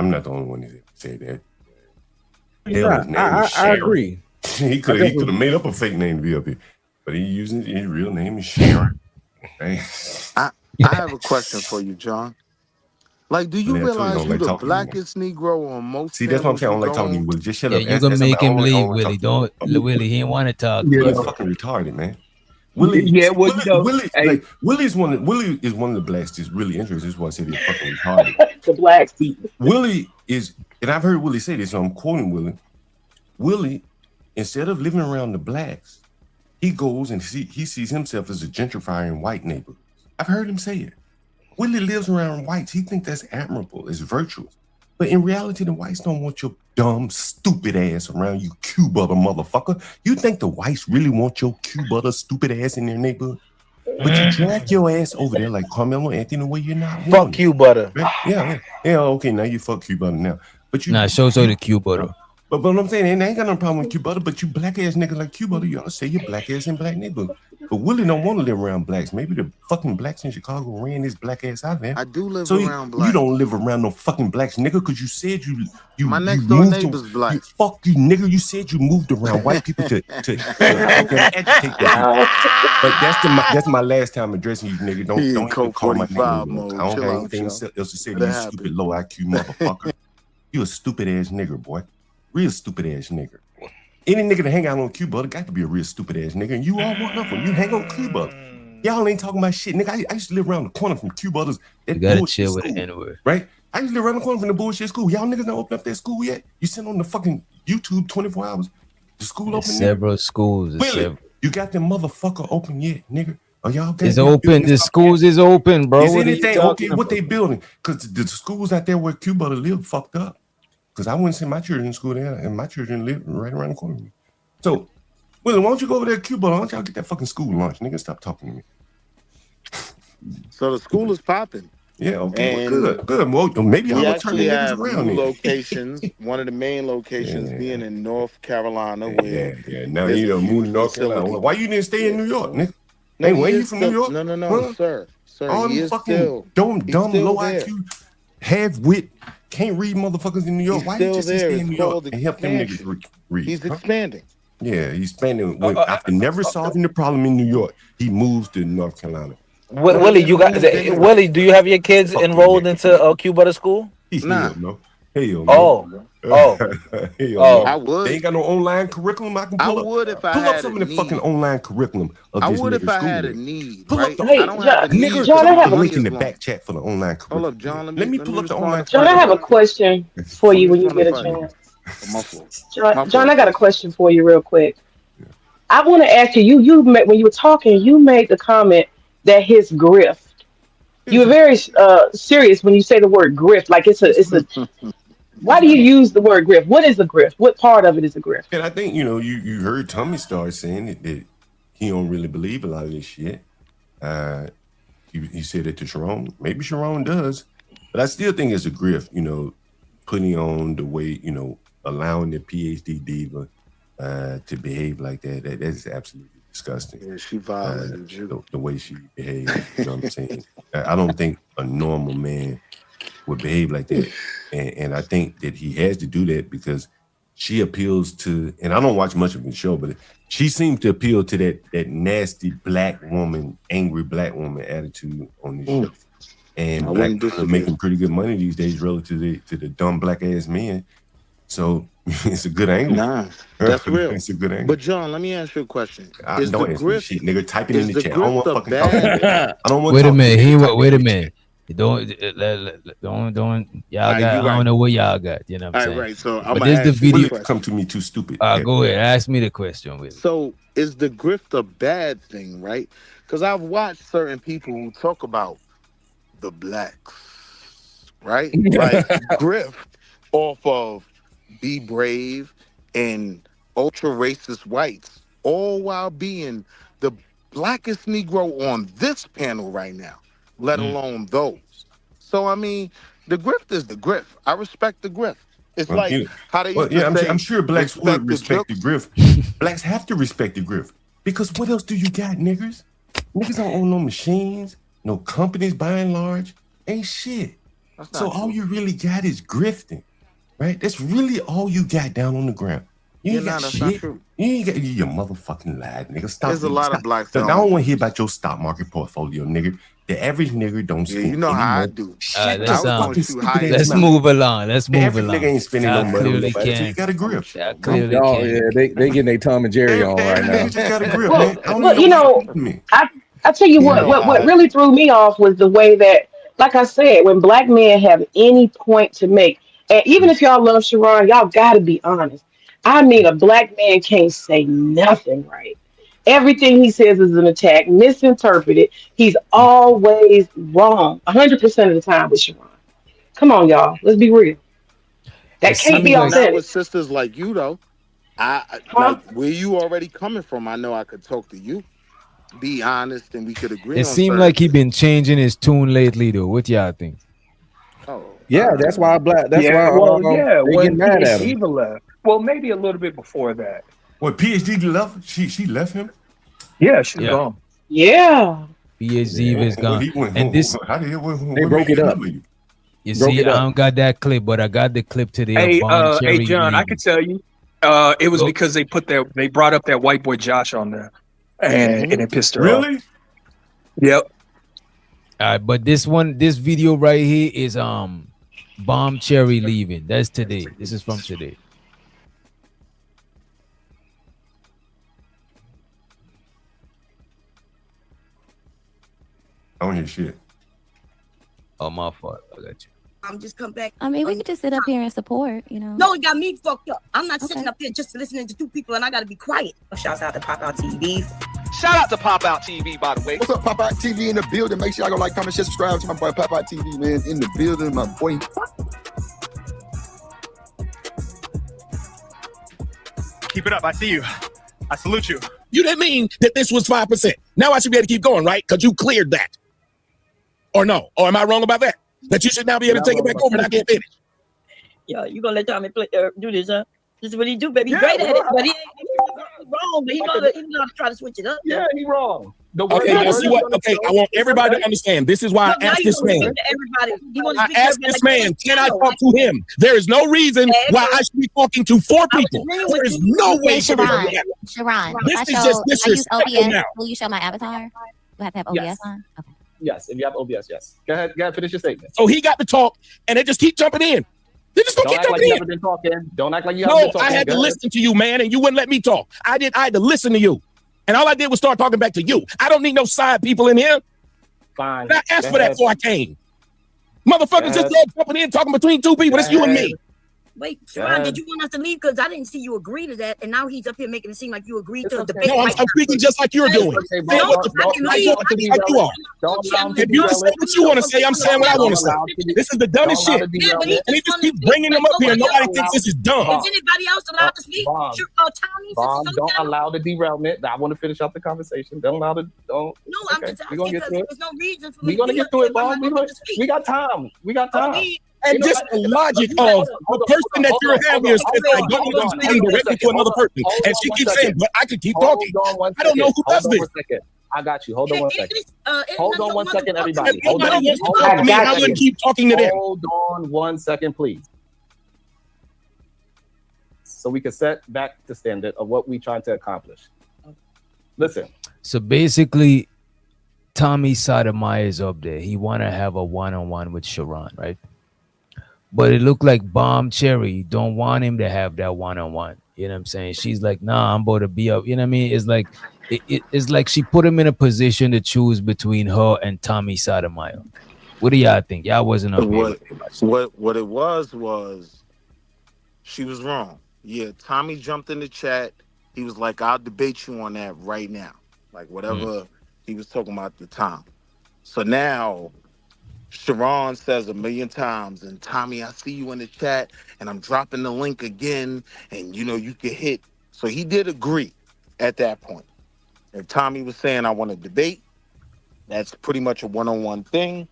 I'm not the only one that said that. Hell, his name is I agree. He could have made up a fake name to be up here, but he using his real name is Sharon. Right? I have a question for you, John. Like, do you I told you I realize don't you like the talking to you. blackest Negro on most See, that's what I'm panels saying. I you don't like go talking to you, on? Willie. Just shut Yeah, up. you gonna make him leave, Willie. Talk Don't, Willie. He didn't want to talk. You're fucking retarded, man. Willie, Yeah, well, you know, Willie, hey, like Willie is one of the blacks that's really interesting. This is why I said he's fucking retarded. The blacks. Willie is, and I've heard Willie say this, so I'm quoting Willie. Willie, instead of living around the blacks, he goes and he sees himself as a gentrifier in white neighborhoods. I've heard him say it. Willie lives around whites. He thinks that's admirable, it's virtuous. But in reality, the whites don't want your dumb, stupid ass around, you Q-butter motherfucker. You think the whites really want your Q-butter stupid ass in their neighborhood? But you drag your ass over there like Carmelo Anthony where you're not Fuck wanted. Q-butter. Right? Yeah, okay, now you fuck Q-butter now. But you show the Q-butter. But what I'm saying, and I ain't got no problem with Q-butter, but you black ass nigga like Q-butter, you ought to say you're black ass in black neighborhood. But Willie don't want to live around blacks. Maybe the fucking blacks in Chicago ran his black ass out there. I do live So around blacks. you don't live around no fucking blacks, nigga, because you said you my next door neighbor's black. Fuck you, nigga. You said you moved around white people to educate them. But that's my last time addressing you, nigga. Don't even call my name. I don't have anything else to say to you, stupid low IQ motherfucker. You a stupid ass nigger, boy. Real stupid ass nigger. Any nigga that hang out on Q-butter got to be a real stupid ass nigga, and you all one of them. You hang on Q-butter. Y'all ain't talking about shit, nigga. I used to live around the corner from Q-butters. You gotta chill with the N-word, right? I used to live around the corner from the bullshit school. Y'all niggas don't open up that school yet. You sit on the fucking YouTube 24 hours. The school open. Several schools. Really? You got the motherfucker open yet, nigga? Are y'all? It's open. The schools is open, bro. Is anything okay? What they building? Because the schools out there where Q-butter live fucked up. Because I wouldn't send my children to school there, and my children live right around the corner from me. So, Willie, why don't you go over there to Cuba? Why don't y'all get that fucking school lunch? Nigga, stop talking to me. So the school is popping. Yeah, okay. Well, good. Well, maybe we I'll turn the niggas around. Two locations. One of the main locations being in North Carolina. Yeah. Now you know, move to North Carolina. Why you didn't stay in New York, nigga? Hey, where you from New York? No, sir. All them fucking dumb, low IQ, half wit, can't read motherfuckers in New York. Why you just stay in New York and help them niggas read? He's expanding. Yeah, he's expanding. After never solving the problem in New York, he moves to North Carolina. Willie, Willie, do you have your kids enrolled into Q-butter school? Nah. No. Hell no. Oh. I would. They ain't got no online curriculum I can pull up. I would if I pull had up some of the fucking online curriculum of I this would if I school. had a need. Pull right? up the, Hey, I don't have a need. nigga, John, I have a a link in the back chat for the online curriculum. Hold up, John. Let me pull up the online. John, I have a question for you when you get a chance. John, I got a question for you real quick. I want to ask you, when you were talking, you made the comment that his grift. You were very serious when you say the word grift, like it's a. Why do you use the word grift? What is a grift? What part of it is a grift? And I think you heard Tommy start saying that he don't really believe a lot of this shit. He said it to Sharon. Maybe Sharon does, but I still think it's a grift. Putting on the way allowing the PhD diva to behave like that. That is absolutely disgusting. Yeah, she violated you. The way she behaved. You know what I'm saying? I don't think a normal man would behave like that. And I think that he has to do that because she appeals to, and I don't watch much of the show, but she seems to appeal to that nasty black woman, angry black woman attitude on this show. And black people are making pretty good money these days relative to the dumb black ass men. So it's a good angle. Nah, that's real. It's a good angle. But John, let me ask you a question. Don't ask me shit, nigga. Type it in the chat. I don't want fucking talk. I don't want. Wait a minute. Wait a minute. Don't y'all got. I don't know what y'all got. You know what I'm saying? Right. So I'm gonna ask the video come to me too stupid. Go ahead. Ask me the question. So is the grift a bad thing, right? Because I've watched certain people who talk about the blacks, right? Like grift off of Be Brave and ultra racist whites, all while being the blackest Negro on this panel right now, let alone those. So I mean, the grift is the grift. I respect the grift. It's how they used to say, I'm sure blacks would respect the grift. Blacks have to respect the grift because what else do you got, niggers? Niggas don't own no machines, no companies by and large. Ain't shit. That's So not all true. you really got is grifting, right? That's really all you got down on the ground. You ain't got That's not shit. true. You ain't got your motherfucking lie, nigga. Stop. There's a lot Stop. of blacks Look, that I don't don't. want to hear about your stock market portfolio, nigga. The average nigga don't Yeah, spend you know any how I money. do. Shut let's your gonna fucking shoot stupid high ass let's mouth. move along. Let's The move average along. nigga ain't spending Y'all no money on clearly nobody until you can't. got a grip. Y'all clearly Y'all, can't. yeah, they getting their Tom and Jerry on The right average now. nigga just got a grip, Well, man. I don't well, even you know what know, you're talking me. I tell you You what, know what how what I really do. threw me off was the way that, like I said, when black men have any point to make, and even if y'all love Sharon, y'all got to be honest. I mean, a black man can't say nothing right. Everything he says is an attack, misinterpreted. He's always wrong, 100% of the time with Sharon. Come on, y'all, let's be real. It That I can't seems be mean, like not with authentic, sisters like you though. huh? Like where you already coming from. I know I could talk to you, be honest, and we could agree it on seemed certain like he things. been changing his tune lately, though. What y'all think? Oh, Yeah, that's why That's Yeah, why well, yeah, they get when mad at PS him. Diva left. Well, maybe a little bit before that. What PhD left? She left him. Yeah, she's Yeah, gone. Yeah. PhD Yeah, is What gone, he went? and this, How did they what made broke it him up. leave? you Broke see, it I up. don't got that clip, but I got the clip today of Hey, Bomb hey, Cherry John, I could leaving. tell you, it was Go. because they brought up that white boy Josh on there, and it pissed her off. Really? Yep. All right, but this video right here is Bomb Cherry leaving. That's today. This is from today. I don't hear shit. Oh, my fault. I got you. I'm just come back. I mean, we could just sit up here and support, you know. No, it got me fucked up. I'm not Okay. sitting up there just listening to two people and I gotta be quiet. Shouts out to Pop Out TV. Shout out to Pop Out TV, by the way. What's up, Pop Out TV in the building? Make sure y'all go like, comment, share, subscribe to my boy Pop Out TV, man, in the building, my boy. Keep it up. I see you. I salute you. You didn't mean that this was 5%. Now I should be able to keep going, right? Because you cleared that. Or no? Or am I wrong about that? That you should now be able to take it back over and I can't finish. Yo, you gonna let Tommy do this, huh? This is what he do, baby. He's Yeah, great at it, but he wrong. But he gonna try to switch it up. Yeah, he wrong. Okay, now see what? Okay, I want everybody to understand. This is why I asked this man. Everybody. I asked this man, can I talk to him? There is no reason why I should be talking to 4 people. There is no way for me to do that. Sharon, This if is I just show, I use disrespectful OBS. now. Will you show my avatar? Do I have to have OBS Yes. on? Okay. Yes, if you have OBS, yes. Go ahead, finish your statement. So he got to talk, and they just keep jumping in. They just gonna Don't keep act like jumping you in. haven't been talking. Don't act like you haven't No, been talking. I had to Go ahead. listen to you, man, and you wouldn't let me talk. I had to listen to you. And all I did was start talking back to you. I don't need no side people in here. Fine. I asked Go for that ahead. before I came. Motherfuckers just love jumping in, talking between 2 people. That's you and me. Wait, Sharon, did you want us to leave? Because I didn't see you agree to that, and now he's up here making it seem like you agreed to a debate. No, I'm speaking just like you're doing. Okay, Say bro, what the fuck don't I allow want to to say like you are. Don't allow him to If you can derail say it. what you want to say, I'm saying what I want to say. Don't allow him to- This is the dumbest don't shit. allow the derailment. And he just keep bringing them up here. Nobody thinks this is dumb. Is anybody else allowed to speak? Bomb. Tommy, Bomb, don't allow the derailment. I want to finish up the conversation. Don't allow the. Don't. No, I'm Okay, just we're gonna asking get because to it. there's no reason for me We're gonna to get to it, Bomb. We got time. We got time. And just the logic of the person that you're having here says, I don't want to speak directly to another person. And she keeps saying, but I could keep talking. I don't know who does this. I got you. Hold on one second. Hold on one second, If everybody. Hold nobody on. wants to talk to me, I wouldn't keep talking to them. Hold on 1 second, please. So we can set back the standard of what we're trying to accomplish. Listen. So basically, Tommy Sotomayor is up there. He want to have a one-on-one with Sharon, right? But it looked like Bomb Cherry don't want him to have that one-on-one. You know what I'm saying? She's like, nah, I'm about to be up. You know what I mean? It's like it's like she put him in a position to choose between her and Tommy Sotomayor. What do y'all think? Y'all wasn't up here. What it was she was wrong. Yeah, Tommy jumped in the chat. He was like, I'll debate you on that right now. Like whatever he was talking about at the time. So now Sharon says 1,000,000 times, and Tommy, I see you in the chat, and I'm dropping the link again, and you can hit. So he did agree at that point. If Tommy was saying, I want to debate, that's pretty much a one-on-one thing.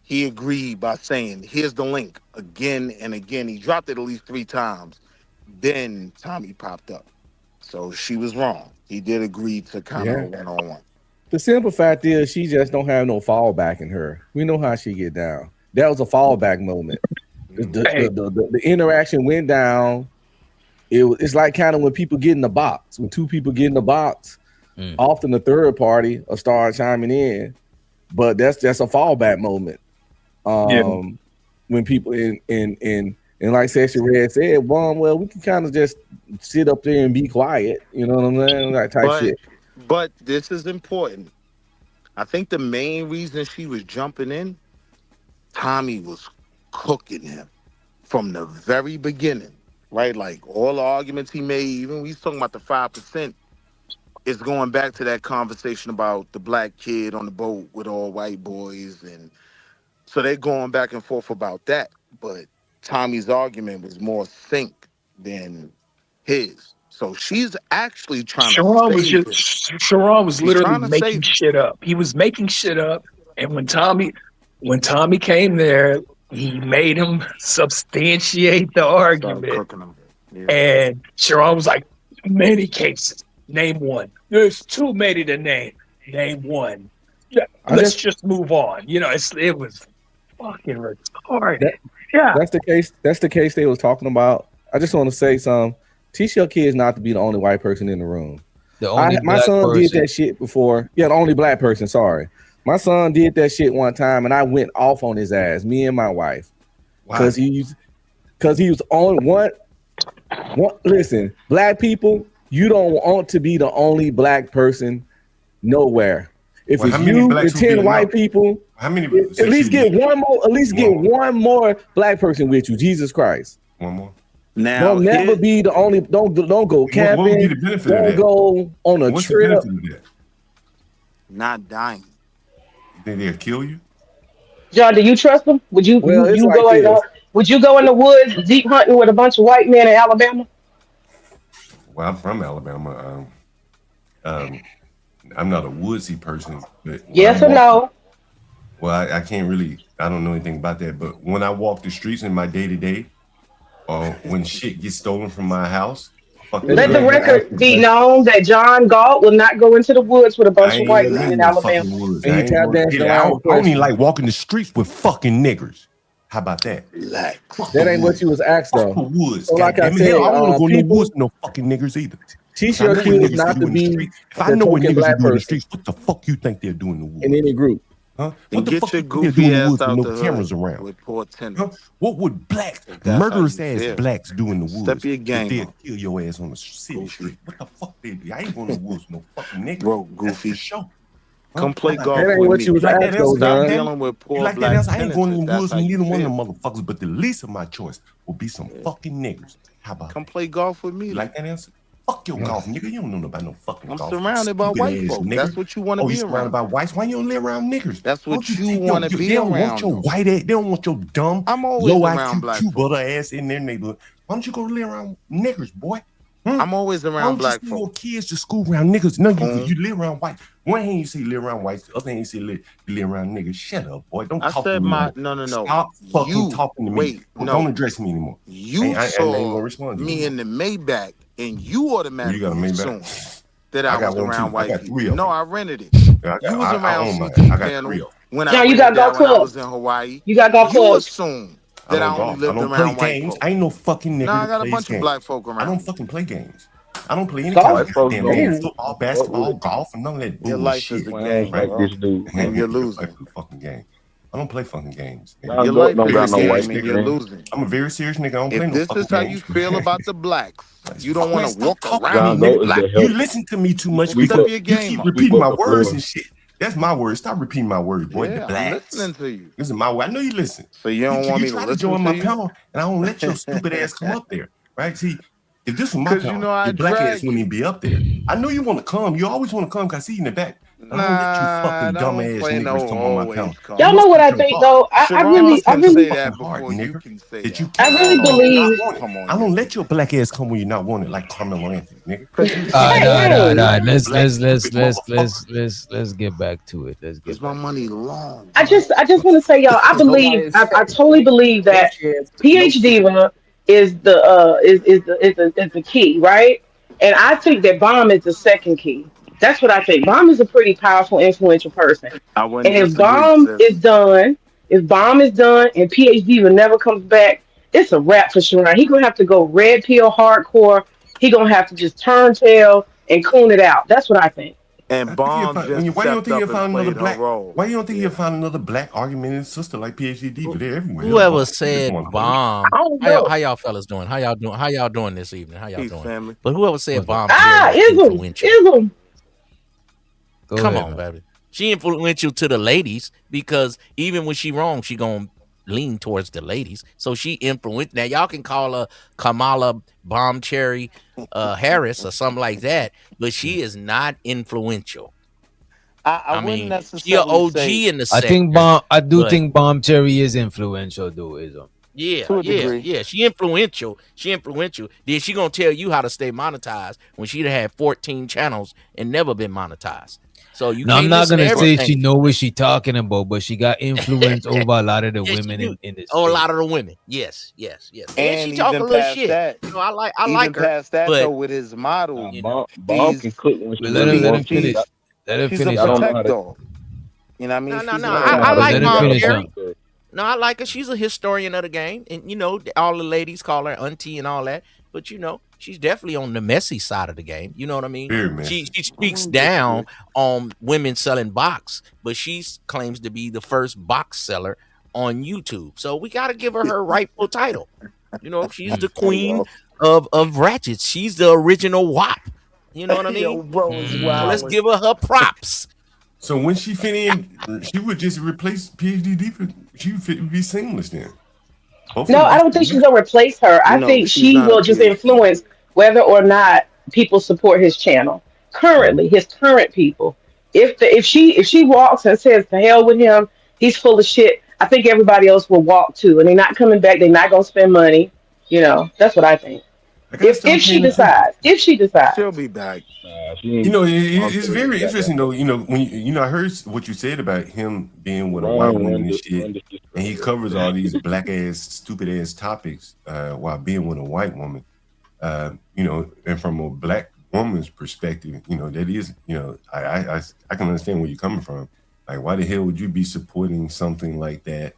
He agreed by saying, here's the link again and again. He dropped it at least 3 times. Then Tommy popped up. So she was wrong. He did agree to kind of one-on-one. The simple fact is she just don't have no fallback in her. We know how she get down. that was a fallback moment. The interaction went down. It's like kind of when people get in the box. When two people get in the box, often the third party will start chiming in. But that's a fallback moment. When people and like Sexy Red said, well, we can kind of just sit up there and be quiet. You know what I'm saying? Like type shit. But this is important. I think the main reason she was jumping in, Tommy was cooking him from the very beginning, right? Like all the arguments he made, even we was talking about the 5%, is going back to that conversation about the black kid on the boat with all white boys. And so they're going back and forth about that. But Tommy's argument was more sync than his. So she's actually trying Sharon to was save just him. Sharon was She's literally trying to making save him. shit up. He was making shit up, and when Tommy came there, he made him substantiate the argument. Cooking him. Yeah. And Sharon was like, "Many cases. Name one. There's too many to name. Name one. Let's just move on." You know, it was fucking retarded. That's the case. That's the case they was talking about. I just want to say something. Teach your kids not to be the only white person in the room. My son did that shit before. Yeah, the only black person. Sorry, my son did that shit one time, and I went off on his ass. Me and my wife, because he was on one. Listen, black people, you don't want to be the only black person nowhere. If it's you and 10 white people, how many? At least get one more. At least get one more black person with you. Jesus Christ. One more. Now, don't never be the only. Don't go camping. What would be the benefit of that? Don't go on a What's trip. the benefit of that? Not dying. You think they'll kill you? John, do you trust them? Would you Well, it's like go in this. would you go in the woods deep hunting with a bunch of white men in Alabama? Well, I'm from Alabama. I'm not a woodsy person, but Yes or no? Well, I can't really. I don't know anything about that. But when I walk the streets in my day to day, when shit gets stolen from my house, Let the record be known that John Galt will not go into the woods with a bunch of white men in Alabama. I don't even like walking the streets with fucking niggers. How about that? That ain't what you was asked though. Woods. So like I said, I don't want to go in the people woods with no fucking niggers either. teach your kids not to be If I know what token niggas black do in the person streets, what the fuck you think they're doing in the woods? in any group. Huh? And What the get fuck your you think they're goofy doing in the ass woods with out no the cameras hood around? with poor tenants. Huh? What would blacks, That's how murderous you ass feel. blacks do in the woods? Step your game If they'll up. kill your ass on the city street. What the fuck they do? I ain't going to the woods with no fucking nigga. Bro, That's goofy. for sure. Come play golf That ain't with what me. you was Like that asked else, though, Stop John. dealing with You poor like that black else? I ain't going in tenants. the That's woods how with you neither one of feel. them motherfuckers, but the least of my choice will be some fucking niggers. How about Come that? play golf with me. You like that answer? Fuck your golf, nigga. You don't know about no fucking I'm golf. surrounded by Stupid white ass folk. nigga. That's what you want to Oh, you be surrounded around. by whites? Why you don't live around niggers? That's Don't what you you think want to be they don't want around. your though. white ass. They don't want your dumb, I'm always low around IQ, black two folk. butter ass in their neighborhood. Why don't you go live around niggers, boy? I'm always Why around don't you black send your folk. kids to school around niggas? No, Boom. you live around white. One hand you say you live around whites, the other hand you say you live around niggas. Shut up, boy. Don't I talk to said me. my Like, no. stop fucking You talking to me. wait, Don't no. address me anymore. You I ain't gonna saw respond to you me anymore. in the Maybach, and you You got a automatically Maybach? assumed that I I got was one around too. I white got people. 3 of No, them. I rented it. I You was I around own mine. CT I got 3 panel of them. when I John, you rented got that golf when I was clubs. in Hawaii. You got golf You clubs. assumed I that I don't only golf. I lived don't play around white games. folk. I ain't no fucking nigga Nah, I that got a plays bunch of games. black folk I around don't me. fucking play games. I don't play any Golf? kind of folks goddamn go game. Ooh. Football, basketball, golf, and none of that Your life is bullshit. a Man, game, Right? like bro, this dude. and you're You play losing. for the fucking game. I don't play fucking games. Nigga. John Your Galt life don't is got a no Serious white game, and nigga. you're man. losing. I'm a very serious nigga. I don't play If no this fucking is how games. you feel about the blacks, you don't Man, want to stop walk talking to around me, John with Galt is black the You help. people. listen to me too much Step because your you game keep up. repeating Sweep my up the words floor. and shit. That's my words. Stop repeating my words, boy. The Yeah, I'm blacks. listening to you. This is my way. I know you listen. So you don't want You me to try to listen join to my you? panel, and I don't let your stupid ass come up there. Right? See, if this was my Because you panel, know I your black ass drag wouldn't you. even be up there. I know you want to come. You always want to come because I see you in the back. I don't let you Nah, fucking dumb don't ass play no niggers come on my panel. always come. Y'all You know must what have I some think heart. though? I Sharon You really, must must I have have some really, say fucking that heart, before you nigga. can say That you that. I can't really come when you're not believe. wanted. Come on, I don't you. let your black ass come when you're not wanted, like Carmelo Anthony, nigga. Because you Hey, can't. No. hey! Let's get back to it. Let's Is get my back. money long, I bro? just want to say, y'all. I Nobody believe. is I saying totally believe no that chance, no PH chance. Diva is the is the key, right? And I think that Bomb is the second key. That's what I think. Bomb is a pretty powerful, influential person. I wouldn't And if disagree, Bomb sis. is done, If Bomb is done and PhD even never comes back, it's a wrap for Sharon. He gonna have to go red pill hardcore. He gonna have to just turn tail and coon it out. That's what I think. And I think he'll Bomb find, just why you don't stepped think he'll up and find another played her black? role. Why you don't think he'll find another black argumentative sister like PhD? But they're everywhere. Whoever said Bomb, I don't how know. y'all fellas doing? How y'all doing? How y'all doing this evening? How y'all Peace, doing? family. But whoever said Bomb Ah, Cherry was ism, influential. ism. Come on, baby. She influential to the ladies because even when she wrong, she gonna lean towards the ladies. So she influenced. Now y'all can call her Kamala Bomb Cherry Harris or something like that, but she is not influential. I mean, wouldn't she an necessarily OG say in the I sector. think Bomb. I do but- think Bomb Cherry is influential, though. Yeah, to a degree. yeah. She influential. She influential. Then she gonna tell you how to stay monetized when she'd had 14 channels and never been monetized. So you No, can't I'm not listen to gonna say everything. she know what she talking about, but she got influence over a lot of the Yes, she women do. in this. Oh, a space. lot of the women. Yes. And And she talk a even little past shit. that, You know, I like even her, past that but though, with his model, you know, Bomb these can cook when she But let him wants to. finish. Let him she's a finish. I don't know how protect to. dog. You know what I mean? no. She's a I protect like Let him Mom finish, Cherry. young. No, I like her. She's a historian of the game, and you know, all the ladies call her auntie and all that. But you know, she's definitely on the messy side of the game. You know what I mean? Very messy. She speaks down on women selling box, but she claims to be the first box seller on YouTube. So we got to give her rightful title. You know, she's the queen of ratchets. She's the original WAP. You know what I mean? Yo, bro is So let's wild. give her props. So when she fit in, she would just replace PhD. She would be seamless then. No, I don't think she's gonna replace her. I No, think she's she not a will just PhD. influence whether or not people support his channel. Currently, his current people. If she walks and says to hell with him, he's full of shit. I think everybody else will walk too, and they're not coming back. They're not gonna spend money. You know, that's what I think. If she decides, She'll be back. You know, it's very interesting though. You know, when I heard what you said about him being with a white woman and shit, and he covers all these black ass, stupid ass topics while being with a white woman. You know, and from a black woman's perspective, you know, that is, you know, I can understand where you're coming from. Like, why the hell would you be supporting something like that?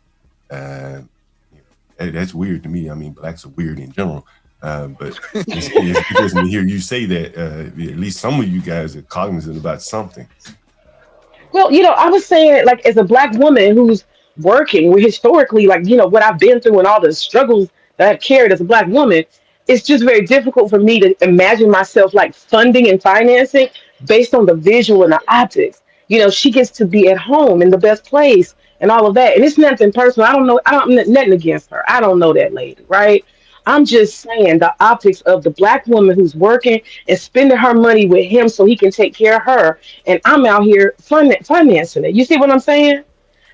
That's weird to me. I mean, blacks are weird in general. But it's interesting to hear you say that at least some of you guys are cognizant about something. well, I was saying, like, as a black woman who's working, historically, like, what I've been through and all the struggles that I've carried as a black woman, it's just very difficult for me to imagine myself like funding and financing based on the visual and the optics. She gets to be at home in the best place and all of that. And it's nothing personal. I don't know. I don't nothing against her. I don't know that lady, right? I'm just saying the optics of the black woman who's working and spending her money with him so he can take care of her, and I'm out here financing it. You see what I'm saying?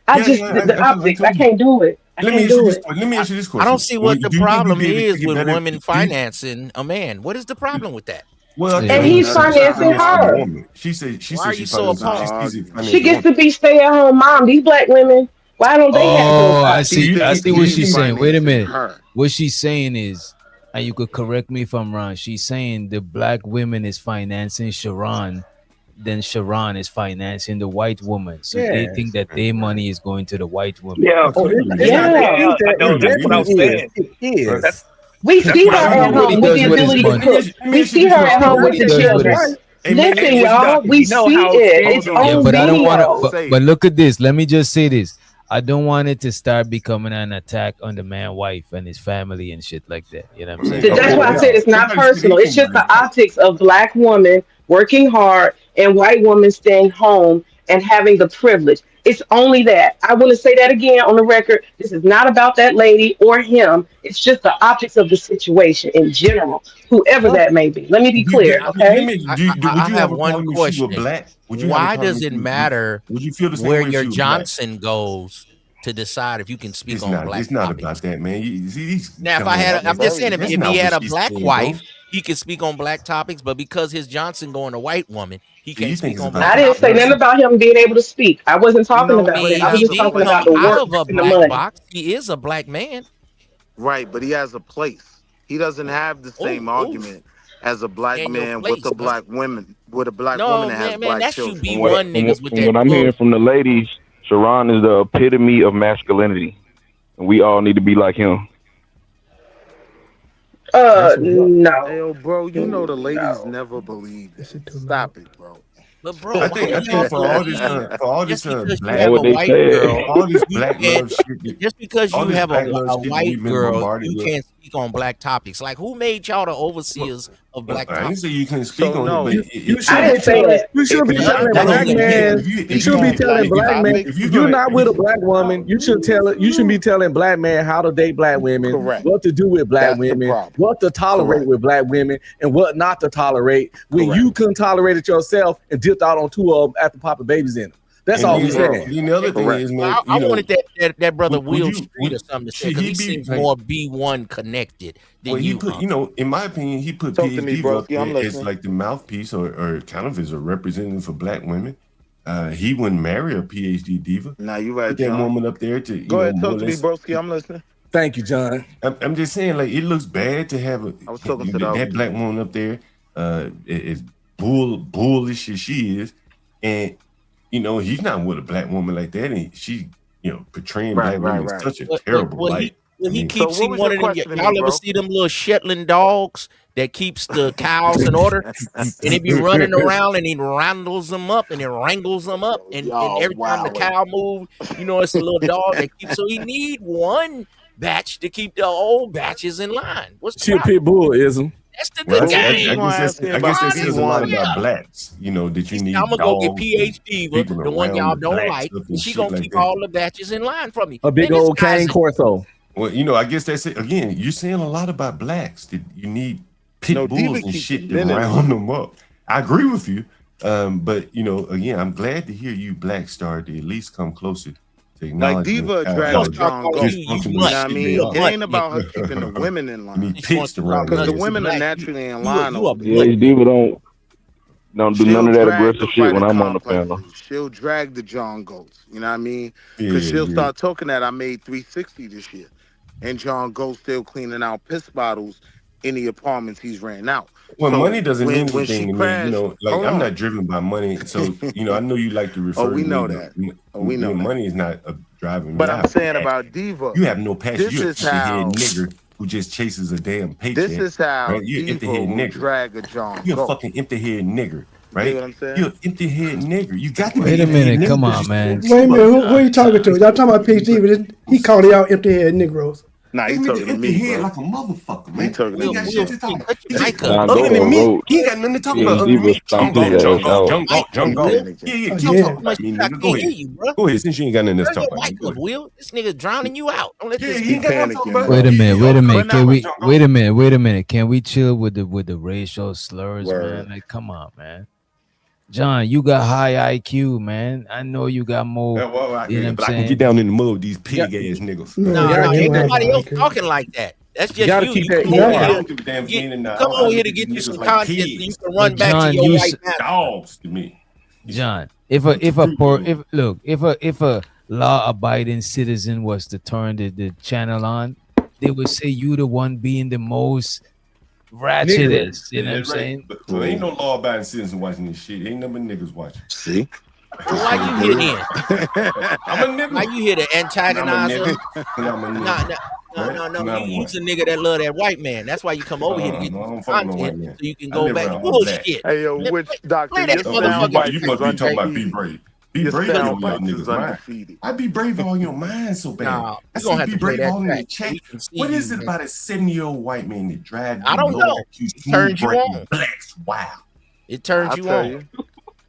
I just the optics. I can't do it. I Let me can't ask you do this. it. Let me ask you this I question. don't see what the Do you think problem we'd be able to is get with better? women financing a man. What is the problem with that? Well, And he's financing her. She said she Why are she you so financed opposed? she financed She a gets woman. to be stay-at-home mom. These black women, why don't they have those Oh, I options? see. I see what he's she's saying. Wait a financing minute. her. What she's saying is, and you could correct me if I'm wrong. She's saying the black women is financing Sharon, then Sharon is financing the white woman. So they think that their money is going to the white woman. Yeah, I know. That's what I was saying. Yes. We That's see what her I at was What he home with does the with his ability to money. cook. We see her at home with He the does with children. his. Listen, y'all, we You know see how it. scared It's you Yeah, on but I don't want to. video. But look at this. Let me just say this. I don't want it to start becoming an attack on the man, wife, and his family and shit like that. You know what I'm saying? That's why I said it's not personal. It's just the optics of black woman working hard and white woman staying home and having the privilege. It's only that. I want to say that again on the record. This is not about that lady or him. It's just the optics of the situation in general, whoever that may be. Let me be clear, okay? Would I you have have a one problem if she were question. black? Would you have a Why problem does if it matter would you feel the same where way if your she was black? Johnson goes to decide if you can speak on black It's not topics? about that, man. You see these. Now, I'm just saying, if that's he not had what a she's black saying, wife, bro. he could speak on black topics, but because his Johnson going to white woman, he So you can't think speak it's on about black I that? didn't say topics. nothing about him being able to speak. I wasn't talking I about that. mean, I was he just didn't talking come about the out work of a and the black money. box. He is a black man. Right, but he has a place. He doesn't have the same argument as a black And your man with place, a huh? black woman, with a black woman No, that has man, black that's you children. From what B1 niggas with from that what I'm bull. hearing from the ladies, Sharon is the epitome of masculinity, and we all need to be like him. No. Hey, yo, bro, you know the ladies never believe that. Stop it, bro. But bro, I think for all this black, have a white girl, all this black love shit. Just because all you this have black a love shit white we've been girl, bombarded you with. can't speak on black topics. Like, who made y'all the overseers of black I didn't topics? say you couldn't speak on it, but You shouldn't be telling black man. You should be telling black man. If you're not with a black woman, you should tell it. You should be telling black man how to date black women, what to do with black women, what to tolerate with black women, and what not to tolerate when you couldn't tolerate it yourself and dipped out on two of them after popping babies in them. That's all we're saying. The other thing is, man, I wanted that brother Will Street or something to say, because he seems more B1 connected than well, he put, in my opinion, he put PhD up there as like the mouthpiece or kind of as a representative for black women. He wouldn't marry a PhD diva. Nah, you right, put that John. woman up there to Go ahead, talk to me, broski. I'm listening. Thank you, John. I'm just saying, like, it looks bad to have that black woman up there as bullish as she is, and he's not with a black woman like that, and she, portraying black women as such a terrible light. He keeps seeing one of them. Y'all ever see them little Shetland dogs that keeps the cows in order, and he be running around and he wrangles them up and every time the cow moves, it's a little dog that keeps. So he need one batch to keep the old batches in line. What's the pit bull ism? That's the good game. I guess that says a lot about blacks, that you need. I'm gonna go get PhD, but the one y'all don't like, and she gonna keep all the batches in line for me. A big old cane Corso. Well, I guess that's it. Again, you're saying a lot about blacks that you need pit bulls and shit to round them up. I agree with you, but again, I'm glad to hear you, Black Star, to at least come closer. Like Diva dragged John Goat. You know what I mean? It ain't about her keeping the women in line. Because the women are naturally in line. Diva don't do none of that aggressive shit when I'm on the panel. She'll drag the John Goats. You know what I mean? Because she'll start talking that I made 360 this year. And John Goat still cleaning out piss bottles in the apartments he's ran out. Well, money doesn't mean anything to me. Like I'm not driven by money. So, I know you like to refer we to know me, that. We know money is not driving me. But I'm saying about Diva. You have no passion. You're a This is how nigger who just chases a damn paycheck. This is how right? You're Diva empty-head will nigger. drag a John You're Goat. a fucking empty-head nigger. Right? You know what I'm saying? You're an empty-head nigger. You got to Wait a minute. Come on, man. Wait a minute. Who are you talking to? Y'all talking about PhD, but he called it out empty-head Negroes. Nah, he talking to me, head bro. like a motherfucker, man. He talking to He me. got shit to talk about. Other than me, he ain't got nothing to talk about. Other than me, jump off. Yeah, keep talking about me, nigga. Go ahead. Go ahead, since you ain't got nothing to talk about. Will, this nigga drowning you out. Don't let this he ain't got nothing to talk about. Wait a minute. Can we wait a minute? Can we chill with the racial slurs, man? Like, come on, man. John, you got high IQ, man. I know you got more. You know what I'm saying? I can get down in the middle of these pig ass niggas. No, ain't nobody else talking like that. That's just you. You come over here to get you some content so you can run back to your white man. Dogs to me. John, if a law-abiding citizen was to turn the channel on, they would say you the one being the most ratchetest. You know what I'm saying? But ain't no law-abiding citizen watching this shit. Ain't no niggas watching. See? Why you here then? I'm a nigga. Why you here to antagonize him? I'm a nigga. No. You's a nigga that love that white man. That's why you come over here to get content so you can go back to bullshit. Hey, yo, which doctor? You must be talking about be brave. Be brave on your niggas' mind. I be brave on your mind so bad. Nah, I see be brave all in the chat. What is it about a 70-year-old white man that drives you? I don't know. It turns you on. Blacks, wow. It turns you on.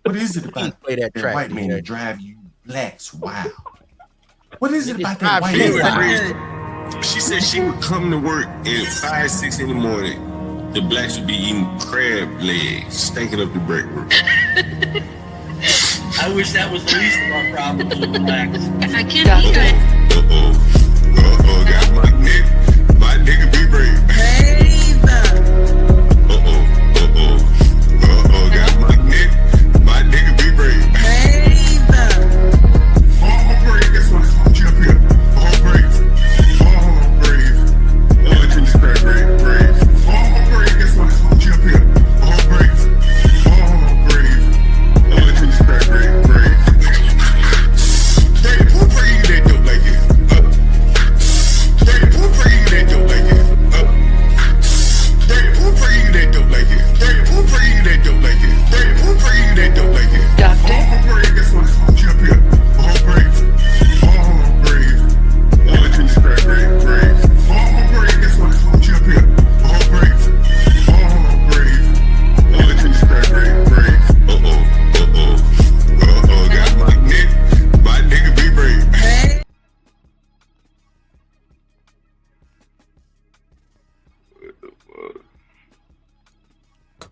What is it about that white man that drive you blacks? Wow. What is it about that white man? She said she would come to work at 5, 6 in the morning. The blacks would be eating crab legs, stinking up the break room. I wish that was the least of our problems with blacks. I can't hear it. Got my nigga be brave. Brave. Got my nigga be brave. Brave. Brave, that's what I called you up here. Brave. Brave. Brave. That's what I called you up here. Brave. Brave. Brave.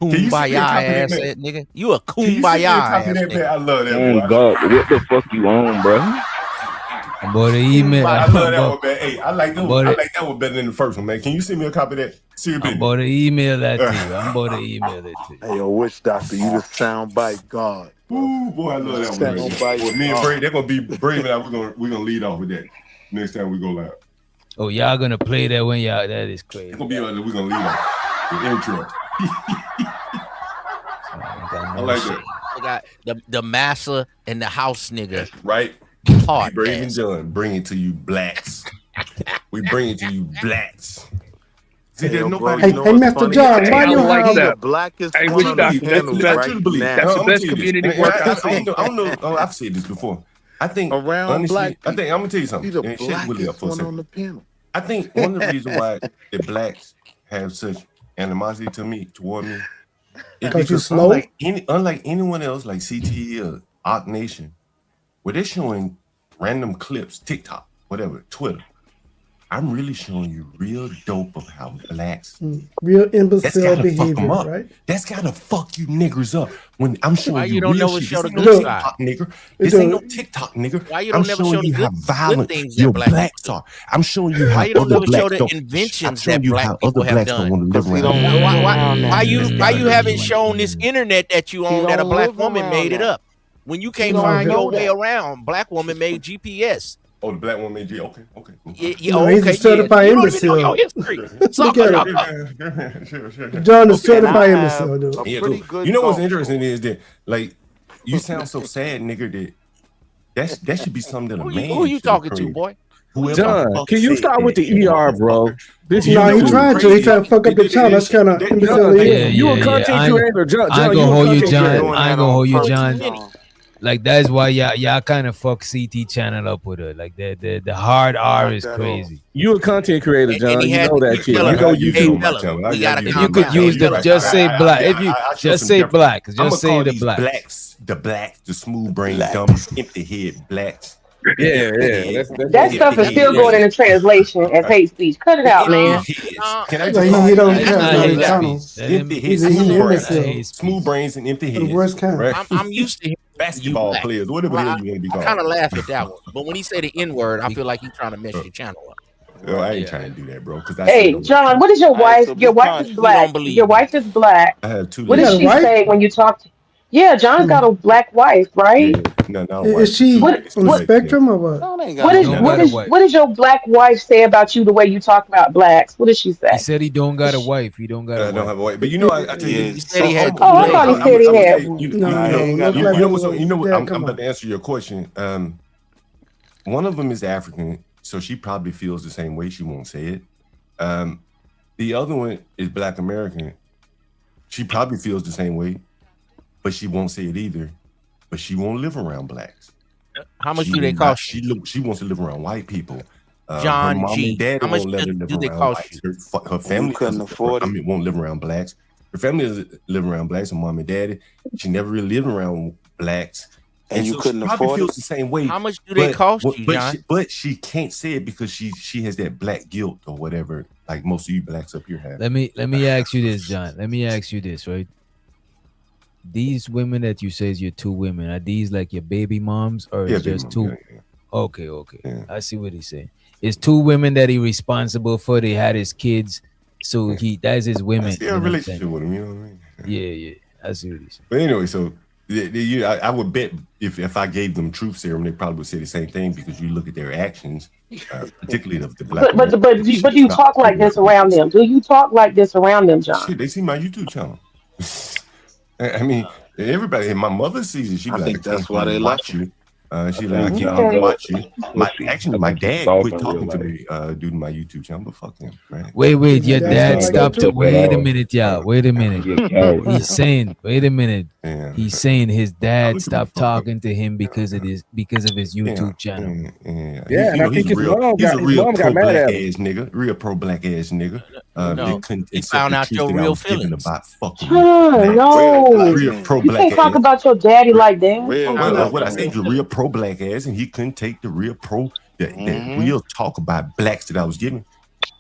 kumbaya ass nigga. You a kumbaya ass nigga. I love that. Oh God, what the fuck you on, bro? I'm about to email. I love that one, man. Hey, I like that one. I like that one better than the first one, man. Can you send me a copy of that? I'm about to email that to you. I'm about to email it to you. Hey, yo, Witch Doctor, you the soundbite god. Ooh, boy, I love that one. Well, me and Brady, they're gonna be Brady and I. We're gonna lead off with that next time we go live. Oh, y'all gonna play that when y'all? That is crazy. It's gonna be we're gonna lead off the intro. I like that. I got the massa and the house nigga. Right. Hard. Brave and John, bring it to you, blacks. We bring it to you, blacks. See, there's nobody. Hey, Mr. John, why you like have that? Blackest Hey, one Witch on the Doctor, panel that's right the now. best community work I've seen. I don't know. I've said this before. I think Around honestly, black I think I'm gonna tell you something. He's the And shut Willie up blackest for a one second. on the panel. I think one of the reasons why the blacks have such animosity toward me is because you because slow. unlike anyone else, like CTE or Ock Nation, where they're showing random clips, TikTok, whatever, Twitter. I'm really showing you real dope of how blacks. Real That's imbecile gotta fuck behavior, them up. right? That's gotta fuck you niggers up. When I'm showing Why you you don't real never shit. show This the ain't good no side? TikTok, nigga. This ain't no TikTok, nigga. Why you I'm don't never showing show the you how good violent things that your black blacks are. I'm showing you how Why you don't other never show blacks the don't. I'm inventions showing that you black how people other have blacks done? don't want to live Because he don't around. live around Why that. you haven't shown this internet that you He own that a don't black live woman around made it that. up? When you He can't don't find know your way that. around, black woman made GPS. Oh, the black woman, G. Okay. He's a certified You don't even know imbecile. your history. Look at Sure. him. John is And I certified have imbecile, dude. a Yeah, pretty cool. good You know what's golf interesting score. is that like you sound so sad, nigga. That should be something that a man. Who you should talking to, crave. boy? Whoever John, fuck can you said start with that, the you ER, bro? motherfucker. This You No, know he what's trying to. crazy? He trying to fuck up the channel. That's kind of imbecile. John, Yeah. you a content creator, John. I ain't You gonna a hold you, content John. creator. I ain't gonna hold you, John. John. Like that's why y'all kind of fuck CT channel up with her. Like the hard R is crazy. You a content creator, John. he You had know to that keep shit. telling You her, know hey, YouTube. fella, we gotta If calm you could down. use Hey, the fella, just say black. If you I show just some say difference. black, I'm just gonna say call the these black. the smooth brain, dumb, empty head blacks. Yeah. That stuff is still going into translation as hate speech. Cut it out, man. Can I Like, just call he don't That's care not about hate his channel. speech. Let him- empty He's heads, an smooth imbecile. brains, smooth brains and empty The heads. worst kind. Right? I'm used to hearing Basketball black. players, whatever the hell you want to be I called. kind of laugh at that one, but when he say the N word, I feel like he's trying to mess your channel up. Yo, I ain't trying to do that, bro. Because Hey, John, what is your wife? Your wife is He black. don't believe Your wife is black. I have two What You does got a she wife? say when you talk to? Yeah, John's got a black wife, right? No, Is she on the spectrum or what? What does your black wife say about you the way you talk about blacks? What does she say? He said he don't got a wife. He don't got a I wife. don't have a wife. But you know, I tell you, He said he had. Oh, I thought he said he had. You No, know what's you know what? Dad, I'm come about on. to answer your question. One of them is African, so she probably feels the same way. She won't say it. The other one is Black American. She probably feels the same way, but she won't say it either. But she won't live around blacks. How much do they cost you? She wants to live around white people. John her mom G. and daddy How much won't let her live do they around cost whites. Her family couldn't afford it. won't live around blacks. Her family doesn't live around blacks. Her mom and daddy. She never really lived around blacks. And you so couldn't she probably afford feels it? the same way. How much do they cost you, John? But she can't say it because she has that black guilt or whatever, like most of you blacks up here have. Let me ask you this, John. Let me ask you this, right? These women that you say is your two women, are these like your baby moms or Yeah, is baby just mom, two? yeah. Okay. I see what he's saying. It's two women that he responsible for. They had his kids, so that's his women. That's their relationship with him, you know what I mean? Yeah. I see what he's saying. But anyway, so I would bet if I gave them truth serum, they probably would say the same thing because you look at their actions, particularly the black. But do you talk like this around them? Do you talk like this around them, John? Shit, they see my YouTube channel. I mean, everybody. My mother sees it. She be like, that's why they watch you. She like, I can't watch you. My dad quit talking to me due to my YouTube channel, but fuck him, right? Wait, your dad stopped to wait a minute, y'all. Wait a minute. He's saying, wait a minute. He's saying his dad stopped talking to him because of his YouTube channel. Yeah, and I think his mom got mad at him. Ass nigga, real pro black ass nigga. No, he found out your real feelings. About fucking No, real pro you black can't talk ass. about your daddy like that. Well, what I said, the real pro black ass, and he couldn't take the real real talk about blacks that I was giving.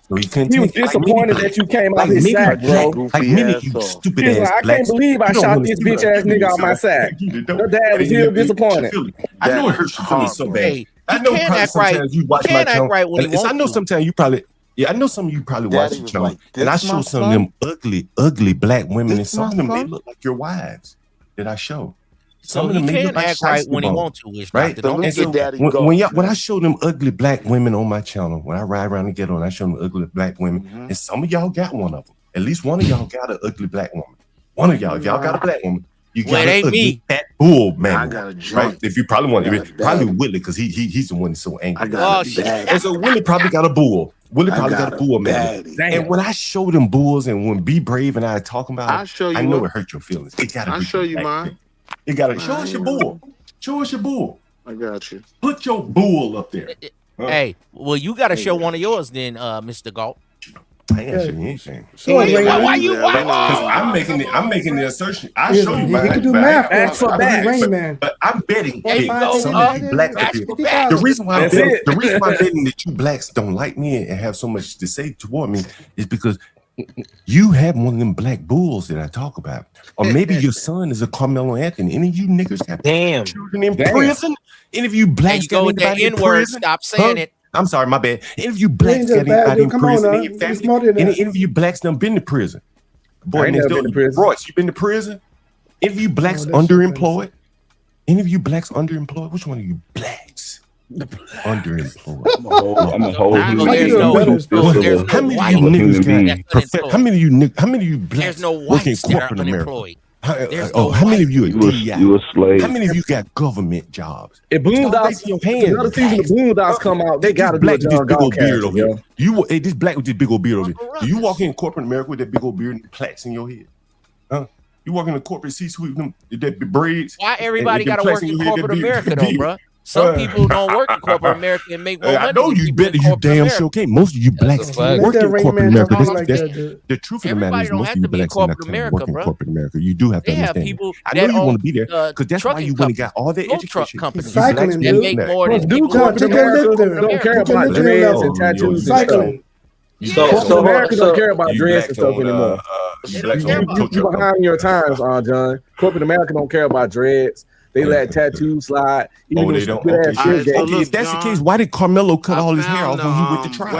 So he couldn't He was take it. disappointed that you came out his sack, bro. Like many of you stupid He was ass like, I blacks. can't believe I You don't shot wanna this see bitch my ass nigga out my feelings, sack. son. Your dad was here disappointed. I know it hurts your feelings so bad. Hey, I know probably sometimes you watch my channel. I know sometimes you probably, I know some of you probably watch the channel, and I show some of them ugly black women, and some of them they look like your wives that I show. Some So of them he may can look like act right when he shiesty want to, right? Don't And so when I show them ugly black women on my channel, when I ride around and get on, I show them ugly black women, and some of y'all got one of them. At least one of y'all got an ugly black woman. One of y'all, if y'all got a black woman, you got an ugly fat bull man. I got a right? If you probably want it, probably Willie, because he's the one that's so angry. And so Willie probably got a bull. Willie probably got a bull man. And when I show them bulls, and when Be Brave and I talking about it, I know it hurt your feelings. It gotta I'll show you mine. You gotta show us your bull. Show us your bull. I got you. Put your bull up there. Hey, well, you got to show one of yours then, Mr. Galt. I ain't showing you anything. Why you? Because I'm making the assertion. I show you He mine. can do math. Ask for Rain Man. But I'm betting big. go. Some of you blacks up here. The reason why I'm betting that you blacks don't like me and have so much to say toward me is because you have one of them black bulls that I talk about. Or maybe your son is a Carmelo Anthony. Any of you niggas have children in prison? Any of you blacks got anybody in prison? Stop saying it. I'm sorry, my bad. Any of you blacks got anybody in prison in your family? Any of you blacks done been to prison? Boy, next door, Royce, you been to prison? Any of you blacks underemployed? Any of you blacks underemployed? Which one of you blacks? Underemployed. I'm a whole How many of you blacks work in corporate America? How many of you are DEI? You a slave. How many of you got government jobs? If Boondocks, another season of Boondocks come out, they gotta do a John big old beard Galt over here. This black with this big old beard over here. Do you walk in corporate America with that big old beard and plaques in your head? Huh? You walk in the corporate C-suite with them that braids. Why everybody got to work in corporate America though, bro? Some people don't work in corporate America and make more money. I know you better. You damn sure can't. Most of you blacks work in corporate America. The truth of the matter is, most of you blacks in corporate America. You do have to understand. I know you want to be there because that's why you went and got all that education. Cycling, dude. Take that lift there. Don't care about dreads and tattoos and stuff. So America don't care about dreads and stuff anymore. You behind your times, John. Corporate America don't care about dreads. They let tattoos slide. Oh, they don't. Okay, if that's the case, why did Carmelo cut all his hair off when he went to trial?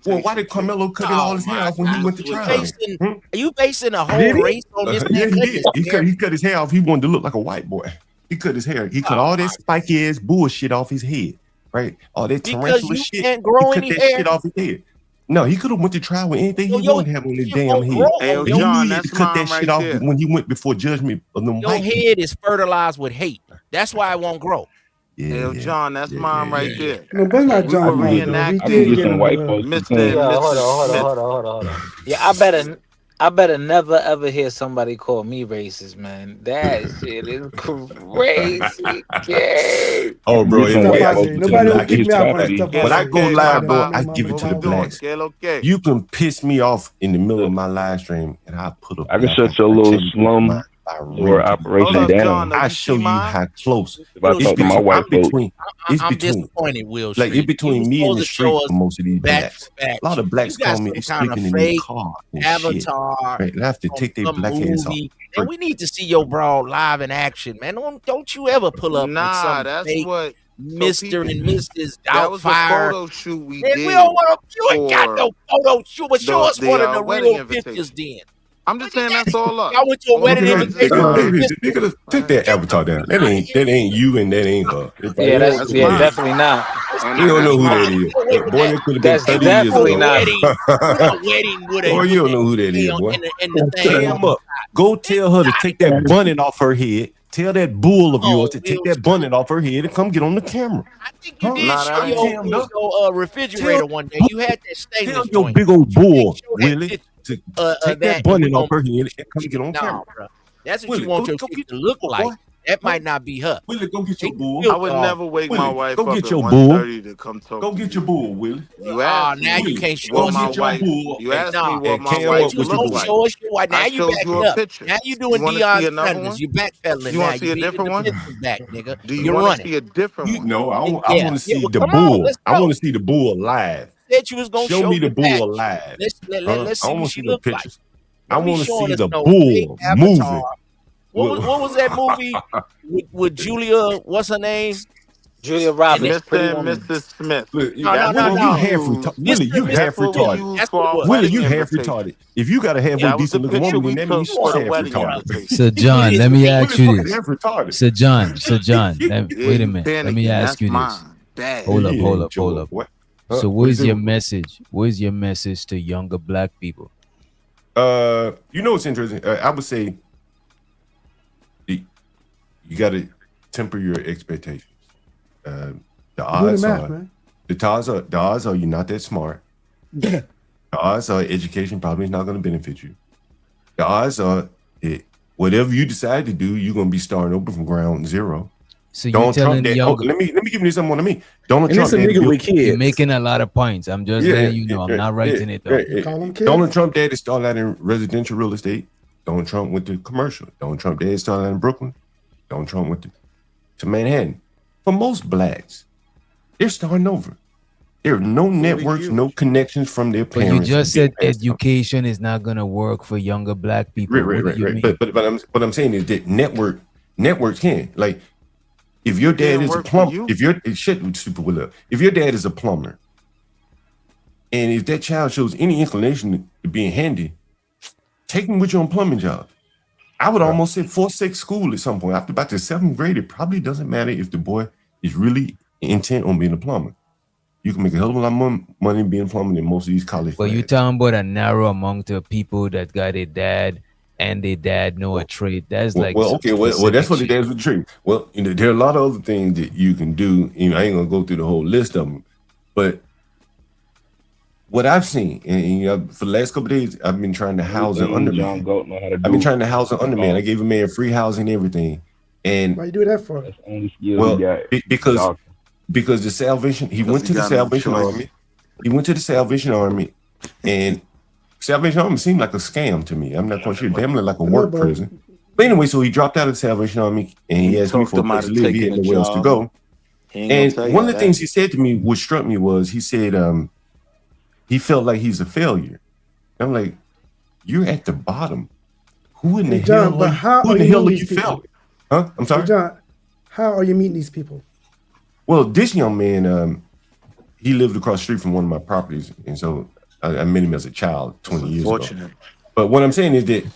Well, why did Carmelo cut all his hair off when he went to trial? Are you basing a whole race on this? Yeah, he did. He cut his hair off. He wanted to look like a white boy. He cut his hair. He cut all that spiky ass bullshit off his head. Right? All that tarantula shit. Can't grow he cut any that hair. shit off his head. No, he could have went to trial with anything he wanted to have on his damn head. Hey, and John, he needed to cut that shit off when he went before judgment of them Your white head is fertilized with hate. That's why it won't grow. Hey, John, that's mine right there. No, but not John. We were reenacting Hold on. Yeah, I better never ever hear somebody call me racist, man. That shit is crazy. Oh, bro, nobody will kick me out for that stuff. When I go live, bro, I give it to the blacks. You can piss me off in the middle of my live stream, and I put up. I can shut your little slum or operation down. I show you how close. If I talk to my white folks. I'm disappointed, Will Street. Like it's between me and the street for most of these blacks. Back. A lot of blacks call me sleeping in their car and avatar. Right, and I have to take their black ass off. And we need to see your bro live in action, man. Don't you ever pull up with some that's fake what Mr. and Mrs. That was the Outfire. photo shoot we Man, did. we don't want to. You ain't got no photo shoot, but show us one of the wedding real pictures then. I'm just saying that's all up. I went to a wedding invitation. Nigga, take that avatar down. That ain't you and that ain't her. Yeah, that's definitely not. You don't know who that is. Boy, that could have been 30 definitely years not. A wedding with a Boy, you don't know who that is, boy. In the thing. Cam up. Go tell her to take that bonnet off her head. Tell that bull of yours to take that bonnet off her head and come get on the camera. I think you did show your refrigerator one day. You had that stainless Tell your joint. big old bull, Willie, to take that bonnet you off her head and come get on Nah, camera. bro. That's what Willie, you want go your get kid to look your like. boy. That might not be her. Willie, go get your bull. I would never wake my wife go up get at your 1:30 to come talk. Go get your bull, Willie. You asked now me you can't show what us my your wife. bull. You asked me what and my Cam wife up with looked your like. Show us your wife. Now I you showed backing you a up. picture. Now you doing You wanna see Deion another Sanders. one? You backpedaling. You now. want to see a different one? Back, nigga. Do you You're want to running. see a different one? No, I want to see well, the come on, bull. let's I go. want to see the bull live. said you was gonna show me the bull back. alive. Let's see I what want to she see the look like. pictures. I want to see the fake bull avatar. moving. What was that movie with Julia? What's her name? Julia Roberts. Mr. and Mrs. Smith. Look, No. You half retarded. Willie, you half retarded. That's what it was. Willie, you half retarded. If you got a halfway That was the decent looking picture woman, we then that means took she's for half the wedding retarded. invitation. So John, let me ask you Willie's this. half retarded. So John, wait a you minute. Let me panicking. ask That's you this. mine. Bad. Hold up. What? So what is where's your it? message? Where's your message to younger black people? You know what's interesting? I would say you got to temper your expectations. The odds are you're not that smart. The odds are education probably is not going to benefit you. The odds are whatever you decide to do, you're going to be starting over from ground zero. So you're telling the younger. Let me give you something. What I mean. Donald And Trump. it's a nigga with kids. You're making a lot of points. I'm just letting you know. I'm not writing it down. Donald Trump daddy started out in residential real estate. Donald Trump went to commercial. Donald Trump daddy started out in Brooklyn. Donald Trump went to Manhattan. For most blacks, they're starting over. There are no networks, no connections from their But parents. you just said education is not gonna work for younger black people. Right. But what I'm saying is that networks can. Like, if your dad is a plumber, if your dad is a plumber, and if that child shows any inclination to being handy, take him with you on plumbing job. I would almost say 4-6 school at some point. After about the 7th grade, it probably doesn't matter if the boy is really intent on being a plumber. You can make a hell of a lot more money being a plumber than most of these college. But you're talking about a narrow amount of people that got a dad and their dad know a trade. That's like well, that's what the dad's with the trade. Well, there are a lot of other things that you can do. I ain't gonna go through the whole list of them, but what I've seen, and for the last couple of days, I've been trying to house an underman. I've been trying to house an underman. I gave a man free housing and everything. And why you do that for? Because the Salvation, he went to the Salvation Army. He went to the Salvation Army, and Salvation Army seemed like a scam to me. I'm not quite sure. Damn, like a work prison. But anyway, so he dropped out of the Salvation Army, and he asked me for a place to live. He had nowhere else to go. And one of the things he said to me, what struck me was, he said he felt like he's a failure. I'm like, you're at the bottom. Who in the hell? Who in the hell are you felt? Huh? I'm sorry, John. How are you meeting these people? Well, this young man, he lived across the street from one of my properties, and so I met him as a child 20 years ago. But what I'm saying is that,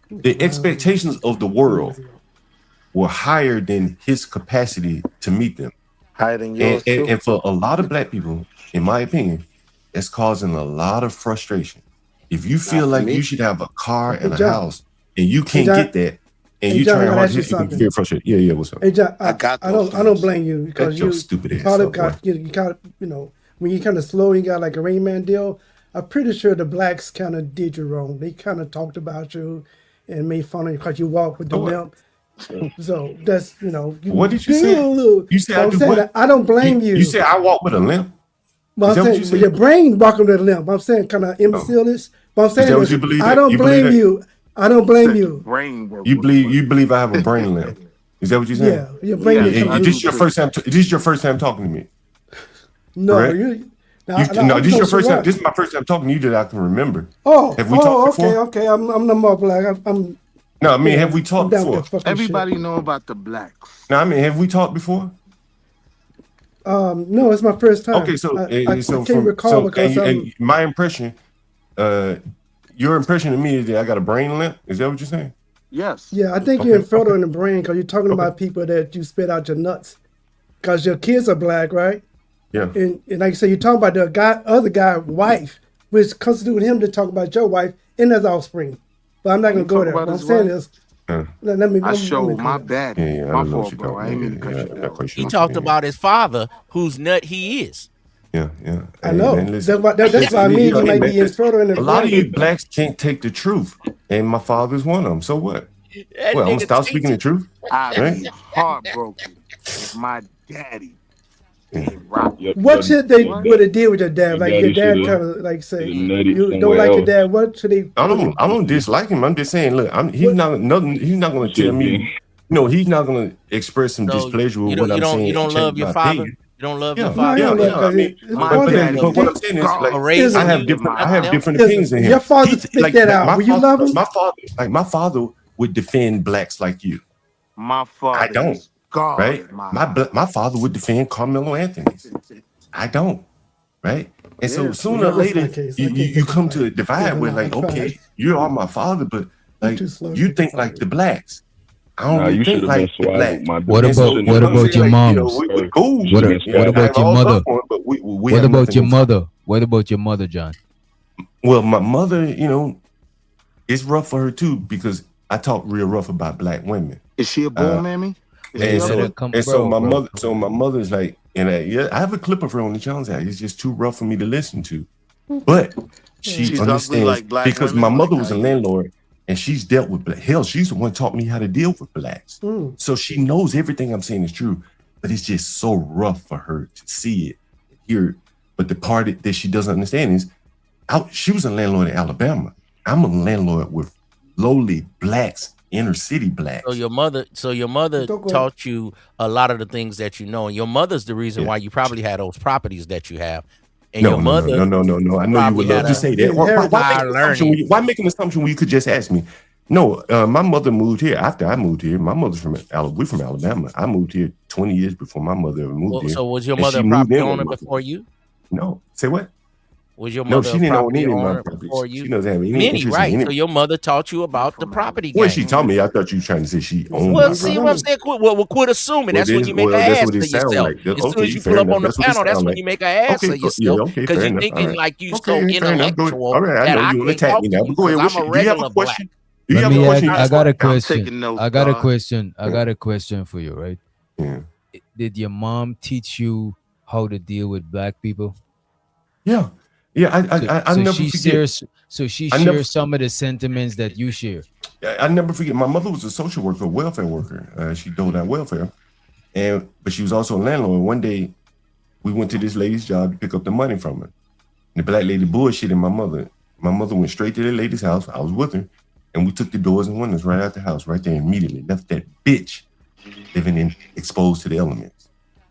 the expectations of the world were higher than his capacity to meet them. Higher than yours, and for a lot of black people, in my opinion, it's causing a lot of frustration. If you feel like you should have a car and a house, and you can't get that, and you try hard, you can feel frustrated. Yeah, what's up? Hey, John, I don't blame you because you stupid ass probably got when you kind of slow, you got like a Rain Man deal. I'm pretty sure the blacks kind of did you wrong. They kind of talked about you and made fun of you because you walk with the limp. So that's what did you say? You said I do what? I don't blame you. You said I walk with a limp. But I'm saying your brain walking with a limp. I'm saying kind of imbecile-ish. But I'm saying I don't blame you. I don't blame you. You believe I have a brain limp? Is that what you're saying? Yeah, your brain. This is your first time. This is your first time talking to me. No, this is your first time. This is my first time talking to you that I can remember. Have we talked before? Okay. I'm no more black. No, I mean, have we talked before? Everybody know about the blacks. No, I mean, have we talked before? No, it's my first time. Okay, so I can't recall because and my impression, your impression of me is that I got a brain limp. Is that what you're saying? Yes. Yeah, I think you're infertile in the brain because you're talking about people that you spit out your nuts because your kids are black, right? Yeah. And like I said, you're talking about the other guy's wife, which constitutes him to talk about your wife and his offspring. But I'm not going to go there. What I'm saying is, my bad. My fault, bro. I ain't mean to cut you down. He talked about his father, whose nut he is. Yeah. I know. That's what I mean. You might be infertile in the brain. A lot of you blacks can't take the truth, and my father's one of them. So what? I'm gonna stop speaking the truth. I'd be heartbroken if my daddy. What should they would have did with your dad? Like your dad kind of like say you don't like your dad. What should they? I don't dislike him. I'm just saying, look, he's not going to tell me. No, he's not going to express some displeasure with what I'm saying. You don't love your father. You don't love Yeah, your father. yeah, yeah. I mean, but what I'm saying is, like, I have different opinions than him. Your father spit that out. Will you love him? My father would defend blacks like you. My father, I don't. is God, Right? My father would defend Carmelo Anthony's. I don't. Right? And so sooner or later, you come to a divide where, like, okay, you are my father, but like you think like the blacks. I don't really think like the black. What about your moms? What about your mother? What about your mother? What about your mother, John? Well, my mother, it's rough for her too because I talk real rough about black women. Is she a bull mammy? So my mother's like, I have a clip of her on the Jones app. It's just too rough for me to listen to. But she understands like black because women, my mother like was a landlord and she's dealt with black. Hell, she's the one taught me how to deal with blacks. So she knows everything I'm saying is true, but it's just so rough for her to see it, hear it. But the part that she doesn't understand is she was a landlord in Alabama. I'm a landlord with lowly blacks, inner city blacks. So your mother taught you a lot of the things that you know, and your mother's the reason why you probably had those properties that you have. And No. your mother, I know you would love to say that. Why make an assumption when you could just ask me? No, my mother moved here after I moved here. My mother's from Alabama. I moved here 20 years before my mother ever moved here. So was your mother a property owner before you? No. Say what? Was your mother she didn't own property any of my owner properties. before you? She doesn't have any Many, interest in right? any. So your mother taught you about the property Well, game. she told me. I thought you were trying to say she owned. Well, see what I'm saying? Quit assuming. That's when you make an ass of yourself. As soon as you pull up on the panel, that's when you make an ass of yourself because you're thinking like you so intellectual. All right, I know you want to attack me now. But go ahead. I'm a regular black. I got a question. I got a question for you, right? Yeah. Did your mom teach you how to deal with black people? Yeah. I never forget. She shares some of the sentiments that you share. I never forget. My mother was a social worker, a welfare worker. She doled out welfare, but she was also a landlord. One day, we went to this lady's job to pick up the money from her. The black lady bullshitted my mother. My mother went straight to the lady's house. I was with her, and we took the doors and windows right out the house, right there immediately. Left that bitch living exposed to the elements.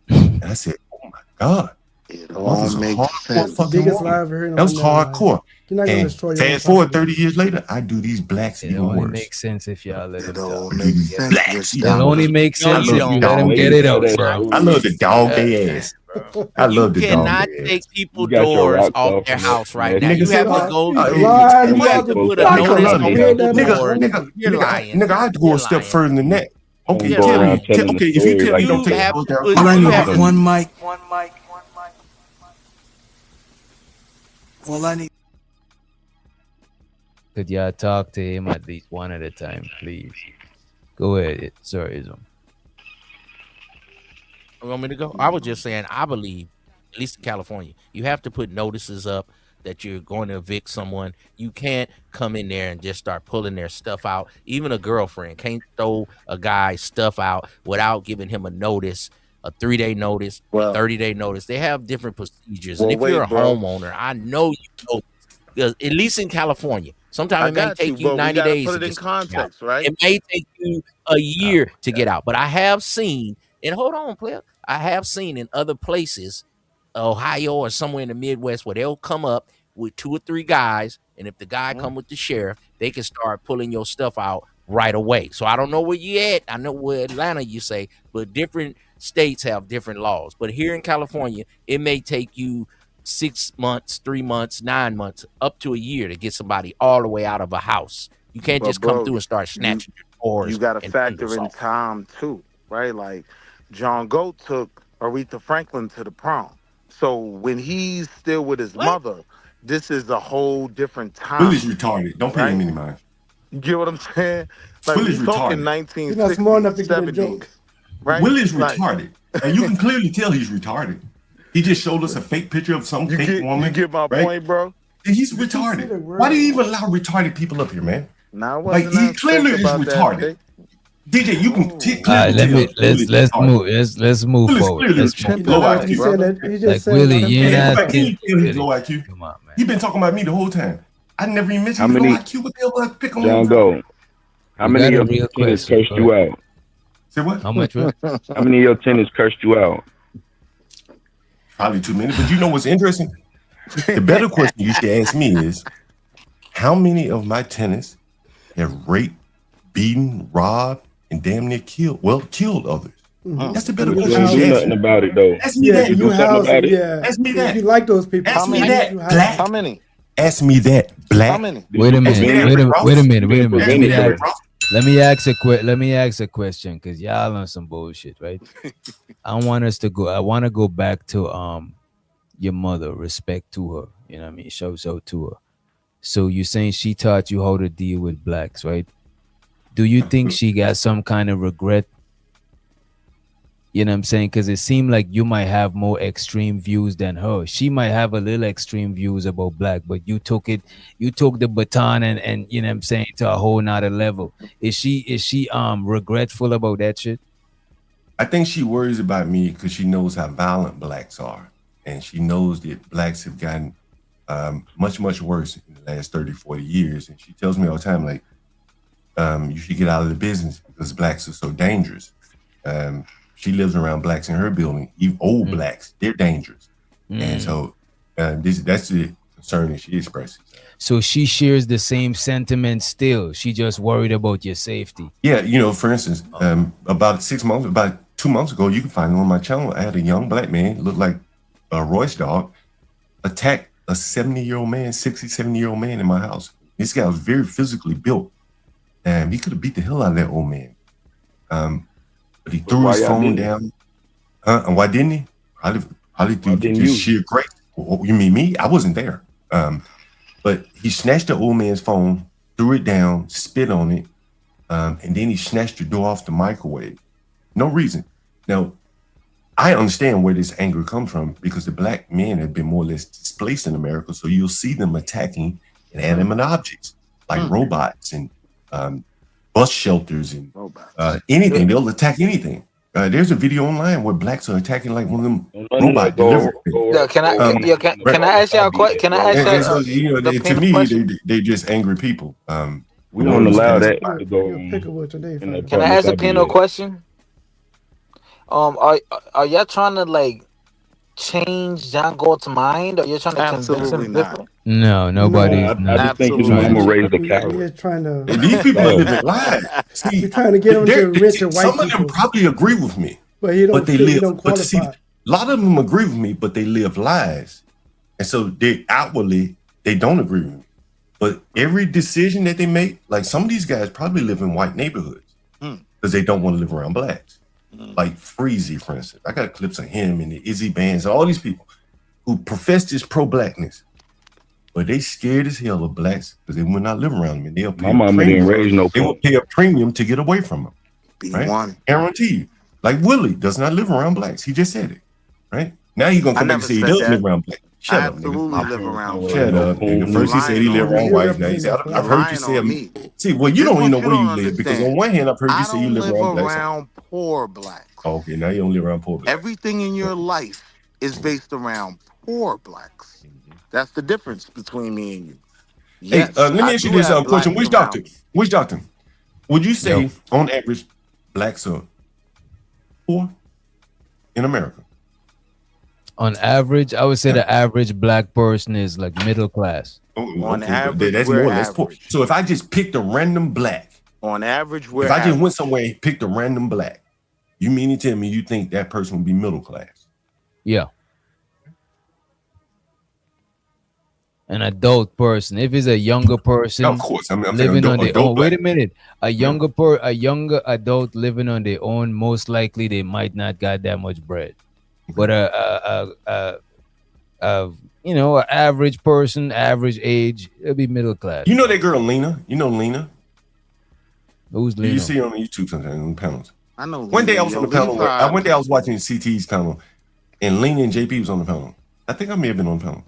And I said, "Oh my God." It all makes sense. Biggest lie I've heard. That was hardcore. You're not gonna And destroy your fast forward 30 years later, I do these blacks It even only worse. makes sense if y'all let them talk. Blacks. It only makes sense if you let them get it out, bro. I love the dog they ass. I love the dog. You cannot take people doors off their house right now. You have to go. You have to put a notice on people's doors. You're lying. Nigga, I have to go a step further than that. Okay, You're tell me. lying. Okay, if you tell me don't take the doors down. All I need one mic. All I need. Could y'all talk to him at least one at a time, please? Go ahead. Sorry, Izum. You want me to go? I was just saying, I believe, at least in California, you have to put notices up that you're going to evict someone. You can't come in there and just start pulling their stuff out. Even a girlfriend can't throw a guy's stuff out without giving him a notice, a 3-day notice, 30-day notice. They have different procedures. And if you're a homeowner, I know you know, because at least in California, sometimes it may take you 90 days. Put it in context, right? It may take you a year to get out. But I have seen, and hold on, player, I have seen in other places, Ohio or somewhere in the Midwest, where they'll come up with 2 or 3 guys, and if the guy come with the sheriff, they can start pulling your stuff out right away. So I don't know where you at. I know where Atlanta you say, but different states have different laws. But here in California, it may take you 6 months, 3 months, 9 months, up to a year to get somebody all the way out of a house. You can't just come through and start snatching your doors. You got to factor in time too, right? Like John Goat took Aretha Franklin to the prom. So when he's still with his mother, this is a whole different time. Willie's retarded. Don't pay him any mind. You get what I'm saying? Like Willie's we're talking retarded. 1960s, You're not smart enough to get a 70s, joke. right? Willie's Like- retarded. And you can clearly tell he's retarded. He just showed us a fake picture of some fake woman. You get my point, bro? He's retarded. Why do you even allow retarded people up here, man? Now, like he clearly is retarded. DJ, you can let's move forward. Let's move low forward. IQ. Like Willie, you're not He's low IQ. Come on, man. He been talking about me the whole time. I never even mentioned low IQ. What the hell would I pick on? John Gold. How many of your tenants cursed you out? Say what? How much? How many of your tenants cursed you out? Probably too many. But you know what's interesting? The better question you should ask me is, how many of my tenants have raped, beaten, robbed, and damn near killed others? That's the better question you do should ask nothing me. about it though. Ask me Yeah, that. you house it. Yeah, Ask me that. You like those people. Ask me many? that. You house Black. How many? Ask me that. Black. How many? Wait a minute. Wait a minute. Ask me that. Let me ask a question, because y'all on some bullshit, right? I want to go back to your mother. Respect to her. You know what I mean? Show to her. So you're saying she taught you how to deal with blacks, right? Do you think she got some kind of regret? You know what I'm saying? Because it seemed like you might have more extreme views than her. She might have a little extreme views about black, but you took the baton and you know what I'm saying, to a whole nother level. Is she regretful about that shit? I think she worries about me because she knows how violent blacks are. And she knows that blacks have gotten much, much worse in the last 30, 40 years. And she tells me all the time, like, you should get out of the business because blacks are so dangerous. She lives around blacks in her building, even old blacks, they're dangerous. And so that's the concern that she expresses. So she shares the same sentiment still. She just worried about your safety. Yeah, you know, for instance, about 2 months ago, you can find it on my channel. I had a young black man, looked like a Royce dog, attacked a 70-year-old man, 60, 70-year-old man in my house. This guy was very physically built. And he could have beat the hell out of that old man. But he threw his phone down. And why didn't he? Probably through just sheer grace. You mean me? I wasn't there. But he snatched the old man's phone, threw it down, spit on it, and then he snatched the door off the microwave. No reason. Now, I understand where this anger comes from because the black men have been more or less displaced in America. So you'll see them attacking inanimate objects like robots and bus shelters and anything. They'll attack anything. There's a video online where blacks are attacking like one of them robot delivery. Can I ask y'all a question? Can I ask y'all? To me, they're just angry people. We don't allow that to go. Can I ask a panel question? Are y'all trying to like change John Galt's mind, or you're trying to convince him different? No, nobody. I just think his mama raised a coward. You're trying to. These people are living lies. See, you're trying to get them to rich and white some of them probably agree with me, but they don't But see, qualify. a lot of them agree with me, but they live lies, and so they outwardly they don't agree with me. But every decision that they make, like some of these guys probably live in white neighborhoods because they don't want to live around blacks. Like Freezy, for instance. I got clips of him and the Izzy Bands, all these people who profess this pro-blackness, but they scared as hell of blacks because they will not live around them. And they'll pay My mama didn't raise no. They will pay a premium to get away from them. Right? Guarantee you. Like Willie does not live around blacks. He just said it. Right? Now he's gonna come back and say he does live around blacks. Shut up, nigga. Live around. Shut up, nigga. First he said he lived around white. Now he said, I've heard you say See, well, you don't even know where you live because on one hand, I've heard you say you live around blacks. Around poor blacks. Okay, now you don't live around poor blacks. Everything in your life is based around poor blacks. That's the difference between me and you. Yes, hey, let me ask you this question. Which doctor? Would you say, on average, blacks are poor in America? On average, I would say the average black person is like middle class. On average, that's more or less poor. So if I just picked a random black, on average, if I just went somewhere and picked a random black, you mean to tell me you think that person would be middle class? Yeah. An adult person. If it's a younger person, of course, I'm living on their own. black. Wait a minute. A younger adult living on their own, most likely they might not got that much bread. But you know, an average person, average age, it'll be middle class. You know that girl Lena? You know Lena? Who's Lena? You see her on YouTube sometimes on panels. I know. One day I was on the panel. One day I was watching CT's panel, and Lena and JP was on the panel. I think I may have been on the panel.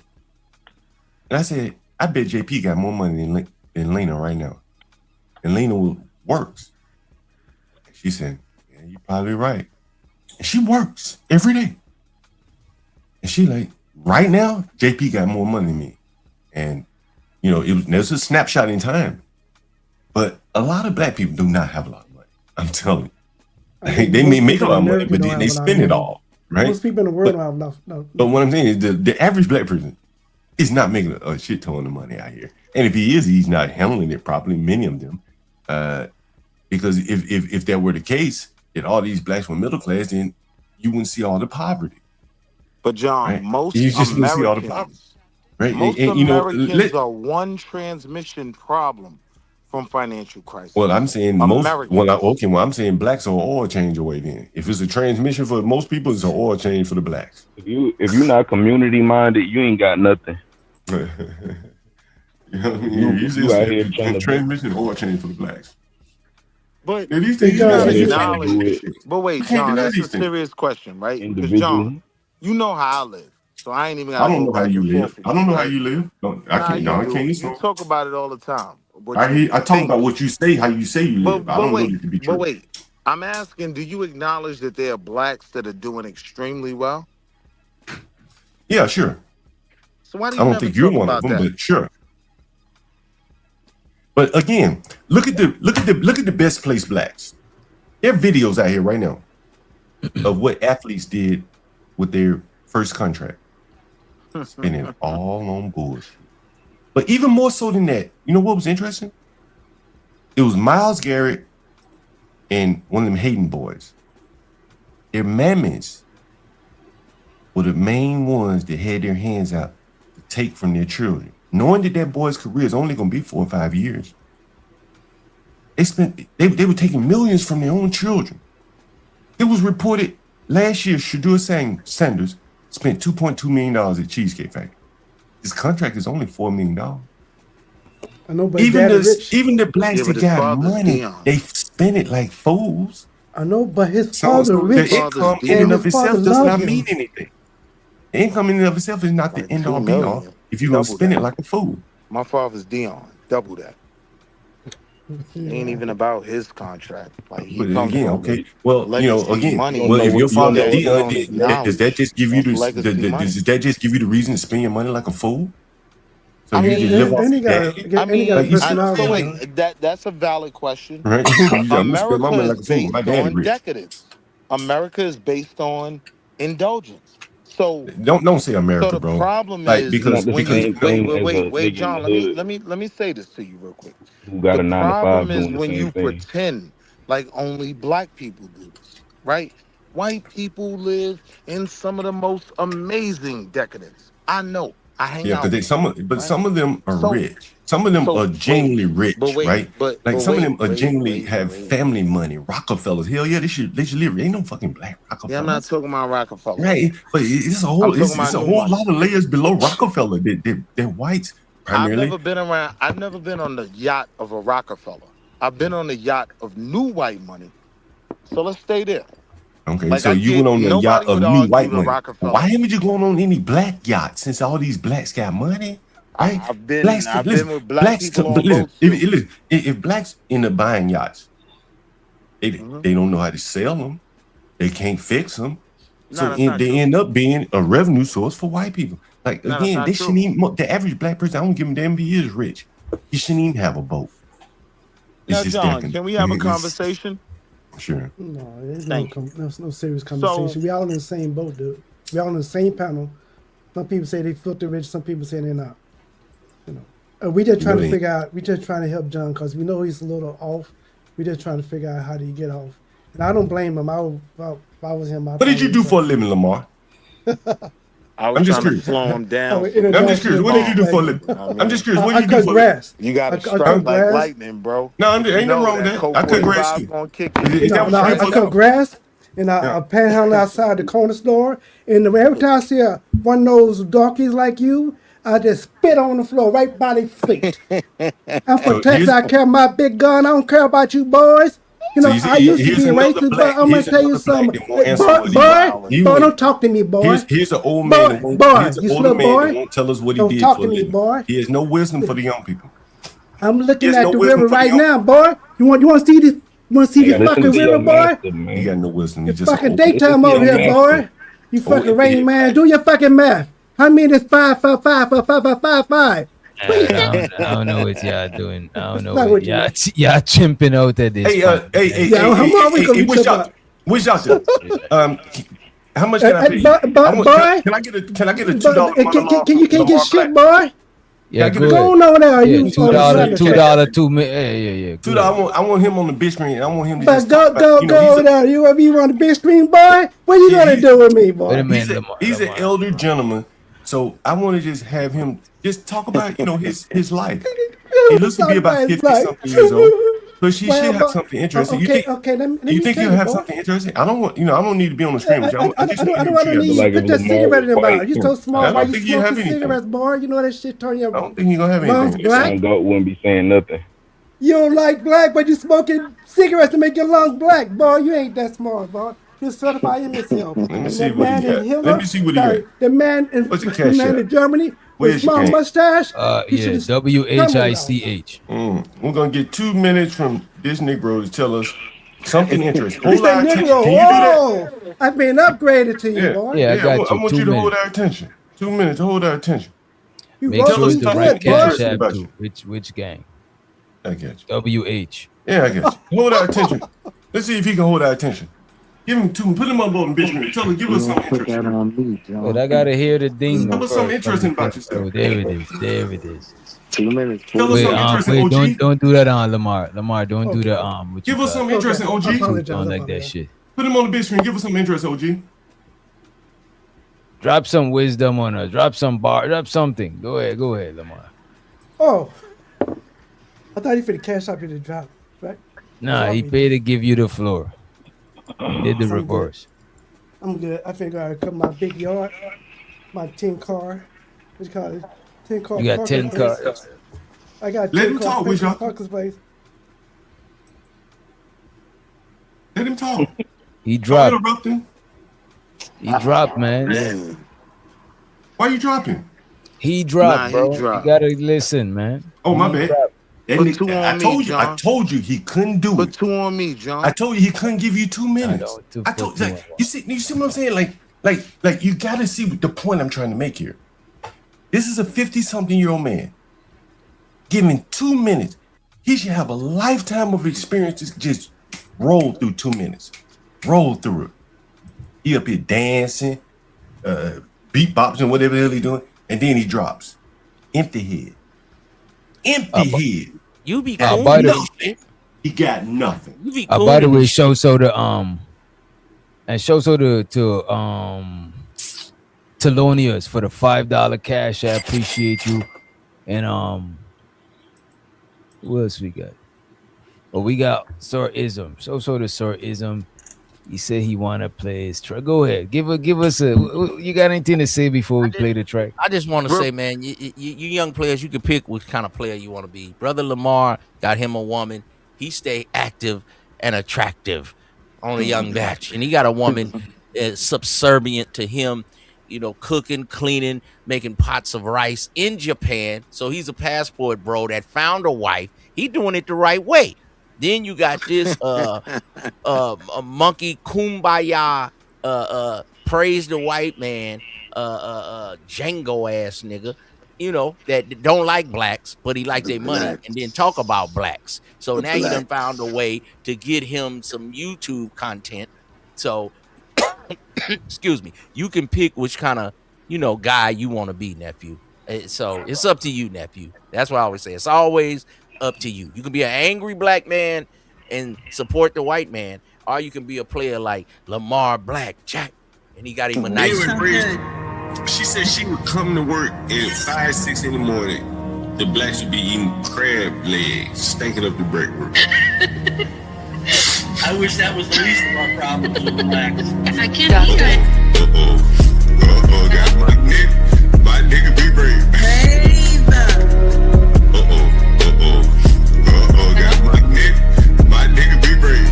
And I said, I bet JP got more money than Lena right now. And Lena works. She said, yeah, you're probably right. And she works every day. And she like, right now, JP got more money than me. And, you know, there's a snapshot in time. But a lot of black people do not have a lot of money. I'm telling you. They may make a lot of money, but they spend it all. right? Most people in the world don't have enough. No. But what I'm saying is the average black person is not making a shit ton of money out here. And if he is, he's not handling it properly, many of them. Because if that were the case, that all these blacks were middle class, then you wouldn't see all the poverty. But John, right? most you just wouldn't see all the Americans, poverty. Right? most And, Americans are one transmission problem from financial crisis. Well, I'm saying I'm saying blacks are oil change away then. If it's a transmission for most people, it's an oil change for the blacks. If you're not community minded, you ain't got nothing. You know what I mean? You out here trying to transmission oil change for the blacks. But these things you gotta acknowledge. But wait, John, that's a serious question, right? Because John, you know how I live, so I ain't even. I don't know how you live. I don't know how you live. I can't. No, I can't listen. You talk about it all the time. I talk about what you say, how you say you live. I don't know it to be true. But wait, I'm asking, do you acknowledge that there are blacks that are doing extremely well? Yeah, sure. So why do you I don't never think you're talk one of about them, that? but sure. But again, look at the best placed blacks. There are videos out here right now of what athletes did with their first contract, spending all on bullshit. But even more so than that, you know what was interesting? It was Myles Garrett and one of them Hayden boys. Their mammies were the main ones that had their hands out to take from their children, knowing that that boy's career is only going to be 4 or 5 years. They were taking millions from their own children. It was reported last year Shadur Sanders spent $2.2 million at Cheesecake Factory. His contract is only $4 million. I know, but even the blacks that got money, they spend it like fools. I know, but his father rich. The income in and of itself does not mean anything. The income in and of itself is not the end all be all if you're gonna spend it like a fool. My father's Dion, double that. It ain't even about his contract. Like he But comes again, from okay. Well, legacy money. well, if your father Dion, knowledge does that just give you legacy money. does that just give you the reason to spend your money like a fool? So I you mean, just live off and he got that? a, and he got a personality. So wait, that's a valid question. Right? America is based on decadence. America is based on indulgence. So don't say America, so the bro. problem Like, is because wait, John. Let me say this to you real quick. Who got a 9 to 5 problem is doing the when same you thing. pretend like only black people do this, right? White people live in some of the most amazing decadence. I know. I hang out. Because some of them are rich. Some of them are genuinely rich, right? Like some of them are genuinely have family money. Rockefellers, hell yeah, they should live. Ain't no fucking black Rockefellers. Yeah, I'm not talking about Rockefeller. Right, but it's a whole lot of layers below Rockefeller. They're whites primarily. I've never been on the yacht of a Rockefeller. I've been on the yacht of new white money. So let's stay there. Okay, Like so you went on the yacht of new white money. Rockefeller. Why haven't you gone on any black yachts since all these blacks got money? Right? I've been with black people on boats. If blacks end up buying yachts, they don't know how to sell them. They can't fix them. So they end up being a revenue source for white people. Like, again, they shouldn't even, the average black person, I don't give a damn if he is rich. He shouldn't even have a boat. Now, John, can we have a conversation? Sure. No, there's no serious conversation. We all in the same boat, dude. We all in the same panel. Some people say they filthy rich. Some people say they're not. You know, we just trying to figure out. We just trying to help John because we know he's a little off. We just trying to figure out how do you get off. And I don't blame him. If I was him. What did you do for a living, Lamar? I'm just curious. To slow him down. I'm just curious. What did you do for a living? I'm just curious. What did you do for a living? You got to strike like lightning, bro. No, ain't nothing wrong with that. I cut grass too. I cut grass, and I panhandle outside the corner store. And every time I see one of those darkies like you, I just spit on the floor right by their feet. I'm from Texas. I carry my big gun. I don't care about you boys. You know, I used to be racist, but I'm gonna tell you something. Boy, don't talk to me, boy. Here's an old man. Boy, you little boy. Won't tell us what he did. Don't talk to me, boy. He has no wisdom for the young people. I'm looking at the river right now, boy. You want to see this? You want to see this fucking river, boy? He got no wisdom. It's fucking daytime over here, boy. You fucking Rain Man. Do your fucking math. How many is 5 for 5 for 5 for 5 5? I don't know what y'all doing. I don't know what y'all chimping out at this. Hey, which y'all How much can I pay? Boy, can I get a $2? Can you get shit, boy? Yeah, go on over there. Yeah, You $2, 2 minutes. Yeah. I want him on the big screen. I want him to But just go over there. You want the big screen, boy? What you gonna do with me, boy? Wait a minute, he's an elder gentleman, so I want to just have him just talk about his life. He looks to be about 50-something years old. But she should have something interesting. Okay, you think he'll have something interesting? I don't need to be on the screen with you. I don't need you to put that cigarette in your mouth. You're so small. Why you smoking cigarettes, boy? You know that shit turn your. I don't think he's gonna have anything. Black wouldn't be saying nothing. You don't like black, but you smoking cigarettes to make your lungs black, boy. You ain't that smart, boy. You're certified in yourself. Let me see what he got. Let me see what he got. The man in Germany with small mustache. WHICH. We're gonna get 2 minutes from this Negro to tell us something interesting. Hold our attention. Can you do that? I've been upgraded to you, boy. Yeah, I got you. I want you to hold our attention. 2 minutes to hold our attention. Make sure it's the right cash app too. Which gang? I got you. WH. Yeah, I got you. Hold our attention. Let's see if he can hold our attention. Give him 2. Put him up on the bitch. Tell him, give us something interesting. But I gotta hear the ding. Tell us something interesting about yourself. Oh, there it is. 2 minutes. Tell us something interesting, OG. Don't do that on Lamar. Don't do the Give us something interesting, OG. Don't like that shit. Put him on the big screen. Give us something interesting, OG. Drop some wisdom on us. Drop some bar. Drop something. Go ahead, Lamar. Oh, I thought you for the cash up here to drop, right? Nah, he paid to give you the floor. He did the reverse. I'm good. I think I cut my big yard, my 10 car. What you call it? 10 car. You got 10 cars. I got 10 Let him talk, with y'all. Place. Let him talk. He dropped. He dropped, man. Why you dropping? He dropped, bro. You gotta listen, man. Oh, my bad. I told you he couldn't do it. Put 2 on me, John. I told you he couldn't give you 2 minutes. I told you, you see what I'm saying? Like you gotta see the point I'm trying to make here. This is a 50-something-year-old man given 2 minutes. He should have a lifetime of experience. Just roll through 2 minutes. Roll through it. He up here dancing, beatboxing, whatever the hell he doing, and then he drops. Empty head. You be cool. By the way, he got nothing. You be cool. By the way, show so to Thelonious for the $5 cash. I appreciate you. And what else we got? Oh, we got Sir Ism. So to Sir Ism. He said he wanna play his track. Go ahead. Give us a. You got anything to say before we play the track? I just want to say, man, you young players, you can pick which kind of player you want to be. Brother Lamar got him a woman. He stay active and attractive on a young batch, and he got a woman subservient to him. Cooking, cleaning, making pots of rice in Japan. So he's a passport bro that found a wife. He doing it the right way. Then you got this a monkey kumbaya praise the white man Django ass nigga, that don't like blacks, but he like their money and then talk about blacks. So now he done found a way to get him some YouTube content. So excuse me, you can pick which kind of guy you want to be, nephew. So it's up to you, nephew. That's what I always say. It's always up to you. You can be an angry black man and support the white man, or you can be a player like Lamar Black Jack, and he got him a nice. She said she would come to work at 5, 6 in the morning. The blacks would be eating crab legs, stinking up the break room. I wish that was the least of our problems with the blacks. I can't hear it. Got my nigga be brave. My nigga be brave.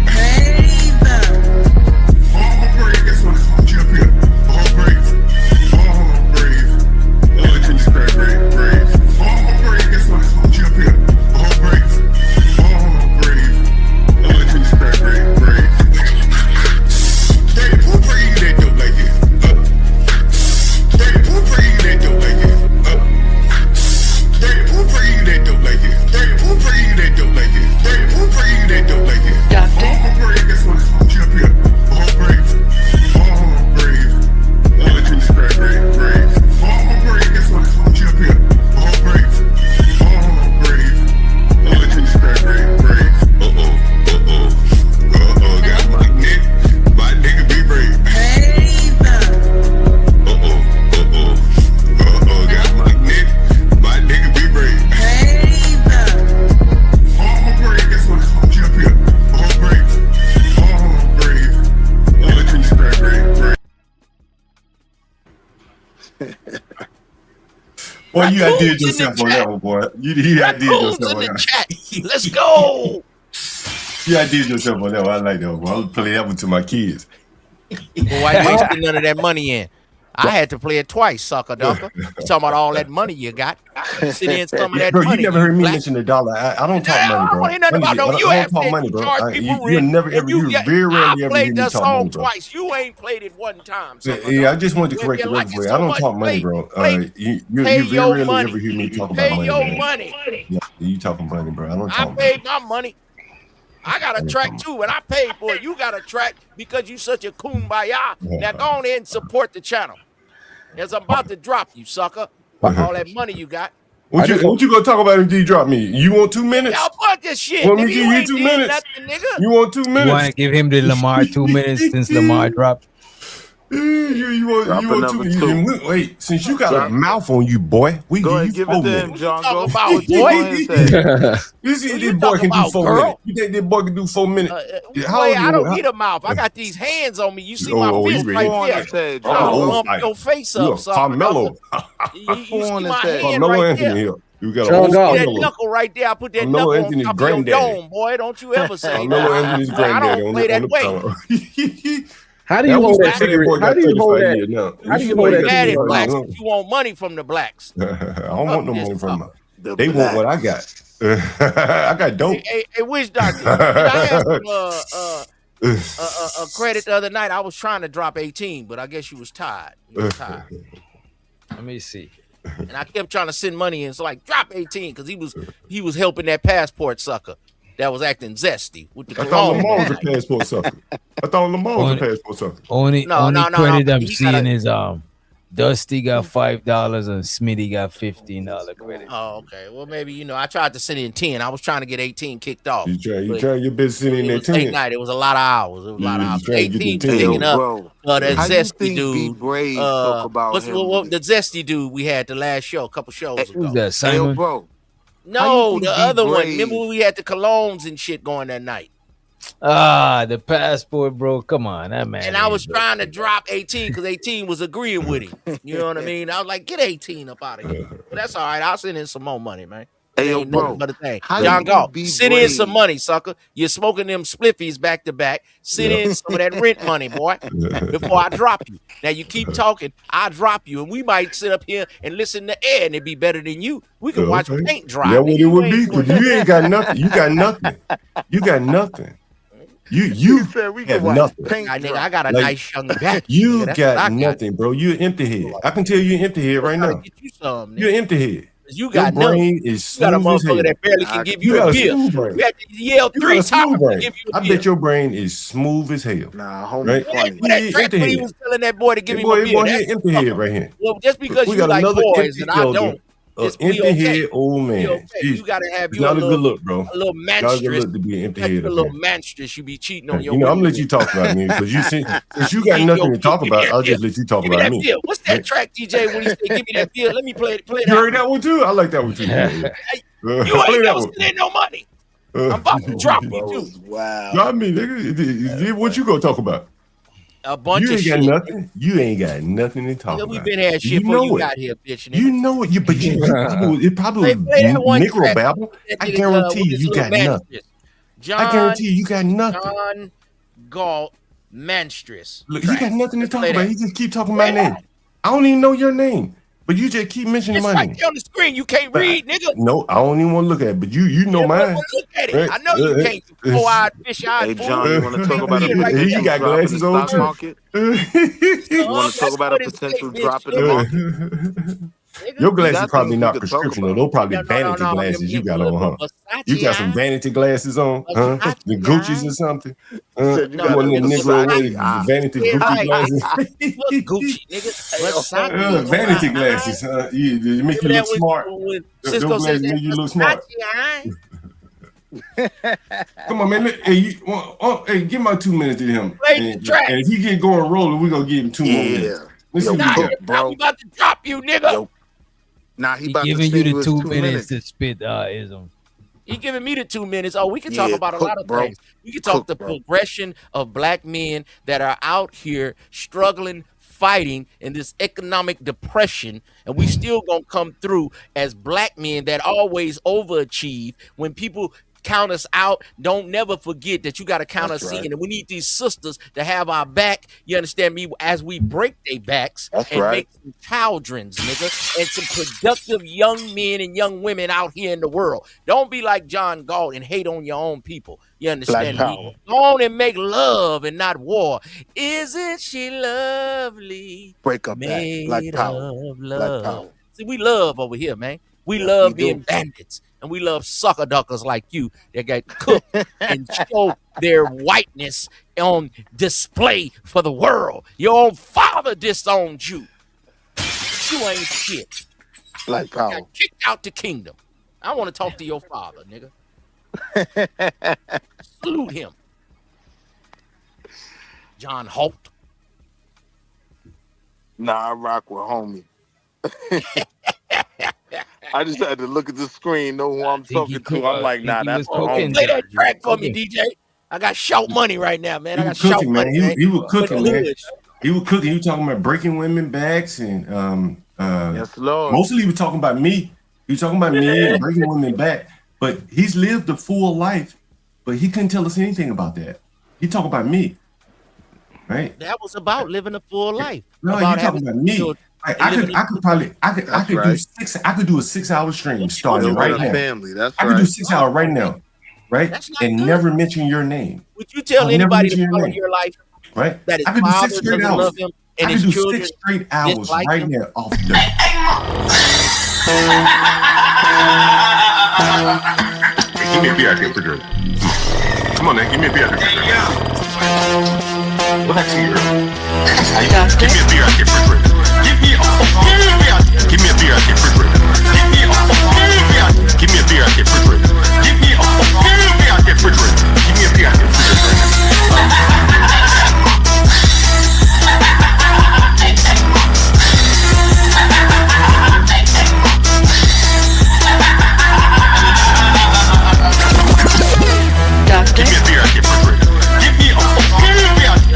Brave, that's what I called you up here. Brave. Brave. Brave, that's what I called you up here. Brave. Brave. Brave. Who bring you that dope like this? Who bring you that dope like this? Boy, you outdid yourself on that one, boy. You outdid yourself on that. Chat. Let's go. You outdid yourself on that one. I like that one. I'll play that one to my kids. Well, why you ain't putting none of that money in? I had to play it twice, sucker dunker. You talking about all that money you got? Sit in some of that Bro, money. you never heard me mention the dollar. I don't talk money, bro. I don't hear nothing about no. You I have don't talk to money, bro. charge people You rent. never ever. You very rarely ever hear played me that talk money, song bro. twice. You ain't played it one time. Yeah, I just wanted to correct the record for you. I don't talk money, bro. You very rarely ever hear me talk about money. Pay your money. Yeah, you talking money, bro. I don't talk money. Paid my money. I got a track too, and I paid for it. You got a track because you such a kumbaya. Now go on in and support the channel. As I'm about to drop you, sucker. All that money you got. What you gonna talk about if you drop me? You want 2 minutes? Y'all bought this shit. Want me Nigga, to give you 2 minutes? Nothing, nigga. You want 2 minutes? You want to give him the Lamar 2 minutes since Lamar dropped? You want 2 minutes? Wait, since you got a mouth on you, boy, we Go ahead, give you give 4 it to minutes. him, John. Go about, boy. This boy can do 4 minutes. You think this boy can do 4 minutes? I don't need a mouth. I got these hands on me. You see my fist right there. Your face up, sucker. Carmelo. You see my hand Carmelo right Anthony there. here. You got that knuckle right there. I put that Carmelo knuckle Anthony's on top of your granddaddy. dome, boy. Don't you ever say Carmelo Anthony's I granddaddy. don't play that way. How do you hold that cigarette? How do you hold that? How do you hold that mad at cigarette? blacks, but you want money from the blacks. I don't want no money from them. They want what I got. I got dope. Hey, Witch Doctor, I asked a credit the other night. I was trying to drop 18, but I guess you was tired. Let me see. And I kept trying to send money in. So like, drop 18 because he was helping that passport sucker that was acting zesty with the I thought cologne. Lamar was a passport sucker. I thought Lamar was a passport sucker. Only credit I'm seeing is Dusty got $5 and Smitty got $15 credit. Oh, okay. Well, maybe I tried to send in 10. I was trying to get 18 kicked off. You try your best sending in that 10. Late night. It was a lot of hours. It was a lot of hours. 18 picking up. That zesty dude. The zesty dude we had the last show, a couple shows ago. Who's that, Simon? Bro. No, the other one. Remember when we had the colognes and shit going that night? The passport, bro. Come on, that man. And I was trying to drop 18 because 18 was agreeing with him. You know what I mean? I was like, get 18 up out of here. But that's all right. I'll send in some more money, man. Hey, ain't bro, nothing but a thing. how John you Gall, be send in brave? some money, sucker. You're smoking them spliffies back to back. Send in some of that rent money, boy, before I drop you. Now you keep talking, I drop you, and we might sit up here and listen to air, and it'd be better than you. We can watch paint dry. That's what it would be, because you ain't got nothing. You got nothing. You got nothing. You have nothing. I got a nice young back. You got nothing, bro. You're an empty head. I can tell you're an empty head right now. Get you some, You're an empty head. You got your brain is smooth you got a as hell. motherfucker that barely can give you a beer. You had to yell You 3 got a smooth times to brain. give you a I beer. bet your brain is smooth as hell. Nah, homie, right? funny. But that track when he was telling that boy to give him a beer. Boy, here, empty head right here. Well, just because We you got like another boys empty and I elder, don't, an it's empty head old man. Okay. You gotta have It's you a not a little, good look, bro. a little Not a good manstress. look to be an empty You head. a up little here. manstress. You be cheating on your. You know, I'm gonna women. let you talk about me because since you got nothing to talk about, I'll just let you talk Give me about that me. beer. What's that track, DJ? When he said, "Give me that beer," let me play it. You heard that one too? I like that one too. You ain't Play that never one. spending no money. I'm about to drop you too. Wow. Drop me, nigga. What you gonna talk about? A bunch You of ain't shit. got nothing. You ain't got nothing to talk Nigga, about. we been had shit You before know you it. got here, bitch. Nigga. You know it. It probably Play that one was track. microbabble. That I nigga, guarantee with you, his you little got nothing. manstress. I guarantee you got nothing. John Galt Manstress. Look, you got nothing to talk play about. that. You just keep talking my name. I don't even know your name, but you just keep mentioning It's my right name. there on the screen. You can't read, nigga. No, I don't even want to look at it, but you know mine. Look at it. Right? I know you can't. Four-eyed, fish-eyed. Hey, John, you want to talk about a Right potential He got drop in glasses the on stock too. market? You want to talk about a potential drop in the market? Your glasses got probably things not we could talk prescription though. about. Those probably No, vanity glasses you got on, huh? You got some Versace vanity glasses on, huh? Versace The Gucci's or something? Said you You got want the them Negro Versace with eye. vanity Yeah, Gucci right. glasses? Look, Gucci, nigga. Versace. Vanity glasses, you make you look smart. When Those Cisco glasses says make you look smart. Come on, man. Hey, give my 2 minutes to him. Play the And track. if he get going rolling, we're gonna give him 2 more minutes. Let's see what Nah, he got. we about to drop you, nigga. Nah, he He about to giving send you the his 2 minutes to spit ism. He giving me the 2 minutes. Oh, we can talk Yeah, about a cook, lot of bro. things. We can talk Cook, the bro. progression of black men that are out here struggling fighting in this economic depression, and we still gonna come through as black men that always overachieve. When people count us out, don't never forget that you got to count us in, and we need these sisters to have our back. You understand me? As we break their backs make some childrens, nigga, and some productive young men and young women out here in the world. Don't be like John Galt and hate on your own people. You understand me? Go on and make love and not war. Isn't she lovely? Break up Made that. Black power. of Black love. power. See, we love over here, man. We love being bandits, and we love sucker duckers like you that get cooked and show their whiteness on display for the world. Your own father disowned you. You ain't shit. Black power. You got kicked out the kingdom. I want to talk to your father, nigga. Salute him. John Holt. Nah, I rock with homie. I just had to look at the screen, know who I'm talking to. I'm like, nah, that's the homie. Play that track for me, DJ. I got shout money right now, man. I got cooking, shout money, man. He was cooking, man. He was cooking. You talking about breaking women backs and yes, Lord. Mostly he was talking about me. He was talking about me and breaking women back. But he's lived a full life, but he couldn't tell us anything about that. He talking about me, right? That was about living a full life. No, you talking about me. I could do a 6-hour stream starting right now. Family, that's I could do 6 hours right now, right? And never mention your name. Would you tell anybody to follow your life? Right? That his I could do 6 straight hours. love him and I his could do children 6 straight hours dislike right him? now off the Give me a beer out there, refrigerator. Come on, man. Give me a beer out there, refrigerator. Relax here. Give me a beer out there, refrigerator. Give me a beer. Give me a beer out there, refrigerator. Give me a beer. Give me a beer out there, refrigerator. Give me a beer out there, refrigerator. Give me a beer out there, refrigerator. Doctor? Give me a beer out there, refrigerator. Give me a beer.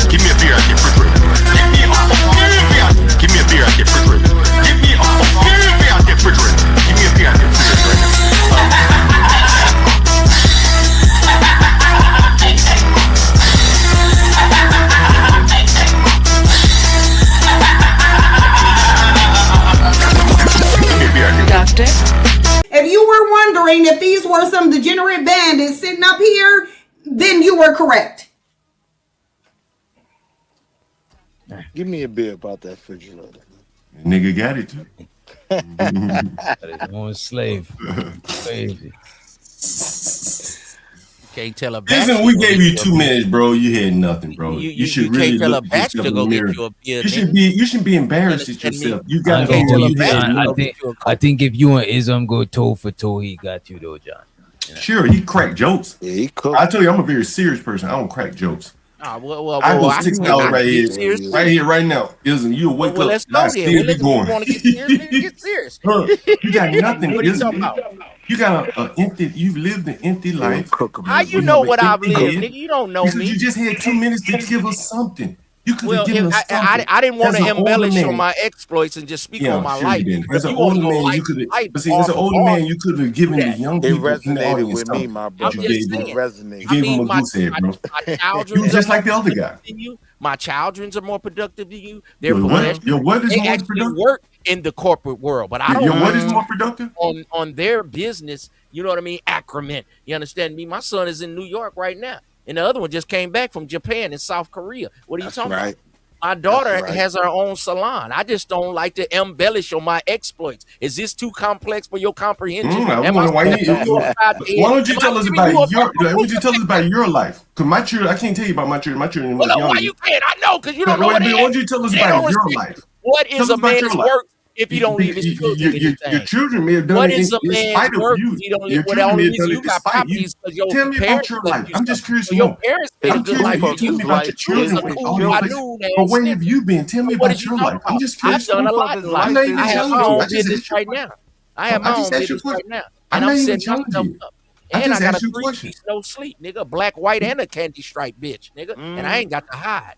Give me a beer out there, refrigerator. Give me a beer. Give me a beer out there, refrigerator. Give me a beer out there, refrigerator. Give me a beer out there, refrigerator. Doctor? If you were wondering if these were some degenerate bandits sitting up here, then you were correct. Give me a beer about that refrigerator. nigga got it too. That is one slave. Crazy. Can't tell a Listen, we gave you 2 minutes, bro. You had nothing, bro. You should really can't tell look a at yourself bachelor in go the mirror. get you a beer. You should be embarrassed at yourself. You got to. I think if you and IZM go toe for toe, he got you though, John. Sure, he cracked jokes. Yeah, he cooked. I tell you, I'm a very serious person. I don't crack jokes. I go 6 hours right here, right now. Isn't you wake up? Let's go then. Still be going. Want to get serious? Get serious. You got nothing. What are you talking about? You got an empty. You've lived an empty life. How you know what I've lived, nigga? You don't know me. You just had 2 minutes to give us something. You could have given us something. I didn't want As to an older embellish man- on my exploits and just speak on my sure life. you didn't. But As an you want older to go man, you life- could have. life But see, as an off older of man, you could have given the young It people in the resonated audience with me, something. my You brother. gave them. It resonated. You gave them a goose egg, bro. My children You was just like the other guy. My children are more productive than you. They're Your what? Your what is they more actually productive? work in the corporate world, but I don't. Your what is more productive? On their business? You know what I mean? Acronym. You understand me? My son is in New York right now, and the other one just came back from Japan and South Korea. What are you talking about? My daughter has her own salon. I just don't like to embellish on my exploits. Is this too complex for your comprehension? Why don't you tell us about your? Why don't you tell us about your life? Because my children, I can't tell you about my children. My children are much younger. Why you can't? I know because you don't know what it is. Why don't you tell us about your life? What Tell is us a about your man's life. work if you don't leave his children? Your children may have done What it is a in spite man's of work? you. You don't Your live. Well, the children may only have reason done you it got despite you. properties because your Tell me about parents your let life. you I'm just stuff. curious to Your know. parents I'm made a good curious. life. You tell me about your children. But where have you been? Tell me about your life. I'm just curious. I've done a lot in life. I'm not even I have telling my you. own I just business asked you. right now. I have my own business right now, I'm and not I'm even setting telling myself you. up. I And I just got a asked you a question. 3-piece no sleep, nigga, black, white, and a candy stripe bitch, nigga, and I ain't got to hide.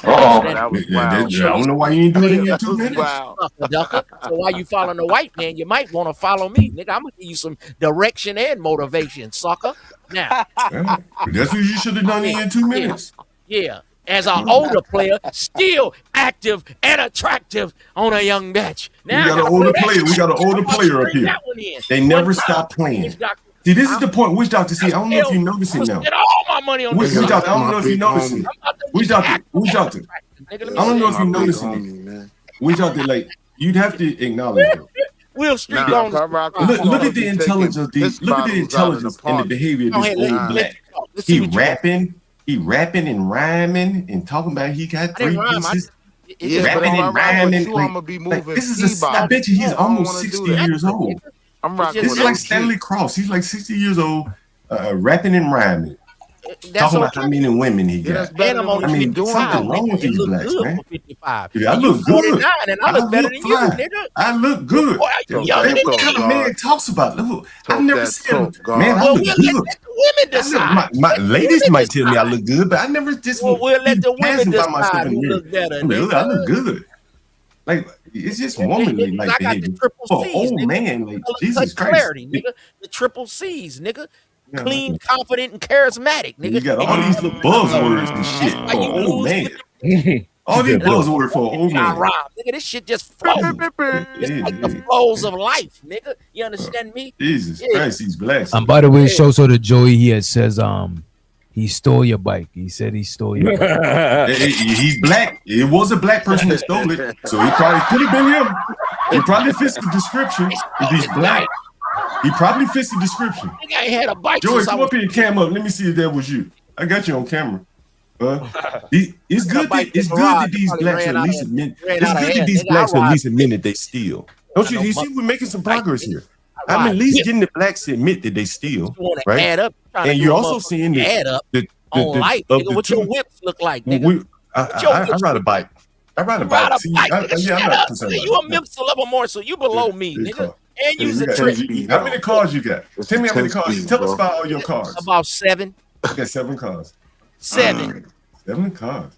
That was wild. I don't know why you ain't doing it in 2 minutes. Wow. Ducker. So while you following the white man, you might want to follow me, nigga. I'm gonna give you some direction and motivation, sucker. Now, that's what you should have done in 2 minutes. Yeah. As an older player, still active and attractive on a young match. Now We got an older player. We got an older player up here. They never stop playing. See, this is the point. Witch Doctor, see, I don't know if you notice it now. Spend all my money on Witch this. Doctor, I don't know if you notice it. Witch Doctor, I don't know if you noticing it. Witch Doctor, like, you'd have to acknowledge it. Will Street Nah, Look at the intelligence of these. Look at the intelligence and the behavior of this old black. He rapping and rhyming and talking about he got 3 pieces. Rapping and rhyming. I bet you he's almost 60 years old. This is like Stanley Cross. He's like 60 years old, rapping and rhyming. Talking about how many women he got. I mean, something wrong with these blacks, man. Yeah, I look good. And I look better than you, nigga. I look good. What kind of man talks about? Look, I've never said, man, I look good. Women decide. My ladies might tell me I look good, but I never just we'll let the women decide who look better. I look good. Like, it's just womanly like behavior. For an old man, like, Jesus Christ. Clarity, nigga. The triple C's, nigga. Clean, confident, and charismatic, nigga. You got all these little buzzwords and shit for an old man. All these buzzwords for an old man. Nigga, this shit just flows. It's like the flows of life, nigga. You understand me? Jesus Christ, these blacks. By the way, show so the Joey here says he stole your bike. He said he stole your bike. He's black. It was a black person that stole it, so he probably could have been him. He probably fits the description if he's black. He probably fits the description. I ain't had a bike. Joey, come up here and cam up. Let me see if that was you. I got you on camera. It's good that these blacks at least admit. It's good that these blacks at least admit that they steal. Don't you? You see, we're making some progress here. I'm at least getting the blacks to admit that they steal, right? Add up, and you're also seeing add up on life. Nigga, what your whips look like, nigga? I ride a bike. I ride a bike. I'm not concerned. You a Memphis level more, so you below me, nigga. And use a trick. How many cars you got? Tell me how many cars. Tell us about all your cars. About 7. You got 7 cars. 7. 7 cars.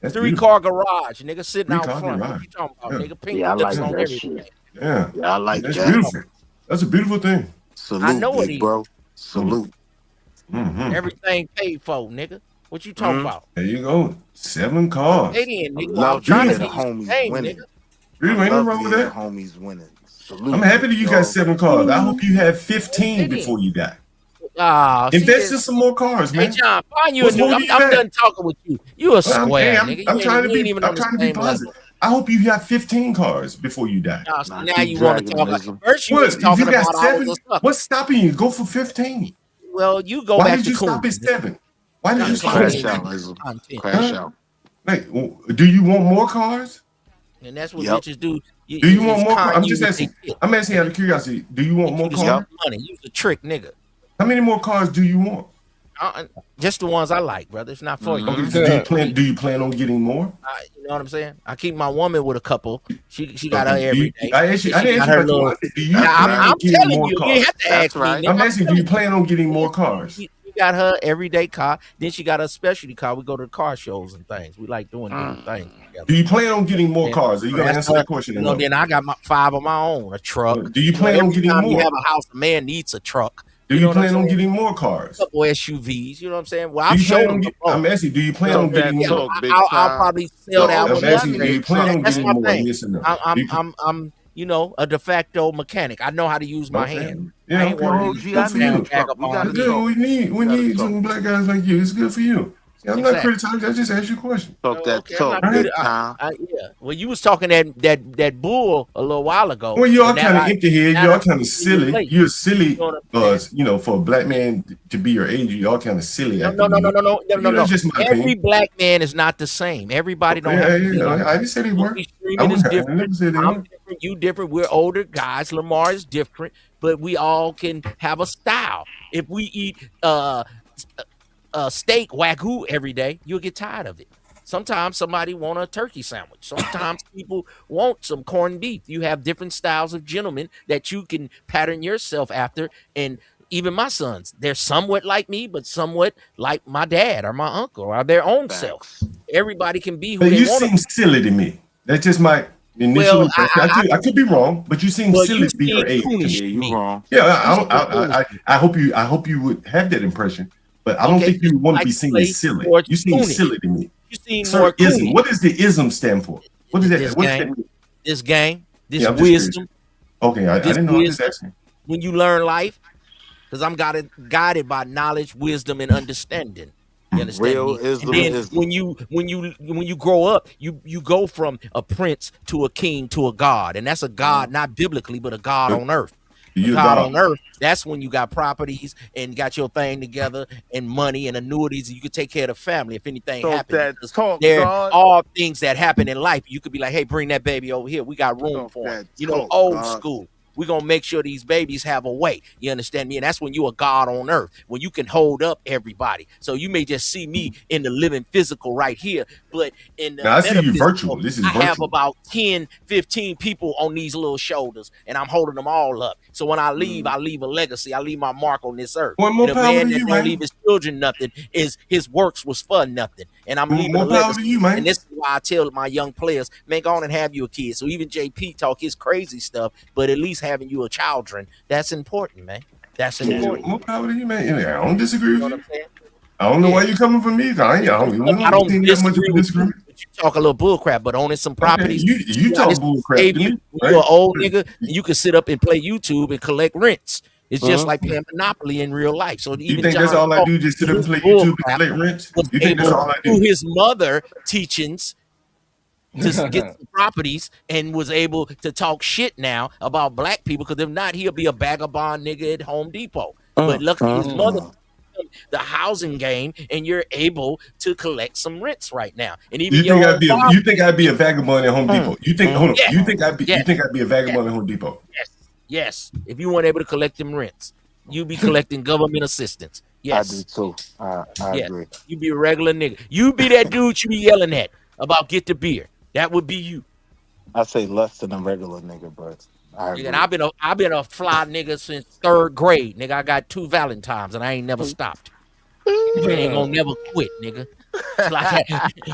That's 3-car garage, nigga, sitting out front. What you talking about, nigga? Pink I like on that everything. shit. Yeah, I like that's that. Beautiful. That's a beautiful thing. Salute, I know it, bro. Salute. Everything paid for, nigga. What you talking about? There you go. 7 cars. Love trying to the homies winning. Really, ain't no wrong with that. Homies winning. Salute. I'm happy that you got 7 cars. I hope you have 15 before you die. Invest in some more cars, man. Hey, John, find you a new. I'm done talking with you. You a square, nigga. I'm trying to be positive. I hope you have 15 cars before you die. So now you want to talk about first you was talking about all this stuff. What's stopping you? Go for 15. Well, you go Why back did to you stop at 7? Why did you stop at 7? Crash out. Like, do you want more cars? And that's what bitches do. Do you want more cars? I'm just asking. I'm asking out of curiosity. Do you want more cars? Money. Use the trick, nigga. How many more cars do you want? Just the ones I like, brother. It's not for you. Do you plan on getting more? You know what I'm saying? I keep my woman with a couple. She got her every day. I didn't ask you about do you plan on getting more cars? You have to ask me. I'm asking, do you plan on getting more cars? She got her everyday car. Then she got a specialty car. We go to the car shows and things. We like doing different things together. Do you plan on getting more cars? Are you gonna answer that question? No, then I got 5 of my own. A truck. Do you plan on getting more? You have a house. A man needs a truck. Do you plan on getting more cars? A couple SUVs, you know what I'm saying? Well, I've shown them. I'm asking, do you plan on getting more? I'll probably sell that one. Do you plan on getting more? Yes or no? I'm a de facto mechanic. I know how to use my hand. Yeah, I ain't good for you. We need some black guys like you. It's good for you. I'm not criticizing. I just asked you a question. Talk that talk, big time. Yeah. Well, you was talking that bull a little while ago. Well, you all kind of empty head. You all kind of silly. You're silly, for a black man to be your age. You all kind of silly. No. Every black man is not the same. Everybody don't have to be. I didn't say they were. I'm different. You different. We're older guys. Lamar is different, but we all can have a style. If we eat steak wagyu every day, you'll get tired of it. Sometimes somebody want a turkey sandwich. Sometimes people want some corned beef. You have different styles of gentlemen that you can pattern yourself after and even my sons, they're somewhat like me, but somewhat like my dad or my uncle or their own self. Everybody can be who But they you want to seem be. silly to me. That's just my initial impression. I could be wrong, but you seem silly to be your age. Yeah, you wrong. Yeah, I hope you would have that impression, but I don't think you want to be seen as silly. You seem silly to me. You seem Sir, more ism. coonish. What does the ism stand for? What is that? This What does that game, mean? this game, this Yeah, I'm just curious. wisdom. Okay, I didn't know. I was just asking. When you learn life, because I'm guided by knowledge, wisdom, and understanding. You understand Real me? ism And then is when you grow up, you go from a prince to a king to a god, and that's a god not biblically, but a god on earth. You God on earth. That's when you got properties and got your thing together and money and annuities, and you could take care of the family if anything happens. There are all things that happen in life. You could be like, hey, bring that baby over here. We got room for him. You know, old school. We're going to make sure these babies have a way. You understand me? And that's when you're a God on earth, when you can hold up everybody. So you may just see me in the living physical right here, but in the Now, I see you virtual. This is I have virtual. about 10, 15 people on these little shoulders, and I'm holding them all up. So when I leave a legacy. I leave my mark on this earth. Well, more And a power man to that you, don't man. leave his children nothing is his works was for nothing. And I'm leaving more a power legacy. to you, man. And this is why I tell my young players, man, go on and have you a kid. So even JP talk his crazy stuff, but at least having you a children, that's important, man. That's important. More power to you, man. I don't disagree with you. I don't know why you coming for me. I don't disagree with you. You talk a little bull crap, but owning some properties. You talk bull crap to me, right? You're an old nigga. You can sit up and play YouTube and collect rents. It's just like playing Monopoly in real life. So You think that's all I do? Just sit up and play YouTube and collect rents? You think that's all I do? Through his mother teachings to get some properties and was able to talk shit now about black people, because if not, he'll be a vagabond nigga at Home Depot. But luckily his mother the housing game, and you're able to collect some rents right now. And even you think I'd be a vagabond at Home Depot? You think hold on, you think I'd be a vagabond at Home Depot? Yes. If you weren't able to collect them rents, you'd be collecting government assistance. Yes. I do too. I agree. You be a regular nigga. You be that dude you be yelling at about get the beer. That would be you. I say less than a regular nigga, but and I've been a fly nigga since 3rd grade. Nigga, I got 2 Valentines and I ain't never stopped. You ain't gonna never quit, nigga. Like,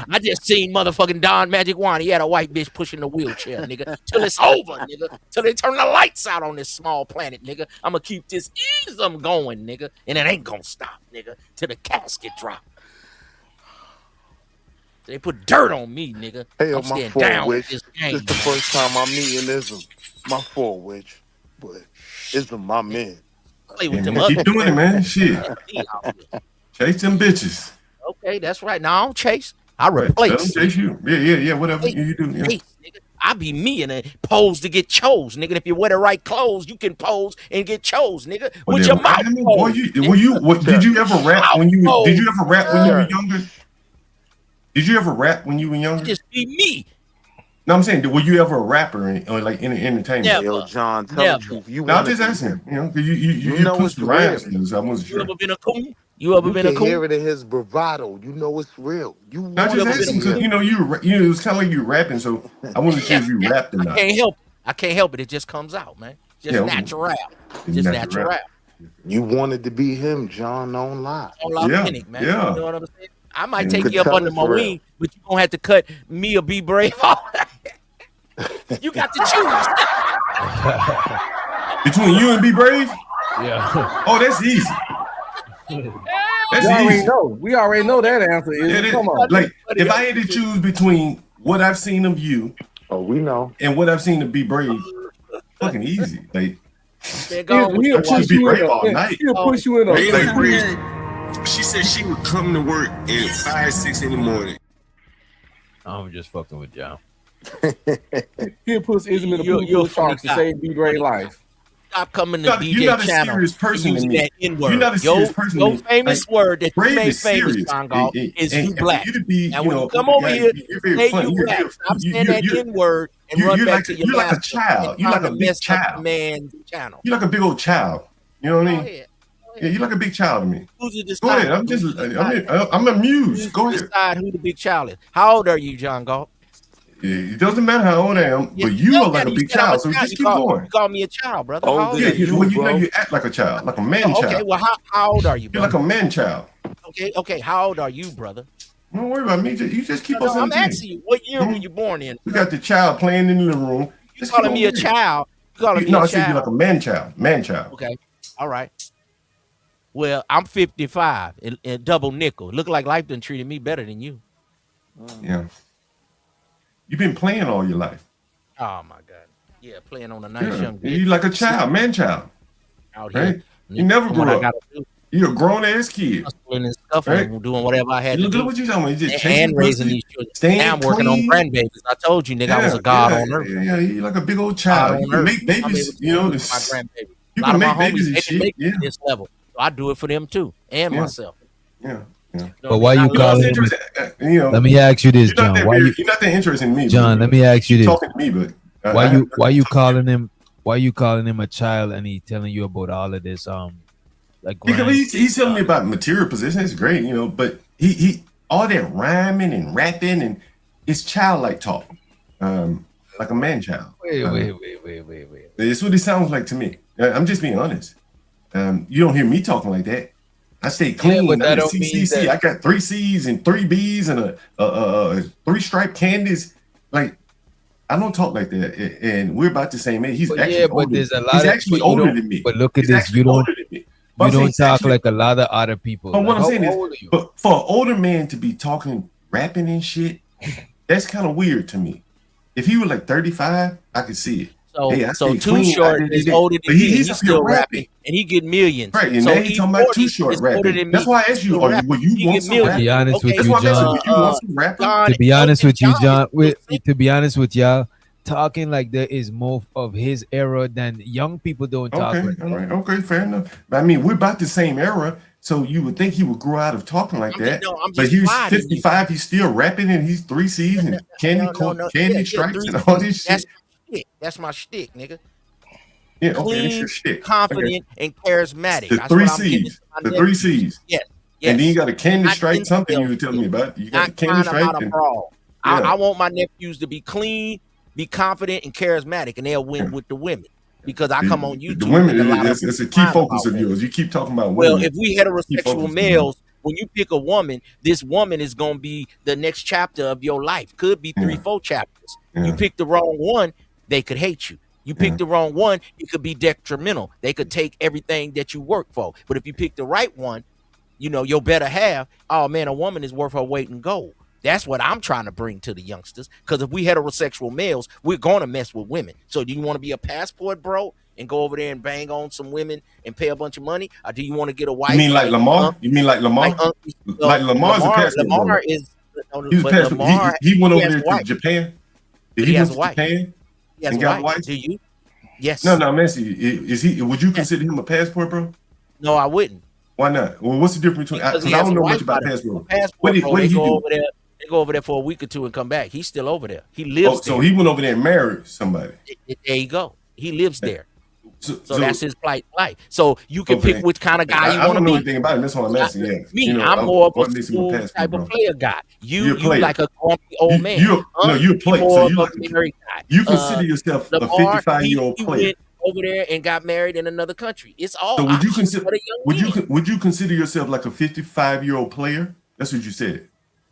I just seen motherfucking Don Magic Wine. He had a white bitch pushing the wheelchair, nigga. Till it's over, nigga. Till they turn the lights out on this small planet, nigga. I'ma keep this ism going, nigga. And it ain't gonna stop, nigga. Till the casket drop. They put dirt on me, nigga. Hey, I'm staying down with this game. This is the first time I'm meeting Ism. My fault, Witch. But Ism, my man. Play with them Keep doing it, man. Shit. Chase them bitches. Okay, that's right. Now I don't chase. I replace. Let them chase you. Yeah. Whatever you do. Yeah. Hey, nigga, I be me and pose to get chose, nigga. If you wear the right clothes, you can pose and get chose, nigga. With your mouth. Did you ever rap when you were younger? Did you ever rap when you were younger? Just be me. No, I'm saying, were you ever a rapper or like in entertainment? Never. Yo, John, tell the truth. No, I'm just asking. Because you know it's real. real. So I wasn't sure. You ever been a coon? You ever been a coon? Hear it in his bravado. You know it's real. Not just asking because it was kind of like you rapping, so I wasn't sure if you rapped or not. I can't help it. It just comes out, man. Just natural. Just natural. You wanted to be him, John. Don't lie. All authentic, man. You know what I'm saying? I might take you up under my wing, but you're gonna have to cut me or Be Brave off. You got to choose. Between you and Be Brave? Yeah. Oh, that's easy. That's easy. We already know that answer. Come on. Like, if I had to choose between what I've seen of you, we know, and what I've seen of Be Brave, fucking easy. Like, he'll push you in all night. He'll push you in She said she would come to work at 5, 6 in the morning. I'm just fucking with y'all. He'll put Ism in the Pooh Sharks to save B Gray life. Stop coming to DJ you're not a channel. serious person to me. That N-word. You're not a serious person to Your me. famous word that you made famous, serious. Congo, is And you black. Now, when you come over here, say you black. Stop saying that N-word and run back to your You're like a child. You're like a big child. Man's channel. You're like a big old child. You know what I mean? Yeah, you're like a big child to me. Go ahead. I'm amused. Go ahead. Decide who the big child is. How old are you, John Galt? It doesn't matter how old I am, but you are like a big child, so just keep going. You call me a child, brother. Older How old than are you? you, Well, you know bro. you act like a child, like a man child. Okay, well, how old are you, You're brother? like a man child. Okay. How old are you, brother? Don't worry about me. You just keep on I'm 17. asking you, what year were you born in? We got the child playing in the living room. You calling me a child? You calling me a I said you're child? like a man child. Man child. Okay, all right. Well, I'm 55 and double nickel. Look like life done treated me better than you. Yeah. You've been playing all your life. Oh my God. Yeah, playing on a nice young bitch. You like a child, man child. Out here. Right? You never grew up. You're a grown ass kid. Hustling and scuffling, Right? doing whatever I had to do. Look what you talking about. You just And raising these children. Now I'm working on grandbabies. I told you, nigga, I was a god on earth. Yeah, you're like a big old child. You can make babies, you know. My grandbaby. You A lot can of make my babies homies, and they shit. make it Yeah. to this level. So I do it for them too, and myself. Yeah. But why you calling him? Let me ask you this, John. Why you? You're not that interested in me, John, let me ask you this. Talking to me, but why you calling him? Why you calling him a child and he telling you about all of this? Like because he's telling me about material possession. It's great, you know, but he all that rhyming and rapping and it's childlike talk, like a man child. Wait. It's what it sounds like to me. I'm just being honest. You don't hear me talking like that. I stay clean. but that don't mean that- I got 3 C's and 3 B's and a 3 stripe candies. Like I don't talk like that. And we're about the same age. He's actually older. But there's a lot He's of actually but you older don't- than me. But look at He's this. actually You don't. older than me. But You I'm saying don't he's talk actually- like a lot of other people. But what Like, I'm saying how is, old are you? but for an older man to be talking, rapping and shit, that's kind of weird to me. If he was like 35, I could see it. So, Hey, I so stay Too clean, I Short did is that. older But than me. he's He's up still here rapping, and he get millions. Right, and so now he's talking about Too Short is older rapping. than me. That's why I asked you, Still will you He want get some millions. rap? To be honest with That's you, why I asked John. would you want some rapper? To be honest with you, John. To be honest with y'all, talking like there is more of his era than young people don't talk. Okay, like all right, okay, fair enough. But I mean, we're about the same era, so you would think he would grow out of talking like that. But he's 55, he's still rapping, and he's 3 C's and candy stripes and all this shit. That's my shtick, nigga. Yeah, okay, that's Clean, your shit. confident, and charismatic. The That's 3 what I'm giving C's. to my The nephews. 3 C's. Yes. And then you got a candy Not stripe, something you incel were telling me about. You got Not the candy trying to stripe. out a and- brawl. Yeah. I want my nephews to be clean, be confident, and charismatic, and they'll win with the women. Because I come on YouTube. The women, and a lot of it's a key crime focus about of women. yours. You keep talking about women. Well, if we Key focus heterosexual of males, when you pick a woman, this woman is going to be the next chapter of your life. Could be 3-4 chapters. You pick the wrong one, they could hate you. You pick the wrong one, it could be detrimental. They could take everything that you work for. But if you pick the right one, you know, your better half, oh man, a woman is worth her weight in gold. That's what I'm trying to bring to the youngsters. Because if we heterosexual males, we're going to mess with women. So do you want to be a passport bro and go over there and bang on some women and pay a bunch of money? Or do you want to get a wife? You mean like Lamar? You mean like Lamar? Like Lamar's a passport. Lamar bro. is He was but passport. Lamar, He went he over has there a to wife. Japan. Did He he has went a to wife. Japan He has and a got wife. wife? Do you? Yes. No, Messi. Is he? Would you consider him a passport, bro? No, I wouldn't. Why not? Well, what's the difference between? Because Because he I has don't a know wife much about by the- passport. Passport, What did bro, he they go do? over there. They go over there for a week or two and come back. He's still over there. He lives So there. he went over there and married somebody. There you go. He lives there. So that's his plight life. So you can pick which kind of guy you I want to don't know be. anything about him. That's what I'm asking. Yeah. Me, You know, I'm more of what a makes him smooth passport, type bro? of player guy. You're You a player. like a grumpy old man. No, you're a player. So more you of like a married guy. you consider yourself a Lamar, 55-year-old he player. went over there and got married in another country. It's all So would you options consider for the young men. would you consider yourself like a 55-year-old player? That's what you said.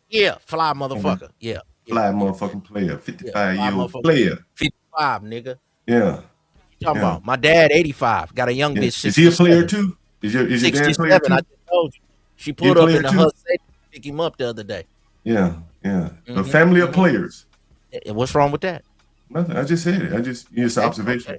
Yeah, fly motherfucker. Yeah. Fly motherfucking player, 55-year-old motherfucker. player. 55, nigga. Yeah. You talking Yeah. about? My dad, 85, got a young Yeah. bitch. Is he a player 67. too? Is your dad a player 67, too? I just told you. She He a pulled up player in the too? Hudson to pick him up the other day. Yeah. A family of players. And what's wrong with that? Nothing. I just said it. It's an observation.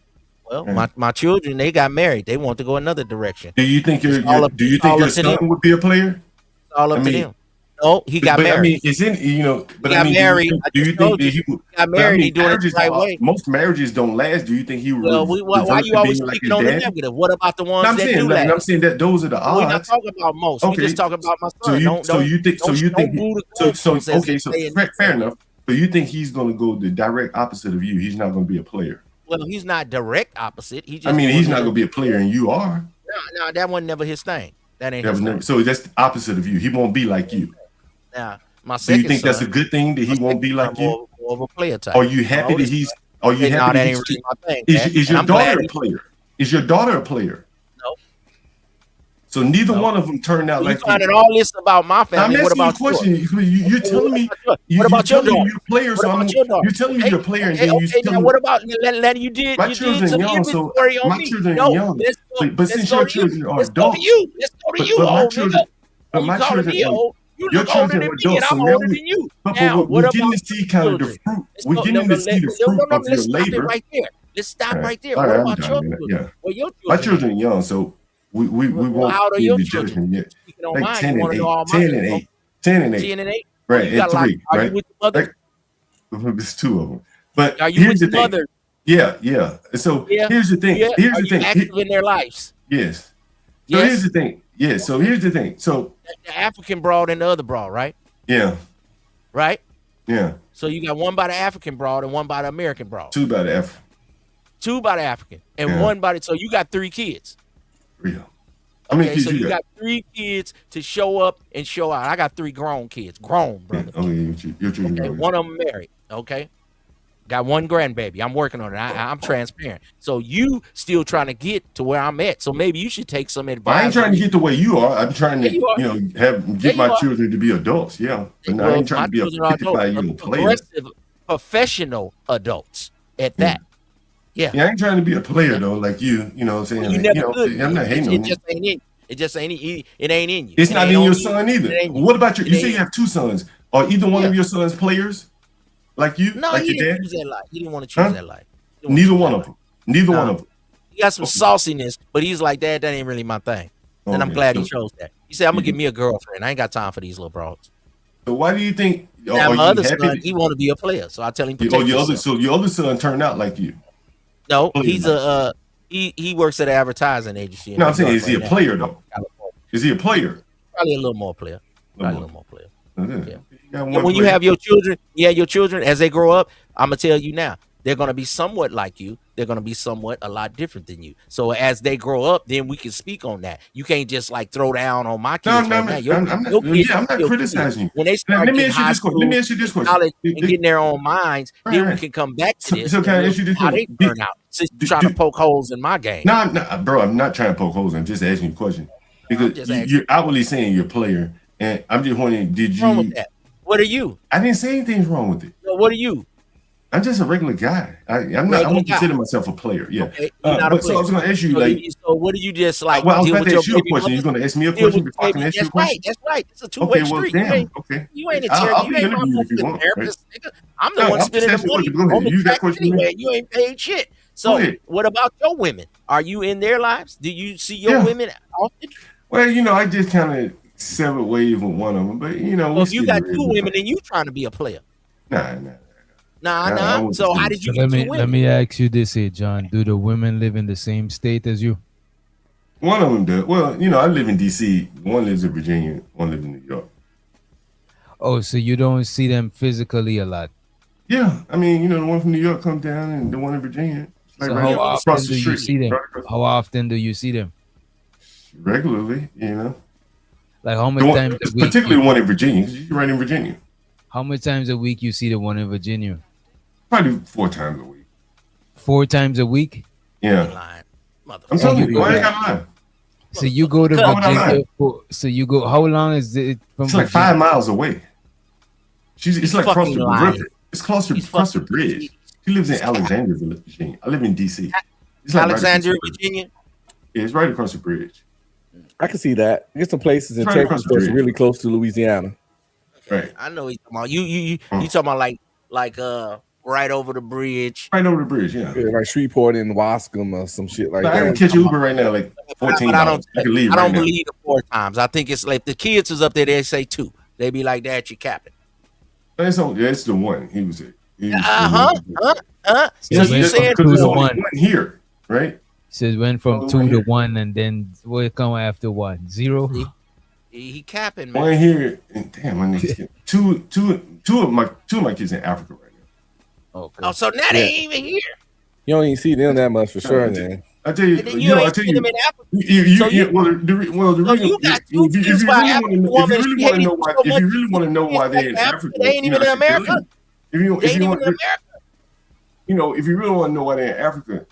Well, Yeah. my children, they got married. They want to go another direction. Do you think It's all up- do you it's all think your up to son them. would be a player? It's all up I to mean, them. No, he got but, married. I mean, it's in but He I got mean, married. I do you just think told that you. he would? He got but I married. mean, He doing it the marriages right are- way. Most marriages don't last. Do you think he would? Well, why revert you to always being like speaking his on the dad? negative? What about the ones No, I'm that saying, do like, that? I'm saying that those are the We're not odds. talking about most. Okay. We just talking about my son. So you don't think don't boo the goalposts as okay, they so say in fair enough. So you think he's going to go the direct opposite of you? He's not going to be a player. Well, he's not direct opposite. He just I mean, he's not going going to be a player, and you are. No, that wasn't never his thing. That ain't That his was thing. never, so that's the opposite of you. He won't be like you. Now, my Do you second think that's a son, good thing that he won't be like you? more of a player type. Are you happy that he's? Are you no, happy that that ain't he's? really my thing. Is your daughter a player? Is your daughter a player? No. So neither one of them turned out You like finding all this about my family. I'm What asking you a about yours? question. You're telling me. What about your daughter? You're a player, so you're telling me you're a player, and then you Okay, tell now me what about you did? my You children did some young, so inventory on my me. children No, young. let's go. But since your children are Let's go adults, to you. Let's go to you, but my old children, nigga. but You my calling children, me old? You your look older children than are me, and adults. I'm So now older than you. Now, what we're about getting to see kind of the children? fruit. Let's We're go. getting to see the fruit of your Let's stop it labor. right there. Let's stop right there. All What I'm about done, your man. children? Yeah. Well, your My children. children are young, so we won't How old are be your the children? judgment yet. Speaking on Like mine, 10 you and want to 8, know all my 10 and 8, 10 and 8, 10 and 8. right? You got And like, 3, are right? you with the mother? Like, there's 2 of them. But Are you here's with the the thing. mother? Yeah. So Yeah. here's the thing. Yeah. Here's Are the you thing. active in their lives? Yes. So Yes. here's the thing. Yeah. So here's the thing. So The African broad and the other broad, right? yeah. Right? Yeah. So you got one by the African broad and one by the American broad. 2 by the F. 2 by the African and Yeah. 1 by the. So you got 3 kids. Real. How many Okay, kids so you you got? got 3 kids to show up and show out. I got 3 grown kids. Grown, brother. Oh, yeah, your children. Okay, one of them married. Okay. Got 1 grandbaby. I'm working on it. I'm transparent. So you still trying to get to where I'm at. So maybe you should take some advice. I ain't trying to get the way you are. I'm trying to, you are. get my children to be adults. Yeah. But I ain't trying to be a children are 55-year-old player. progressive, professional adults at that. Yeah. Yeah, I ain't trying to be a player though, like you. You know what I'm saying? You Like, never could. I'm not hating It on you. just ain't in. It just ain't. It ain't in you. It's It not ain't in on your you. son either. It ain't you. What about you? It You ain't say you have 2 sons. Are either one of your sons players? Like you? No, like he your didn't dad? choose that life. He didn't want to choose that life. Neither one of them. Neither one of them. He got some sauciness, but he's like, that ain't really my thing. And I'm Okay, glad he so- chose that. He said, I'm gonna get me a girlfriend. I ain't got time for these little broads. So why do you think? Now are my you other happy son, that- he want to be a player, so I tell him. Oh, Protect your other, yourself. so your other son turned out like you. No, Player he's like he works at an advertising agency. in No, I'm New saying, York is he a right now. player though? Is he a player? Probably a little more player. Probably a little more player. Okay. Yeah. And when you have your children, as they grow up, I'm gonna tell you now, they're gonna be somewhat like you. They're gonna be somewhat a lot different than you. So as they grow up, then we can speak on that. You can't just like throw down on my kids right now. Your I'm kids not still criticizing you. kids. When they start Let me getting ask you high this question. school, Let me ask you this question. college, and getting their own minds, then we can come back to this. So can I and ask you this how they question? turn out. Since you're trying to poke holes in my game. No, bro, I'm not trying to poke holes. I'm just asking you a question because just asking. you're outwardly saying you're a player, and I'm just wondering, did What's wrong you? with that? What are you? I didn't say anything's wrong with it. No, what are you? I'm just a regular guy. I'm not. I won't consider myself a player. Yeah. Okay, you're not a But so I was player. going to ask you, So like, so what do you just like? well, I was deal about with to ask your you a baby question. mother? You're going to ask me a Deal question with before I can baby- ask you a That's question. right. That's right. It's a two-way Okay, well, street. damn. Okay. You ain't a I'll charity. You be ain't interviewed my if you want, therapist. Nigga. I'm the No, one I'm spending just the money asking you. Go on ahead. the You got track questions? anyway. You ain't paid shit. So ahead. what about your women? Are you in their lives? Do you see your women often? Well, I just kind of severed ways with one of them, but Well, we if you still got real 2 good women, then you trying to be a player. Nah. Nah. So how did you let get 2 me women? let me ask you this here, John. Do the women live in the same state as you? One of them does. Well, I live in D.C. One lives in Virginia. One lives in New York. Oh, so you don't see them physically a lot. Yeah, I mean, the one from New York comes down, and the one in Virginia. It's like So right how often across the do you street. see them? Right across- How often do you see them? Regularly, Like how many times a week? Particularly one in Virginia, because you're right in Virginia. How many times a week you see the one in Virginia? Probably 4 times a week. 4 times a week? Yeah. I'm telling you, I ain't got lie. So you go to Why would I Virginia. lie? So you go. How long is it from? It's like Virginia? 5 miles away. It's like across fucking the lying. river. It's across the bridge. She lives in Alexandria, Virginia. I live in D.C. It's like Alexandria, right across the bridge. Virginia. Yeah, it's right across the bridge. I can see that. There's some places in Right across Texas the that's bridge. really close to Louisiana. Right. I know he's talking about you talking about like right over the bridge. Right over the bridge, yeah. Yeah, like Shreveport and Wascom or some shit like Like, I that. can catch Uber right now, like $14. But I don't can leave I right don't now. believe the 4 times. I think it's like the kids was up there, they say 2. They be like that, you capping. That's the one. He was it. So you said because there's only 1. one here, right? So it went from 2 to 1, and then what come after 1? 0. he capping, man. One here, and damn, my niggas. Two of my kids in Africa right now. Okay. Oh, so now they ain't even here. You don't even see them that much for sure, I man. I tell you, And then you ain't seen them in Africa. the reason you got if you kids really by want to African know, woman, if she you really want to hates know why, so if you really want to know why they're in Africa, Africa, they ain't even in I should tell America. you. if you They ain't even want, in America. you know, if you really want to know why they're in Africa,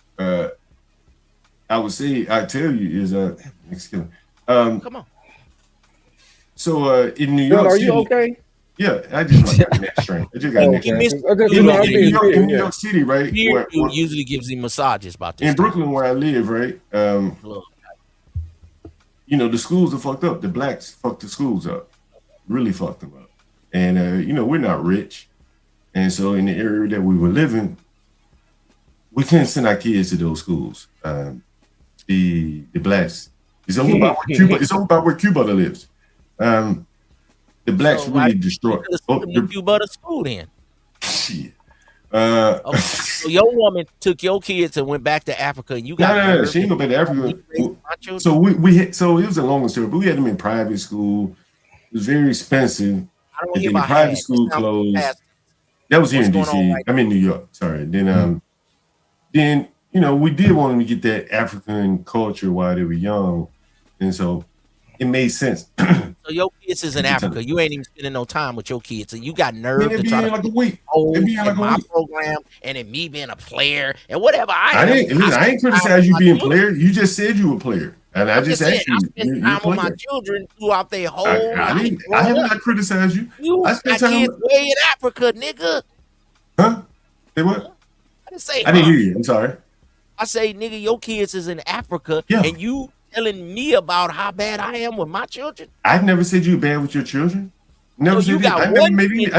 I would say I tell you is Come on. So in New York are City, you okay? Yeah, I just got neck strain. I just got neck strain. In New York City, right? Where usually gives him massages about this. In Brooklyn, where I live, right? You know, the schools are fucked up. The blacks fucked the schools up, really fucked them up. And you know, we're not rich, and so in the area that we were living, we couldn't send our kids to those schools. The blacks. It's over by where Cuba. It's over by where Cuba lives. The blacks really destroyed. Cuba to school then. Shit. Okay. So your woman took your kids and went back to Africa, and you got no, she ain't go back to Africa. So we had, so it was a long story, but we had them in private school. It was very expensive. I don't And hear then the about private half. school It's not closed. fast. That was here in What's going DC. on right I'm in New York. Sorry. Then you know, we did want them to get that African culture while they were young, and so it made sense. So your kids is in Africa. You ain't even spending no time with your kids, and you got nerve Man, to try to like a week. in my program and in me being a player and whatever. I ain't criticize you being a player. You just said you were a player, and I just asked you. I spend time with my children throughout their whole life. I have not criticized you. You I got spent time. kids way in Africa, nigga. Huh? Say what? I didn't say. I didn't hear you. I'm sorry. I say, nigga, your kids is in Africa, and you telling me about how bad I am with my children. I've never said you were bad with your children. Never said I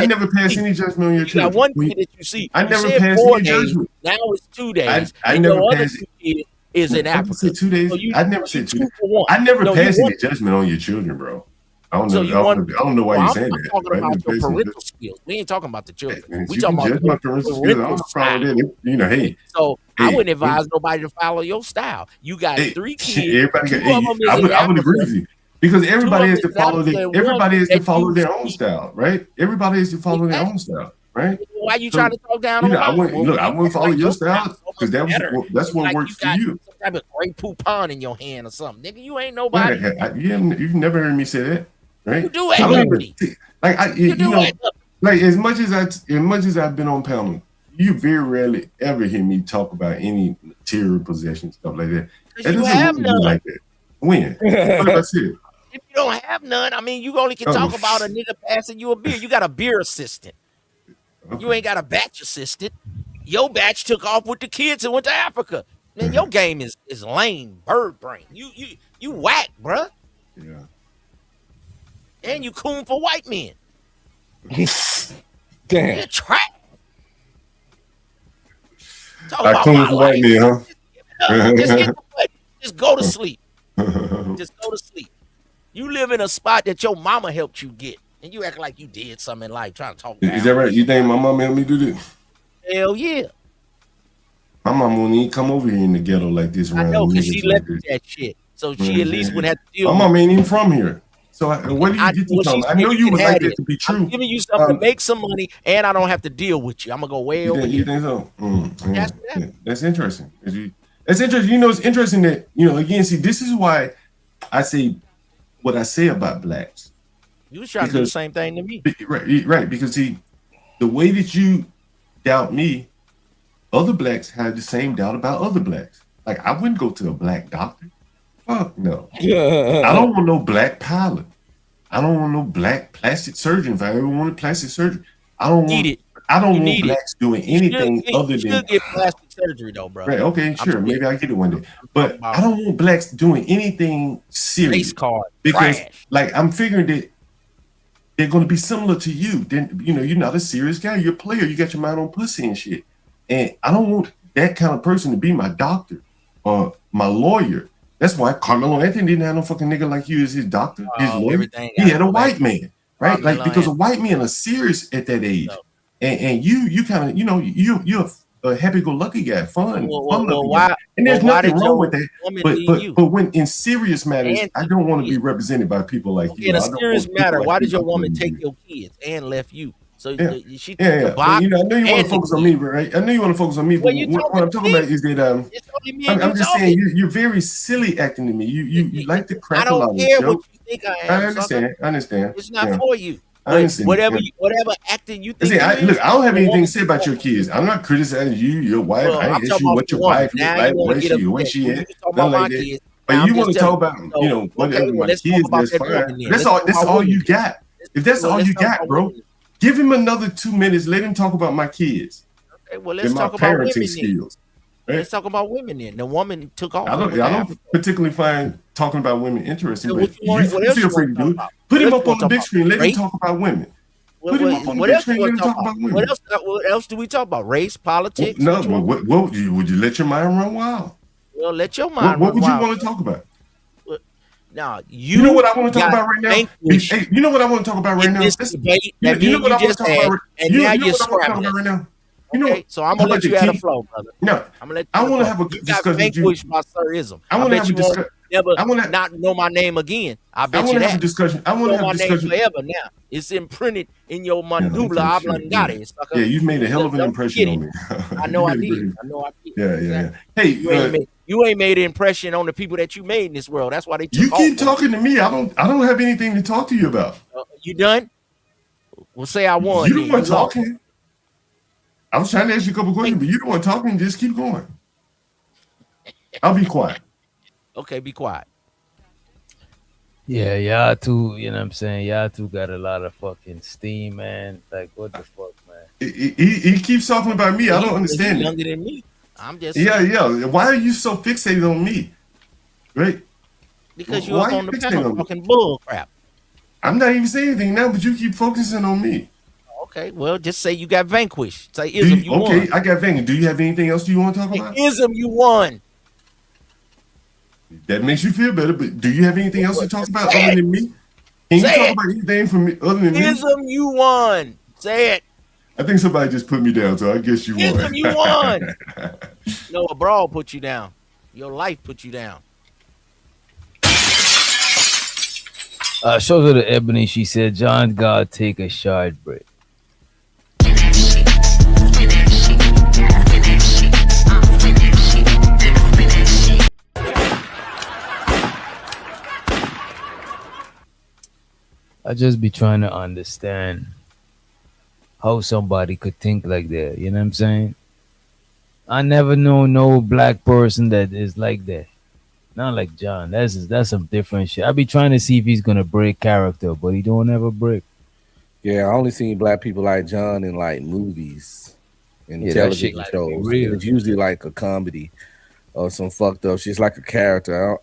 never passed any judgment on your children. You got one kid that you see. I never passed any judgment. Now it's 2 days. I never passed it. Is in Africa. Said 2 days. So I never said 2 days. I never passed any judgment on your children, bro. I don't know. I don't know why you're saying that. I'm talking about your parental skills. We ain't talking about the children. We talking about my parental skills. I don't problem with that. You know, hey. So I wouldn't advise nobody to follow your style. You got 3 kids. I would agree with you. Because everybody has to follow their own style, right? Everybody has to follow their own style, right? Why you trying to talk down on I wouldn't follow your style because that's what works for you. Some type of Grey Poupon in your hand or something, nigga. You ain't nobody. You've never heard me say that, right? You do it. Like as much as I've been on panel, you very rarely ever hear me talk about any material possession stuff like that. That you have none. Like that. When? What have I said? If you don't have none, I mean, you only can talk about a nigga passing you a beer. You got a beer assistant. Okay. You ain't got a batch assistant. Your batch took off with the kids and went to Africa. Man, your game is lame, bird brain. You whack, bruh. Yeah. And you coon for white men. Damn. You're trash. I coon for white men, huh? Just go to sleep. Just go to sleep. You live in a spot that your mama helped you get, and you act like you did something in life trying to talk. Is that right? You think my mama helped me do this? Hell yeah. My mama wouldn't even come over here in the ghetto like this. I know, because she left that shit. So she at least wouldn't have to deal with it. My mama ain't even from here. So where do you get this from? I know you would like that to be true. I'm giving you something to make some money, and I don't have to deal with you. I'm going to go way over here. You think so? That's interesting. That's interesting. You know, it's interesting that, you know, again, see, this is why I say what I say about blacks. You was trying to do the same thing to me. Right. Because, see, the way that you doubt me, other blacks have the same doubt about other blacks. Like, I wouldn't go to a black doctor. Fuck no. I don't want no black pilot. I don't want no black plastic surgeon. If I ever wanted plastic surgery, I don't want blacks doing anything other than. You should get plastic surgery though, bro. Right? Okay, sure. Maybe I get it one day. But I don't want blacks doing anything serious. Face card. Because, trash. like, I'm figuring that they're going to be similar to you. Then, you know, you're not a serious guy. You're a player. You got your mind on pussy and shit. And I don't want that kind of person to be my doctor or my lawyer. That's why Carmelo Anthony didn't have no fucking nigga like you as his doctor, his lawyer. He had a white man, right? Carmelo like, because a white men are serious at that age. No. And you kind of, you know, you're a happy-go-lucky guy, fun guy. And there's nothing wrong with that. But when in serious matters, I don't want to be represented by people like you. In a serious matter, why did your woman take your kids and left you? So she took the box. You know, I know you want to focus on me, right? I know you want to focus on me, but what I'm talking about is that I'm just saying you're very silly acting to me. You like to crack a lot. I don't care what you think I am. I understand. It's not for you. I understand. Whatever acting you think. See, look, I don't have anything to say about your woman. kids. I'm not criticizing you, your wife. Well, I I'm ain't talking asked you about what the your woman. wife look Now like, you want to get where upset. she Well, at, you talking nothing about my like that. kids. But Now you I'm want just to talk telling about, you. So, okay, well, my let's talk kids, about that's that fine. woman then. That's Let's all. talk That's about all women you then. got. If that's all Let's you talk got, about bro, women. give him another 2 minutes. Let him talk about my kids Okay, well, and let's my talk about parenting women then. skills. Right? Let's talk about women then. The woman took off. I don't particularly find talking about women interesting, So but what else feel you free want to to talk do it. about? Put What him else up you on want the to talk big about? screen. Let him Race? talk about women. What, Put him what, up on the what big else you screen. Let want him to talk talk about? about women. What else do we talk about? Race, politics? No, What you want? what would you let your mind run wild? Well, let your What mind run would you wild. want to talk about? Now You know what I want to talk got about right now? vanquished Hey, you know what I want to talk about right in now? this debate You that me know and what you I want just to talk had, about? and now You know you're what I want to talk scrapping about us. right now? You know Okay, what? so I'm How gonna about let the you have the king? flow, brother. No, I'm gonna let you I have the want to flow. have a You good got discussion with you. vanquished by Sirism. I I want to bet have a you won't discussion. never I want to. not know my name again. I I bet want you to have a that. discussion. I want to Know have a my name discussion. forever now. It's imprinted in your Yeah, ain't mandula that shit? Yeah, oblongata, sucker. yeah. You've made a hell of an Don't impression forget it. on me. I You know I made a did. great. I know I did. Yeah, yeah, yeah. Hey, You ain't made an impression on the people that you made in this world. That's why they you took off keep on you. talking to me. I don't have anything to talk to you about. You done? Well, say I won. You Then don't want you lost. talking. I was trying to ask you a couple questions, but you don't want talking. Just keep going. I'll be quiet. Okay, be quiet. Yeah, y'all two, you know what I'm saying? Y'all two got a lot of fucking steam, man. Like, what the fuck, man? He keeps talking about me. I don't He's understand it. younger than me. I'm just Yeah. Why are you so fixated on me? Right? because you Why up are you on the fixated panel on me? talking bull crap. I'm not even saying anything now, but you keep focusing on me. Okay, well, just say you got vanquished. Say ism, you okay, won. I got vanquished. Do you have anything else you want to talk about? Ism, you won. That makes you feel better, but do you have anything else to talk about other than me? Can you talk about anything from me other than me? Ism, you won. Say it. I think somebody just put me down, so I guess you won. Ism, you won. No, a brawl put you down. Your life put you down. Shows her to Ebony. She said, John God, take a short break. I just be trying to understand how somebody could think like that. You know what I'm saying? I never know no black person that is like that. Not like John. That's some different shit. I be trying to see if he's gonna break character, but he don't ever break. Yeah, I only seen black people like John in like movies and television shows. And it's usually like a comedy or some fucked up shit. It's like a character.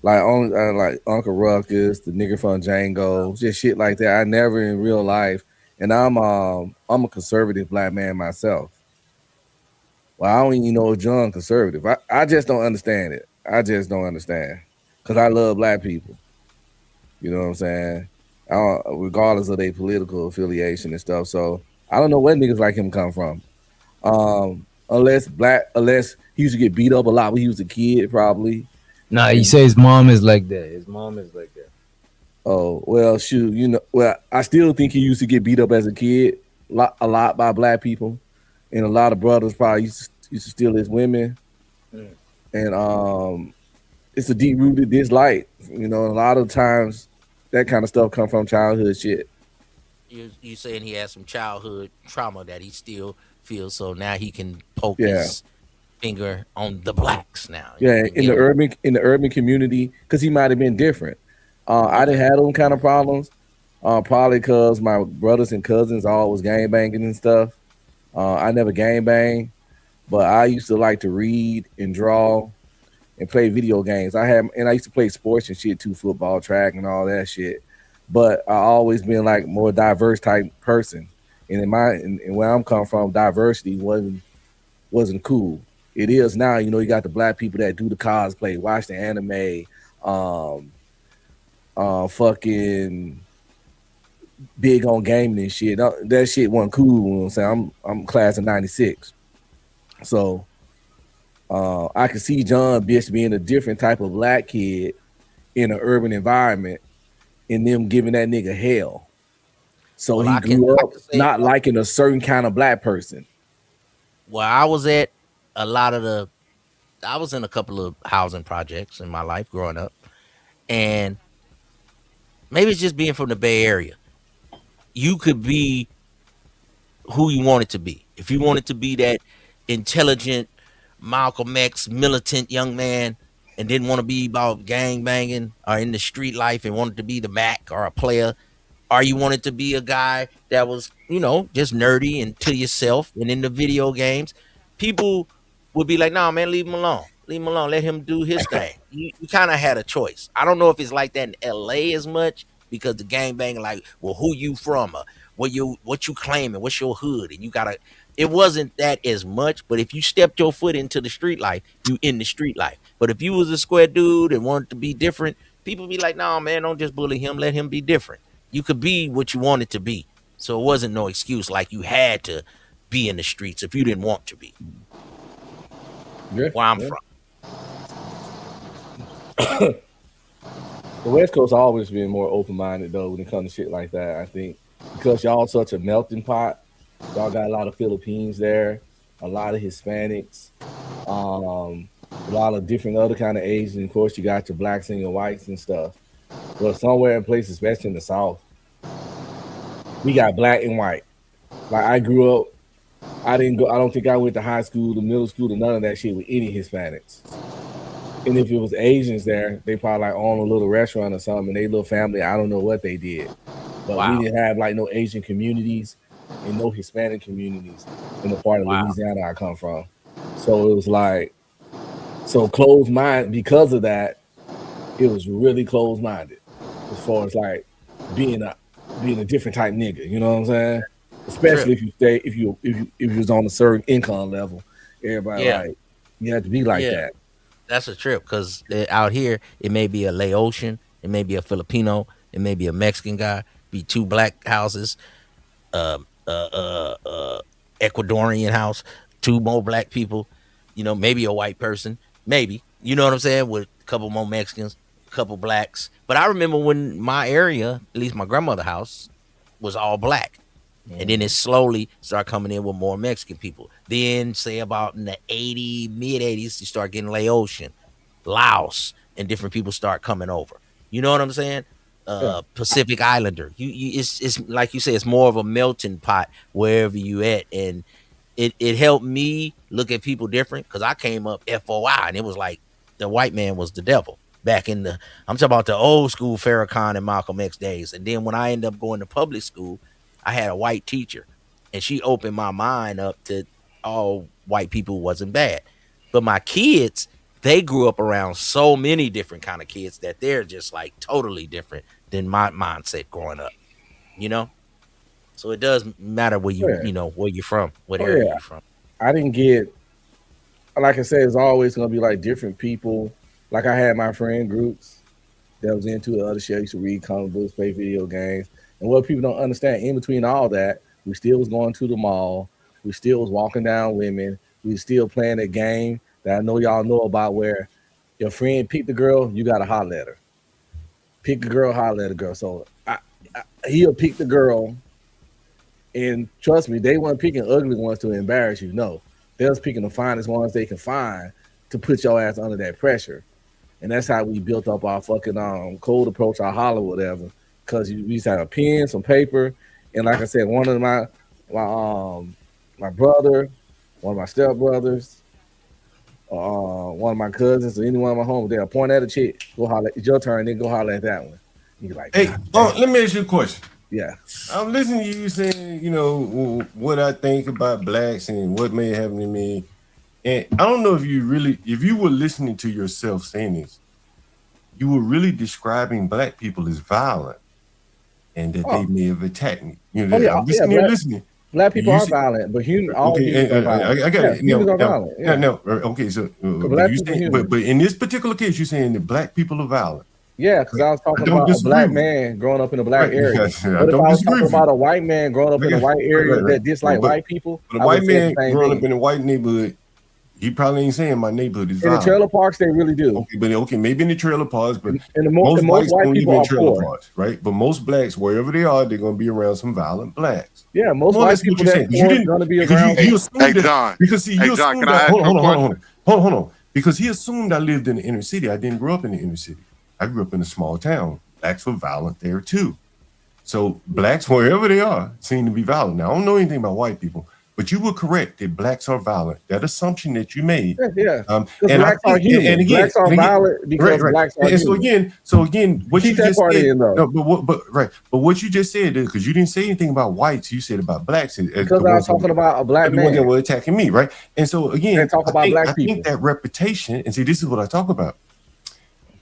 Like Uncle Ruckus, the nigga from Django, just shit like that. I never in real life, and I'm a conservative black man myself. Well, I don't even know if John conservative. I just don't understand it. I just don't understand because I love black people. You know what I'm saying? Regardless of their political affiliation and stuff. So I don't know where niggas like him come from. Unless he used to get beat up a lot when he was a kid, probably. Nah, he says his mom is like that. His mom is like that. Oh, well, shoot, I still think he used to get beat up as a kid a lot by black people. And a lot of brothers probably used to steal his women. And it's a deep-rooted dislike. A lot of times that kind of stuff come from childhood shit. You saying he has some childhood trauma that he still feels, so now he can poke his finger on the blacks now. Yeah, in the urban community, because he might have been different. I didn't have those kind of problems. Probably because my brothers and cousins always gang banging and stuff. I never gang bang, but I used to like to read and draw and play video games. I used to play sports and shit too, football, track, and all that shit. But I always been like more diverse type person. And in where I'm coming from, diversity wasn't cool. It is now. You got the black people that do the cosplay, watch the anime, fucking big on gaming and shit. That shit wasn't cool. You know what I'm saying? I'm class of 96. So I can see John Bish being a different type of black kid in an urban environment and them giving that nigga hell. So he grew up not liking a certain kind of black person. Well, I was in a couple of housing projects in my life growing up. And maybe it's just being from the Bay Area. you could be who you wanted to be. If you wanted to be that intelligent Malcolm X militant young man and didn't want to be about gang banging or in the street life and wanted to be the Mac or a player, or you wanted to be a guy that was, just nerdy and to yourself and in the video games, people would be like, nah, man, leave him alone. Leave him alone. Let him do his thing. You kind of had a choice. I don't know if it's like that in LA as much because the gang banging, like, well, who you from? What you claiming? What's your hood? And it wasn't that as much, but if you stepped your foot into the street life, you in the street life. But if you was a square dude and wanted to be different, people be like, nah, man, don't just bully him. Let him be different. You could be what you wanted to be. So it wasn't no excuse like you had to be in the streets if you didn't want to be. Where I'm from. The West Coast always been more open-minded though when it comes to shit like that. I think because y'all such a melting pot. Y'all got a lot of Philippines there, a lot of Hispanics, a lot of different other kind of Asians. Of course, you got your blacks and your whites and stuff. But somewhere in places, especially in the South, we got black and white. Like I grew up, I don't think I went to high school, to middle school, to none of that shit with any Hispanics. And if it was Asians there, they probably like own a little restaurant or something, and they little family, I don't know what they did. But we didn't have like no Asian communities and no Hispanic communities in the part of Louisiana I come from. So it was like, so closed mind because of that, it was really closed minded as far as like being a different type nigga, you know what I'm saying? Especially if you was on a certain income level. Everybody like you have to be like that. That's a trip because out here it may be a Laotian, it may be a Filipino, it may be a Mexican guy, be two black houses, Ecuadorian house, two more black people, maybe a white person, maybe, you know what I'm saying, with a couple more Mexicans, a couple blacks. But I remember when my area, at least my grandmother's house, was all black. And then it slowly started coming in with more Mexican people. Then, say about in the mid-80s, you start getting Laotian, Laos, and different people start coming over. You know what I'm saying? Pacific Islander. It's like you say, it's more of a melting pot wherever you at. And it helped me look at people different because I came up FOI, and it was like the white man was the devil. Back in I'm talking about the old school Farrakhan and Malcolm X days. And then when I ended up going to public school, I had a white teacher, and she opened my mind up to all white people wasn't bad. But my kids, they grew up around so many different kind of kids that they're just like totally different than my mindset growing up, So it does matter where where you're from, what area you're from. I didn't get, like I said, it's always going to be like different people. Like I had my friend groups that was into the other shit. I used to read comic books, play video games. And what people don't understand, in between all that, we still was going to the mall. We still was walking down women. We still playing a game that I know y'all know about where your friend picked the girl, you got to holler at her. Pick the girl, holler at the girl. So he'll pick the girl, and trust me, they weren't picking ugly ones to embarrass you. No, they was picking the finest ones they can find to put your ass under that pressure. And that's how we built up our fucking cold approach, our holler, whatever. Because we used to have a pen, some paper, and like I said, one of my brother, one of my stepbrothers, one of my cousins, or any one of my homies, they'll point at a chick, go holler. It's your turn, then go holler at that one. You're like, hey, let me ask you a question. Yeah, I'm listening to you saying, what I think about blacks and what may happen to me, and I don't know if you were listening to yourself saying this, you were really describing black people as violent. And that they may have attacked me. I'm listening. Black people are violent, but all humans are violent. I got it. Humans are violent. No, okay, so but in this particular case, you're saying that black people are violent. Yeah, because I was talking about a black man growing up in a black area. But if I was talking about a white man growing up in a white area that dislike white people, but a white man growing up in a white neighborhood, he probably ain't saying my neighborhood is violent. In the trailer parks, they really do. Okay, maybe in the trailer parks, but most whites white don't people live in are trailer poor. parks, right? But most blacks, wherever they are, they're going to be around some violent blacks. Yeah, most white people are going to be around. Hold on. Because he assumed I lived in the inner city. I didn't grow up in the inner city. I grew up in a small town. Blacks were violent there too. So blacks, wherever they are, seem to be violent. Now, I don't know anything about white people, but you were correct that blacks are violent. That assumption that you made. Yeah. And blacks are human. And again, blacks are violent because blacks are human. So again, what Keep you that just part said, in, though. no, but what you just said, because you didn't say anything about whites, you said about blacks. Because I was talking about a black man. The ones that were attacking me, right? And so again, I think that reputation, and see, this is what I talk about.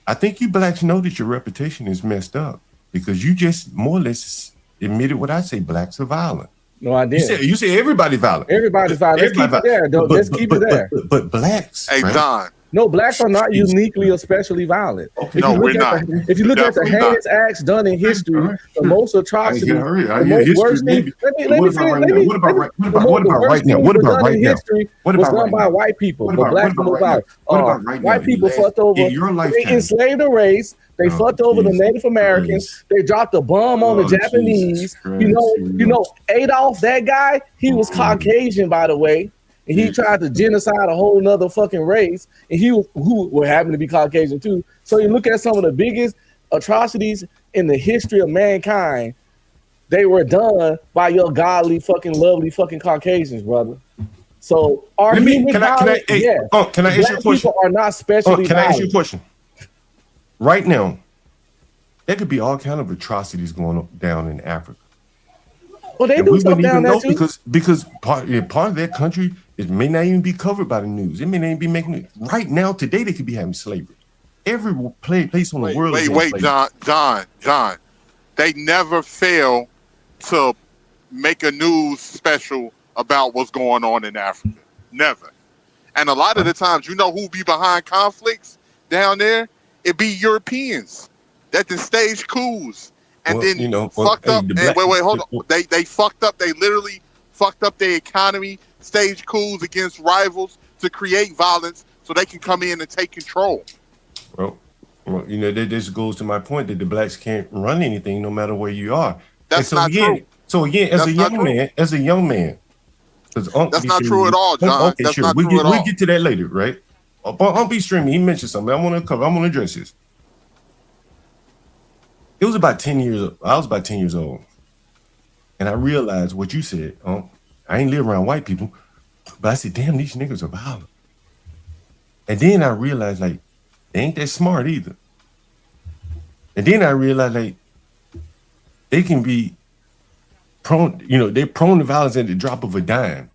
I think you blacks know that your reputation is messed up because you just more or less admitted what I say. Blacks are violent. No, I didn't. You say everybody violent. Everybody's violent. Let's keep it there. Let's keep it there. But blacks. Hey, right? Don. No, blacks are not uniquely or especially violent. Okay. No, we're not. If you look at the heinous acts done in history, the most atrocities, the most worst thing. What about right now? What about right now? What was done by white people? But blacks were violent. White people fucked over. They enslaved the race. They fucked over the Native Americans. They dropped a bomb on the Japanese. You know, Adolf, that guy, he was Caucasian, by the way. And he tried to genocide a whole nother fucking race. And who would happen to be Caucasian too. So you look at some of the biggest atrocities in the history of mankind, they were done by your godly fucking lovely fucking Caucasians, brother. So can I ask you a question? People are not specially Can I ask you a question? Right now, there could be all kind of atrocities going down in Africa. Well, they do stuff down there too. Because part of that country, it may not even be covered by the news. It may not even be making it. Right now, today, they could be having slavery. Every place on the world. Wait, John. They never fail to make a news special about what's going on in Africa. Never. And a lot of the times, you know who be behind conflicts down there? It be Europeans that then stage coups and fucked up. Wait, hold on. They fucked up. They literally fucked up their economy, stage coups against rivals to create violence so they can come in and take control. Well, that just goes to my point that the blacks can't run anything no matter where you are. That's not true. So again, as a young man, that's not true at all, John. Okay, sure. We'll get to that later, right? On B Streaming, he mentioned something. I want to address this. It was about 10 years. I was about 10 years old, and I realized what you said. I ain't live around white people, but I said, "Damn, these niggas are violent." And then I realized, like, they ain't that smart either. And then I realized, like, they can be prone. They're prone to violence at the drop of a dime.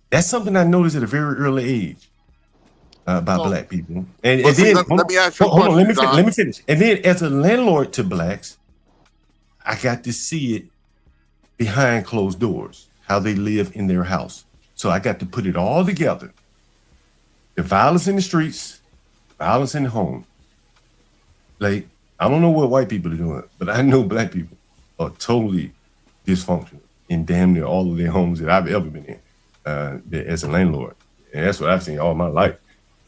That's something I noticed at a very early age about black people. And then let me ask you a question. Let me finish. And then as a landlord to blacks, I got to see it behind closed doors, how they live in their house. So I got to put it all together. The violence in the streets, violence in the home. Like, I don't know what white people are doing, but I know black people are totally dysfunctional in damn near all of their homes that I've ever been in. As a landlord, and that's what I've seen all my life.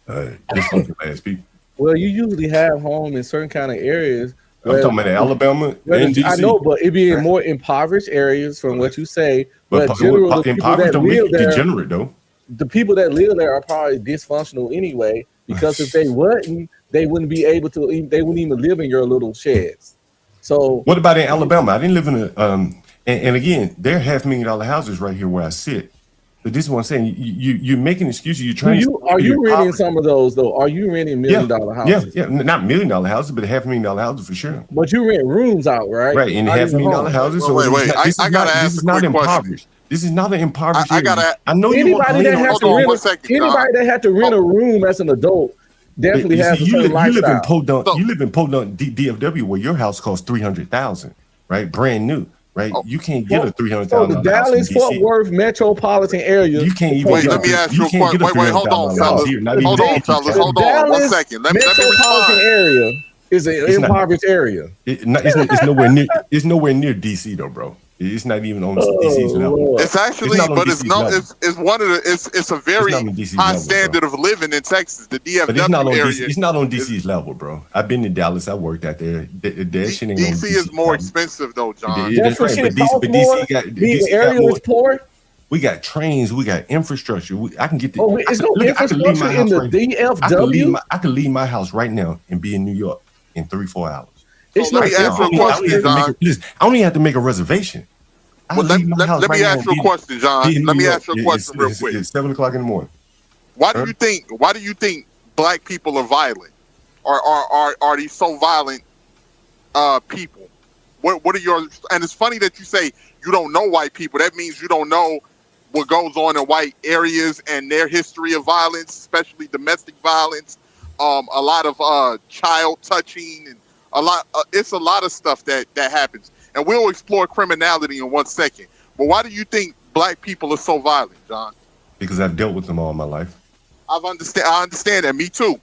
Dysfunctional ass people. Well, you usually have home in certain kind of areas. I'm talking about Alabama and DC. I know, but it be in more impoverished areas from what you say. But generally, the people that live there, degenerate though. The people that live there are probably dysfunctional anyway. Because if they wouldn't, they wouldn't be able to. They wouldn't even live in your little sheds. So, what about in Alabama? I didn't live in a. And again, there are $500,000 houses right here where I sit. But this is what I'm saying. You're making excuses. You're trying. Are you renting some of those though? Are you renting $1 million houses? Yeah, not $1 million houses, but $500,000 houses for sure. But you rent rooms out, right? Right, in $500,000 houses. So wait. I gotta ask a quick question. This is not an impoverished. I know anybody that has to rent. Anybody that had to rent a room as an adult definitely has a certain lifestyle. You live in Podunk, DFW, where your house costs $300,000, right? Brand new. Right, you can't get a $300,000. So the Dallas Fort Worth metropolitan area. You can't even. Wait, let me ask you a question. Wait, hold on, fellas. Hold on, 1 second. Let me metropolitan area is an impoverished area. It's nowhere near. It's nowhere near DC though, bro. It's not even on DC's level. It's actually, but it's one of the. It's a very high standard of living in Texas. The DFW area. It's not on DC's level, bro. I've been to Dallas. I worked out there. DC is more expensive though, John. That's what shit costs more. The area is poor. We got trains. We got infrastructure. I can get the. It's no infrastructure in the DFW. I could leave my house right now and be in New York in 3-4 hours. So let me ask you a question, John. I don't even have to make a reservation. Well, let me ask you a question, John. Let me ask you a question real quick. It's 7:00 in the morning. Why do you think black people are violent? Are these so violent people? What are your, and it's funny that you say you don't know white people. That means you don't know what goes on in white areas and their history of violence, especially domestic violence, a lot of child touching, and it's a lot of stuff that happens. And we'll explore criminality in 1 second. But why do you think black people are so violent, John? Because I've dealt with them all my life. I understand that. Me too.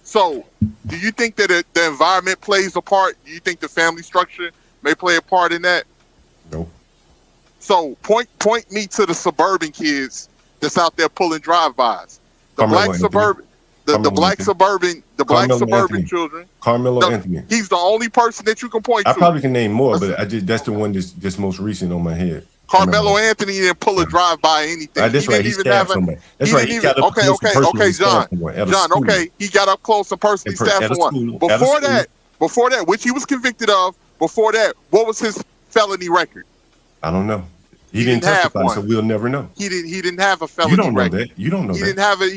So, do you think that the environment plays a part? Do you think the family structure may play a part in that? No. So, point me to the suburban kids that's out there pulling drive-bys. The black suburban children. Carmelo Anthony. He's the only person that you can point to. I probably can name more, but that's the one that's most recent on my head. Carmelo Anthony didn't pull a drive-by anything. That's right. He stabbed somebody. That's right. He got up close and personally stabbed someone at a school. He got up close and personally stabbed someone. Before that, which he was convicted of, before that, what was his felony record? I don't know. He didn't testify, so we'll never know. He didn't have a felony record. You don't know that. He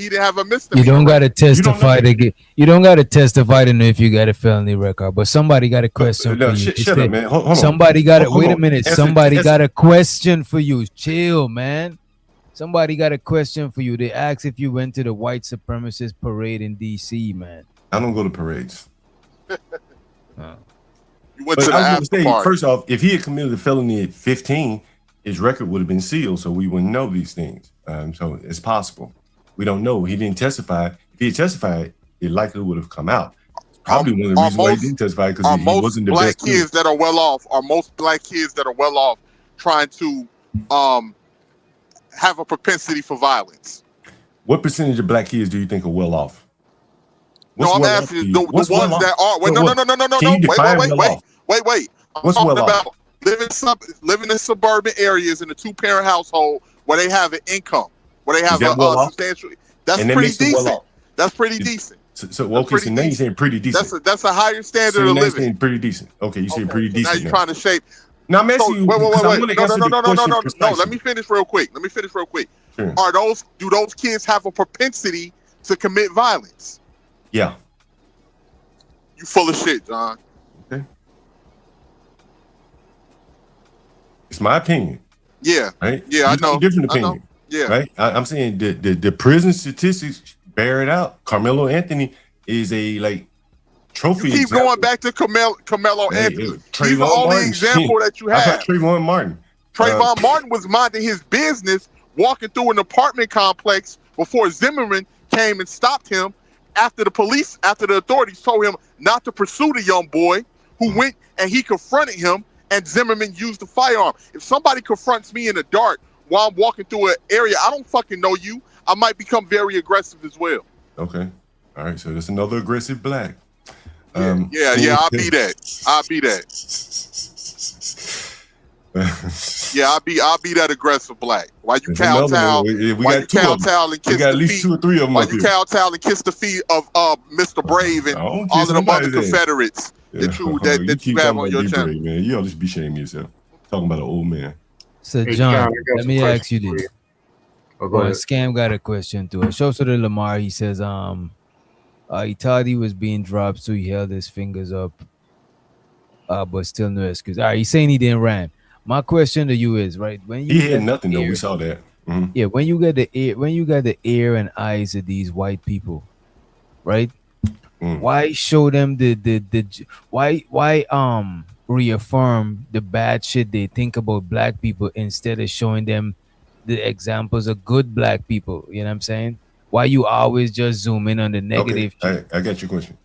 didn't have a misdemeanor. You don't got to testify to get. You don't got to testify to know if you got a felony record. But somebody got a question for you. Shut up, man. Hold on. Somebody got it. Wait a minute. Somebody got a question for you. Chill, man. Somebody got a question for you. They asked if you went to the white supremacist parade in D.C., man. I don't go to parades. You went to the after party. First off, if he had committed a felony at 15, his record would have been sealed, so we wouldn't know these things. So it's possible. We don't know. He didn't testify. If he had testified, it likely would have come out. Probably one of the reasons why he didn't testify, because he wasn't the best. Are most black kids that are well off trying to have a propensity for violence? What percentage of black kids do you think are well off? I'm asking you, the ones that are. Wait, no. Wait. I'm talking about living in suburban areas in a 2-parent household where they have an income, where they have a substantial. That's pretty decent. That's pretty decent. So now you're saying pretty decent. That's a higher standard of living. Saying pretty decent. Okay, you say pretty decent. Now you're trying to shape. Now I'm asking you. Wait. No. Let me finish real quick. Sure. Do those kids have a propensity to commit violence? Yeah. You full of shit, John. Okay. It's my opinion. Yeah. Right? Yeah, I know. Different opinion. I know. Yeah. Right? I'm saying the prison statistics bear it out. Carmelo Anthony is a trophy. You keep example. going back to Carmelo Anthony. He's the only example that you I have. got Trayvon Martin. Trayvon Martin was minding his business, walking through an apartment complex before Zimmerman came and stopped him after the authorities told him not to pursue the young boy who went and he confronted him, and Zimmerman used the firearm. If somebody confronts me in the dark while I'm walking through an area, I don't fucking know you, I might become very aggressive as well. Okay. All right. So that's another aggressive black. I'll be that. I'll be that aggressive black. Why you kowtow and kiss the feet? 2 or 3 of them. Why you kowtow and kiss the feet of Mr. Brave and all of the other Confederates that you have on your channel? Brave, man. You ought to be ashamed of yourself. Talking about an old man. So John, let me ask you this. Scam got a question to it. Shows to the Lamar. He says, he thought he was being dropped, so he held his fingers up, but still no excuse. All right, he's saying he didn't run. My question to you is, right, when you had nothing though, we saw that. Mm-hmm. Yeah, when you got the ear and eyes of these white people, right? Why show them why reaffirm the bad shit they think about black people instead of showing them the examples of good black people? You know what I'm saying? Why you always just zoom in on the negative? Okay, I got your question.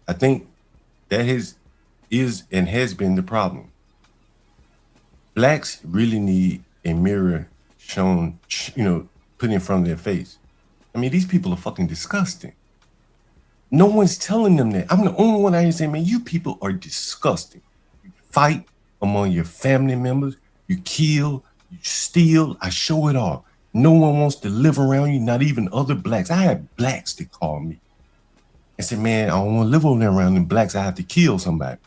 I think that is and has been the problem. Blacks really need a mirror shown, put in front of their face. I mean, these people are fucking disgusting. No one's telling them that. I'm the only one out here saying, man, you people are disgusting. You fight among your family members, you kill, you steal, I show it all. No one wants to live around you, not even other blacks. I have blacks that call me. and say, man, I don't want to live over there around them blacks. I have to kill somebody.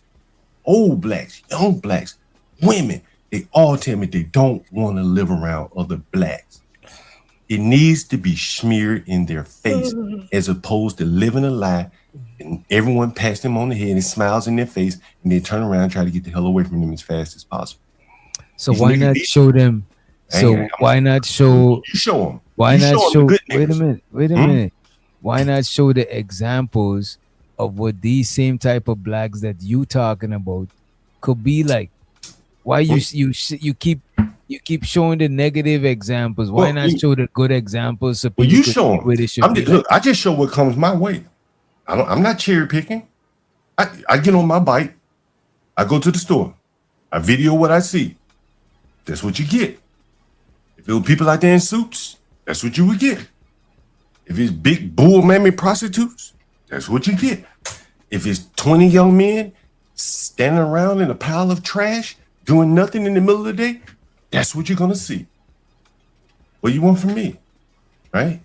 Old blacks, young blacks, women, they all tell me they don't want to live around other blacks. It needs to be smeared in their face as opposed to living a lie and everyone pats them on the head and smiles in their face and they turn around and try to get the hell away from them as fast as possible. So why not show them? So why not show? You show them. Why not show? Wait a minute. Why not show the examples of what these same type of blacks that you talking about could be like? Why you keep showing the negative examples? Why not show the good examples? So you show them. Look, I just show what comes my way. I'm not cherry picking. I get on my bike. I go to the store. I video what I see. That's what you get. If it were people out there in suits, that's what you would get. If it's big bull mammy prostitutes, that's what you get. If it's 20 young men standing around in a pile of trash, doing nothing in the middle of the day, that's what you're gonna see. What you want from me, right?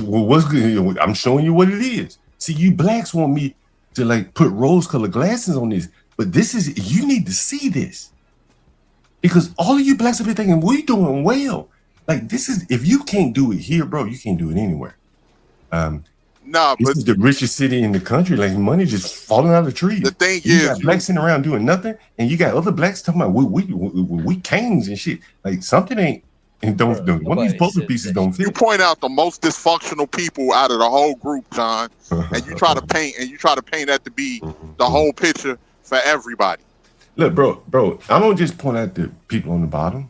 Well, what's good? I'm showing you what it is. See, you blacks want me to like put rose-colored glasses on this, but this is, you need to see this. Because all of you blacks have been thinking, we doing well. Like this is, if you can't do it here, bro, you can't do it anywhere. This is the richest city in the country. Like money just falling out of the trees. The thing you is, got blacks sitting around doing nothing, and you got other blacks talking about we kings and shit. Like something ain't, and don't one of these puzzle pieces don't fit. You point out the most dysfunctional people out of the whole group, John, and you try to paint that to be the whole picture for everybody. Look, bro, I don't just point out the people on the bottom.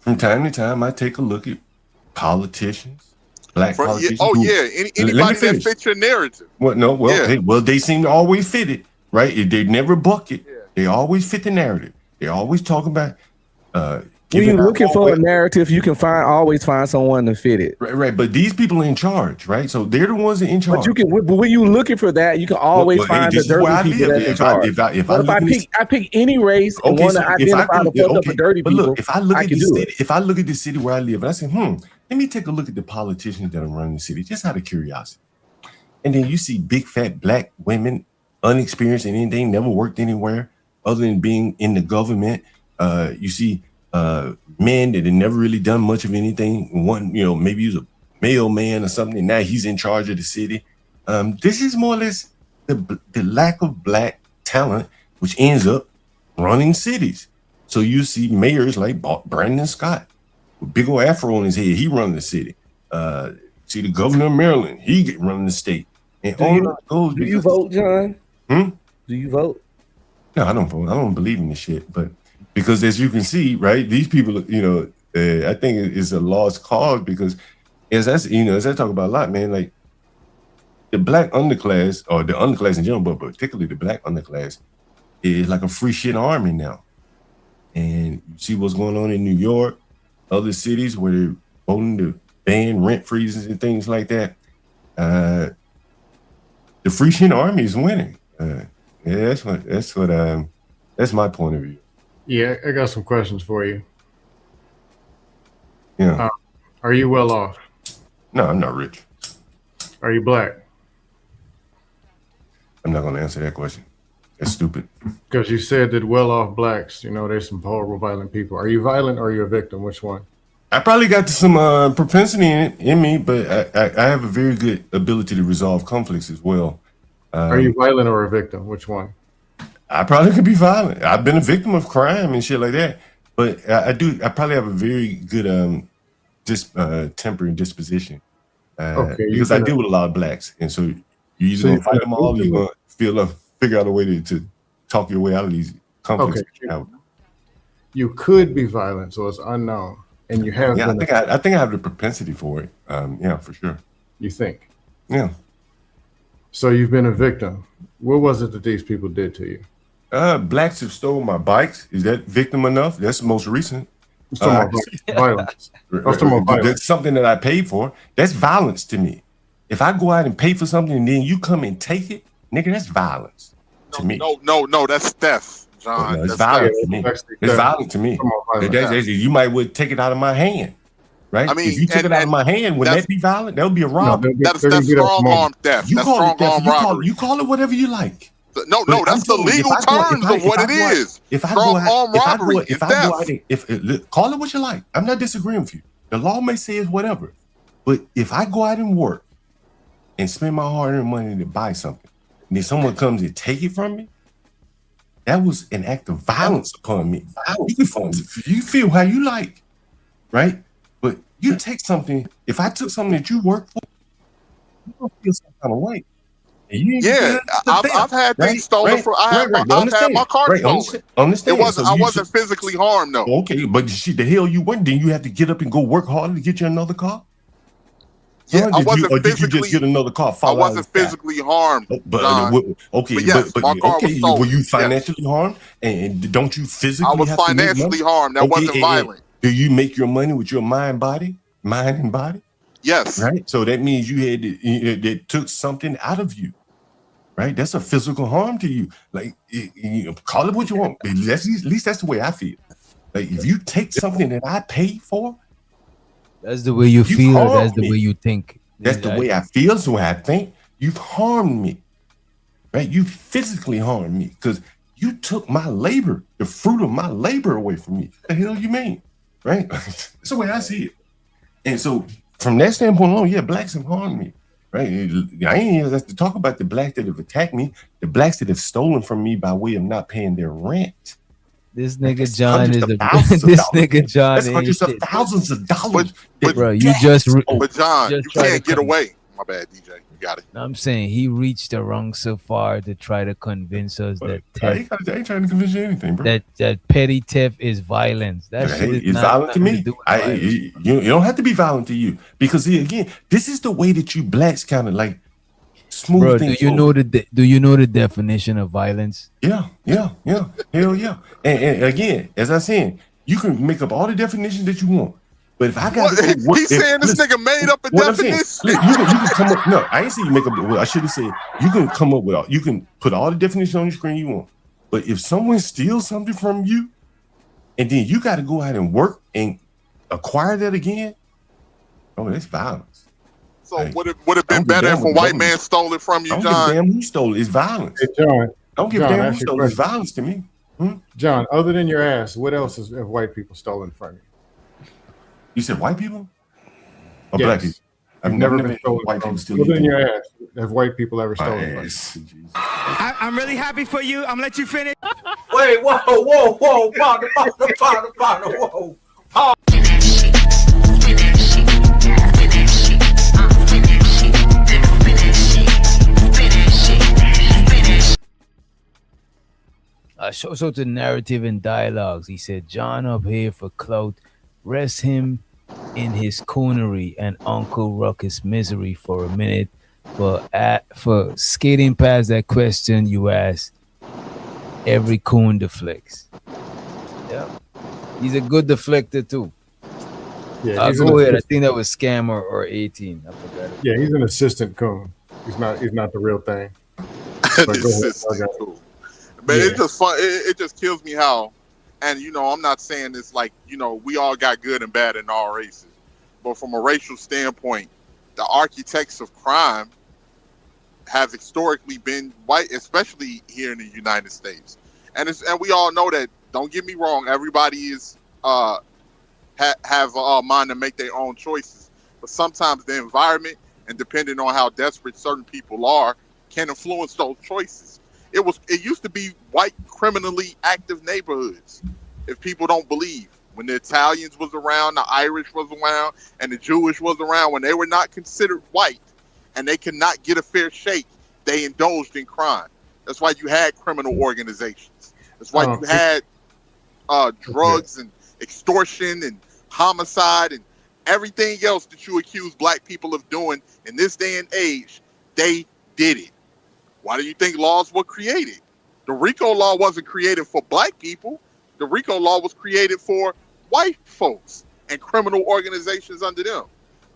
From time to time, I take a look at politicians, black politicians. Anybody that fits your narrative. Well, they seem to always fit it, right? They never buck it. They always fit the narrative. They always talk about. When you're looking for a narrative, you can always find someone to fit it. Right. But these people are in charge, right? So they're the ones that are in charge. But when you're looking for that, you can always find the dirty people that are in charge. I pick any race and want to identify the fucked up and dirty people, look, if I look at the city where I live, and I say, let me take a look at the politicians that are running the city, just out of curiosity. And then you see big fat black women, unexperienced in anything, never worked anywhere other than being in the government. You see men that had never really done much of anything. One, maybe he was a mailman or something, and now he's in charge of the city. This is more or less the lack of black talent, which ends up running cities. So you see mayors like Brandon Scott, with big old afro on his head, he running the city. See the governor of Maryland, he running the state. And do you vote, John? Do you vote? No, I don't vote. I don't believe in this shit, but because as you can see, right, these people, I think it's a lost cause because as I talk about a lot, man, like the black underclass or the underclass in general, but particularly the black underclass is like a free shit army now. And you see what's going on in New York, other cities where they're voting to ban rent freezes and things like that. The free shit army is winning. That's my point of view. Yeah, I got some questions for you. Yeah. Are you well off? No, I'm not rich. Are you black? I'm not going to answer that question. That's stupid. Because you said that well-off blacks, there's some horrible, violent people. Are you violent or are you a victim? Which one? I probably got some propensity in me, but I have a very good ability to resolve conflicts as well. Are you violent or a victim? Which one? I probably could be violent. I've been a victim of crime and shit like that, but I probably have a very good temper and disposition because I deal with a lot of blacks, and so you either gonna fight them all, or you're gonna figure out a way to talk your way out of these conflicts. Okay. You could be violent, so it's unknown, and you have. Yeah, I think I have the propensity for it. Yeah, for sure. You think? Yeah. So you've been a victim. What was it that these people did to you? Blacks have stolen my bikes. Is that victim enough? That's the most recent. Violence. That's something that I paid for. That's violence to me. If I go out and pay for something and then you come and take it, nigga, that's violence to me. No, that's theft, John. It's violent to me. It's violent to me. You might would take it out of my hand. right? I mean, if you took it out of my hand, would that be violent? That would be a robbery. That's strong arm theft. That's strong arm robbery. You call it whatever you like. No, that's the legal terms of what it is. Strong arm robbery is theft. Call it what you like. I'm not disagreeing with you. The law may say it's whatever, but if I go out and work and spend my hard-earned money to buy something, and then someone comes and take it from me, that was an act of violence upon me. You feel how you like, right? But you take something. If I took something that you work for, you don't feel some kind of way. Yeah, I've had things stolen from. I've had my car stolen. Understand? I wasn't physically harmed though. Okay, but the hell you went? Then you have to get up and go work harder to get you another car. Yeah, I wasn't physically. Did you just get another car? I wasn't physically harmed. But yes, my car was stolen. Were you financially harmed? And don't you physically? I was financially harmed. That wasn't violent. Do you make your money with your mind and body? Yes. Right. So that means that took something out of you. Right. That's a physical harm to you. Like, call it what you want. At least that's the way I feel. Like, if you take something that I paid for, that's the way you feel. That's the way you think. That's the way I feel. That's the way I think. You've harmed me. Right. You physically harmed me because you took my labor, the fruit of my labor away from me. What the hell you mean? Right. That's the way I see it. And so from that standpoint alone, yeah, blacks have harmed me. Right. I ain't even have to talk about the blacks that have attacked me, the blacks that have stolen from me by way of not paying their rent. This nigga John is this nigga John. That's hundreds of thousands of dollars. Bro, you just. But John, you can't get away. My bad, DJ. You got it. I'm saying he reached the wrong so far to try to convince us that theft. I ain't trying to convince you anything, bro. That petty theft is violence. That shit is violent to me. You don't have to be violent to you because again, this is the way that you blacks kind of like smooth bro, things. Do you know the definition of violence? Yeah. Hell yeah. And again, as I said, you can make up all the definitions that you want. But if I got he's saying this nigga made up a definition. You can come up. No, I ain't saying you make up. I should have said you can come up with. You can put all the definitions on your screen you want. But if someone steals something from you, and then you got to go out and work and acquire that again, oh, that's violence. So would it been better if a white man stole it from you, John? I don't give a damn who stole it. It's violence. Hey, John. I don't give a damn who stole it. It's violence to me. John, other than your ass, what else have white people stolen from you? You said white people? Or black people? I've never been stolen white people stealing. Other than your ass, have white people ever stolen from you? I'm really happy for you. I'm gonna let you finish. Wait, whoa, partner, whoa. Pause. So to narrative and dialogues, he said, John up here for clout, rest him in his coonery and Uncle Ruckus misery for a minute for skating past that question you asked. Every coon deflects. Yeah, he's a good deflector too. Yeah, I'll go ahead. I think that was Scam or 18. I forgot. Yeah, he's an assistant coon. He's not the real thing. But it's just fun. It just kills me how, and I'm not saying this like we all got good and bad in all races, but from a racial standpoint, the architects of crime have historically been white, especially here in the United States, and we all know that. Don't get me wrong. Everybody is have a mind to make their own choices, but sometimes the environment and depending on how desperate certain people are can influence those choices. It used to be white criminally active neighborhoods. If people don't believe, when the Italians was around, the Irish was around, and the Jewish was around, when they were not considered white and they could not get a fair shake, they indulged in crime. That's why you had criminal organizations. That's why you had drugs and extortion and homicide and everything else that you accuse black people of doing in this day and age. They did it. Why do you think laws were created? The RICO law wasn't created for black people. The RICO law was created for white folks and criminal organizations under them.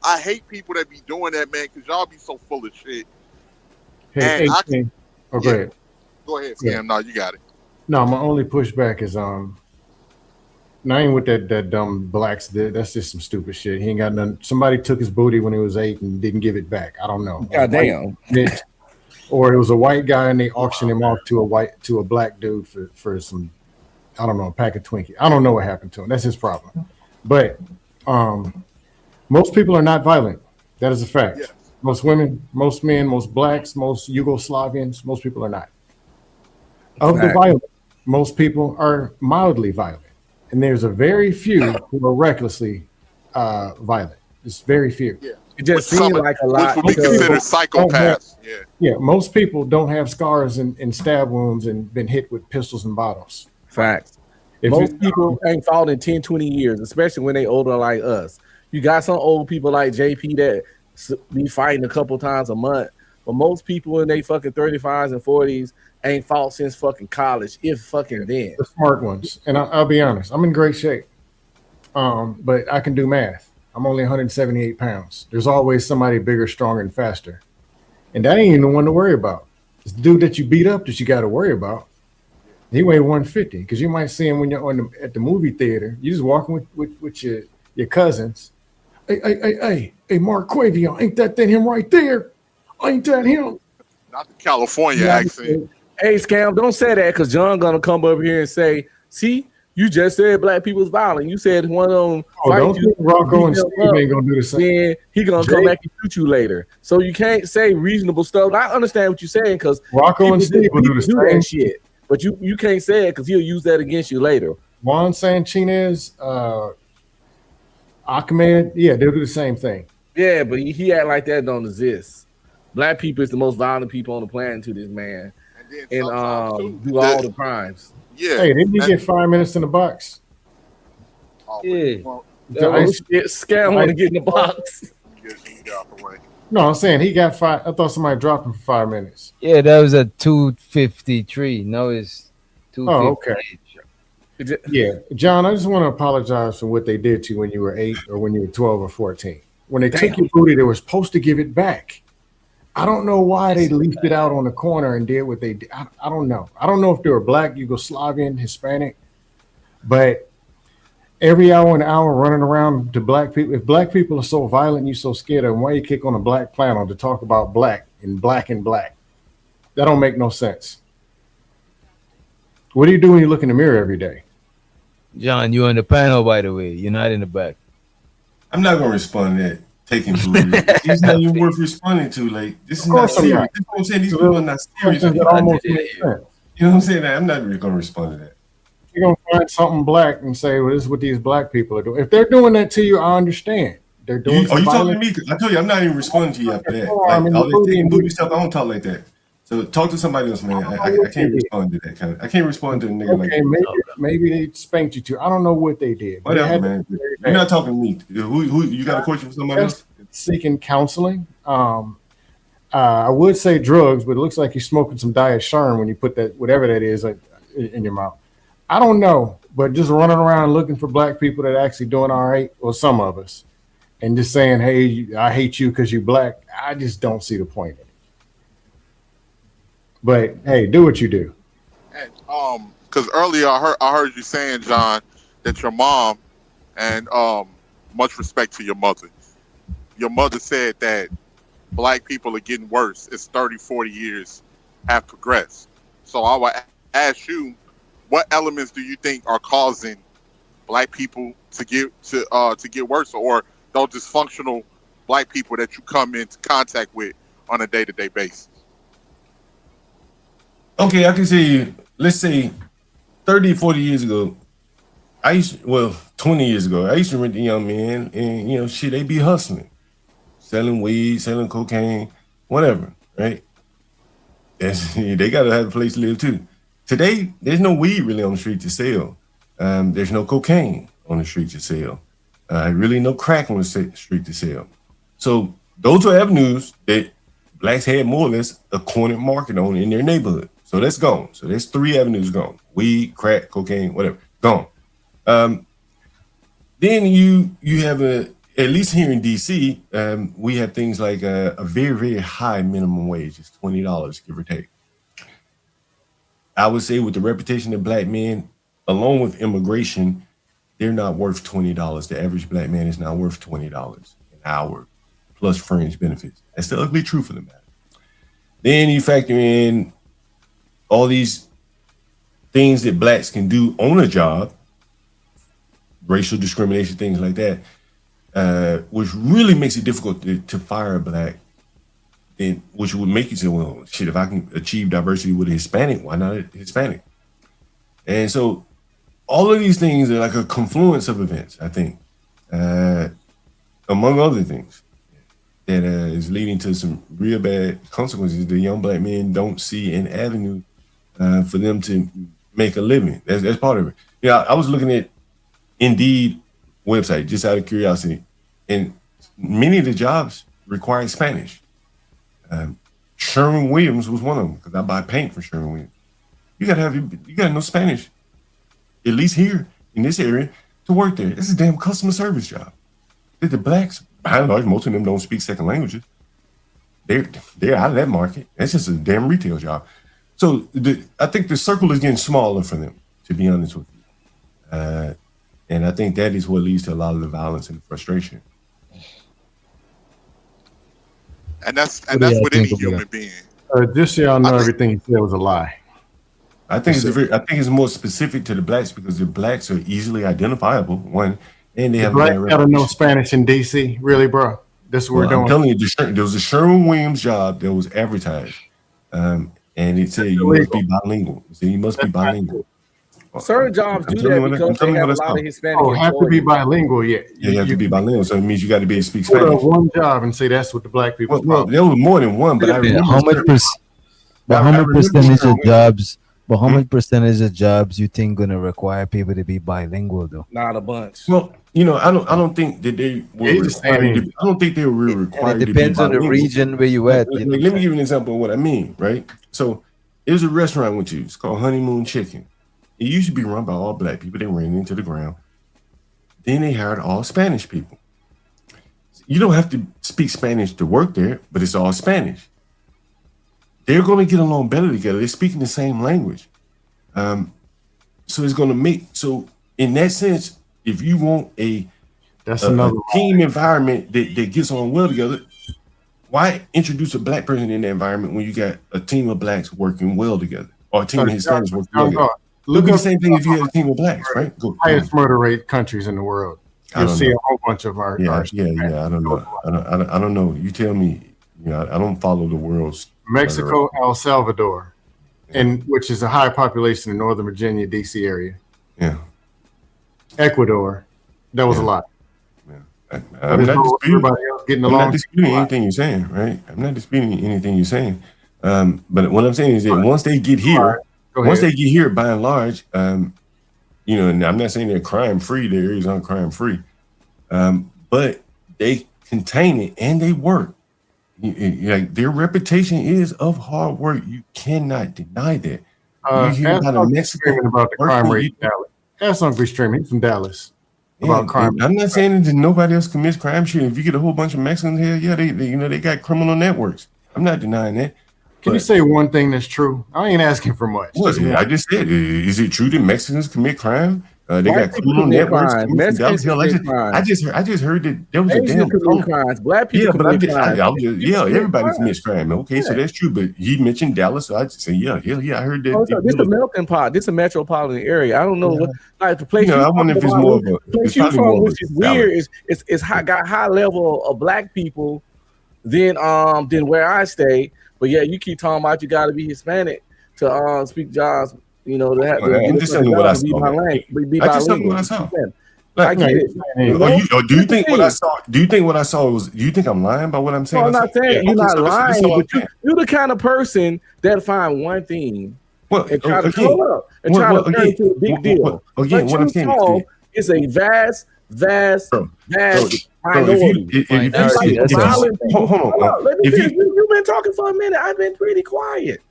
I hate people that be doing that, man, because y'all be so full of shit. Go ahead. Go ahead, Sam. No, you got it. No, my only pushback is now I ain't with that dumb blacks. That's just some stupid shit. He ain't got none. Somebody took his booty when he was 8 and didn't give it back. I don't know. Goddamn. Or it was a white guy and they auctioned him off to a black dude for some, I don't know, a pack of Twinkies. I don't know what happened to him. That's his problem. But most people are not violent. That is a fact. Yeah. Most women, most men, most blacks, most Yugoslavians, most people are not. Of the violent, most people are mildly violent. And there's a very few who are recklessly violent. It's very few. Yeah. It just seems like a lot. Which would be considered psychopaths. Yeah, most people don't have scars and stab wounds and been hit with pistols and bottles. Facts. Most people ain't fought in 10, 20 years, especially when they older like us. You got some old people like JP that be fighting a couple times a month, but most people in their fucking 35s and 40s ain't fought since fucking college, if fucking then. The smart ones. And I'll be honest, I'm in great shape, but I can do math. I'm only 178 pounds. There's always somebody bigger, stronger, and faster. And that ain't even the one to worry about. It's the dude that you beat up that you got to worry about. He weighed 150 because you might see him when you're at the movie theater. You just walking with your cousins. Hey, Mark Quavion, ain't that him right there? Ain't that him? Not the California accent. Hey, Scam, don't say that because John gonna come over here and say, see, you just said black people's violent. You said one of them don't you. Rocco and Steve ain't gonna do the same. Then he gonna come back and shoot you later. So you can't say reasonable stuff. I understand what you're saying because Rocco and Steve will do the same shit. But you can't say it because he'll use that against you later. Juan Sanchez, Ahmed, yeah, they'll do the same thing. Yeah, but he act like that don't exist. Black people is the most violent people on the planet to this man. And do all the crimes. Yeah. Hey, didn't he get 5 minutes in the box? Yeah. Scam want to get in the box. No, I'm saying he got 5. I thought somebody dropped him for 5 minutes. Yeah, that was a 253. No, it's 250. Oh, okay. Yeah, John, I just want to apologize for what they did to you when you were 8 or when you were 12 or 14. When they took your booty, they were supposed to give it back. I don't know why they leafed it out on the corner and did what they did. I don't know. I don't know if they were black, Yugoslavian, Hispanic, but every hour and hour running around to black people. If black people are so violent, you're so scared of them, why you kick on a black panel to talk about black and black and black? That don't make no sense. What do you do when you look in the mirror every day? John, you're on the panel, by the way. You're not in the back. I'm not going to respond to that. Taking booty. It's not even worth responding to. Like, this is not serious. That's what I'm saying. These people are not serious. You know what I'm saying? I'm not really going to respond to that. You're going to find something black and say, well, this is what these black people are doing. If they're doing that to you, I understand. They're doing Are you talking to me? I told you, I'm not even responding to you after that. Like, all that taking booty stuff, I don't talk like that. So talk to somebody else, man. I can't respond to that kind of. I can't respond to a nigga like that. Maybe they spanked you too. I don't know what they did. Whatever, man. You're not talking to me. Who you got a question for somebody else? Seeking counseling. I would say drugs, but it looks like you're smoking some Diet Sherm when you put that, whatever that is, in your mouth. I don't know, but just running around looking for black people that are actually doing all right, or some of us, and just saying, hey, I hate you because you're black. I just don't see the point in it. But hey, do what you do. And because earlier I heard you saying, John, that your mom, and much respect to your mother. Your mother said that black people are getting worse as 30, 40 years have progressed. So I would ask you, what elements do you think are causing black people to get worse, or those dysfunctional black people that you come into contact with on a day-to-day basis? Okay, I can say, let's say 30, 40 years ago, 20 years ago, I used to rent the young men, and, shit, they be hustling, selling weed, selling cocaine, whatever, right? They got to have a place to live, too. Today, there's no weed really on the street to sell. There's no cocaine on the street to sell. Really no crack on the street to sell. So those are avenues that blacks had more or less a cornered market on in their neighborhood. So that's gone. So there's 3 avenues gone: weed, crack, cocaine, whatever, gone. Then you have at least here in DC, we have things like a very, very high minimum wage. It's $20, give or take. I would say with the reputation of black men, along with immigration, they're not worth $20. The average black man is not worth $20 an hour plus fringe benefits. That's the ugly truth of the matter. Then you factor in all these things that blacks can do on a job, racial discrimination, things like that, which really makes it difficult to fire a black, and which would make you say, well, shit, if I can achieve diversity with a Hispanic, why not a Hispanic? And so all of these things are like a confluence of events, I think, among other things, that is leading to some real bad consequences. The young black men don't see an avenue for them to make a living. That's part of it. Yeah, I was looking at Indeed website just out of curiosity, and many of the jobs require Spanish. Sherwin-Williams was one of them, because I buy paint for Sherwin-Williams. You gotta know Spanish, at least here in this area, to work there. It's a damn customer service job. The blacks, by and large, most of them don't speak second languages. They're out of that market. That's just a damn retail job. So I think the circle is getting smaller for them, to be honest with you. And I think that is what leads to a lot of the violence and frustration. And that's with any human being. Just so y'all know, everything he said was a lie. I think it's more specific to the blacks because the blacks are easily identifiable. One, and they have blacks gotta know Spanish in DC, really, bro. That's what we're doing. I'm telling you, there was a Sherwin-Williams job that was advertised, and it said you must be bilingual. It said you must be bilingual. Certain jobs do that because they have a lot of Hispanic. Oh, have to be bilingual, yeah. Yeah, you have to be bilingual, so it means you got to be able to speak Spanish. One job and say that's what the black people. Well, there was more than one, but I remember how much percentage of jobs? But how much percentage of jobs you think gonna require people to be bilingual though? Not a bunch. Well, I don't think that they were required. I don't think they were required. It depends on the region where you at. Let me give you an example of what I mean, right? So there's a restaurant with you. It's called Honeymoon Chicken. It used to be run by all black people. They ran into the ground. Then they hired all Spanish people. You don't have to speak Spanish to work there, but it's all Spanish. They're going to get along better together. They're speaking the same language. So it's going to make, so in that sense, if you want a team environment that gets on well together, why introduce a black person in the environment when you got a team of blacks working well together, or a team of Hispanics working well together? Look at the same thing if you had a team of blacks, right? Highest murder rate countries in the world. You'll see a whole bunch of our. Yeah. I don't know. I don't know. You tell me. I don't follow the world's. Mexico, El Salvador, and which is a high population in Northern Virginia, DC area. Yeah. Ecuador, that was a lot. Yeah. I'm not disputing anything you're saying, right? I'm not disputing anything you're saying. But what I'm saying is that once they get here, by and large, and I'm not saying they're crime free. Their areas aren't crime free, but they contain it and they work. Like their reputation is of hard work. You cannot deny that. You hear about a Mexican about the crime rate in Dallas. That's Uncle Stream. He's from Dallas. About crime. I'm not saying that nobody else commits crime. Shit, if you get a whole bunch of Mexicans here, they got criminal networks. I'm not denying that. Can you say one thing that's true? I ain't asking for much. I just said, is it true that Mexicans commit crime? They got criminal networks. I just heard that there was a damn crimes. Black people commit crimes. Everybody commits crime. Okay, so that's true. But he mentioned Dallas, so I just say, I heard that. This is a melting pot. This is a metropolitan area. I don't know what the place. I wonder if it's more of a place you from, which is weird. It's got high level of black people than where I stay. But yeah, you keep talking about you got to be Hispanic to speak jobs. I'm just telling you what I saw. I just telling you what I saw. I get it. Do you think what I saw? Do you think what I saw was? Do you think I'm lying about what I'm saying? No, I'm not saying you're not lying, but you're the kind of person that find one thing and try to pull up and try to turn it into a big deal. Again, what I'm saying is a vast minority. Hold on. You've been talking for a minute. I've been pretty quiet.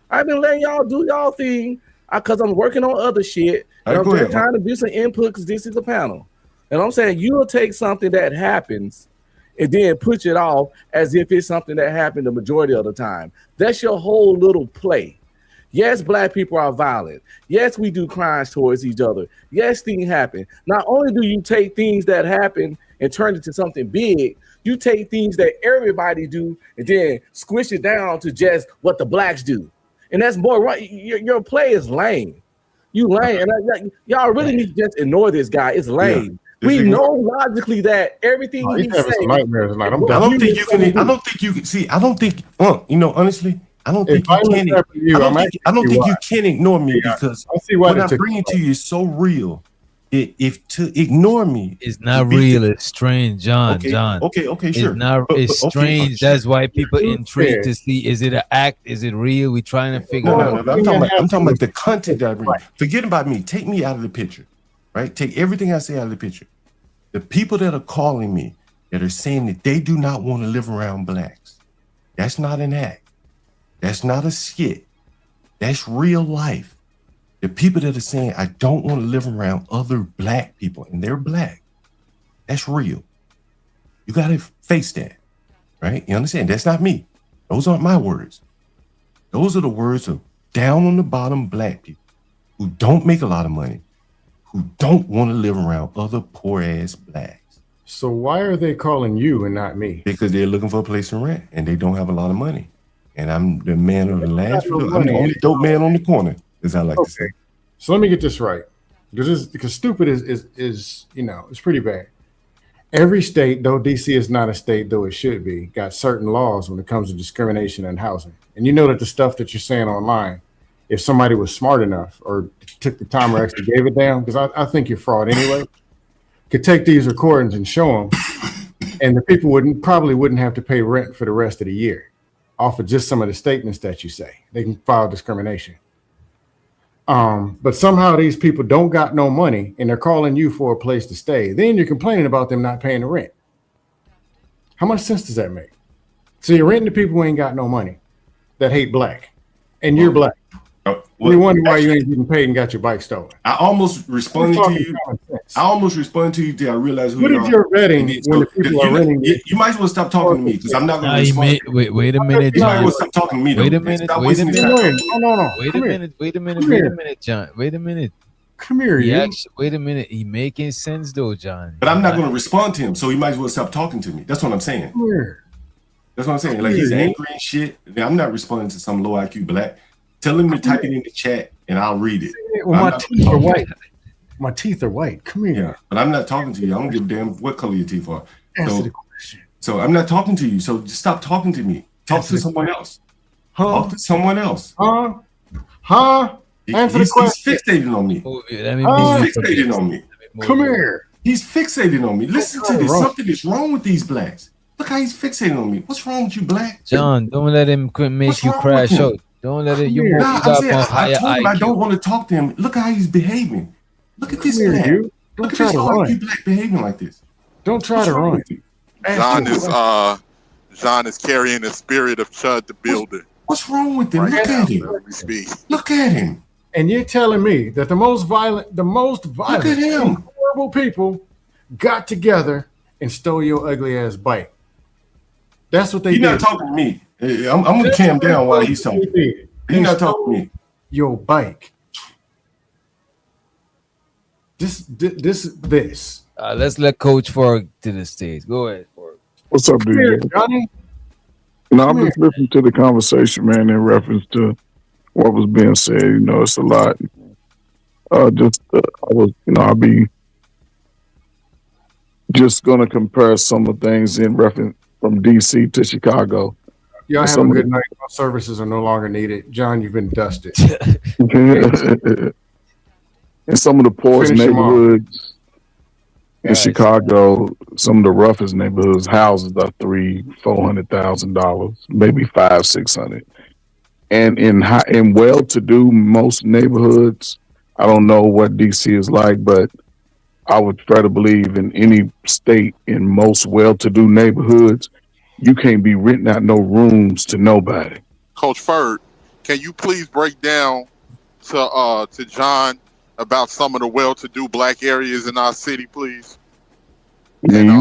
I've been letting y'all do y'all thing because I'm working on other shit. And I'm trying to do some input because this is a panel. And I'm saying you'll take something that happens and then push it off as if it's something that happened the majority of the time. That's your whole little play. Yes, black people are violent. Yes, we do crimes towards each other. Yes, things happen. Not only do you take things that happen and turn it to something big, you take things that everybody do and then squish it down to just what the blacks do. And that's more right. Your play is lame. You lame. And y'all really need to just ignore this guy. It's lame. We know logically that everything he's saying. Nightmares tonight. I don't think you can. I don't think you can see. I don't think. Honestly, I don't think you can. I don't think you can ignore me because what I'm bringing to you is so real. If to ignore me, it's not real. It's strange, John. Okay, John. Okay, sure. It's not. It's strange. That's why people intrigued to see: is it an act? Is it real? We're trying to figure out. No. I'm talking about the content that I bring. Forget about me. Take me out of the picture, right? Take everything I say out of the picture. The people that are calling me that are saying that they do not want to live around blacks. That's not an act. That's not a skit. That's real life. The people that are saying, I don't want to live around other black people, and they're black. That's real. You got to face that, right? You understand? That's not me. Those aren't my words. Those are the words of down on the bottom black people who don't make a lot of money, who don't want to live around other poor-ass blacks. So why are they calling you and not me? Because they're looking for a place to rent, and they don't have a lot of money. And I'm the man of the last. I'm the only dope man on the corner, as I like to say. So let me get this right, because stupid is it's pretty bad. Every state, though DC is not a state, though it should be, got certain laws when it comes to discrimination in housing. And you know that the stuff that you're saying online, if somebody was smart enough or took the time or actually gave it down, because I think you're fraud anyway, could take these recordings and show them, and the people probably wouldn't have to pay rent for the rest of the year off of just some of the statements that you say. They can file discrimination. But somehow these people don't got no money and they're calling you for a place to stay. Then you're complaining about them not paying the rent. How much sense does that make? So you're renting to people who ain't got no money that hate black, and you're black. You wonder why you ain't getting paid and got your bike stolen. I almost responded to you. Till I realized who you are. What is your vetting when the people are renting? You might as well stop talking to me because I'm not going to respond. Wait a minute, John. You might as well stop talking to me. Wait a minute, John. Wait a minute. Come here, wait a minute. He making sense though, John. But I'm not going to respond to him, so he might as well stop talking to me. That's what I'm saying. That's what I'm saying. Like he's angry and shit. I'm not responding to some low IQ black. Tell him to type it in the chat and I'll read it. Well, my teeth are white. My teeth are white. Come here. Yeah, but I'm not talking to you. I don't give a damn what color your teeth are. So I'm not talking to you. So just stop talking to me. Talk to someone else. Talk to someone else. Answer the question. He's fixated on me. He's fixated on me. Come here. He's fixated on me. Listen to this. Something is wrong with these blacks. Look how he's fixated on me. What's wrong with you, black? John, don't let him make you crash out. Don't let it. I told him I don't want to talk to him. Look how he's behaving. Look at this man. Look at this black behaving like this. Don't try to run. John is carrying the spirit of Chud the Builder. What's wrong with him? Look at him. Look at him. And you're telling me that the most violent, horrible people got together and stole your ugly ass bike. That's what they did. You're not talking to me. I'm going to calm down while he's talking. He's not talking to me. Your bike. This. Let's let Coach Fork to the stage. Go ahead, Fork. What's up, dude? Johnny? No, I'm just listening to the conversation, man, in reference to what was being said. You know, it's a lot. I'll be just going to compare some of things in reference from DC to Chicago. Y'all have a good night. My services are no longer needed. John, you've been dusted. In some of the poorest neighborhoods in Chicago, some of the roughest neighborhoods, houses are $300,000-$400,000, maybe $500,000-$600,000. And in well-to-do most neighborhoods, I don't know what DC is like, but I would try to believe in any state in most well-to-do neighborhoods, you can't be renting out no rooms to nobody. Coach Ferd, can you please break down to John about some of the well-to-do black areas in our city, please? And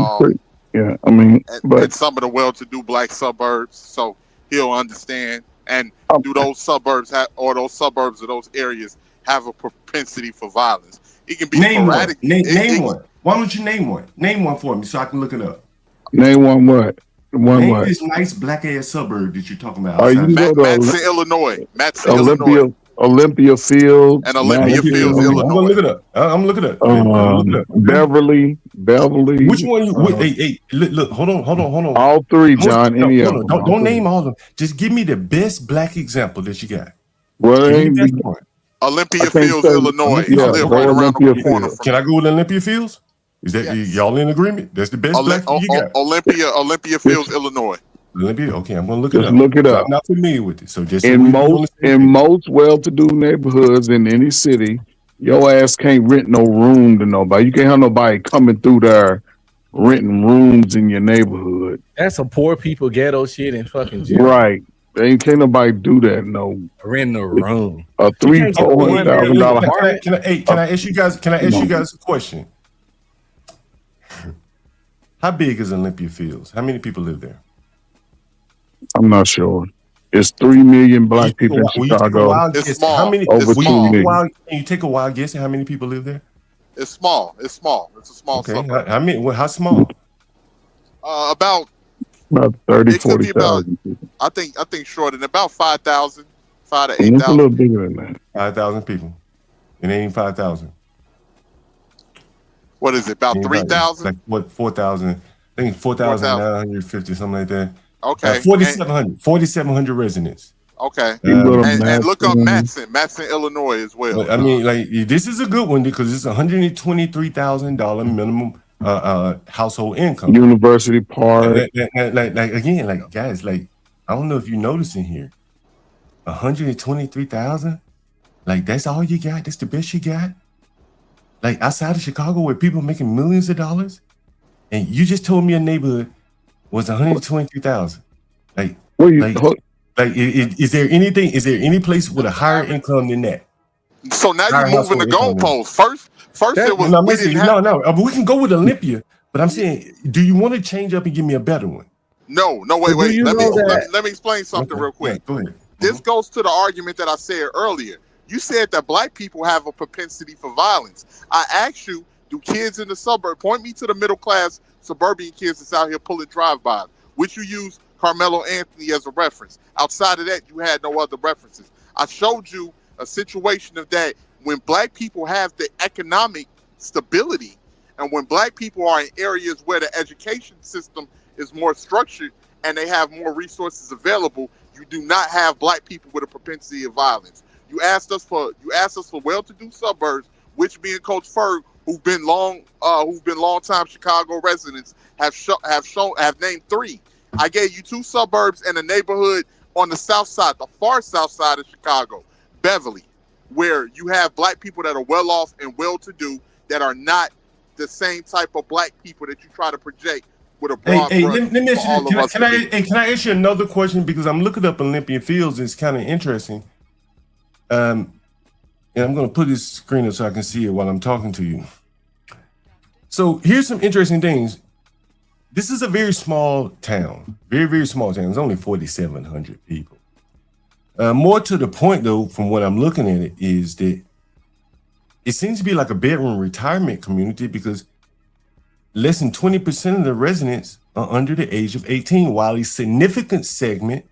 some of the well-to-do black suburbs, so he'll understand. And do those suburbs or those suburbs or those areas have a propensity for violence? It can be sporadic. Name one. Why don't you name one? Name one for me so I can look it up. Name one what? Name this nice black ass suburb that you're talking about. Matson, Illinois. Matson, Illinois. Olympia Fields. And Olympia Fields, Illinois. I'm gonna look it up. I'm looking it up. Beverly. Which one? Hey, look, hold on. All three, John. Don't name all of them. Just give me the best black example that you got. Well, Olympia Fields, Illinois. Yeah, I live right around the corner from. Can I go with Olympia Fields? Is that y'all in agreement? That's the best black you got. Olympia Fields, Illinois. Olympia. Okay, I'm gonna look it up. Look it up. I'm not familiar with it, so just in most well-to-do neighborhoods in any city, your ass can't rent no room to nobody. You can't have nobody coming through there renting rooms in your neighborhood. That's some poor people ghetto shit in fucking jail. Right. Can't nobody do that. No. Rent a room. A $300,000. Can I ask you guys? Can I ask you guys a question? How big is Olympia Fields? How many people live there? I'm not sure. It's 3 million black people in Chicago. It's small. How many? Over 2 million. Can you take a wild guess at how many people live there? It's small. It's a small suburb. How small? About 30, 40,000 people. I think short than about 5,000, 5,000 to It's 8,000. a little bigger than that. 5,000 people. It ain't even 5,000. What is it? About 3,000? Like what? 4,000. I think 4,950, something like that. Okay. 4,700 residents. Okay. And look up Matson, Illinois as well. I mean, like this is a good one because it's $123,000 minimum household income. University Park. Like guys, like I don't know if you're noticing here. 123,000. Like that's all you got. That's the best you got. Like outside of Chicago, where people are making millions of dollars, and you just told me a neighborhood was 123,000. Like, is there anything? Is there any place with a higher income than that? So now you're moving the goalposts. First it was no. We can go with Olympia, but I'm saying, do you want to change up and give me a better one? No. Wait. Let me explain something real quick. Yeah, go ahead. This goes to the argument that I said earlier. You said that black people have a propensity for violence. I asked you, do kids in the suburb, point me to the middle class suburban kids that's out here pulling drive-bys, which you use Carmelo Anthony as a reference. Outside of that, you had no other references. I showed you a situation of that when black people have the economic stability and when black people are in areas where the education system is more structured and they have more resources available, you do not have black people with a propensity of violence. You asked us for well-to-do suburbs, which me and Coach Ferg, who've been long-time Chicago residents, have named 3. I gave you 2 suburbs and a neighborhood on the south side, the far south side of Chicago, Beverly, where you have black people that are well-off and well-to-do that are not the same type of black people that you try to project with a broad brush. Let me ask you, can I ask you another question? Because I'm looking up Olympia Fields. It's kind of interesting. And I'm going to put this screen up so I can see it while I'm talking to you. So here's some interesting things. This is a very small town, very, very small town. It's only 4,700 people. More to the point, though, from what I'm looking at it, is that it seems to be like a bedroom retirement community because less than 20% of the residents are under the age of 18, while a significant segment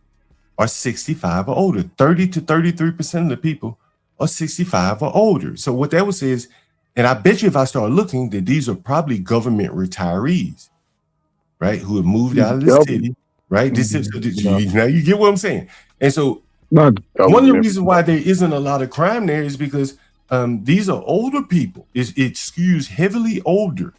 are 65 or older. 30 to 33% of the people are 65 or older. So what that would say is, and I bet you if I start looking, that these are probably government retirees, right, who have moved out of the city, right? Now you get what I'm saying. And so one of the reasons why there isn't a lot of crime there is because these are older people. It skews heavily older.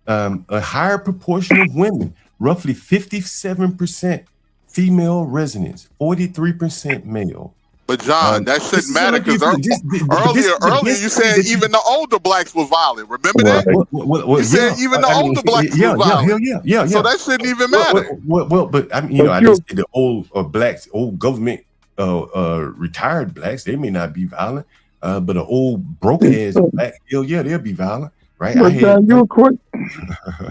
A higher proportion of women, roughly 57% female residents, 43% male. But John, that shouldn't matter because earlier you said even the older blacks were violent. Remember that? You said even the older blacks were violent. Yeah. So that shouldn't even matter. But I mean, I just say the old blacks, old government retired blacks, they may not be violent, but an old broke ass black, they'll be violent. right? But you quick.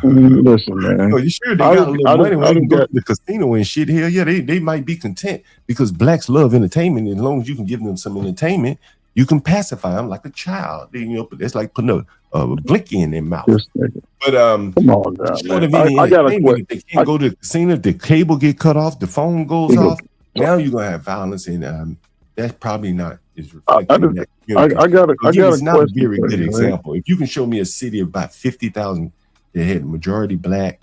Listen, man. You sure they got a little money when they can go to the casino and shit? Hell yeah, they might be content because blacks love entertainment. As long as you can give them some entertainment, you can pacify them like a child. It's like putting a blinky in their mouth. But come on, man. I got a question. They can't go to the casino. The cable get cut off. The phone goes off. Now you're gonna have violence, and that's probably not is reflected in that community. It's not a very good example. If you can show me a city of about 50,000 that had majority black,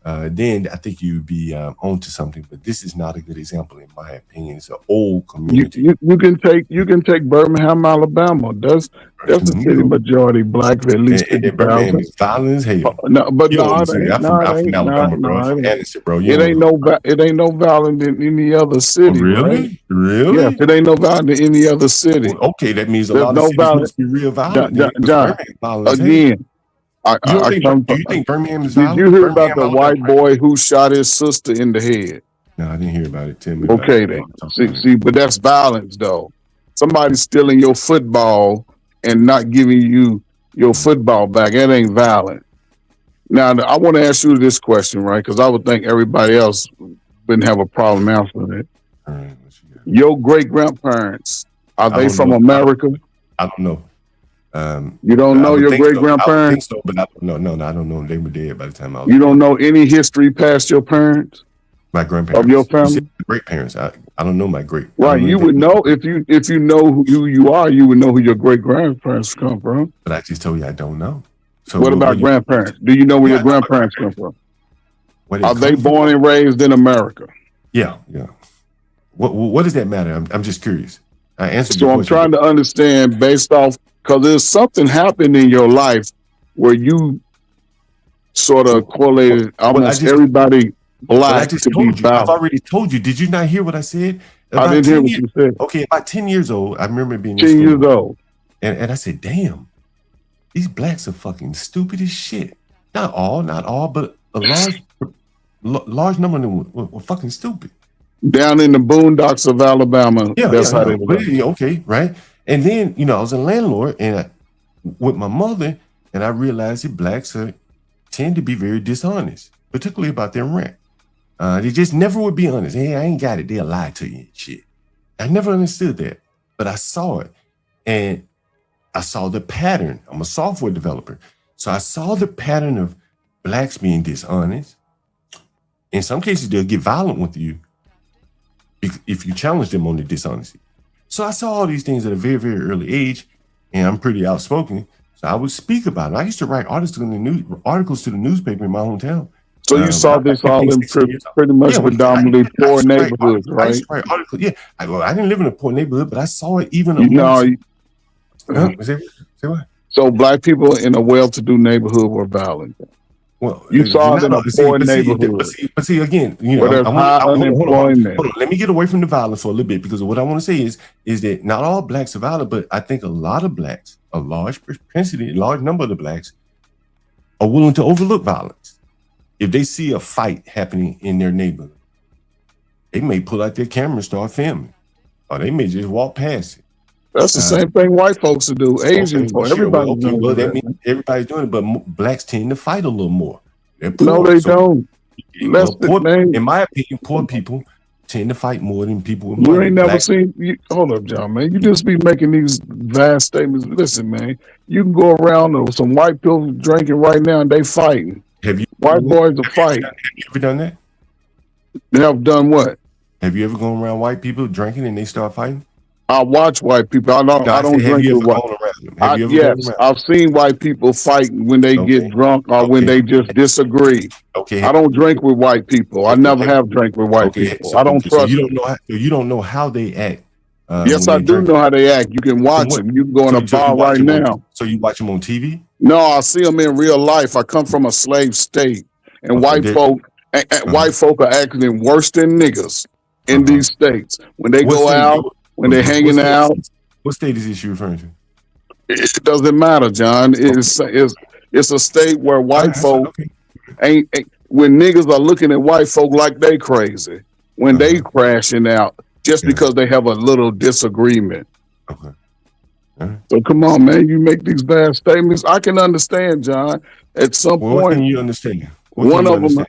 then I think you'd be onto something. But this is not a good example, in my opinion. It's an old community. You can take Birmingham, Alabama. That's a city majority black of at least 50,000. Violence, hell. No, but it ain't no violent in any other city. Really? Right? Really? Yes, it ain't no violent in any other city. Well, okay, that means a lot of cities must be real violent. John, again. Do you think Birmingham is violent? Did you hear about the white boy who shot his sister in the head? No, I didn't hear about it. Tell me. Okay, then. See, but that's violence, though. Somebody's stealing your football and not giving you your football back. That ain't violent. Now, I want to ask you this question, right? Because I would think everybody else wouldn't have a problem answering it. Your great grandparents, are they from America? I don't know. You don't know your great grandparents? So, but I don't know. No, I don't know. They were dead by the time I was. You don't know any history past your parents? My grandparents of your family? Great parents. I don't know my great. Right, you would know if you know who you are. You would know who your great grandparents come from. But I just told you I don't know. So what about grandparents? Do you know where your grandparents come from? Are they born and raised in America? Yeah. What does that matter? I'm just curious. I answered. So I'm trying to understand based off. Because there's something happened in your life where you sort of correlated almost everybody black to be violent. I've already told you. Did you not hear what I said? I didn't hear what you said. Okay, about 10 years old, I remember being 10 years old. And I said, damn, these blacks are fucking stupid as shit. Not all, but a large number of them were fucking stupid. Down in the boondocks of Alabama, that's how they were. Okay, right? And then, I was a landlord and with my mother, and I realized that blacks tend to be very dishonest, particularly about their rent. They just never would be honest. Hey, I ain't got it. They'll lie to you and shit. I never understood that, but I saw it. And I saw the pattern. I'm a software developer. So I saw the pattern of blacks being dishonest. In some cases, they'll get violent with you if you challenge them on the dishonesty. So I saw all these things at a very, very early age, and I'm pretty outspoken. So I would speak about it. I used to write articles to the newspaper in my hometown. So you saw this all in pretty much predominantly poor neighborhoods, right? I used to write articles. Yeah, I didn't live in a poor neighborhood, but I saw it even. Say what? So black people in a well-to-do neighborhood were violent. Well, you saw it in a poor neighborhood. But see, again, where there's high unemployment. Hold on. Let me get away from the violence for a little bit, because what I want to say is that not all blacks are violent, but I think a lot of blacks, a large number of the blacks, are willing to overlook violence. If they see a fight happening in their neighborhood, they may pull out their camera and start filming, or they may just walk past it. That's the same thing white folks do. Asian folks, everybody. Well, that means everybody's doing it, but blacks tend to fight a little more. No, they don't. In my opinion, poor people tend to fight more than people with money. You ain't never seen. Hold up, John, man. You just be making these vast statements. Listen, man. You can go around with some white people drinking right now, and they fighting. Have you? White boys are fighting. Have you ever done that? They have done what? Have you ever gone around white people drinking and they start fighting? I watch white people. I don't drink with white. Yes, I've seen white people fight when they get drunk or when they just disagree. Okay. I don't drink with white people. I never have drank with white people. So, I don't trust you. You don't know how they act. Yes, I do know how they act. You can watch them. You can go in a bar right now. So you watch them on TV? No, I see them in real life. I come from a slave state, and white folk are acting worse than niggas in these states when they go out. When they're hanging out. What state is this you referring to? It doesn't matter, John. It's a state where white folk ain't when niggas are looking at white folk like they crazy. When they crashing out just because they have a little disagreement. Okay. So come on, man. You make these bad statements. I can understand, John. At some What point, can you understand? one of them.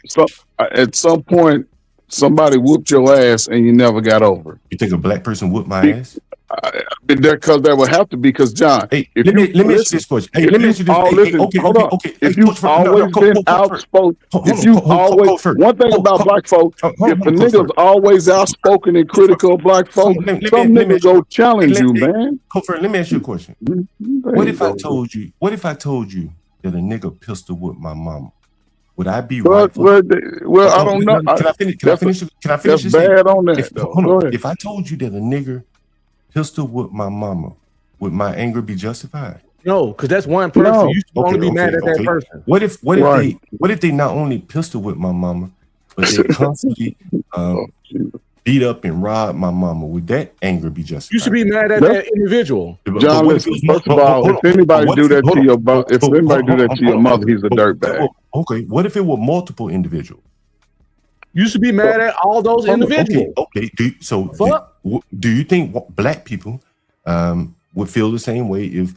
At some point, somebody whooped your ass, and you never got over it. You think a black person whooped my ass? Because that would have to be. Because John, hey, let me ask you this question. Hey, let me ask you this. Okay. If you've always been outspoken, if you always one thing about black folks, if the niggas always outspoken and critical of black folks, some niggas go challenge you, man. Let me ask you a question. What if I told you? What if I told you that a nigga pistol whipped my mama? Would I be right? Well, I don't know. Can I finish? Can I finish? That's bad on that, though. If I told you that a nigga pistol whipped my mama, would my anger be justified? No, because that's one person. No. You should only be mad at that person. What if they not only pistol whip my mama, but they constantly beat up and rob my mama? Would that anger be justified? You should be mad at that individual. John, listen, first of all, if anybody do that to your mother, he's a dirtbag. Okay, what if it were multiple individuals? You should be mad at all those individuals. Okay. Do you think black people would feel the same way if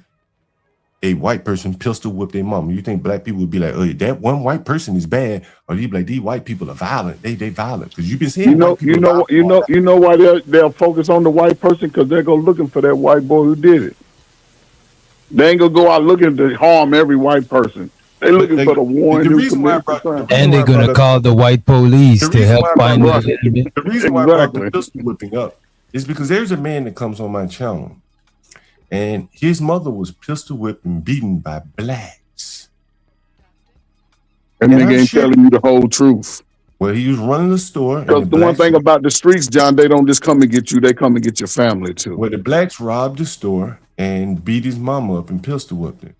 a white person pistol whipped their mama? You think black people would be like, "Oh, that one white person is bad," or you be like, "These white people are violent. They violent," because you've been saying. You know why they'll focus on the white person, because they're go looking for that white boy who did it. They ain't gonna go out looking to harm every white person. They're looking for the one who commits the crime. And they're gonna call the white police to help find the enemy. The reason why I brought the pistol whipping up is because there's a man that comes on my channel, and his mother was pistol whipped and beaten by blacks. And nigga ain't telling you the whole truth. Well, he was running the store. Because the one thing about the streets, John, they don't just come and get you; they come and get your family too. Well, the blacks robbed the store and beat his mama up and pistol whipped her,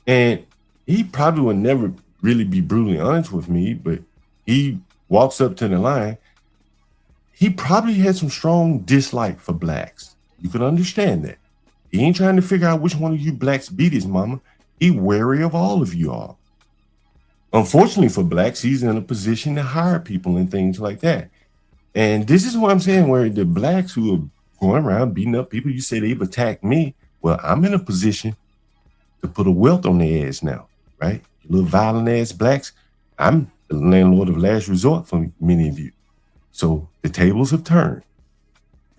and he probably would never really be brutally honest with me, but he walks up to the line. He probably had some strong dislike for blacks. You can understand that. He ain't trying to figure out which one of you blacks beat his mama. He wary of all of you all. Unfortunately for blacks, he's in a position to hire people and things like that. And this is what I'm saying, where the blacks who are going around beating up people, you say they've attacked me. Well, I'm in a position to put a welt on their ass now, right? You little violent ass blacks. I'm the landlord of last resort for many of you. So the tables have turned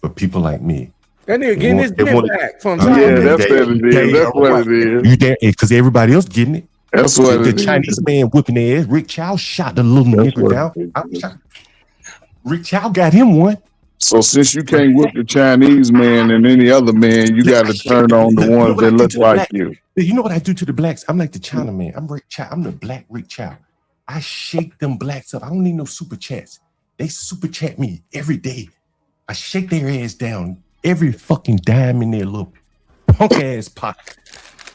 for people like me. That nigga getting his dick back from that's what it is. You there because everybody else getting it. That's what the Chinese man whipping their ass. Rick Chow shot the little nigga down. Rick Chow got him one. So since you can't whip the Chinese man and any other man, you got to turn on the ones that look like you. You know what I do to the blacks? I'm like the China man. I'm Rick Chow. I'm the black Rick Chow. I shake them blacks up. I don't need no super chats. They super chat me every day. I shake their ass down every fucking dime in their little punk ass pocket.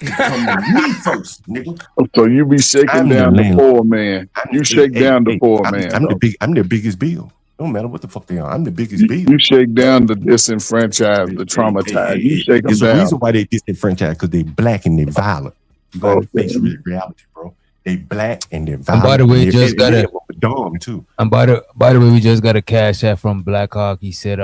Come to me first, nigga. So you be shaking down the poor man. You shake down the poor man. I'm the biggest bill. Don't matter what the fuck they are. I'm the biggest bill. You shake down the disenfranchised, the traumatized. You shake them down. The reason why they disenfranchised because they black and they violent. You gotta face reality, bro. They black and they're violent. And by the way, just got a dom too. And by the way, we just got a cash app from Black Hawk. He said,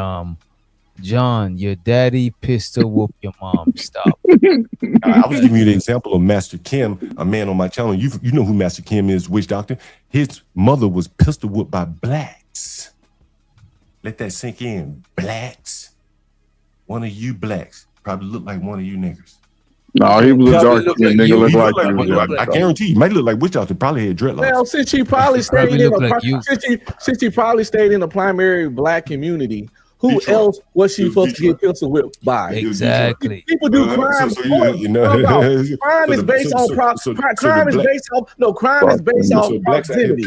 John, your daddy pistol whoop your mom. Stop. I was giving you the example of Master Kim, a man on my channel. You know who Master Kim is, Witch Doctor. His mother was pistol whooped by blacks. Let that sink in. Blacks. One of you blacks probably look like one of you niggers. No, he was a dark skinned nigga. Look like you. I guarantee you might look like Witch Doctor. Probably had dreadlocks. Well, since he probably stayed in a primary black community, who else was she supposed to get pistol whipped by? Exactly. People do crimes. Crime is based on crime is based off proximity.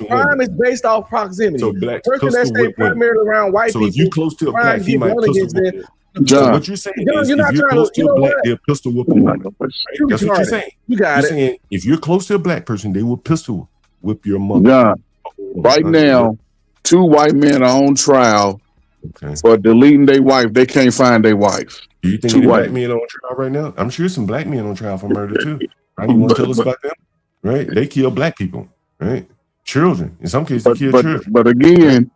Crime is based off proximity. So blacks person that stay primarily around white people. So if you close to a black, he might pistol whip you. John, what you're saying is if you're close to a black, they'll pistol whip them. Right? That's what you're saying. You got you're saying if you're close to a black person, they will pistol whip your mother. John, right now, 2 white men are on trial for deleting their wife. They can't find their wife. Do you think any black men on trial right now? I'm sure some black men on trial for murder too. Right? You want to tell us about them? Right? They kill black people. Right? Children. In some cases, they kill children. But again,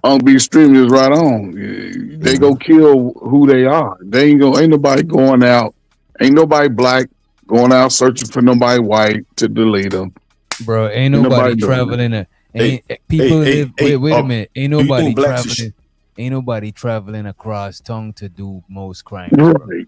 On be streaming is right on. They go kill who they are. They ain't nobody going out. Ain't nobody black going out searching for nobody white to delete them. Bro, ain't nobody traveling. Wait a minute. Ain't nobody traveling. Ain't nobody traveling across tongue to do most crimes. Right.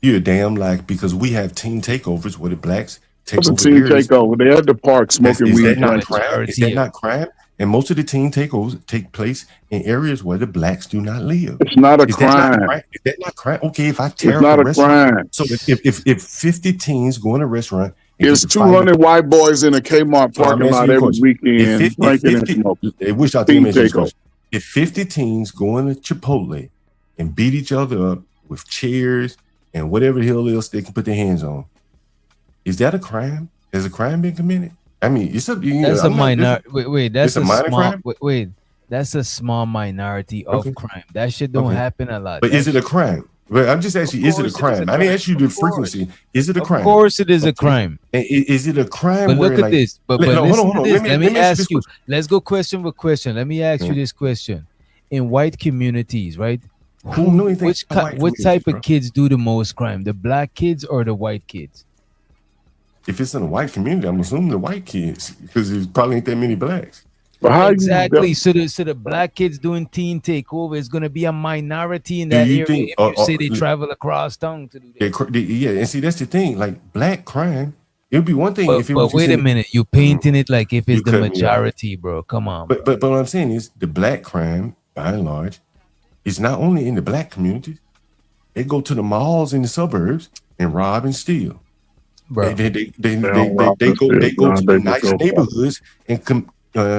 You're a damn lie, because we have team takeovers where the blacks take What's a over team areas. takeover? They at the park smoking weed. Is that not crime? And most of the team takeovers take place in areas where the blacks do not live. It's not a crime. Is that not crime? Okay, if I tear It's up not a a restaurant, crime. so if 50 teens go in a restaurant, there's 200 white boys in a Kmart parking lot every weekend drinking and smoking. If 50 teens go in a Chipotle and beat each other up with chairs and whatever the hell else they can put their hands on, is that a crime? Has a crime been committed? I mean, it's that's a minority. Wait, that's a minor small. crime? Wait, that's a small minority of crime. That shit don't happen a lot. But is it a crime? Well, I'm just asking you, is it a crime? I didn't ask you the frequency. Is it a crime? Of course, it is a crime. Is it a crime? But look at this. But hold on. Let me ask you. Let's go question for question. Let me ask you this question. In white communities, right? What type of kids do the most crime? The black kids or the white kids? If it's in a white community, I'm assuming the white kids, because there's probably ain't that many blacks. Exactly. So the black kids doing teen takeover is going to be a minority in that area. If you say they travel across town to do that. Yeah, and see, that's the thing. Like black crime, it would be one thing if it was. But wait a minute, you painting it like if it's the majority, bro. Come on. But what I'm saying is the black crime, by and large, is not only in the black communities. They go to the malls in the suburbs and rob and steal. Bro. They go to the nice neighborhoods and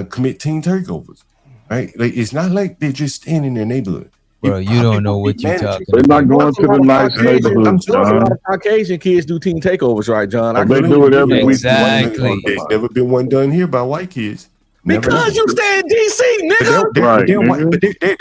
commit teen takeovers, right? Like it's not like they're just staying in their neighborhood. Bro, you don't know what you're talking about. They're not going to the nice neighborhoods, John. A lot of Caucasian kids do teen takeovers, right, John? They do it every week. Exactly. There's never been one done here by white kids. Because you stay in DC, nigga. There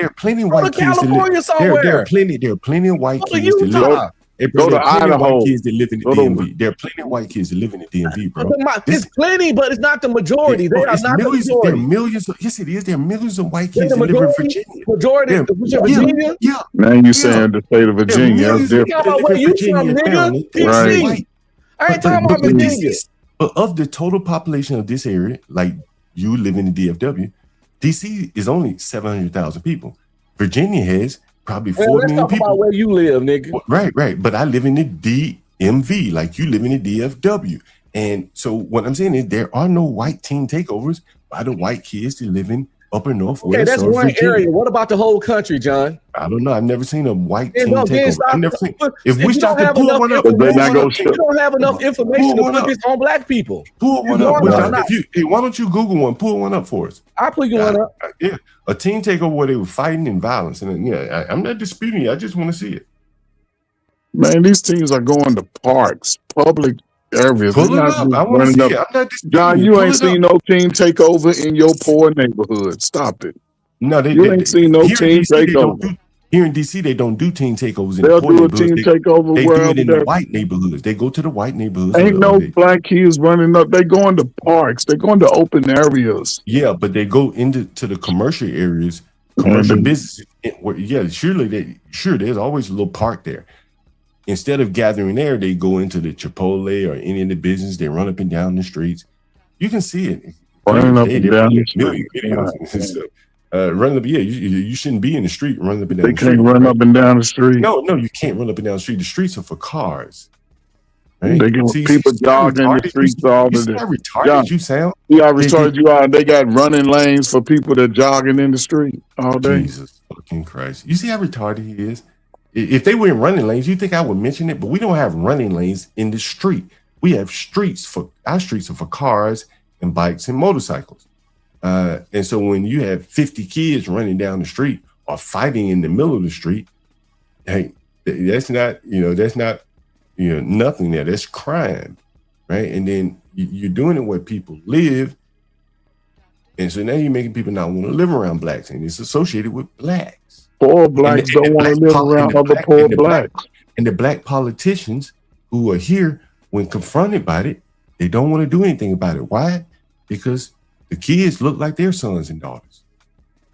are plenty of white kids. California somewhere. There are plenty of white kids that live. Go to Idaho. Kids that live in the DMV. There are plenty of white kids that live in the DMV, bro. It's plenty, but it's not the majority. They are not the majority. There are millions. Yes, it is. There are millions of white kids that live in Virginia. Majority of Virginia. Yeah. Man, you saying the state of Virginia? That's different. Where you from, nigga? Right. I ain't talking about Virginia. But of the total population of this area, like you live in the DFW, DC is only 700,000 people. Virginia has probably 4 million people. Let's talk about where you live, nigga. Right. But I live in the DMV, like you live in the DFW. And so what I'm saying is there are no white teen takeovers by the white kids that live in upper northwest. Okay, that's one Virginia. area. What about the whole country, John? I don't know. I've never seen a white teen takeover. I've never seen. If we start to pull one up, you don't have enough information to put this on black people. Pull one up. Why don't you Google one? Pull one up for us. I'll pull you one up. Yeah, a teen takeover where they were fighting and violence, and I'm not disputing it. I just want to see it. Man, these teams are going to parks, public areas. Pull it up. I want to see it. I'm not disputing. John, you ain't seen no team takeover in your poor neighborhood. Stop it. No, you ain't seen no team takeover. Here in DC, they don't do teen takeovers in They'll the poor do a neighborhoods. team takeover They do it in wherever the white neighborhoods. They go to the white neighborhoods. Ain't no black kids running up. They going to parks. They going to open areas. Yeah, but they go into the commercial areas, commercial businesses. Yeah, sure, there's always a little park there. Instead of gathering there, they go into the Chipotle or any of the business. They run up and down the streets. You can see it. Running up and down the street. Running up, you shouldn't be in the street running up and down They the street. can't run up and down the street. No, you can't run up and down the street. The streets are for cars. Right? They get people jogging in the streets all the day. How retarded you sound. Yeah, how retarded you are. They got running lanes for people that jogging in the street all day. Jesus fucking Christ. You see how retarded he is? If they were in running lanes, you think I would mention it, but we don't have running lanes in the street. We have our streets are for cars and bikes and motorcycles. And so when you have 50 kids running down the street or fighting in the middle of the street, hey, that's not nothing there. That's crime, right? And then you're doing it where people live. And so now you're making people not want to live around blacks, and it's associated with blacks. Poor blacks don't want to live around other poor blacks. And the black politicians who are here, when confronted by it, they don't want to do anything about it. Why? Because the kids look like their sons and daughters,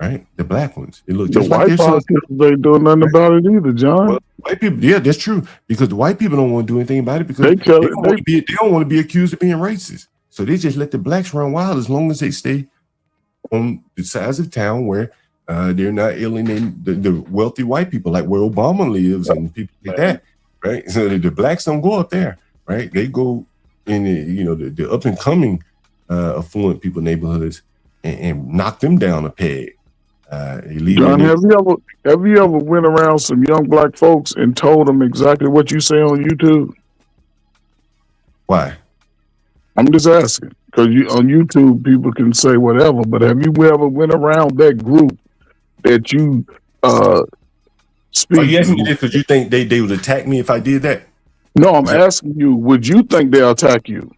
right? The black ones, it look The just like white their sons. politicians ain't doing nothing about it either, John. Well, white people, yeah, that's true. Because the white people don't want to do anything about it because They they tell it- don't want to be accused of being racist. So they just let the blacks run wild as long as they stay on the sides of town where they're not alienating the wealthy white people, like where Obama lives and people like that, right? So the blacks don't go up there, right? They go in the up and coming affluent people neighborhoods and knock them down a peg. John, have you ever went around some young black folks and told them exactly what you say on YouTube? Why? I'm just asking because on YouTube people can say whatever, but have you ever went around that group that you speak? Are you asking me this because you think they would attack me if I did that? No, I'm asking you. Would you think they'll attack you?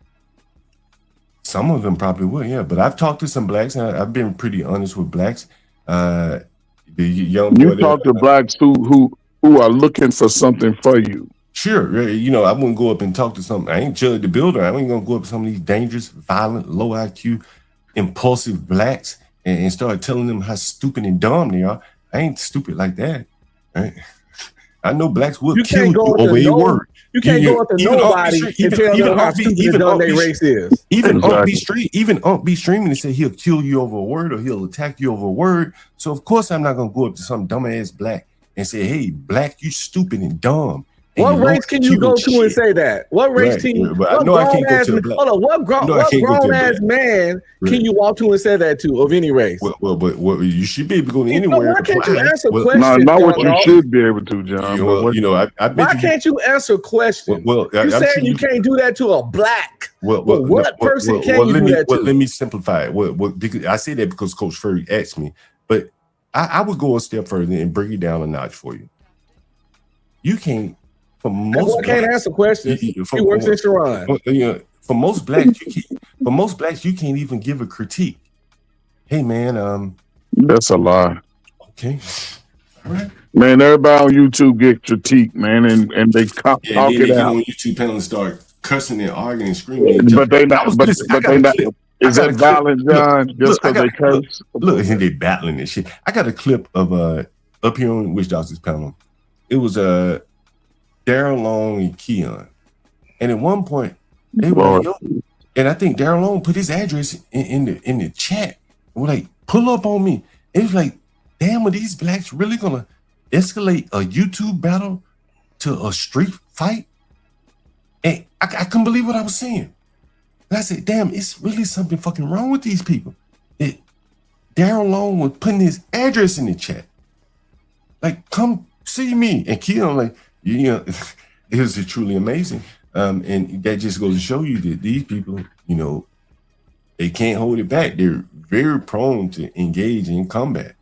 Some of them probably would, yeah. But I've talked to some blacks, and I've been pretty honest with blacks. The young You talk to blacks who are looking for something for you. Sure, I wouldn't go up and talk to some. I ain't Judge the Builder. I ain't gonna go up to some of these dangerous, violent, low IQ, impulsive blacks and start telling them how stupid and dumb they are. I ain't stupid like that, right? I know blacks will kill you over a word. You can't go up to nobody and tell them how stupid and dumb their race is. Even Unc be streaming and say he'll kill you over a word or he'll attack you over a word. So of course I'm not gonna go up to some dumbass black and say, "Hey, black, you stupid and dumb." What race can you go to and say that? What race can you? But I know I can't go to a black. Hold on, what grown ass man can you walk to and say that to of any race? Well, but you should be able to go anywhere. Why can't you answer questions? No, not what you should be able to, John. Why can't you answer questions? Well, you saying you can't do that to a black. What person can you do that to? Let me simplify it. Because I say that because Coach Ferg asked me, but I would go a step further and bring it down a notch for you. You can't. For most can't answer questions. He works in Sharon. For most blacks, you can't even give a critique. Hey man, that's a lie. Okay. All right. Man, everybody on YouTube get critique, man, and they talk it out. Get on YouTube panel and start cussing and arguing and screaming. But they not. But they not. Is that violent, John? Just because they curse? Look, they battling this shit. I got a clip of up here on Witch Doctor's panel. It was Daryl Long and Keon, and at one point they were like, yo, and I think Daryl Long put his address in the chat. And we're like, pull up on me. And it's like, damn, are these blacks really gonna escalate a YouTube battle to a street fight? And I couldn't believe what I was seeing. And I said, damn, it's really something fucking wrong with these people. Daryl Long was putting his address in the chat. Like, come see me. And Keon, like, it was truly amazing. And that just goes to show you that these people, they can't hold it back. They're very prone to engage in combat.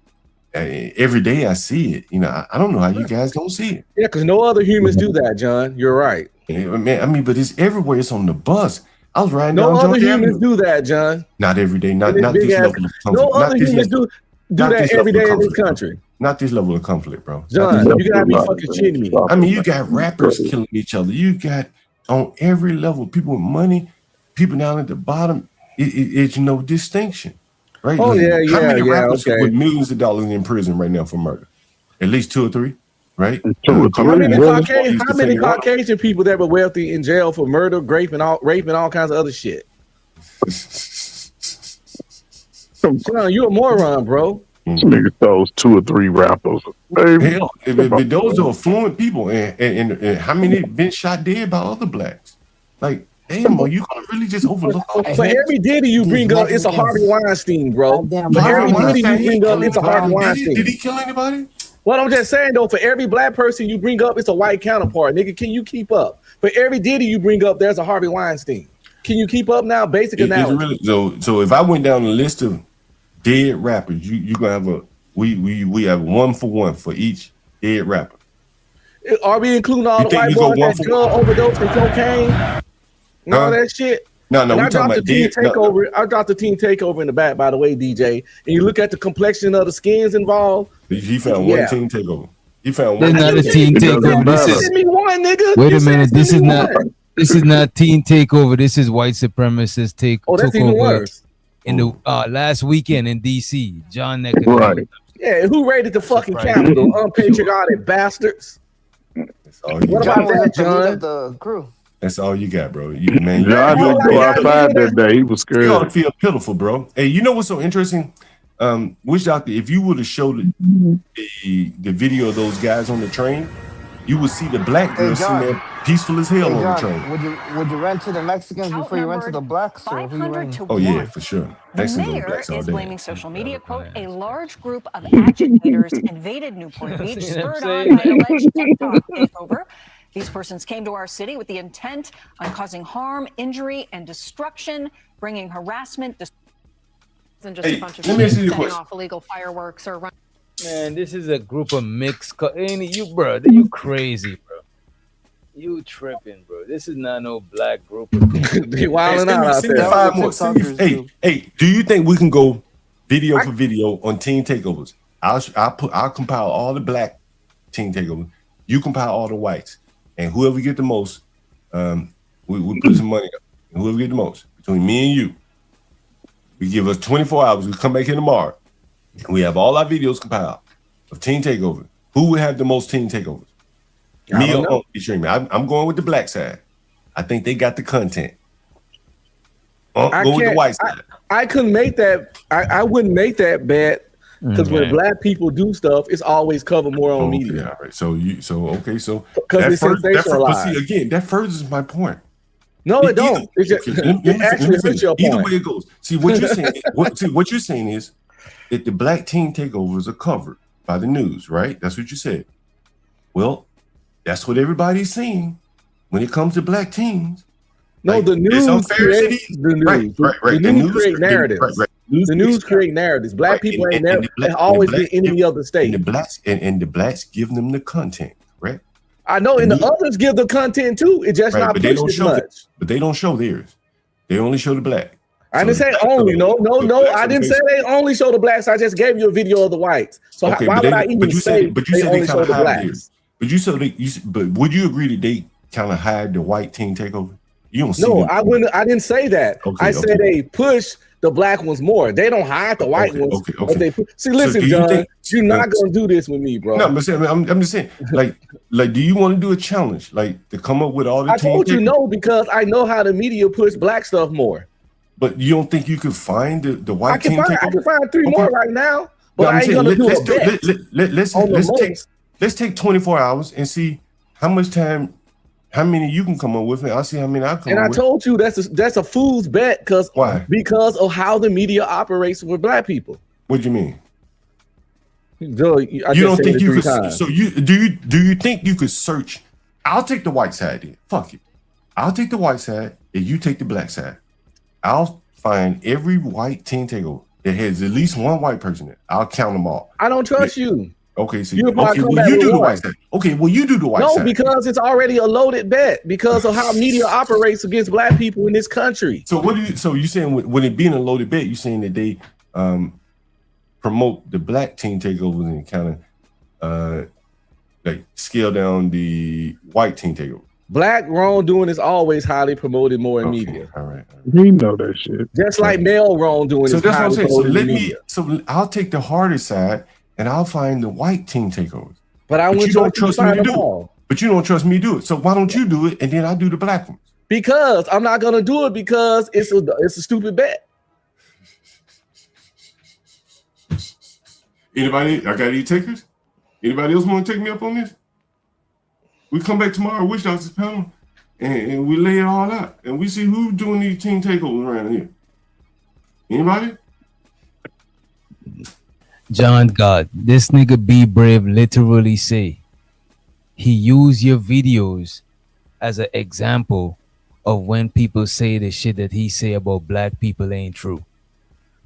Every day I see it. I don't know how you guys don't see it. Yeah, because no other humans do that, John. You're right. Man, but it's everywhere. It's on the bus. I was riding down. No other humans do that, John. Not every day. Not this level of comfort. No other humans do that every day in this country. Not this level of conflict, bro. John, you gotta be fucking shitting me. I mean, you got rappers killing each other. You got on every level people with money, people down at the bottom. It's no distinction, right? Oh, How many rappers okay. with millions of dollars in prison right now for murder? At least 2 or 3, right? How many Caucasian people that were wealthy in jail for murder, rape, and all kinds of other shit? John, you're a moron, bro. This nigga throws 2 or 3 rappers. Hell, those are affluent people, and how many been shot dead by other blacks? Like, damn, are you gonna really just overlook? For every Diddy you bring up, it's a Harvey Weinstein, bro. For every Diddy you bring up, it's a Harvey Weinstein. Did he kill anybody? Well, I'm just saying though, for every black person you bring up, it's a white counterpart. Nigga, can you keep up? For every Diddy you bring up, there's a Harvey Weinstein. Can you keep up now? Basic analogy. So if I went down the list of dead rappers, you gonna have we have 1 for 1 for each dead rapper. Are we including all the white boys that drug overdose and cocaine and all that shit? No, we're talking about dead. I got the team takeover in the back, by the way, DJ. And you look at the complexion of the skins involved. He found one team takeover. He found one. This is not a team takeover. This is me one, nigga. Wait a minute. This is not team takeover. This is white supremacist take. Oh, that's even worse. in the last weekend in DC. John Necker. Right. Yeah, who raided the fucking Capitol? Unpatriotic bastards. What about that, John? The crew. That's all you got, bro. You man, John didn't go outside that day. He was you ought to scared. feel pitiful, bro. Hey, you know what's so interesting? Witch Doctor, if you would have showed the video of those guys on the train, you would see the black girl sitting there peaceful as hell on the train. Would you run to the Mexicans before you run to the blacks? Or who you run? Oh yeah, for sure. The Mexicans on mayor blacks all is day. blaming social media, quote, a large group of agitators invaded Newport Beach, spurred on by an alleged TikTok takeover. These persons came to our city with the intent on causing harm, injury, and destruction, bringing harassment. And just a bunch of let me ask you a setting question. off illegal fireworks or running. Man, this is a group of mixed. Ain't you, bro? You crazy, bro? You tripping, bro? This is not no black group. They wilding out Send me there. 5 more. Hey, do you think we can go video for video on team takeovers? I'll compile all the black team takeovers. You compile all the whites, and whoever get the most, we put some money up. And whoever get the most between me and you, we give us 24 hours. We come back here tomorrow, and we have all our videos compiled of team takeover. Who would have the most team takeovers? Me or Uncle Streaming? I'm going with the black side. I think they got the content. Go with the white side. I couldn't make that. I wouldn't make that bet because when black people do stuff, it's always covered more on media. All right. So because it's sensationalized. See, again, that furthers my point. No, it don't. It just it actually hurts your point. Either way it goes. See what you're saying. What you're saying is that the black team takeovers are covered by the news, right? That's what you said. Well, that's what everybody's saying when it comes to black teams. No, the news creates the news. Right. The news create narratives. The news create narratives. Black people ain't never always been enemy of the state. And the blacks give them the content, right? I know, and the others give the content too. It just not pushed as much. But they don't show theirs. They only show the black. I didn't say only. No. I didn't say they only show the blacks. I just gave you a video of the whites. So why would I even say they only show the blacks? But would you agree that they kind of hide the white team takeover? You don't see. No, them. I wouldn't. I didn't say that. I said they push the black ones more. They don't hide the white ones. But they see, listen, John, you're not gonna do this with me, bro. No, but I'm just saying, like, do you want to do a challenge, like to come up with all the? I told you no because I know how the media push black stuff more. But you don't think you could find the white team? I can find 3 more right now, but I ain't gonna do a bet. Let's take 24 hours and see how much time, how many you can come up with, and I'll see how many I come up with. And I told you that's a fool's bet because of how the media operates with black people. What do you mean? Joe, you don't think you could? So do you think you could search? I'll take the white side then. Fuck it. I'll take the white side and you take the black side. I'll find every white team takeover that has at least one white person in it. I'll count them all. I don't trust you. Okay, so you do the white side. Okay, well, you do the white side. No, because it's already a loaded bet because of how media operates against black people in this country. So you saying when it being a loaded bet, you saying that they promote the black team takeovers and kind of like scale down the white team takeover. Black wrongdoing is always highly promoted more in media. All right. We know that shit. Just like male wrongdoing is that's highly what I'm promoted. So I'll take the harder side and I'll find the white team takeovers. But you don't trust me to do it. But you don't trust me to do it. So why don't you do it and then I'll do the black ones? Because I'm not gonna do it because it's a stupid bet. Anybody? I got any takers? Anybody else want to take me up on this? We come back tomorrow, Witch Doctor's panel, and we lay it all out, and we see who's doing these team takeovers around here. Anybody? John God, this nigga Be Brave literally say he use your videos as an example of when people say the shit that he say about black people ain't true.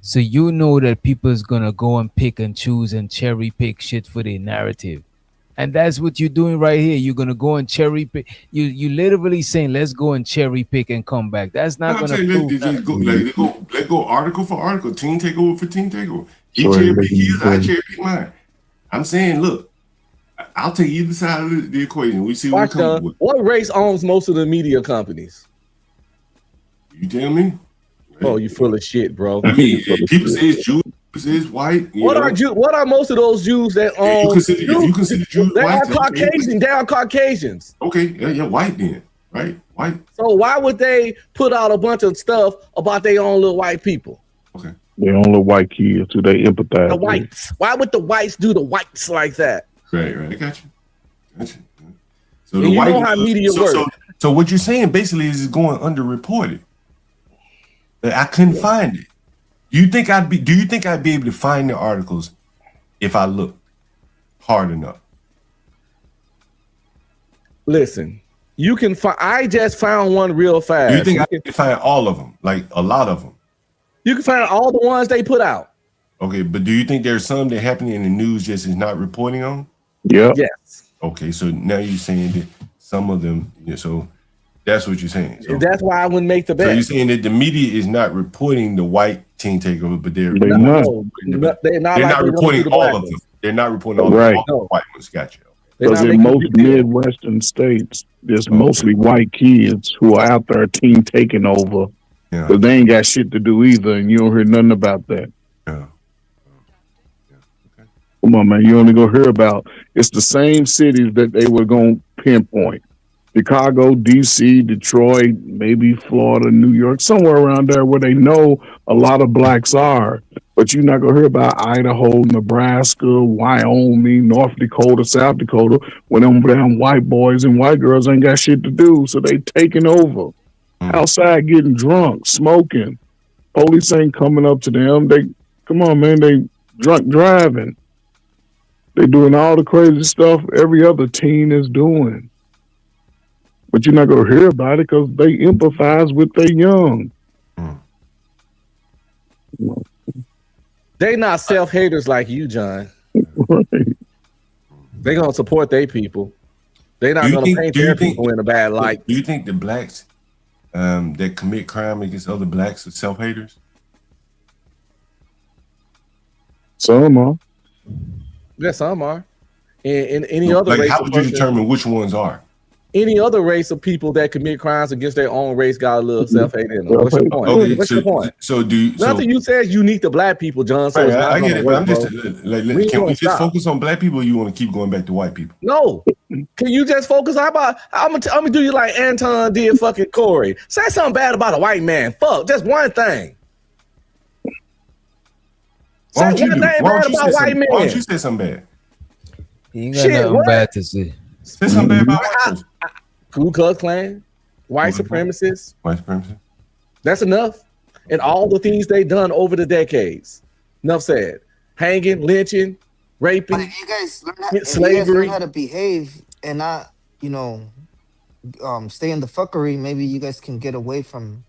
So you know that people's gonna go and pick and choose and cherry pick shit for their narrative. And that's what you're doing right here. You're gonna go and cherry pick. You literally saying, let's go and cherry pick and come back. That's not gonna prove. Let's go article for article, team takeover for team takeover. He cherry pick his, I cherry pick mine. I'm saying, look, I'll take either side of the equation. We see what we come with. What race owns most of the media companies? You tell me. Oh, you full of shit, bro. I mean, people say it's Jews, people say it's white. What are most of those Jews that if you consider Jews they white, are Caucasian. They are Caucasians. Okay, yeah, white then, right? White. So why would they put out a bunch of stuff about their own little white people? Okay. Their own little white kids who they empathize The with. whites. Why would the whites do the whites like that? Right. I got you. So and the you white, know how media works. So what you're saying basically is it's going underreported. I couldn't find it. Do you think I'd be able to find the articles if I looked hard enough? Listen, you can find. I just found one real fast. Do you think I can find all of them? Like a lot of them? You can find all the ones they put out. Okay, but do you think there's some that happening in the news just is not reporting on? Yeah. Yes. Okay, so now you're saying that some of them. So that's what you're saying. So, that's why I wouldn't make the bet. So you're saying that the media is not reporting the white teen takeover, but they're not reporting all of them. They're not reporting all of the white ones. Gotcha. Because in most Midwestern states, there's mostly white kids who are out there teen taking over. Yeah. But they ain't got shit to do either, and you don't hear nothing about that. Yeah. Come on, man. You only gonna hear about it's the same cities that they were gonna pinpoint. Chicago, DC, Detroit, maybe Florida, New York, somewhere around there where they know a lot of blacks are. But you're not gonna hear about Idaho, Nebraska, Wyoming, North Dakota, South Dakota, when them damn white boys and white girls ain't got shit to do. So they taking over. Outside getting drunk, smoking. Police ain't coming up to them. They drunk driving. They doing all the crazy stuff every other teen is doing. But you're not going to hear about it because they empathize with their young. They not self-haters like you, John. Right. They going to support their people. They not going to paint their people in a bad light. Do you think the blacks that commit crime against other blacks are self-haters? Some are. Yeah, some are. And any other race, how would you determine which ones are? Any other race of people that commit crimes against their own race got a little self-hate in them. What's your point? Okay, What's your point? Nothing you said is unique to black people, John. So I get it, but I'm just can we just stop. focus on black people, or you want to keep going back to white people? No. Can you just focus? How about I'm gonna do you like Anton did fucking Corey? Say something bad about a white man. Fuck, just one thing. Why don't you say something bad? You ain't got nothing bad to say. Say something bad about white person. Ku Klux Klan, white supremacists. White supremacists. That's enough. And all the things they've done over the decades. Enough said. Hanging, lynching, raping, but if you guys slavery. learn how to behave and not, stay in the fuckery, maybe you guys can get away from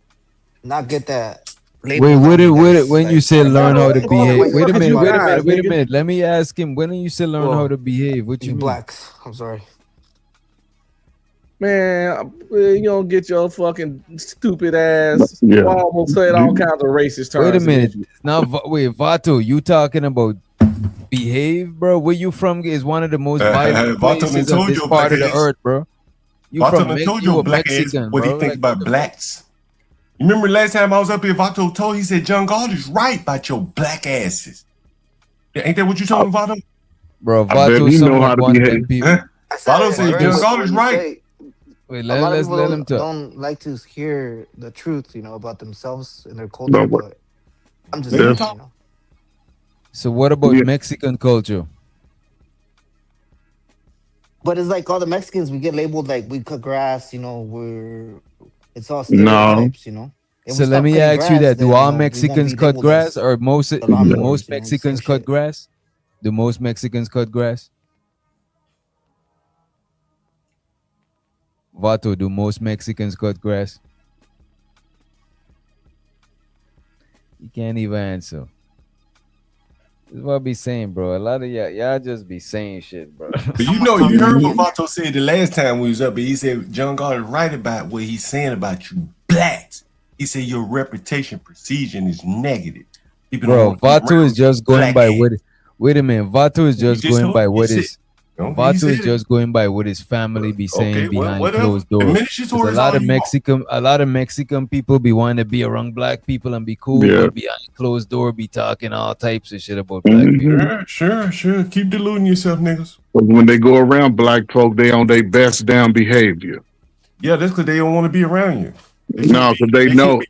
not get that. Wait, when you say learn how to behave, wait a minute. Let me ask him. When you say learn how to behave, what you mean? Blacks. I'm sorry. Man, you don't get your fucking stupid ass. Yeah. Almost said all kinds of racist terms. Wait a minute. Now, wait, Vato, you talking about behave, bro? Where you from is one of the most violent places of this part of the earth, bro. You Vato from told you you a black Mexican, what bro. he think about blacks. You remember last time I was up here, Vato told he said John God is right about your black asses. Ain't that what you told him, Vato? Bro, Vato know one of them people. Vato said John God is right. Wait, a lot of people let him talk. don't like to hear the truth, about themselves and their culture. But I'm just saying, So what about Mexican culture? But it's like all the Mexicans, we get labeled like we cut grass. It's all stereotypes. If So we let me stop cutting ask you grass, that: Do then, all we Mexicans won't be cut labeled grass, as or most lawnmowers, Mexicans cut grass? Do most Mexicans cut grass? Vato, do most Mexicans cut grass? You can't even answer. This is what I be saying, bro. A lot of y'all just be saying shit, bro. But you heard what Vato said the last time we was up here. He said John God is right about what he's saying about you blacks. He said your reputation precision is negative. Bro, Vato is just going by what. Wait a minute, Vato is just going by what is. Vato is just going by what his family be saying behind closed doors. There's a lot of Mexican people be wanting to be around black people and be cool, but behind closed door be talking all types of shit about black people. Sure. Keep deluding yourself, niggas. But when they go around black folk, they on their best damn behavior. Yeah, that's because they don't want to be around you. No, because they know.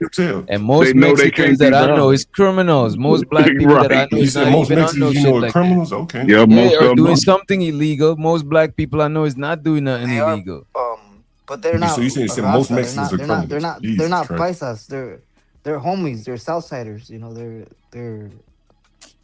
And most Mexicans that I know is criminals. Most black people that I know is not even on no shit like criminals. that. Okay. Yeah, most or of doing them. something illegal. Most black people I know is not doing nothing illegal. But they're not. So you saying most Mexicans are criminals? They're not paisas. They're homies. They're Southsiders. You know, they're.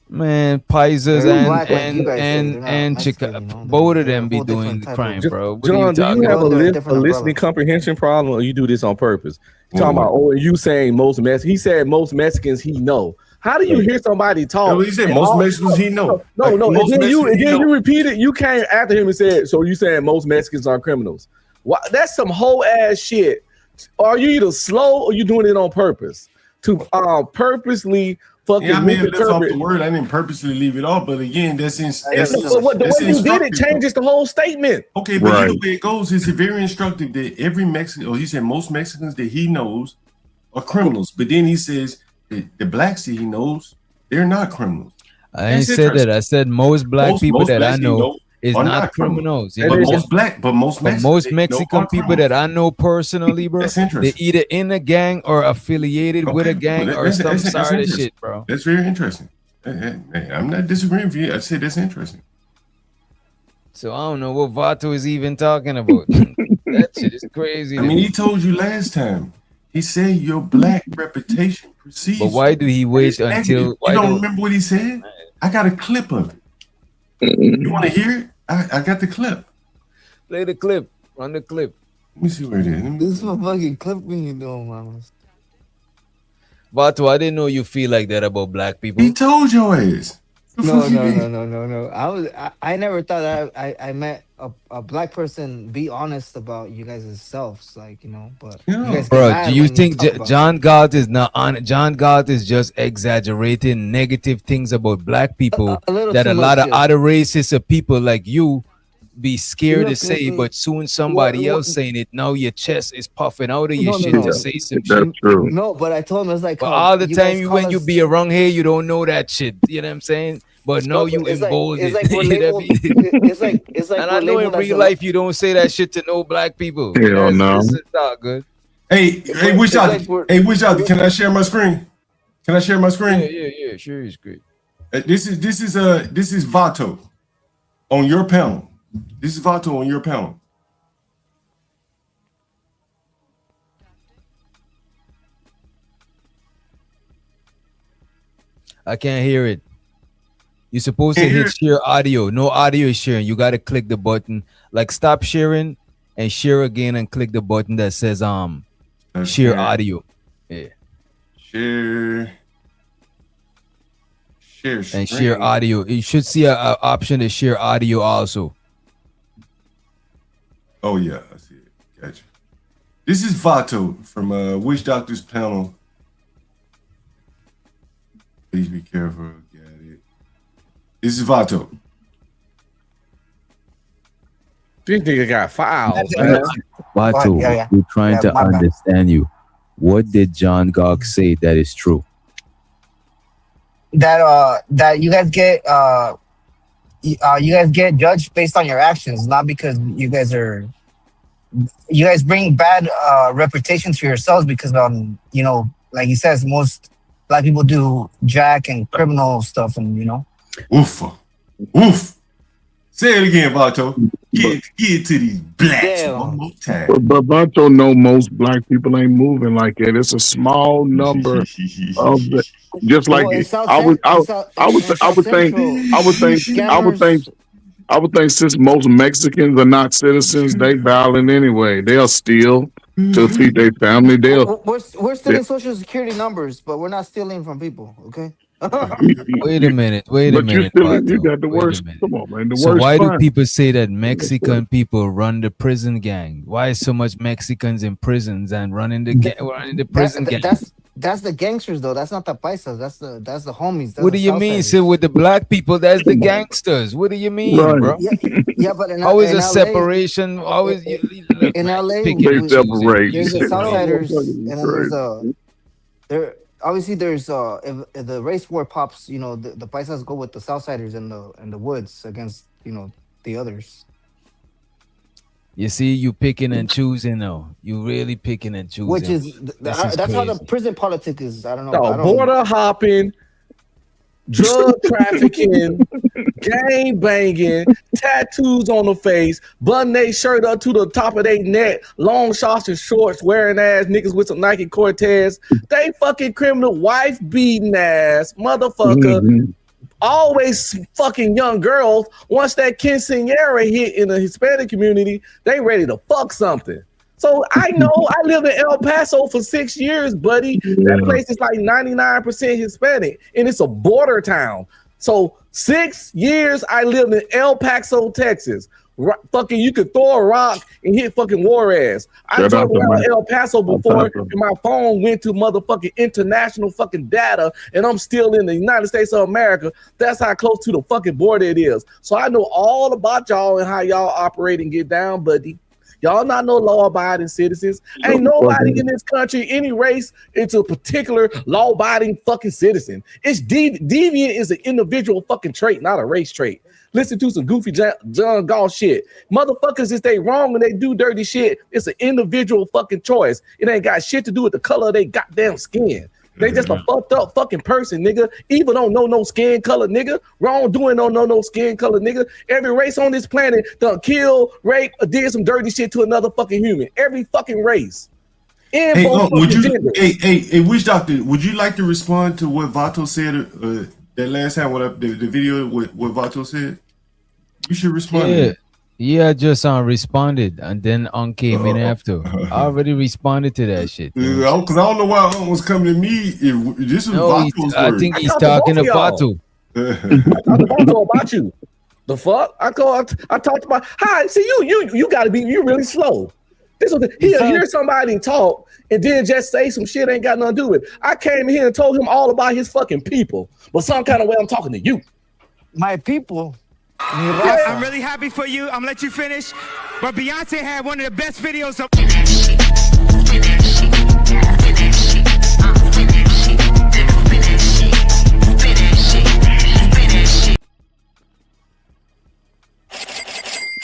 Man, Paisas and Mexican, Chicago, you know, both of them be doing the crime, bro. John, do you have a listening comprehension problem, or you do this on purpose? You're talking about, you saying most Mexicans. He said most Mexicans he know. How do you hear somebody talk? No, he said most Mexicans he know. No. Most And then Mexicans you repeated. You came after him and said, "So you saying most Mexicans are criminals?" Why, that's some whole ass shit. Are you either slow or you doing it on purpose to purposely? Yeah, I may have left off the word. I didn't purposely leave it off, but again, the way you did it changes the whole statement. Okay, but either way it goes, it's very instructive that every Mexican, or he said most Mexicans that he knows are criminals. But then he says the blacks that he knows, they're not criminals. I ain't said that. I said most black people that I know is not criminals. But most Mexican people that I know personally, bro, they're either in a gang or affiliated with a gang or some sort of shit, bro. That's very interesting. Hey, I'm not disagreeing with you. I said that's interesting. So I don't know what Vato is even talking about. That shit is crazy. I mean, he told you last time. He said your black reputation precedes. But why do he wait until? You don't remember what he said? I got a clip of it. You want to hear it? I got the clip. Play the clip. Run the clip. Let me see where it is. This is a fucking clip when you doing, mama. Vato, I didn't know you feel like that about black people. He told your ass. No. I never thought that I met a black person be honest about you guys' selves, like, you know. But you guys bro, do you think John Galt is not on? John Galt is just exaggerating negative things about black people that a lot of other races of people like you be scared to say, but soon somebody else saying it. Now your chest is puffing out of your shit to say some shit. That's true. No, but I told him it's like all the time when you be around here, you don't know that shit. You know what I'm saying? But now you emboldened. It's like and I know in real life you don't say that shit to no black people. Hell no. It's not good. Hey, which out? Can I share my screen? Can I share my screen? Yeah. Sure, it's great. This is Vato on your panel. This is Vato on your panel. I can't hear it. You're supposed to hit share audio. No audio is sharing. You got to click the button. Like stop sharing and share again and click the button that says share audio. Yeah. Share and share audio. You should see an option to share audio also. Oh yeah, I see it. Gotcha. This is Vato from Witch Doctor's panel. Please be careful. Got it. This is Vato. This nigga got files. Vato, we're trying to understand you. What did John Gog say that is true? That you guys get judged based on your actions, not because you guys bring bad reputation to yourselves because you know, like he says, most black people do jack and criminal stuff, and you know. Oof. Say it again, Vato. Get to these blacks one more time. But Vato know most black people ain't moving like that. It's a small number of the, just like I would think since most Mexicans are not citizens, they violent anyway. They'll steal to feed their family. We're stealing social security numbers, but we're not stealing from people. Okay. Wait a minute. You got the worst. Come on, man. So why do people say that Mexican people run the prison gang? Why is so much Mexicans in prisons and running the prison gang? That's the gangsters though. That's not the paisas. That's the homies. That's What do the you mean? Southsiders. So with the black people, that's the gangsters. What do you mean, Right. bro? Yeah, but How is in a LA, separation? How is you in LA, picking and They choosing? separate. there's the Southsiders, Motherfuckers and then there's crazy. there. Obviously, there's if the race war pops, you know, the paisas go with the Southsiders in the woods against, you know, the others. You see, you picking and choosing now. You really picking and choosing. Which is This is that's how the crazy. prison politics is. I don't know. So I don't, border hopping, drug trafficking, gang banging, tattoos on the face, button their shirt up to the top of their neck, long shorts and shorts, wearing ass niggas with some Nike Cortez. They fucking criminal, wife beating ass, motherfucker. Mhm. Always fucking young girls. Once that quinceañera hit in the Hispanic community, they ready to fuck something. So I know I lived in El Paso for 6 years, buddy. That place is like 99% Hispanic, and it's a border town. So 6 years I lived in El Paso, Texas. Fucking, you could throw a rock and hit fucking Juarez. I drove around El Paso before, and my phone went to motherfucking international fucking data, and I'm still in the United States of America. That's how close to the fucking border it is. So I know all about y'all and how y'all operate and get down, buddy. Y'all not no law-abiding citizens. Ain't nobody in this country, any race, it's a particular law-abiding fucking citizen. It's deviant is an individual fucking trait, not a race trait. Listen to some goofy John Gall shit. Motherfuckers, if they wrong and they do dirty shit, it's an individual fucking choice. It ain't got shit to do with the color of their goddamn skin. They just a fucked up fucking person, nigga. Evil don't know no skin color, nigga. Wrongdoing don't know no skin color, nigga. Every race on this planet done kill, rape, or did some dirty shit to another fucking human. Every fucking race. Hey, Witch Doctor, would you like to respond to what Vato said that last time? The video what Vato said? You should respond. Yeah, just responded, and then came in after. I already responded to that shit. Because I don't know why was coming to me. If this was Vato's I word. think he's talking to Vato. I talked about you. The fuck? I talked about. Hi, see you got to be. You really slow. This was he'll hear somebody talk and then just say some shit ain't got nothing to do with it. I came here and told him all about his fucking people, but some kind of way I'm talking to you. My people. I'm really happy for you. I'm gonna let you finish. But Beyonce had one of the best videos of.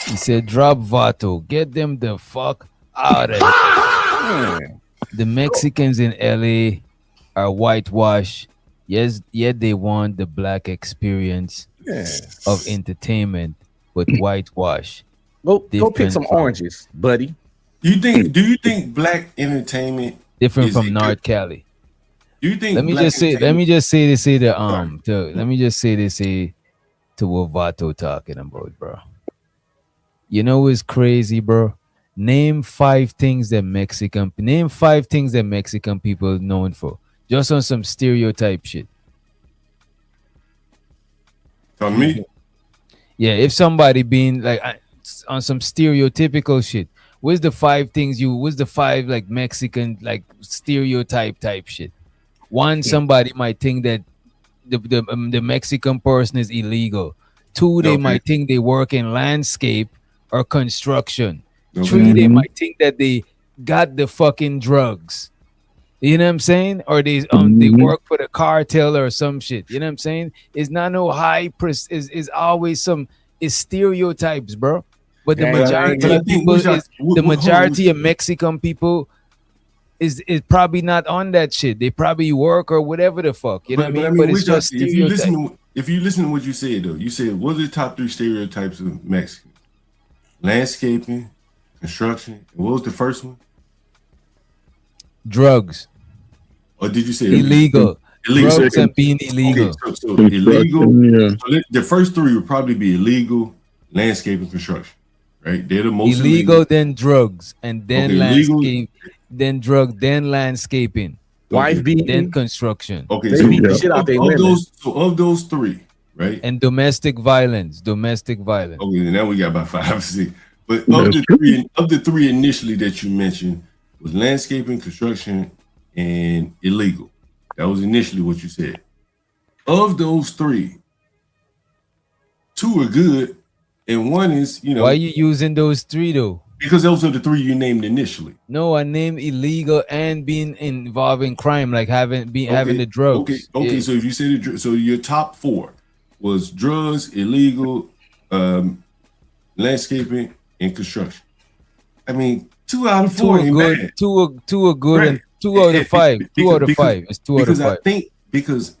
He said, drop Vato. Get them the fuck out of here. The Mexicans in LA are whitewashed. Yes, yet they want the black experience of entertainment, but whitewash. Go pick some oranges, buddy. Do you think black entertainment different from North Cali? Do you think let me just say this to what Vato talking about, bro. You know what's crazy, bro? Name five things that Mexican people are known for. Just on some stereotype shit. On me? Yeah, if somebody being like on some stereotypical shit, what's the five like Mexican like stereotype type shit? One, somebody might think that the Mexican person is illegal. Two, they might think they work in landscape or construction. Three, they might think that they got the fucking drugs. You know what I'm saying? Or they work for the cartel or some shit. You know what I'm saying? It's not no is always some stereotypes, bro. But the majority of people majority of Mexican people is probably not on that shit. They probably work or whatever the fuck. You know what I mean? But it's just stereotypes. If you listen to what you said though, you said what are the top three stereotypes of Mexicans? Landscaping, construction. What was the first one? Drugs. Or did you say illegal? Drugs and being illegal. Okay, so illegal. Yeah. So the first three would probably be illegal, landscaping, construction. Right? They're the most illegal, then drugs, and then landscape, then drug, then landscaping. Wife beating, then construction. Okay, so of those three, right? And domestic violence. Okay, now we got about 5 or 6. But of the three initially that you mentioned was landscaping, construction, and illegal. That was initially what you said. Of those three, two are good, and one is, you know. Why are you using those three though? Because those are the three you named initially. No, I named illegal and being involved in crime, like having the drugs. Okay. So if you say so your top four was drugs, illegal, landscaping, and construction. I mean, 2 out of 4 ain't bad. Two are good, right. And 2 out of 5. 2 out of 5. It's 2 out of 5. I think because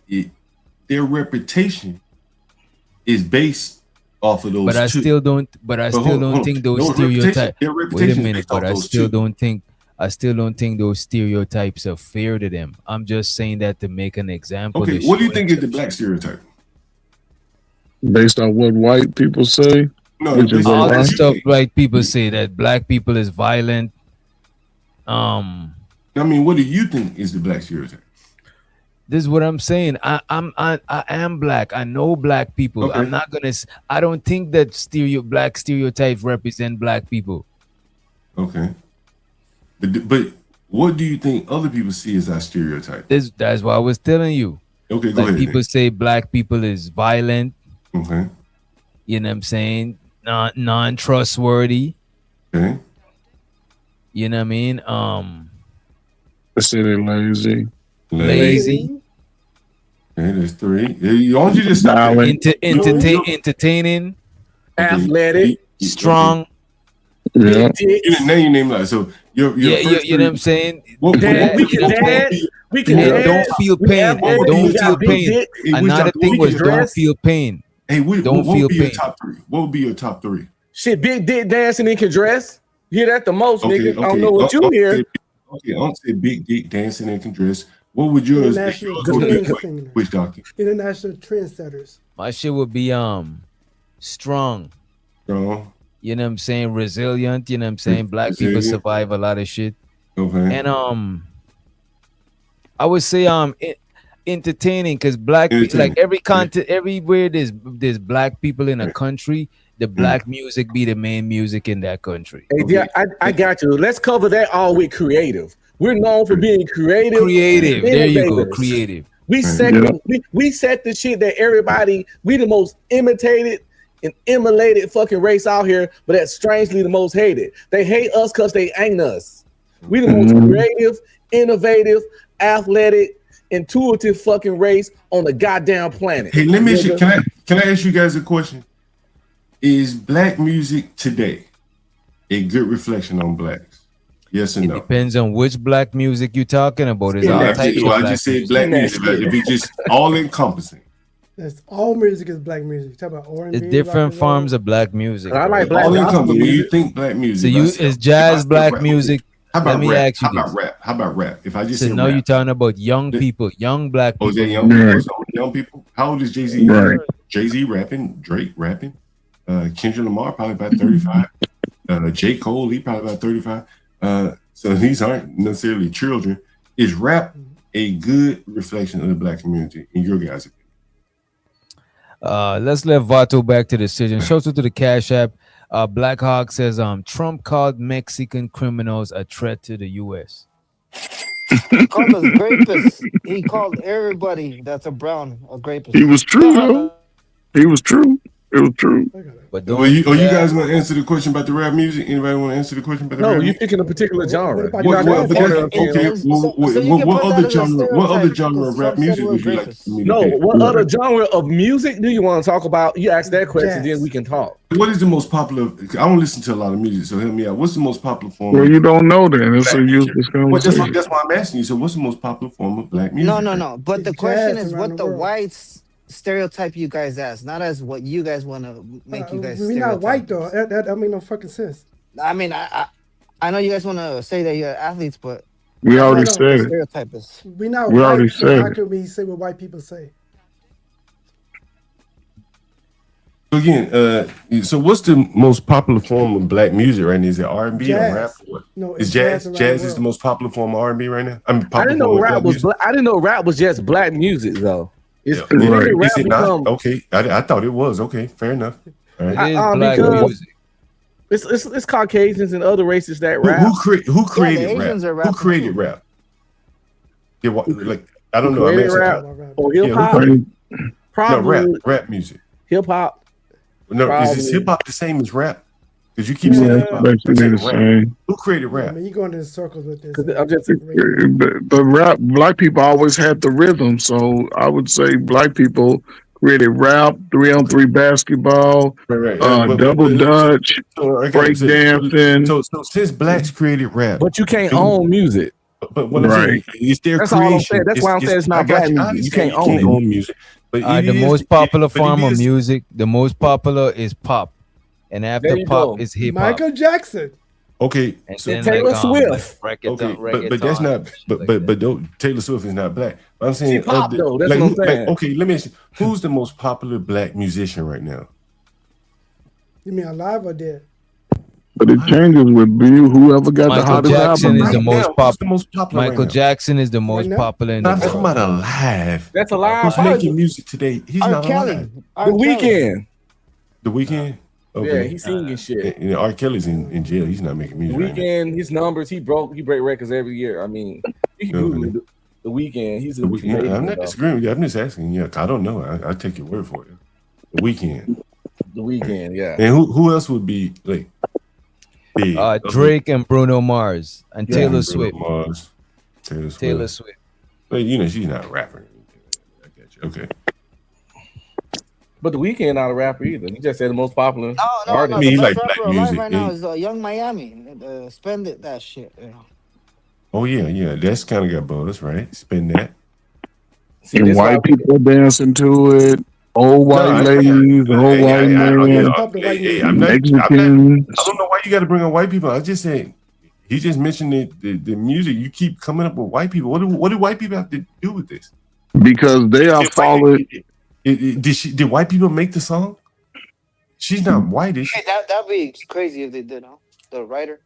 their reputation is based off of those. But I still don't. But I still don't think those stereotypes. Wait a minute. But I still don't think. I still don't think those stereotypes are fair to them. I'm just saying that to make an example. Okay, what do you think is the black stereotype? Based on what white people say? No, all the stuff white people say that black people is violent. I mean, what do you think is the black stereotype? This is what I'm saying. I am black. I know black people. Okay. I'm not gonna. I don't think that black stereotypes represent black people. Okay, but what do you think other people see as our stereotype? That's what I was telling you. Okay, go ahead. People say black people is violent. Okay. You know what I'm saying? Non-trustworthy. Okay. You know what I mean? They say they're lazy. Lazy. Okay, there's 3. You want you to stop. Entertaining. Athletic. Strong. Yeah. Now you name like so. You know what I'm saying? We can dance. We can dance. Don't feel pain. Don't feel pain. Another thing was don't feel pain. Hey, what would be your top 3? What would be your top 3? Shit, big dick dancing and can dress. You hear that the most, nigga. I don't know what you hear. Okay, I don't say big dick dancing and can dress. What would yours be? Which doctor? International trendsetters. My shit would be strong. Strong. You know what I'm saying? Resilient. You know what I'm saying? Black people survive a lot of shit. Okay. And I would say entertaining, because black people, like every content, everywhere there's black people in a country, the black music be the main music in that country. Hey, yeah, I got you. Let's cover that all with creative. We're known for being creative. There you go. Creative. We set the shit that everybody, we the most imitated and emulated fucking race out here, but that's strangely the most hated. They hate us because they ain't us. We the most creative, innovative, athletic, intuitive fucking race on the goddamn planet. Hey, let me ask you, can I ask you guys a question? Is black music today a good reflection on blacks? Yes or no? It depends on which black music you're talking about. I just said black music. If it's just all encompassing. That's all music is black music. Talk about R&B. It's different forms of black music. I like black music. When you think black music, so is jazz black music? Let me ask you this. How about rap? If I just say now you're talking about young people, young black people. Oh, is that young people? Young people? How old is Jay-Z? Right. Jay-Z rapping, Drake rapping, Kendrick Lamar probably about 35. J. Cole, he probably about 35. So these aren't necessarily children. Is rap a good reflection of the black community in your guys' opinion? Let's let Vato back to the decision. Shout out to the Cash App. Black Hawk says Trump called Mexican criminals a threat to the U.S. He called us rapists. He called everybody that's a brown a rapist. He was true, though. He was true. It was true. But are you guys going to answer the question about the rap music? Anybody want to answer the question about the rap music? No, you're picking a particular genre. What other genre of rap music would you like me to pick? What other genre of music do you want to talk about? You ask that question, then we can talk. What is the most popular? I don't listen to a lot of music, so help me out. What's the most popular form? Well, you don't know then. That's why I'm asking you. So what's the most popular form of black music? No. But the question is what the whites stereotype you guys as, not as what you guys want to make you guys. We're not white though. That make no fucking sense. I mean, I know you guys want to say that you're athletes, but we already said it. Stereotype is. We not. We already said. How can we say what white people say? Again, so what's the most popular form of black music right now? Is it R&B or rap? No, it's jazz. Jazz is the most popular form of R&B right now. I didn't know rap was. I didn't know rap was just black music though. Is it not? Okay, I thought it was. Okay, fair enough. All right. It is black music. It's Caucasians and other races that rap. Who created rap? Who created rap? Like I don't know. I'm Created asking. rap or hip hop? Probably no, rap music. Hip hop. No, probably. is hip hop the same as rap? Because you keep saying hip hop. Basically the same. Who created rap? I mean, you're going in circles with this. I'm just the rap. Black people always had the rhythm, so I would say black people created rap, 3-on-3 basketball, double dutch, break dancing. So since blacks created rap, but you can't own music. But what I'm saying is their That's creation. all I'm saying. That's why I'm saying it's not black music. You can't own music. But the most popular form of music, the most popular is pop, and after pop is hip hop. Michael Jackson. Okay, and so then Taylor Swift. Okay, but that's not. But Taylor Swift is not black. But I'm saying pop though. That's what I'm saying. Okay, let me ask you: who's the most popular black musician right now? You mean alive or dead? But it changes with whoever got Michael the hottest Jackson album. is the most popular. Michael Jackson is the most popular in the I'm world. talking about alive. That's alive. Who's making music today? He's not alive. The Weeknd. The Weeknd. Yeah, he's singing shit. And R. Kelly's in jail. He's not making music. The Weeknd, his numbers, he break records every year. I mean, you can Google the Weeknd. He's a Canadian, I'm not disagreeing with you. I'm just asking. Yeah, I don't know. I take your word for it. The Weeknd. The Weeknd, yeah. And who else would be like big? Drake and Bruno Mars and Yeah, Taylor Bruno Swift. Mars, Taylor Swift. But she's not a rapper. I get you. Okay. But the Weeknd not a rapper either. He just said the most popular artist. No, he the like best black rapper alive music. right now is Young Miami. Spend it, that shit. You know. Oh yeah. That's kind of got buzz, right? Spin that. See, and white people dancing to it. Old white ladies, old white men, Mexicans. I don't know why you got to bring on white people. I just said he just mentioned the music. You keep coming up with white people. What do white people have to do with this? Because they are following. Did white people make the song? She's not white, is she? Hey, that'd be crazy if they did, huh? The writer.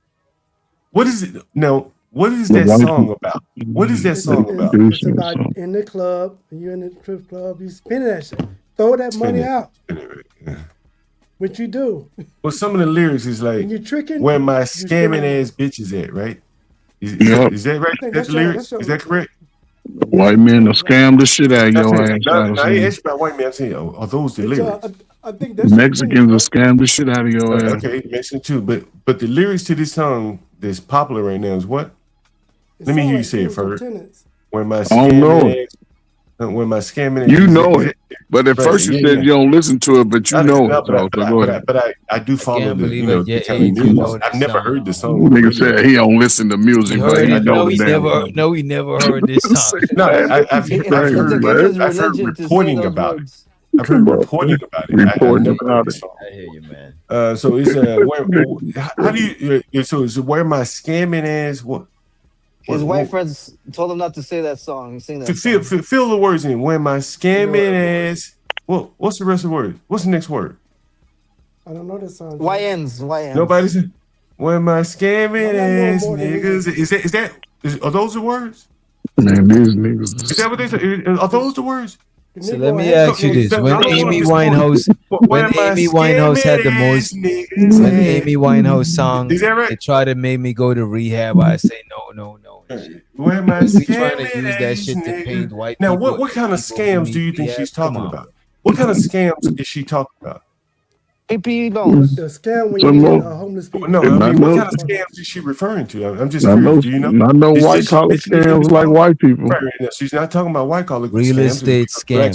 What is it? No, what is that song about? What is that song about? It's about in the club, you're in the strip club, you spending that shit. Throw that money out. What you do? Well, some of the lyrics is like, you're tricking, where my scamming ass bitches at, right? Is that right? That's the lyrics? Is that correct? White men will scam the shit out of your ass. I ain't asking about white men. I'm saying, are those the lyrics? I think that's Mexicans will scam the shit out of your ass. Okay, Mexican too. But the lyrics to this song that's popular right now is what? Let me hear you say it first. When my scamming ass. When my scamming ass. You know it. But at first you said you don't listen to it, but you know it. But I do follow the kind of music. I've never heard the song. Nigga said he don't listen to music, but he know the damn. No, he never heard this song. No, I've heard reporting about it. I've heard reporting about it. I hear you, man. So it's how do you? So is where my scamming ass? What? His white friends told him not to say that song. He sing that. Fill the words in. When my scamming ass. Well, what's the rest of the word? What's the next word? I don't know this song. YNs. Nobody said. When my scamming ass niggas. Are those the words? Man, these niggas. Is that what they say? Are those the words? So let me ask you this: when Amy Winehouse had the most, when Amy Winehouse song, they try to make me go to rehab. I say no. Where my we trying to use that shit to paint white now, people. what kind of scams do you think she's talking about? What kind of scams is she talking about? AP loans. The scam when you get homeless people. No, I mean, what kind of scams is she referring to? I'm just curious. Do you know? I know white collar scams like white people. Right, she's not talking about white collar real estate scam.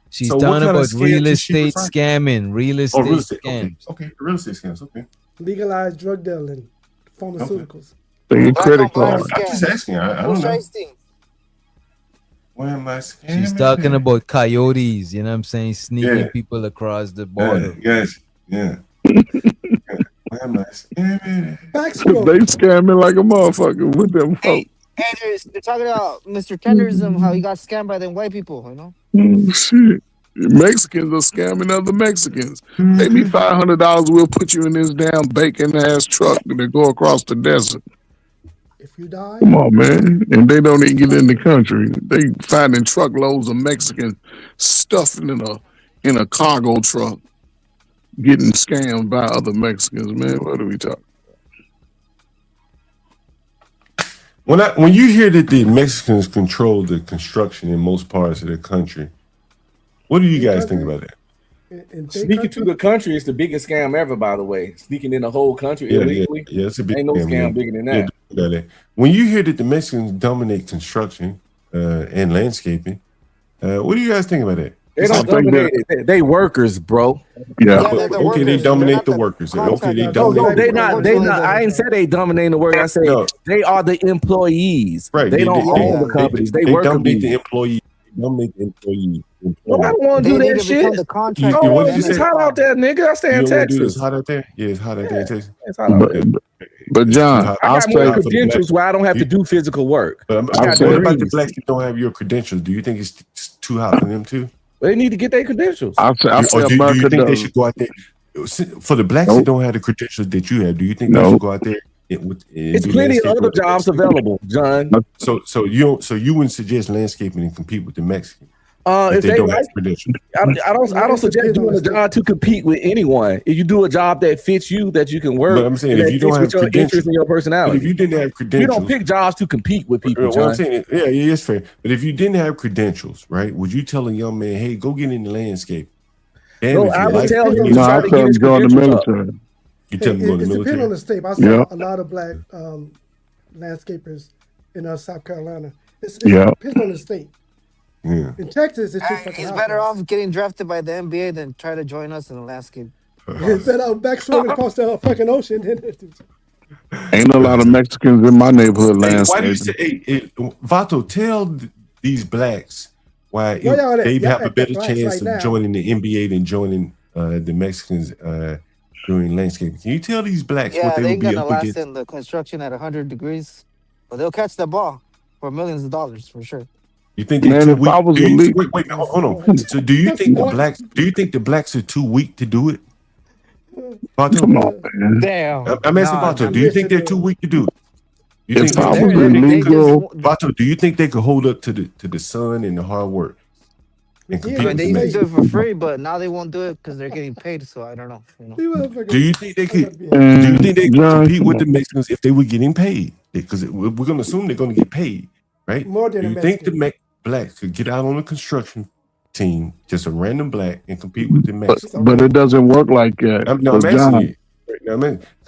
She's talking about real estate scamming. Real estate scams. Okay, real estate scams. Okay. Legalized drug dealing, pharmaceuticals. Credit card. I'm just asking. I don't know. Where am I scamming? She's talking about coyotes, you know what I'm saying? Sneaking people across the border. Yes. Yeah. Where am I scamming? They scamming like a motherfucker with them folks. Hey, they're talking about Mr. Tenderism, how he got scammed by them white people, you know? Shit. Mexicans are scamming other Mexicans. Pay me $500, we'll put you in this damn bacon ass truck to go across the desert. If you die, come on, man. And they don't even get in the country. They finding truckloads of Mexicans stuffing in a cargo truck, getting scammed by other Mexicans, man. What are we talking When you hear that the Mexicans control the construction in most parts of the country, what do you guys think about that? Sneaking to the country is the biggest scam ever, by the way. Sneaking in the whole country illegally. Yeah, it's a big ain't no scam bigger than that. When you hear that the Mexicans dominate construction and landscaping, what do you guys think about that? They don't dominate it. They workers, bro. Yeah, okay, they dominate the workers. Okay, they dominate. No, they not. I ain't said they dominate the work. I said they are the employees. Right. They don't own the companies. They work dominate the employees. Dominate the employees. Well, I don't want to do that shit. It's hot out there, nigga. I stay in Texas. It's hot out there. Yeah, it's hot out there in Texas. It's hot out there. But John, I got more credentials where I don't have to do physical work. What about the blacks that don't have your credentials? Do you think it's too hot for them too? They need to get their credentials. Do you think they should go out there for the blacks that don't have the credentials that you have? Do you think they should go out there? It's plenty of other jobs available, John. So you wouldn't suggest landscaping and compete with the Mexicans? If they don't like, have credentials. I don't suggest doing a job to compete with anyone. If you do a job that fits you, that you can work, but I'm saying if you don't have your interest and your personality, if you didn't have credentials, you don't pick jobs to compete with people. What I'm saying, yeah, it's fair. But if you didn't have credentials, right? Would you tell a young man, "Hey, go get in the landscape"? No, I would tell him to try to get his go in the credentials military. up. You tell him to go in the It military. depends on the state. I saw a lot of black landscapers in South Carolina. It depends on the state. Yeah. In Texas, it's just He's better off getting drafted by the NBA than try to join us in the landscape. He's better back swimming across the fucking ocean. Ain't a lot of Mexicans in my neighborhood Why do you landscaping. say, Vato, tell these blacks why they have a better chance of joining the NBA than joining the Mexicans doing landscaping? Can you tell these blacks what they they would be gonna up last against? in the construction at 100 degrees, but they'll catch the ball for millions of dollars for sure. You think they're too weak? Wait, hold on. So do you think the blacks are too weak to do it? Vato? Come on, man. Damn. I'm asking Vato, do you think they're too weak to do it? If I was illegal, Vato, do you think they could hold up to the sun and the hard work? And compete with They the used to do it Mexicans? for free, but now they won't do it because they're getting paid. So I don't know. Do you think they could? Do you think they could compete with the Mexicans if they were getting paid? Because we're going to assume they're going to get paid, right? More than Do you think the blacks could get out on a construction team, just a random black, and compete with the Mexicans? but it doesn't work like that. I'm But asking John, you.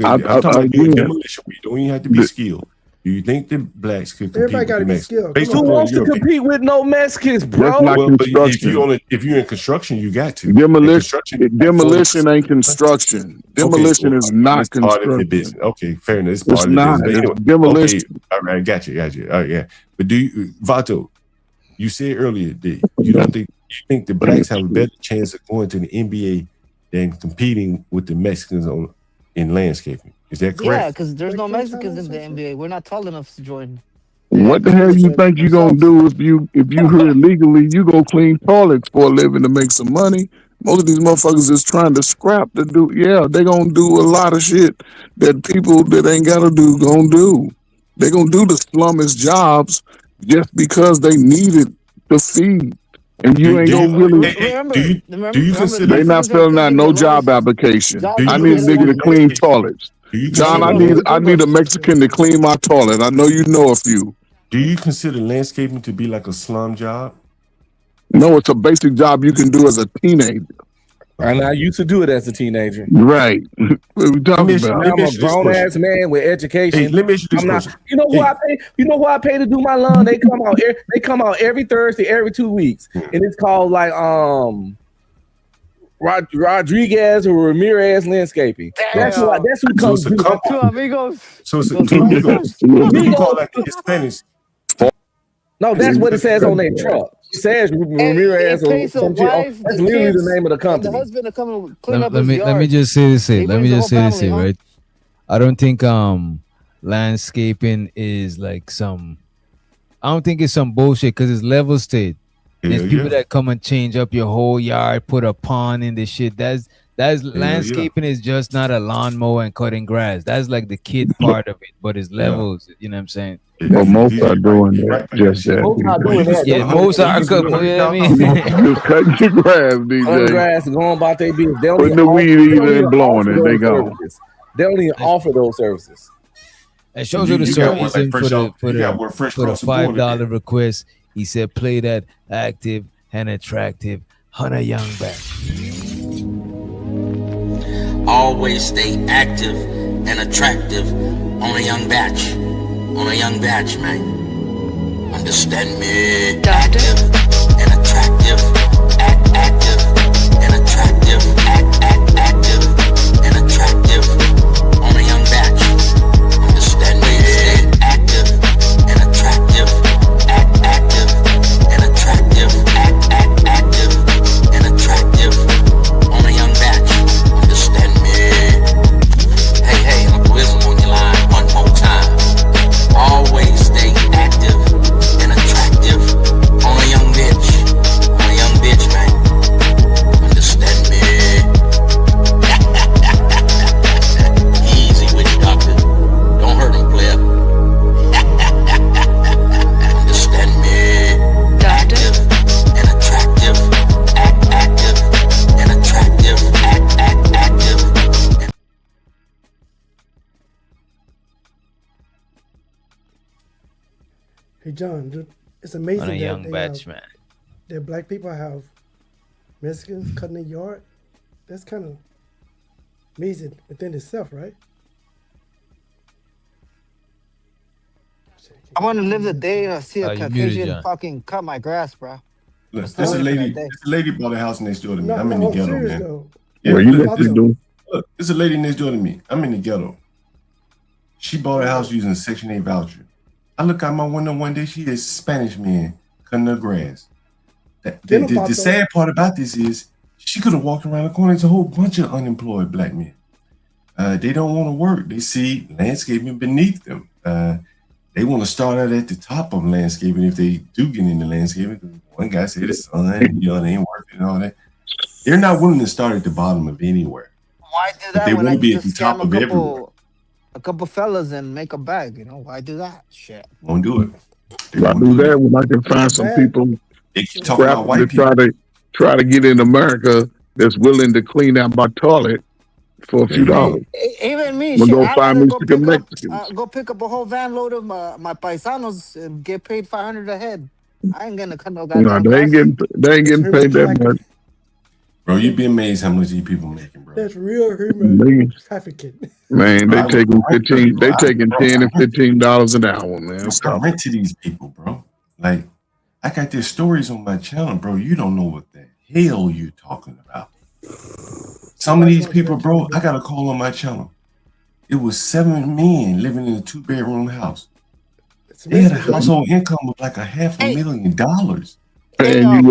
I'm talking about doing demolition. You don't even have to be skilled. Do you think the blacks could compete Everybody with got the to be Mexicans? skilled. Based Who on wants to European? compete with no Mexicans, bro? That's not Well, but construction. if you're in construction, you got to. Demolition ain't construction. Demolition is not it's part of the construction. business. Okay, fair enough. It's It's part of not. the business. It's But demolition. okay, all right, got you. All right, yeah. But do you, Vato, you said earlier that you don't think you think the blacks have a better chance of going to the NBA than competing with the Mexicans in landscaping. Is that correct? Yeah, because there's no Mexicans in the NBA. We're not tall enough to join. What the hell you think you gonna do if you here illegally? You go clean toilets for a living to make some money. Most of these motherfuckers is trying to scrap to do. Yeah, they gonna do a lot of shit that people that ain't gotta do gonna do. They gonna do the slummest jobs just because they need it to feed. And you ain't gonna really. Do you consider They not filling out no job application? I need a nigga to clean toilets. John, I need a Mexican to clean my toilet. I know you know a few. Do you consider landscaping to be like a slum job? No, it's a basic job you can do as a teenager. And I used to do it as a teenager. Right. What are we talking about? I'm a grown ass man with education. Hey, let me ask you this I'm not. question. You know who I pay? You know who I pay to do my lawn? They come out. They come out every Thursday, every 2 weeks, and it's called like Rodriguez or Ramirez Landscaping. That's who comes. So it's a Two amigos. So it's two amigos. What do you call like the Hispanics? No, that's what it says on their truck. It says Ramirez or some shit. That's literally the name of the company. The husband to come and clean up Let his me yard. just say this here. He Let me brings just the say whole this here, family, right? I don't think landscaping is like some. I don't think it's some bullshit because it's level state. There's people that come and change up your whole yard, put a pond in the shit. That's landscaping is just not a lawnmower and cutting grass. That's like the kid part of it, but it's levels. You know what I'm saying? Well, most are doing that. Just that. Most are doing that. Yeah, most are. You know what I mean? Just cutting your grass, Cutting DJ. grass, going about their business. Putting the weed eater and blowing it. They go. They don't even offer those services. It shows you the sarcasm for the $5 request. He said, "Play that active and attractive Hunter Young back." Always stay active and attractive on a young batch. On a young batch, man. Understand me? Active and attractive. Active and attractive. Active and attractive on a young batch. Understand me? Active and attractive. Active and attractive. Active and attractive on a young batch. Understand me? Hey, Uncle Wisdom on your line one more time. Always stay active and attractive on a young bitch. On a young bitch, man. Understand me? Easy, witch doctor. Don't hurt him, player. Understand me? Active and attractive. Active and attractive. Active. Hey John, dude, it's amazing On a that young batch, man. that black people have Mexicans cutting their yard. That's kind of amazing within itself, right? I want to live the day to see a You muted, Caucasian John. fucking cut my grass, bro. Look, this a lady bought a house next door to me. No, I'm in no, the I'm ghetto, serious man. though. Yeah, Well, you look, let this do. look, this a lady next door to me. I'm in the ghetto. She bought a house using a Section 8 voucher. I look out my window one day, she is Spanish man cutting her grass. The sad part about this is she could have walked around the corner. There's a whole bunch of unemployed black men. They don't want to work. They see landscaping beneath them. They want to start out at the top of landscaping if they do get into landscaping. One guy said his son, they ain't working and all that. They're not willing to start at the bottom of anywhere. Why do But that they when I want to be can at the just top scam of everywhere. a couple fellas and make a bag? Why do that? Shit. Won't do it. I do that when I can find some people talking about white to try to get in America that's willing to clean out my toilet for a few dollars. Even me, I'm shit, gonna go I'd find rather Mexicans. go pick up a whole van load of my paisanos and get paid $500 a head. I ain't gonna cut no goddamn They ain't getting paid that much. Bro, you'd be amazed how much these people making, bro. That's real human trafficking. Man, they taking $10 and $15 an hour, man. I rent to these people, bro. Like, I got their stories on my channel, bro. You don't know what the hell you're talking about. Some of these people, bro, I got a call on my channel. It was 7 men living in a 2-bedroom house. They had a household income of like $500,000. Paying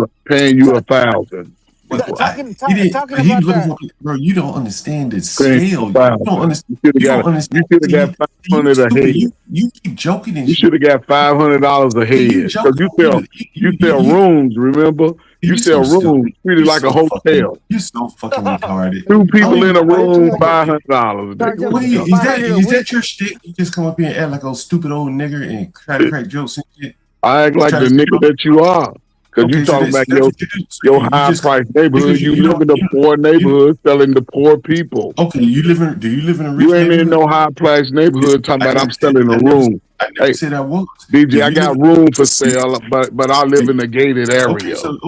you $1,000. Bro, you don't understand the scale. You don't understand. You should have got $500 a head. You keep joking and you should have got $500 a head because you sell rooms. Remember, you sell rooms treated like a hotel. You're so fucking retarded. 2 people in a room, $500. Is that your shit? You just come up here and act like a stupid old nigger and try to crack jokes and shit. I act like the nigga that you are. Because you talking about your high price neighborhood. You live in a poor neighborhood selling to poor people. Okay, do you live in a rich You ain't in no high price neighborhood talking about I'm selling a room. I never said I was. DJ, I got room for sale, but I live in a gated area. So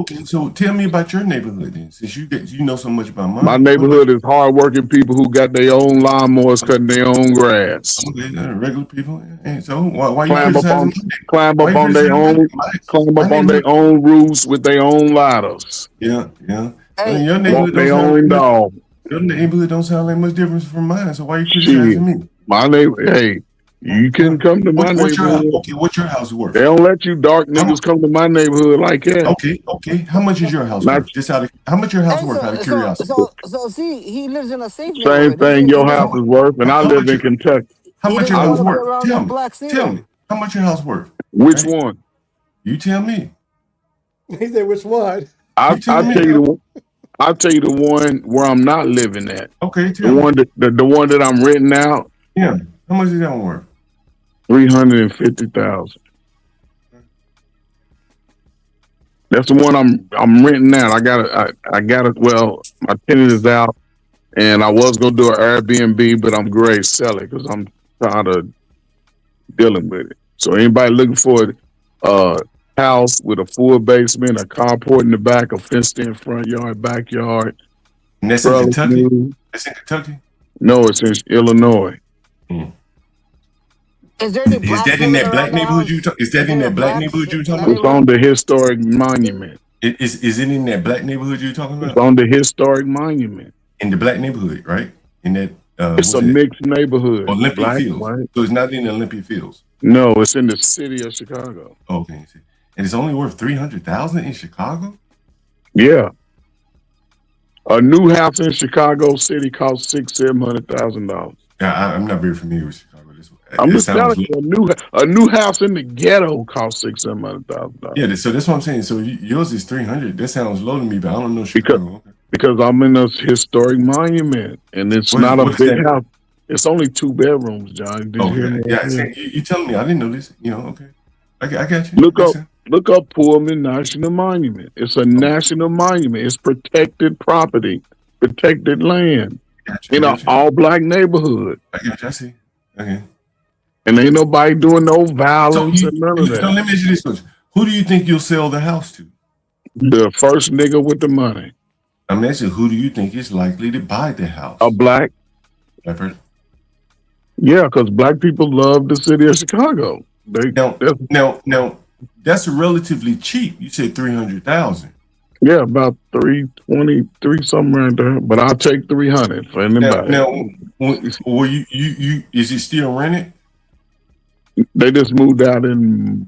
tell me about your neighborhood then, since you know so much about mine. My neighborhood is hardworking people who got their own lawnmowers cutting their own grass. Okay, regular people. And so why you climb up on their own roofs with their own ladders? Yeah. Hey, your neighborhood don't sound like much difference from mine. So why you criticizing me? My neighbor, hey, you can come to my neighborhood. What's your house worth? They don't let you dark niggas come to my neighborhood like that. Okay. How much is your house worth? How much your house worth out of curiosity? So see, he lives in a safe Same neighborhood. thing your house is worth, and I live in Kentucky. How much your house worth? Tell me. How much your house worth? Which one? You tell me. He said, "Which one?" I'll tell you the one where I'm not living at. Okay, the one that I'm renting out. Yeah. How much is that one worth? $350,000. That's the one I'm renting out. I got it. Well, my tenant is out, and I was gonna do an Airbnb, but I'm great sell it because I'm tired of dealing with it. So anybody looking for a house with a full basement, a carport in the back, a fenced-in front yard, backyard. And that's in Kentucky? That's in Kentucky? No, it's in Illinois. Is there any blacks that in living that black around the neighborhood house? you talk? Is that in that black neighborhood you talking about? It's on the historic monument. Is it in that black neighborhood you're talking about? It's on the historic monument. In the black neighborhood, right? In that it's a mixed neighborhood. Olympic black, Fields. White. So it's not in the Olympic Fields. No, it's in the city of Chicago. Okay. And it's only worth $300,000 in Chicago? Yeah. A new house in Chicago City costs $600,000-$700,000. Yeah, I'm not very familiar with Chicago. I'm just telling you, a new house in the ghetto costs $600,000-$700,000. Yeah, so that's what I'm saying. So yours is $300,000. That sounds low to me, but I don't know Chicago. Because I'm in a historic monument, and it's not a big house. It's only 2 bedrooms, John. Did you hear me? Yeah, you telling me I didn't know this. Okay, I got you. Look up Pullman National Monument. It's a national monument. It's protected property, protected land in an all-black neighborhood. I got you. I see. Okay. And ain't nobody doing no violence and none of that. So let me ask you this question. Who do you think you'll sell the house to? The first nigga with the money. I'm asking, who do you think is likely to buy the house? A black. Black person? Yeah, because black people love the city of Chicago. Now, that's relatively cheap. You said $300,000. Yeah, about 320, somewhere around there. But I'll take 300 for anybody. Now, is it still rented? They just moved out in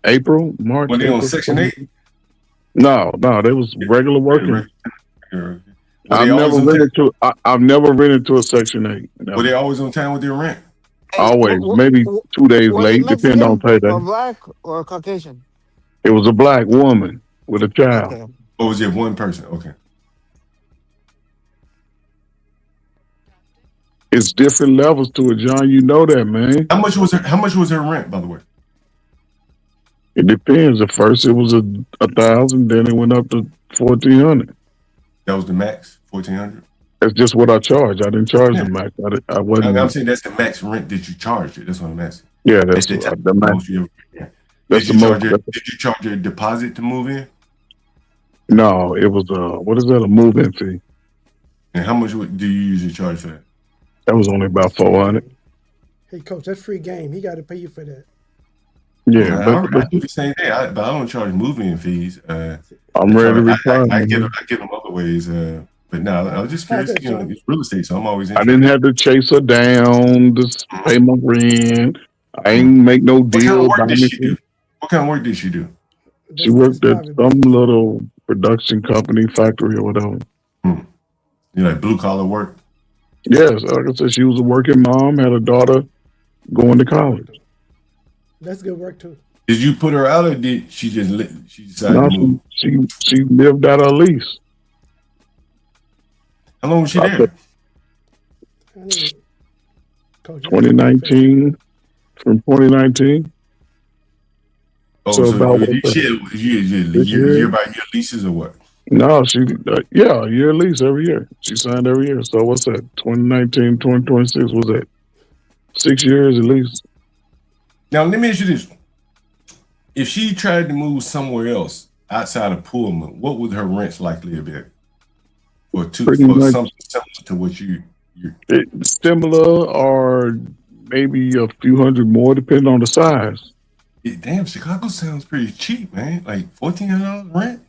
March. Were they on Section 8? No, they was regular working. I've never rented to a Section 8. Were they always on time with their rent? Always, maybe 2 days late, depending on payday. Or black or Caucasian? It was a black woman with a child. Okay. Or was it one person? Okay. It's different levels to it, John. You know that, man. How much was her rent, by the way? It depends. At first, it was $1,000, then it went up to $1,400. That was the max, $1,400. That's just what I charged. I didn't charge the max. I wasn't. I'm saying that's the max rent that you charged it. That's what I'm asking. Yeah, that's the max. Did you charge a deposit to move in? No, it was what is that? A move-in fee. And how much do you usually charge for that? That was only about $400. Hey, coach, that's free game. He got to pay you for that. Yeah, I do the same thing, but I don't charge moving fees. I'm ready to reply. I get them other ways. But no, I was just curious. It's real estate, so I'm always interested. I didn't have to chase her down to pay my rent. I ain't make no deal. What kind of work did she do? She worked at some little production company, factory or whatever. You like blue collar work? Yes, like I said, she was a working mom, had a daughter going to college. That's good work too. Did you put her out, or did she just decided to move? She lived out her lease. How long was she there? 2019. From 2019. Oh, so about year by year leases or what? No, she a year lease every year. She signed every year. So what's that? 2019, 2026 was that? 6 years at least. Now let me ask you this: if she tried to move somewhere else outside of Pullman, what would her rents likely have been? For something similar to what you similar, or maybe a few hundred more, depending on the size. Damn, Chicago sounds pretty cheap, man. Like $1,400 rent.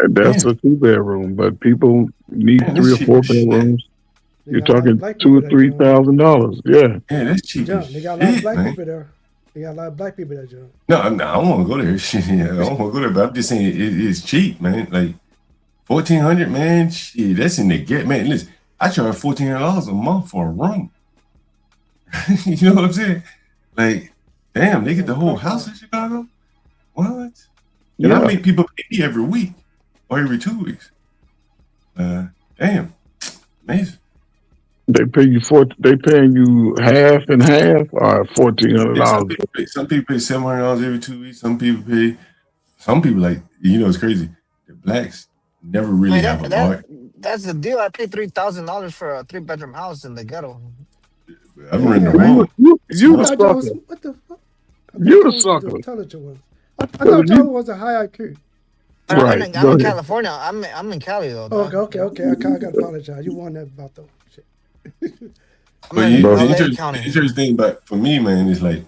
That's a 2-bedroom, but people need 3 or 4 bedrooms. You're talking $2,000 or $3,000. Yeah. Yeah, that's cheap. They got a lot of black people there. They got a lot of black people there, John. No, I don't want to go there. Shit, I don't want to go there, but I'm just saying it's cheap, man. Like $1,400, man. Shit, that's in the get, man. Listen, I charge $1,400 a month for a room. You know what I'm saying? Like, damn, they get the whole house in Chicago. What? And I make people pay me every week or every 2 weeks. Damn, amazing. They paying you half and half, or $1,400. Some people pay $700 every 2 weeks. Some people like, it's crazy. The blacks never really have a lot. That's the deal. I paid $3,000 for a 3-bedroom house in the ghetto. I'm renting a Man, room. you I the thought y'all was, sucker. what the fuck? You the The sucker. intelligent ones. I thought y'all was a high IQ. Right. I'm in California. I'm in Cali though. Oh, Dog. okay. I gotta apologize. You won that about the shit. I'm But in the LA County. interesting thing about for me, man, is like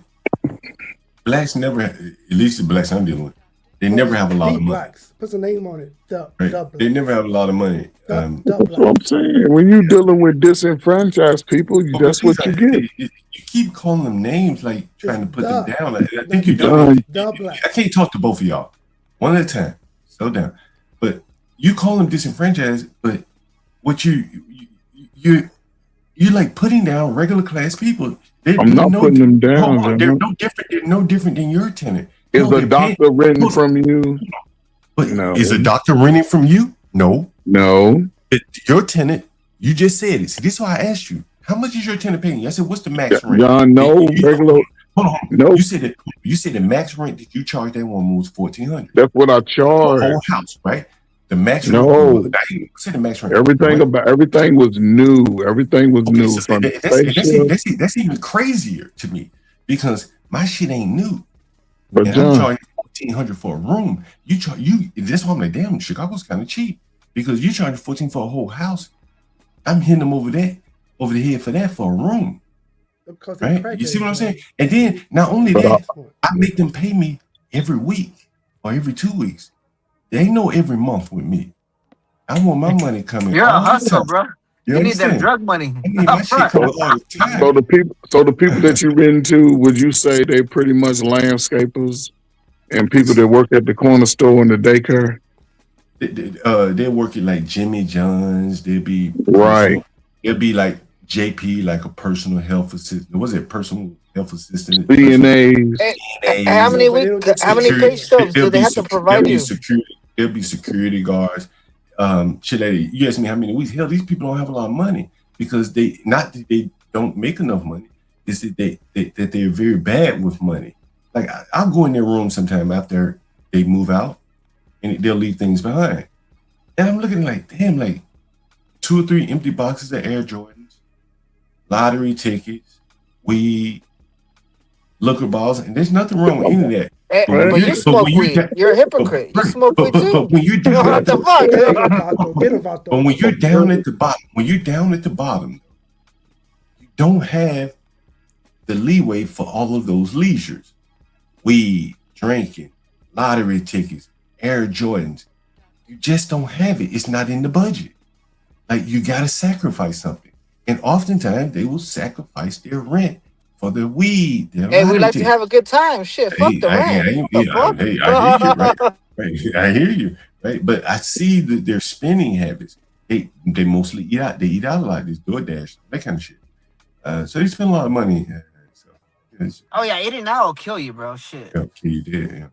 blacks never, at least the blacks I'm dealing with, they never have a lot of money. Blacks. Put a name on it. Right? They never have a lot of money. That's what I'm saying. When you dealing with disenfranchised people, that's what you get. You keep calling them names, like trying to put them down. I think you're John, I can't talk to both of y'all one at a time. Slow down. But you call them disenfranchised, but what you're like putting down regular class people. I'm not putting them down. They're no different. They're no different than your tenant. Is a doctor renting from you? But no. Is a doctor renting from you? No. No. Your tenant, you just said it. See, this is why I asked you. How much is your tenant paying you? I said, what's the max rent? John, no. Regular. Hold on. No. You said the max rent that you charge that one was $1,400. That's what I charge. The whole house, right? The max rent. No. I said the max rent. Everything was new. Everything was new. So from that's even crazier to me because my shit ain't new. But and John, I'm charging $1,400 for a room. That's why I'm like, damn, Chicago's kind of cheap because you charge $1,400 for a whole house. I'm hitting them over the head for that for a room. Right? You see what I'm saying? And then not only that, I make them pay me every week or every 2 weeks. They ain't no every month with me. I want my money coming. You're a hustler, bro. You need that drug money. I need my shit coming all the time. So the people that you rent to, would you say they pretty much landscapers and people that work at the corner store and the daycare? They're working like Jimmy John's. They'll be right. They'll be like JP, like a personal health assistant. Was it personal health assistant? CNAs. How many pay stubs do they have to provide you? There'll be security guards. Shit, you ask me how many weeks. Hell, these people don't have a lot of money because they don't make enough money. It's that they're very bad with money. Like I'll go in their room sometime after they move out, and they'll leave things behind. And I'm looking like, damn, like 2 or 3 empty boxes of Air Jordans, lottery tickets, weed, liquor balls, and there's nothing wrong with any of that. But you smoke weed. You're a hypocrite. You smoke weed too. But when you're down what the fuck? But when you're down at the bottom, you don't have the leeway for all of those leisures. Weed, drinking, lottery tickets, Air Jordans. You just don't have it. It's not in the budget. Like you gotta sacrifice something. And oftentimes they will sacrifice their rent for the weed. Hey, we like to have a good time. Shit, fuck the rent. I hear you, right? But I see that their spending habits. They mostly eat out. They eat out a lot. These DoorDash, that kind of shit. So they spend a lot of money. Oh yeah, eating out will kill you, bro. Shit. Kill you dead.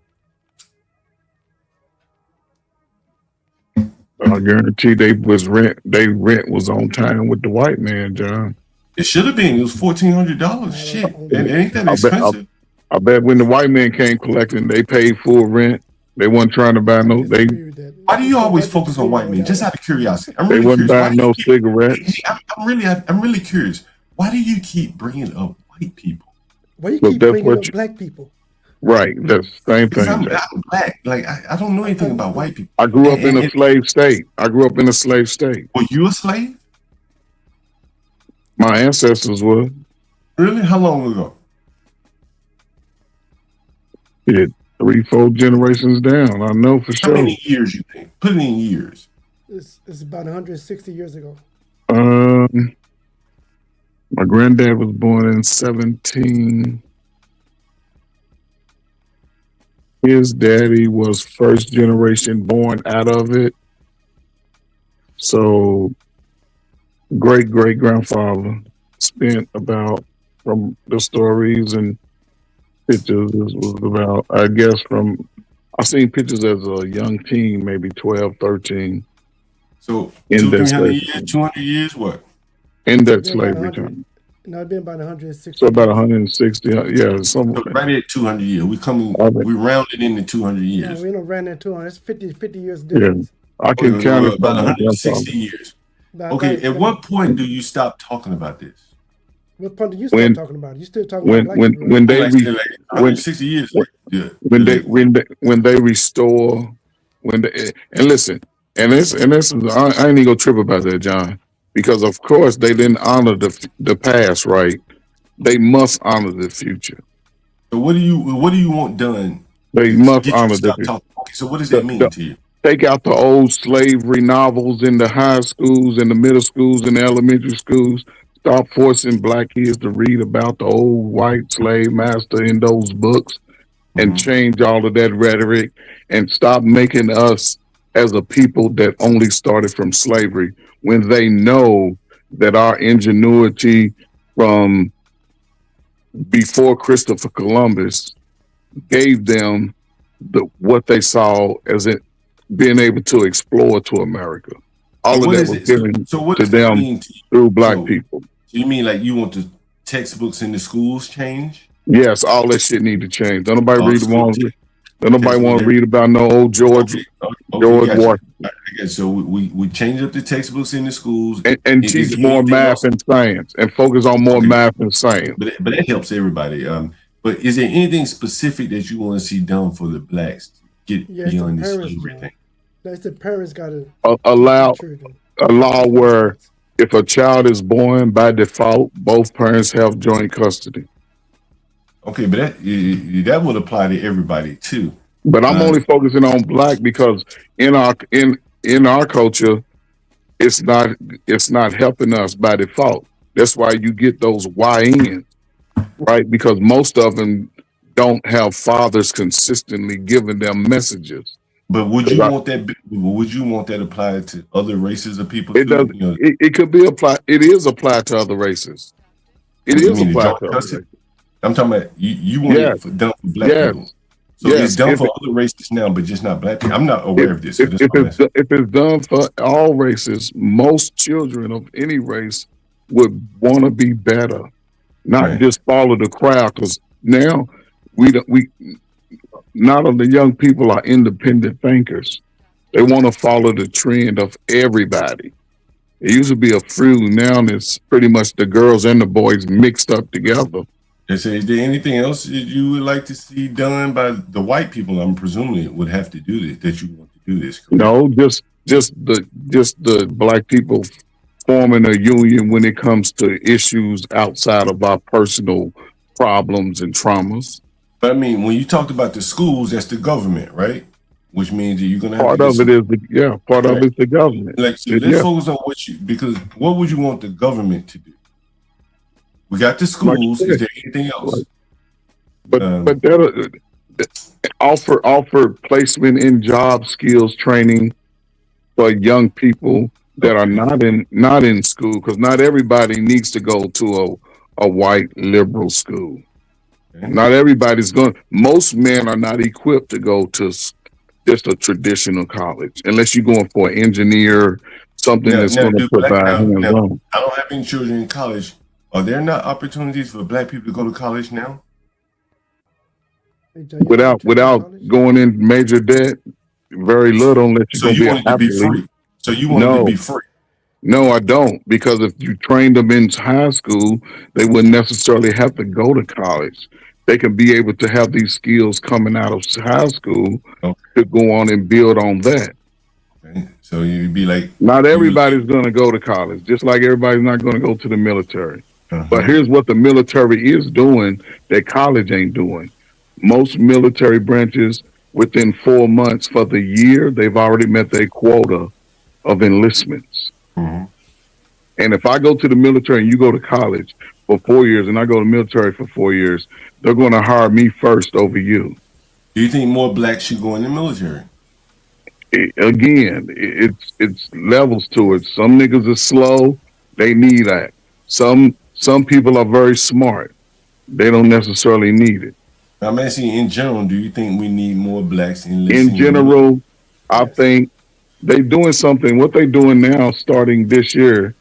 Yeah. I guarantee their rent was on time with the white man, John. It should have been. It was $1,400. Shit, it ain't that expensive. I bet when the white man came collecting, they paid full rent. They weren't trying to buy no. Why do you always focus on white men? Just out of curiosity, I'm they really wasn't curious. buying no cigarettes. I'm really curious. Why do you keep bringing up white people? Why you keep bringing up black people? Right, that's the same thing. I'm black. Like I don't know anything about white people. I grew up in a slave state. Were you a slave? My ancestors were. Really? How long ago? Yeah, 3-4 generations down. I know for sure. How many years you think? Put it in years. It's about 160 years ago. My granddad was born in 17. His daddy was first generation born out of it. So great grandfather spent about, from the stories and pictures, was about, I guess I've seen pictures as a young teen, maybe 12, 13. So 200 years, what? In that slavery time. No, it's been about 160. So about 160, yeah. So right at 200 years. We rounded into 200 years. No, we don't round at 200. It's 50 years difference. Yeah, I can count it about 160 years. Okay, at what point do you stop talking about this? What point are you still talking about? You still talking about black people, right? when they like 160 years. when they restore and listen, and this I ain't even gonna trip about that, John, because of course they didn't honor the past, right? They must honor the future. So what do you want done? They must honor the future. Okay, so what does that mean to you? Take out the old slavery novels in the high schools and the middle schools and the elementary schools. Stop forcing black kids to read about the old white slave master in those books and change all of that rhetoric and stop making us as a people that only started from slavery when they know that our ingenuity from before Christopher Columbus gave them what they saw as it being able to explore to America. All of that was given to them through black people. So you mean like you want the textbooks in the schools change? Yes, all that shit need to change. Don't nobody read them all. Don't nobody want to read about no old George Washington. So we change up the textbooks in the schools and teach more math and science and focus on more math and science. But that helps everybody. But is there anything specific that you want to see done for the blacks to get beyond this slavery thing? That's the parents got to allow a law where if a child is born by default, both parents have joint custody. Okay, but that would apply to everybody too. But I'm only focusing on black because in our culture, it's not helping us by default. That's why you get those YNs, right? Because most of them don't have fathers consistently giving them messages. But would you want that? Would you want that applied to other races of people? It does. It could be applied. It is applied to other races. It is applied to other races. I'm talking about you want it done for black people. So it's done for other races now, but just not black people. I'm not aware of this. So if it's done for all races, most children of any race would want to be better, not just follow the crowd. Because now not all the young people are independent thinkers. They want to follow the trend of everybody. It used to be a few. Now it's pretty much the girls and the boys mixed up together. Is there anything else that you would like to see done by the white people? I'm presuming it would have to do this. That you want to do this. Correct? No, just the black people forming a union when it comes to issues outside of our personal problems and traumas. But I mean, when you talked about the schools, that's the government, right? Which means that you're gonna have part of it is the government. Like, so let's focus on because what would you want the government to do? We got the schools. Is there anything else? But offer placement in job skills training for young people that are not in school, because not everybody needs to go to a white liberal school. Okay. Not everybody's going. Most men are not equipped to go to just a traditional college unless you're going for an engineer, something that's going to provide hands-on. I don't have any children in college. Are there not opportunities for black people to go to college now? Without going in major debt, very little unless you're going to be an athlete. So you want them to be free? No, I don't, because if you trained them in high school, they wouldn't necessarily have to go to college. They can be able to have these skills coming out of high school to go on and build on that. Okay. So you'd be like, not everybody's going to go to college, just like everybody's not going to go to the military. But here's what the military is doing that college ain't doing. Most military branches, within 4 months for the year, they've already met their quota of enlistments. And if I go to the military and you go to college for 4 years and I go to the military for 4 years, they're going to hire me first over you. Do you think more blacks should go in the military? It's levels to it. Some niggas are slow. They need that. Some people are very smart. They don't necessarily need it. I'm asking in general, do you think we need more blacks enlisting? In general, I think they're doing something. What they're doing now, starting this year,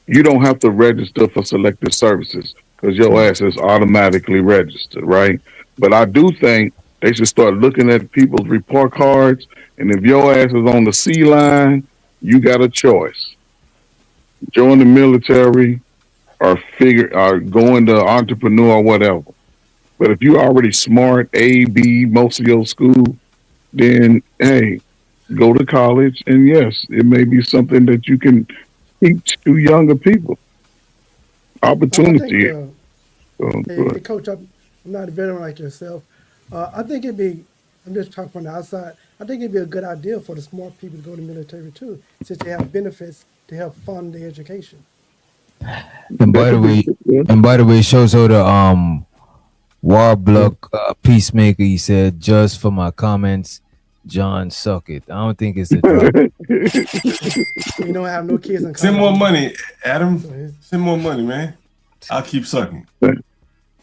you don't have to register for selective services because your ass is automatically registered, right? But I do think they should start looking at people's report cards, and if your ass is on the C line, you got a choice. Join the military or going to entrepreneur or whatever. But if you already smart, A, B, most of your school, then hey, go to college, and yes, it may be something that you can teach to younger people. I think, Opportunity. hey, Coach, I'm not a veteran like yourself. I think I'm just talking from the outside. I think it'd be a good idea for the smart people to go to the military too, since they have benefits to help fund the education. And by the way, shows her the Warblock Peacemaker. He said, just for my comments, John suck it. I don't think it's a drop. You don't have no kids in college. Send more money, Adam. Send more money, man. I'll keep sucking.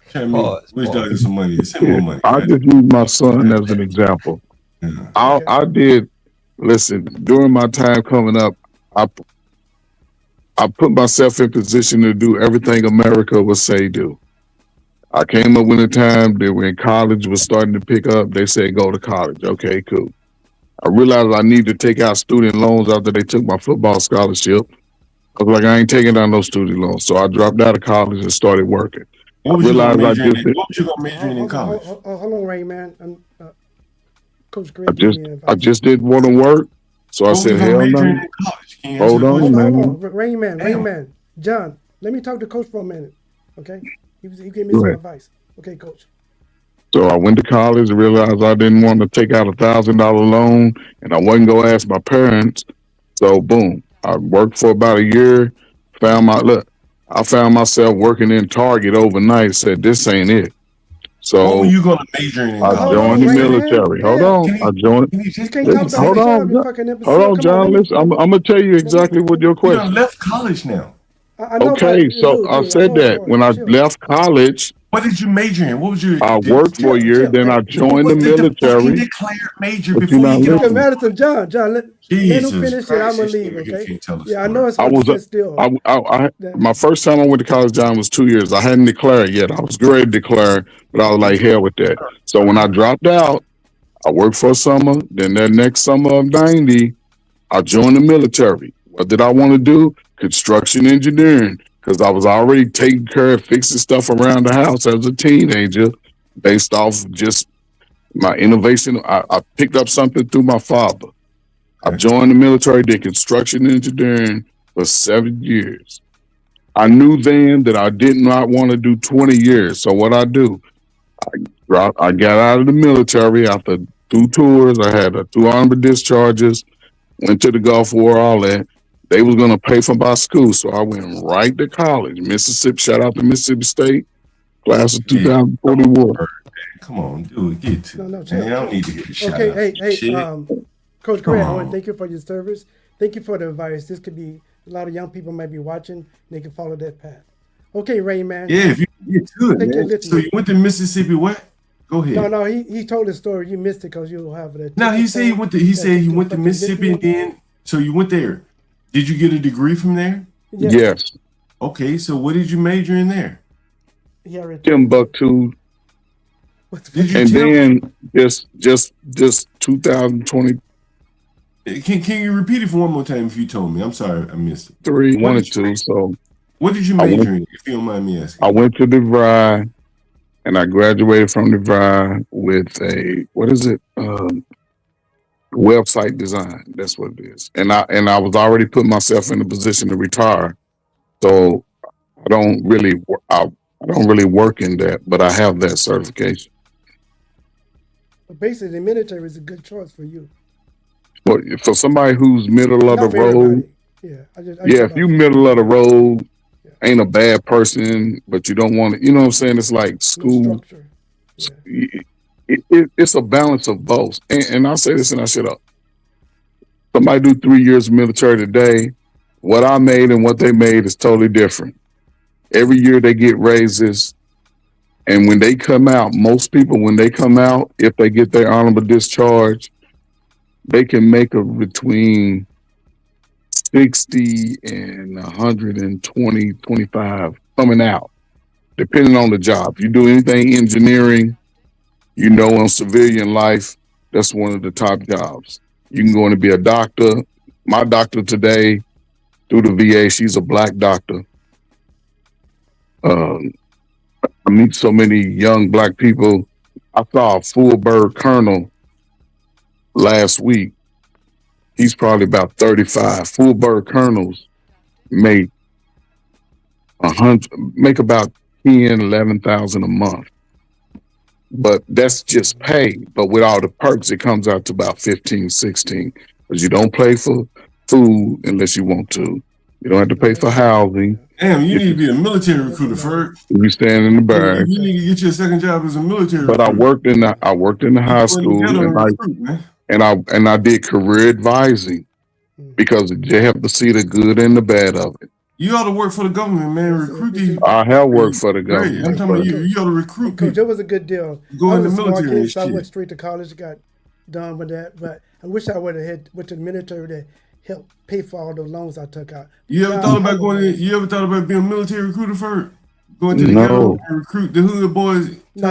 Tell me which dog is some money. Send more money. I just use my son as an example. I did listen during my time coming up. I put myself in position to do everything America would say do. I came up with a time that when college was starting to pick up, they said go to college. Okay, cool. I realized I need to take out student loans after they took my football scholarship. I was like, I ain't taking down no student loans. So I dropped out of college and started working. What was you going to major in college? Hold on, Ray, man. Coach Greg, I just didn't want to work. So I said, hell no. Hold on, man. Rayman. John, let me talk to Coach for a minute. Okay? He gave me some advice. Okay, Coach. So I went to college and realized I didn't want to take out $1,000 loan, and I wasn't going to ask my parents. So boom, I worked for about a year. I found myself working in Target overnight. Said this ain't it. So what were you going to major in? I joined the military. Hold on, I joined. Hold on, John. Listen, I'm gonna tell you exactly what your question. You left college now. Okay, so I said that when I left college. What did you major in? What was your? I worked for a year, then I joined the military. Declared major before you get on. Madison, John, let him finish it. I'm gonna leave. Okay. Yeah, I know it's still. My first time I went to college, John, was 2 years. I hadn't declared yet. I was ready to declare, but I was like, hell with that. So when I dropped out, I worked for a summer. Then that next summer of '90, I joined the military. What did I want to do? Construction engineering. Because I was already taking care of fixing stuff around the house as a teenager, based off just my innovation. I picked up something through my father. I joined the military, did construction engineering for 7 years. I knew then that I did not want to do 20 years. So what I do, I got out of the military after 2 tours. I had 2 armed discharges, went to the Gulf War, all that. They was going to pay for my school, so I went right to college. Mississippi, shout out to Mississippi State, class of 2041. Come on, dude, get to it. I don't need to get a shout out. Hey, Coach Greg, I want to thank you for your service. Thank you for the advice. This could be, a lot of young people might be watching, and they can follow that path. Okay, Ray, man. Yeah, if you get to it, man. So you went to Mississippi what? Go ahead. No, he told the story. You missed it because you don't have that. No, he said he went to Mississippi and then, so you went there. Did you get a degree from there? Yes. Okay, so what did you major in there? Timbuktu. And then just 2020. Can you repeat it for one more time if you told me? I'm sorry, I missed it. 3, 1, and 2. So what did you major in, if you don't mind me asking? I went to DeVry, and I graduated from DeVry with a website design. That's what it is. And I was already putting myself in a position to retire. So I don't really work in that, but I have that certification. But basically, the military is a good choice for you. Well, for somebody who's middle of the road, if you middle of the road, ain't a bad person, but you don't want to, you know what I'm saying? It's like school. It's a balance of both. And I'll say this and I shut up. Somebody do 3 years of military today, what I made and what they made is totally different. Every year they get raises. And when they come out, most people, when they come out, if they get their honorable discharge, they can make between 60 and 120, 25 coming out, depending on the job. If you do anything engineering, you know, in civilian life, that's one of the top jobs. You can go in and be a doctor. My doctor today, through the VA, she's a black doctor. I meet so many young black people. I saw a full bird colonel last week. He's probably about 35. Full bird colonels make about 10, 11,000 a month. But that's just pay. But with all the perks, it comes out to about 15, 16. Because you don't pay for food unless you want to. You don't have to pay for housing. Damn, you need to be a military recruiter, Ferg. You stand in the bag. You need to get your second job as a military But recruiter. I worked in the high school and I did career advising because you have to see the good and the bad of it. You ought to work for the government, man. Recruit these. I have worked for the government. I'm talking about you. You ought to recruit people. Coach, that was a good deal. Go I in the was a smart military kid, so I and went shit. straight to college, got done with that. But I wish I would have went to the military to help pay for all the loans I took out. You ever thought about going in? You ever thought about being a military recruiter, Ferg? Going to the ghetto and recruit the hood boys. No,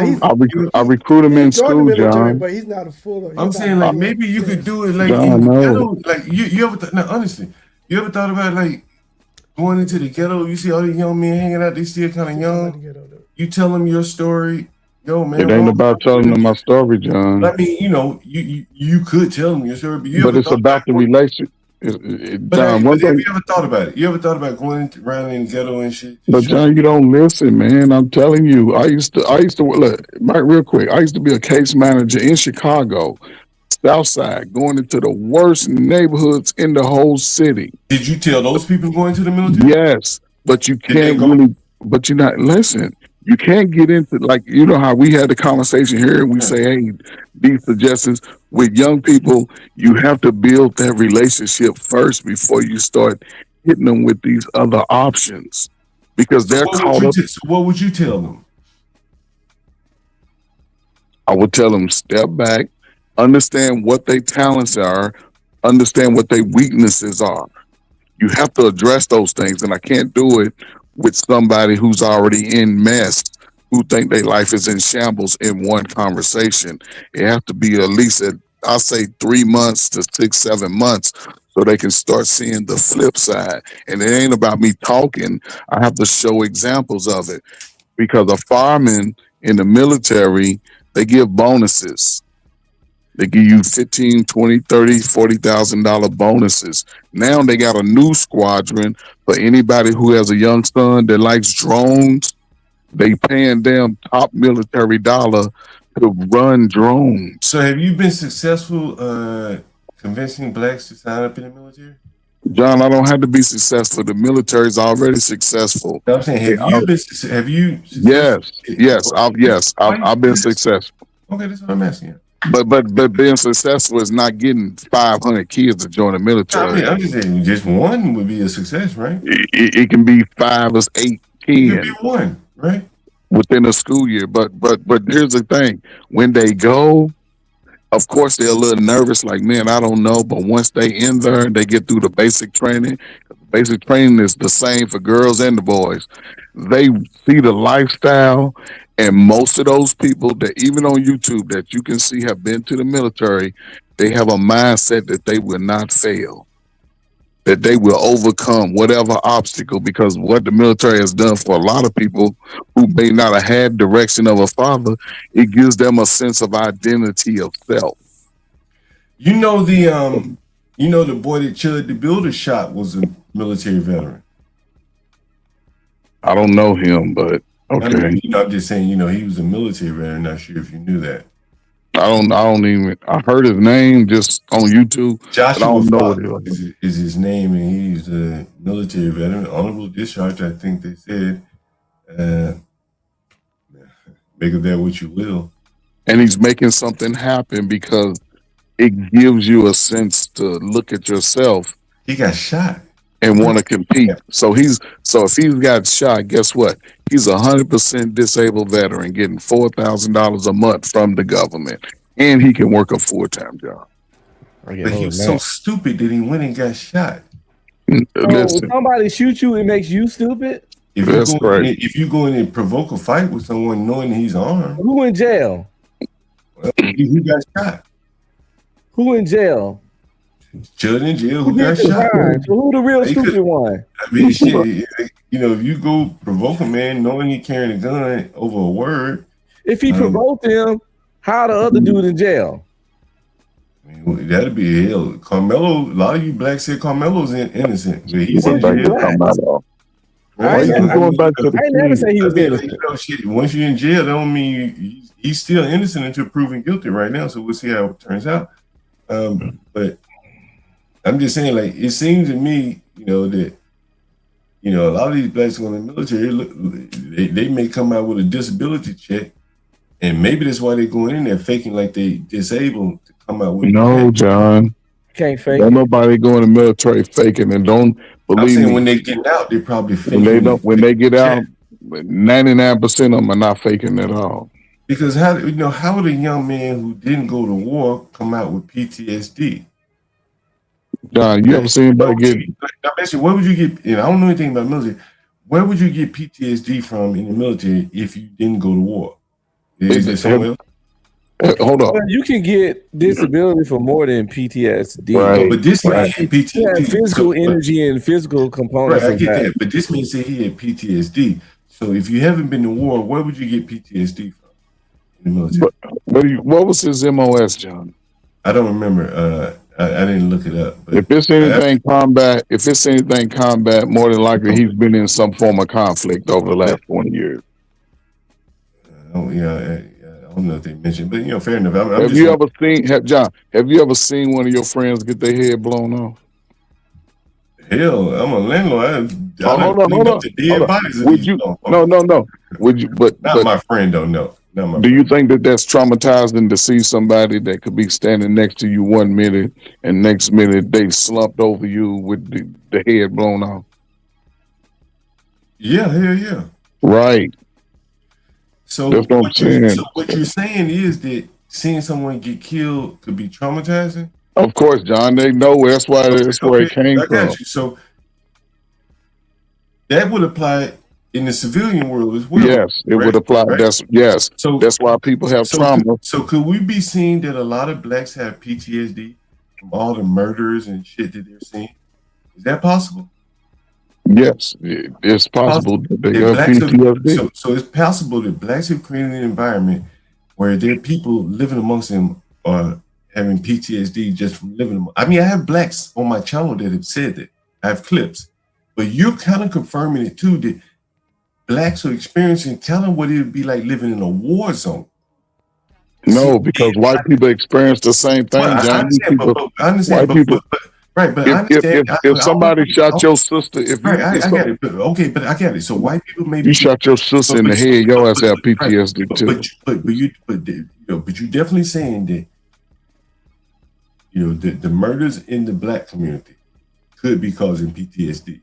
I recruit them in school, military, John. but he's not a full. I'm saying like maybe you could do it like John, in the no. ghetto. Like you ever now honestly, you ever thought about like going into the ghetto? You see all these young men hanging out, they still kind of young. You tell them your story. Yo, man. It ain't about telling them my story, John. I mean, you know, you could tell them your story, But it's about the relationship. John, But have you ever thought about it? You ever thought about going around in the ghetto and shit? But John, you don't listen, man. I'm telling you. I used to look, Mike, real quick. I used to be a case manager in Chicago, South Side, going into the worst neighborhoods in the whole city. Did you tell those people going to the military? Yes, but you can't really. But you're not listen. You can't get into like you know how we had the conversation here and we say, hey, these suggestions with young people, you have to build that relationship first before you start hitting them with these other options because they're caught up. So what would you tell them? I would tell them step back, understand what their talents are, understand what their weaknesses are. You have to address those things, and I can't do it with somebody who's already in mess, who think their life is in shambles in one conversation. It has to be at least, I'll say 3 months to 6, 7 months so they can start seeing the flip side. And it ain't about me talking. I have to show examples of it because a fireman in the military, they give bonuses. They give you $15,000, $20,000, $30,000, $40,000 bonuses. Now they got a new squadron for anybody who has a young son that likes drones. They paying them top military dollar to run drones. So have you been successful convincing blacks to sign up in the military? John, I don't have to be successful. The military is already successful. I'm saying, have you? Yes, I've been successful. Okay, that's what I'm asking you. But being successful is not getting 500 kids to join the military. I mean, I'm just saying, just one would be a success, right? It can be 5 or 8, 10. It could be one, right? Within a school year. But here's the thing: when they go, of course they're a little nervous. Like, man, I don't know. But once they in there, they get through the basic training. Basic training is the same for girls and the boys. They see the lifestyle. And most of those people that even on YouTube that you can see have been to the military, they have a mindset that they will not fail, that they will overcome whatever obstacle, because what the military has done for a lot of people who may not have had direction of a father, it gives them a sense of identity of self. You know the boy that Chud the Builder shot was a military veteran. I don't know him, but okay. I mean, I'm just saying, he was a military veteran. Not sure if you knew that. I heard his name just on YouTube. Joshua I don't know what it was. is his name, and he's a military veteran, honorable discharge, I think they said. Make of that what you will. And he's making something happen because it gives you a sense to look at yourself. He got shot. And want to compete. So if he's got shot, guess what? He's 100% disabled veteran getting $4,000 a month from the government, and he can work a full-time job. But he was so stupid that he went and got shot. So somebody shoot you, it makes you stupid. If you go in and provoke a fight with someone knowing he's armed, who in jail? Well, he got shot. Who in jail? children in jail who got shot. So who the real stupid one? I mean, shit. You know, if you go provoke a man knowing he carrying a gun over a word, if he provoked him, how the other dude in jail? I mean, that'd be hell. Carmelo, a lot of you blacks say Carmelo's innocent, but he's in jail. I never say he was innocent. Once you're in jail, that don't mean he's still innocent until proven guilty right now. So we'll see how it turns out. But I'm just saying, like, it seems to me, you know, that, you know, a lot of these blacks going in the military, they may come out with a disability check, and maybe that's why they're going in there faking like they disabled to come out with. No, John. Can't fake. Don't nobody go in the military faking, and don't believe me. When they get out, they probably fake. When they get out, 99% of them are not faking at all. Because how would a young man who didn't go to war come out with PTSD? John, you ever seen anybody get? Now, basically, where would you get? You know, I don't know anything about military. Where would you get PTSD from in the military if you didn't go to war? Is it somewhere else? Hold on. You can get disability for more than PTSD. Right. But this man had PTSD. Physical energy and physical components. Right, I get that. But this man said he had PTSD. So if you haven't been to war, where would you get PTSD from in the military? What was his MOS, John? I don't remember. I didn't look it up. But if it's anything combat, more than likely he's been in some form of conflict over the last 20 years. I don't know if they mentioned, but you know, fair enough. Have you ever seen one of your friends get their head blown off? Hell, I'm a landlord. Hold on. Would you? No. Would you? But my friend don't know. Do you think that that's traumatizing to see somebody that could be standing next to you 1 minute and next minute they slumped over you with the head blown off? Yeah, hell yeah. Right. So that's what I'm saying. So what you're saying is that seeing someone get killed could be traumatizing? Of course, John. They know that's where it came from. Got you. So that would apply in the civilian world as well. Yes, it would apply. Right? So that's why people have trauma. So could we be seeing that a lot of blacks have PTSD from all the murders and shit that they're seeing? Is that possible? Yes, it's possible that they have PTSD. So it's possible that blacks have created an environment where there are people living amongst them are having PTSD just from living. I mean, I have blacks on my channel that have said that. I have clips, but you're kind of confirming it too, that blacks are experiencing kind of what it would be like living in a war zone. No, because white people experience the same thing. Well, I understand, I understand, if somebody shot your sister, I get it. But I get it. So white people maybe you shot your sister in the head, your ass have PTSD too. But you definitely saying that, you know, the murders in the black community could be causing PTSD.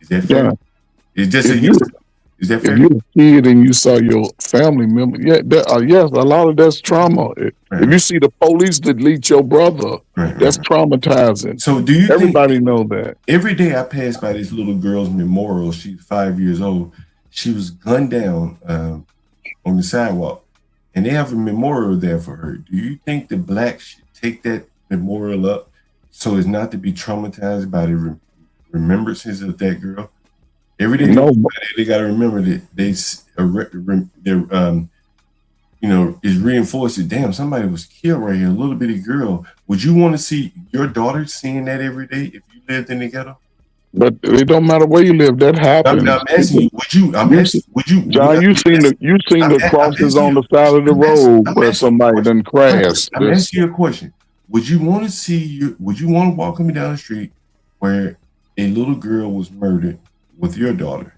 Is that fair? Yeah. It's just is that fair? If you're a kid and you saw your family member, yes, a lot of that's trauma. Right. If you see the police delete your brother, that's traumatizing. So do you everybody know that? Every day I pass by this little girl's memorial. She's 5 years old. She was gunned down on the sidewalk, and they have a memorial there for her. Do you think the blacks should take that memorial up so as not to be traumatized by the remembrances of that girl? Every day, they got to remember that is reinforced that, damn, somebody was killed right here, a little bitty girl. Would you want to see your daughter seeing that every day if you lived in the ghetto? But it don't matter where you live, that happens. I'm asking you, would you? John, you seen the crosses on the side of the road where somebody done crashed. I'm asking you a question. Would you want to walk me down the street where a little girl was murdered with your daughter,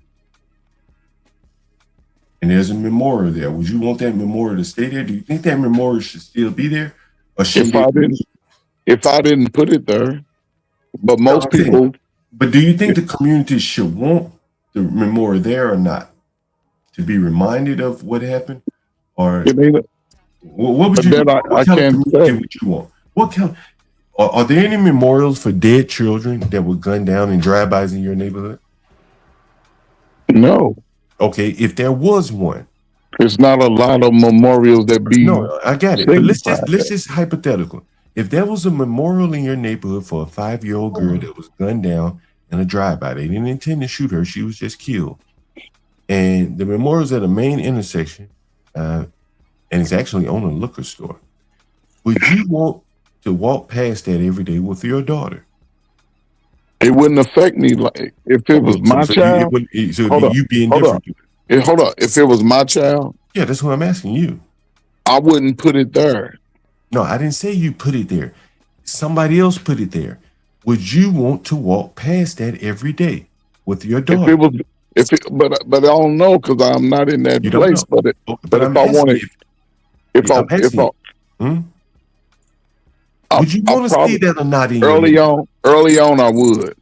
and there's a memorial there? Would you want that memorial to stay there? Do you think that memorial should still be there? Or if I didn't put it there, but most people. But do you think the community should want the memorial there or not, to be reminded of what happened? Or what would you do? I can't say what you want. What kind? Are there any memorials for dead children that were gunned down in drive-bys in your neighborhood? No. Okay, if there was one. There's not a lot of memorials that be. No, I got it. But let's just hypothetical. if there was a memorial in your neighborhood for a 5-year-old girl that was gunned down in a drive-by, they didn't intend to shoot her; she was just killed. And the memorial's at a main intersection, and it's actually on a liquor store. Would you want to walk past that every day with your daughter? It wouldn't affect me like if it was my child. Hold up. If it was my child, yeah, that's what I'm asking you. I wouldn't put it there. No, I didn't say you put it there. Somebody else put it there. Would you want to walk past that every day with your daughter? But I don't know because I'm not in that place. But if I wanted, would you want to see that or not in early on, I would.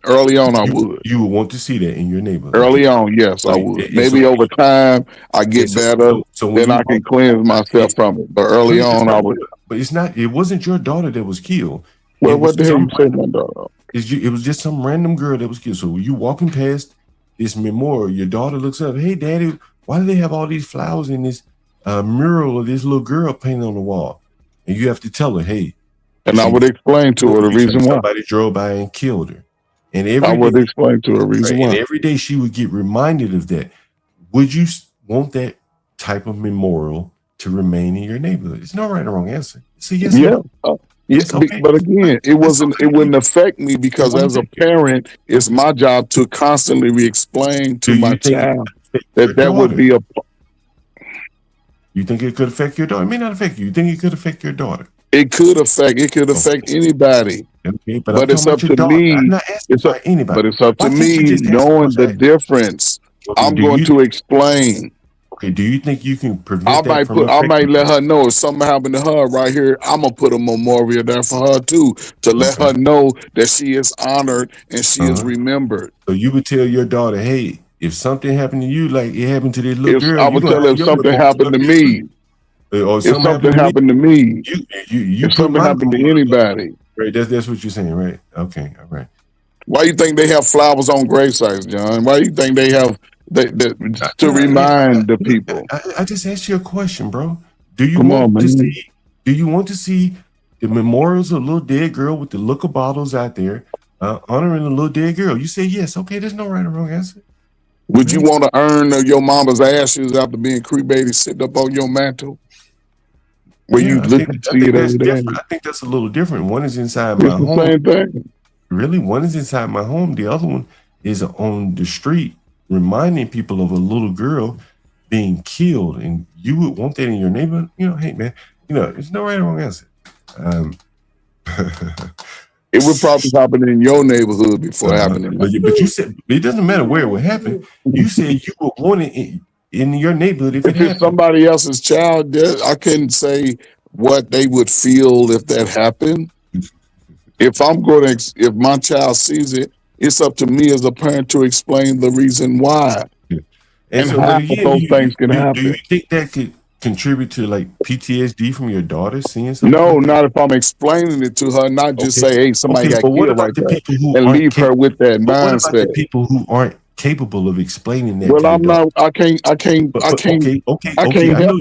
You would want to see that in your neighborhood. Early on, yes, I would. Maybe over time, I get better, then I can cleanse myself from it. But early on, I would. But it wasn't your daughter that was killed. Well, what the hell you say, my daughter? It was just some random girl that was killed. So you walking past this memorial, your daughter looks up, hey, Daddy, why do they have all these flowers in this mural of this little girl painted on the wall? And you have to tell her, hey. And I would explain to her the reason why. Somebody drove by and killed her. And I would explain to her the reason why. And every day she would get reminded of that. Would you want that type of memorial to remain in your neighborhood? It's no right or wrong answer. It's a yes. Yeah. Yes, okay. But again, it wouldn't affect me because as a parent, it's my job to constantly explain to my child that would be a. You think it could affect your daughter? It may not affect you. You think it could affect your daughter? It could affect anybody. Okay, but it's up to me. It's up to me knowing the difference. I'm going to explain. Okay, do you think you can prevent I might let her know if something happened to her right here. I'm gonna put a memorial there for her too, to let her know that she is honored and she is remembered. So you would tell your daughter, hey, if something happened to you, like it happened to this little girl, I would tell her if something happened to me. Or if something happened to me, if something happened to anybody. Right, that's what you're saying, right? Okay, all right. Why you think they have flowers on grave sites, John? Why you think they have to remind the people? I just asked you a question, bro. Do you want to see the memorials of a little dead girl with the liquor bottles out there honoring a little dead girl? You say yes. Okay, there's no right or wrong answer. Would you want to earn your mama's ashes after being cremated sitting up on your mantle? Where you look and see it every day? I think that's a little different. One is inside my home. Same thing. Really, one is inside my home. The other one is on the street, reminding people of a little girl being killed. And you would want that in your neighborhood? You know, hey man, there's no right or wrong answer. It would probably happen in your neighborhood before happening. But you said it doesn't matter where it would happen. You said you would want it in your neighborhood if it's somebody else's child. I couldn't say what they would feel if that happened. If my child sees it, it's up to me as a parent to explain the reason why and so how those things can happen. Do you think that could contribute to like PTSD from your daughter seeing something? No, not if I'm explaining it to her, not just say, hey, somebody got killed like that, and leave her with that mindset. What about the people who aren't capable of explaining that? Well, I'm not. I can't help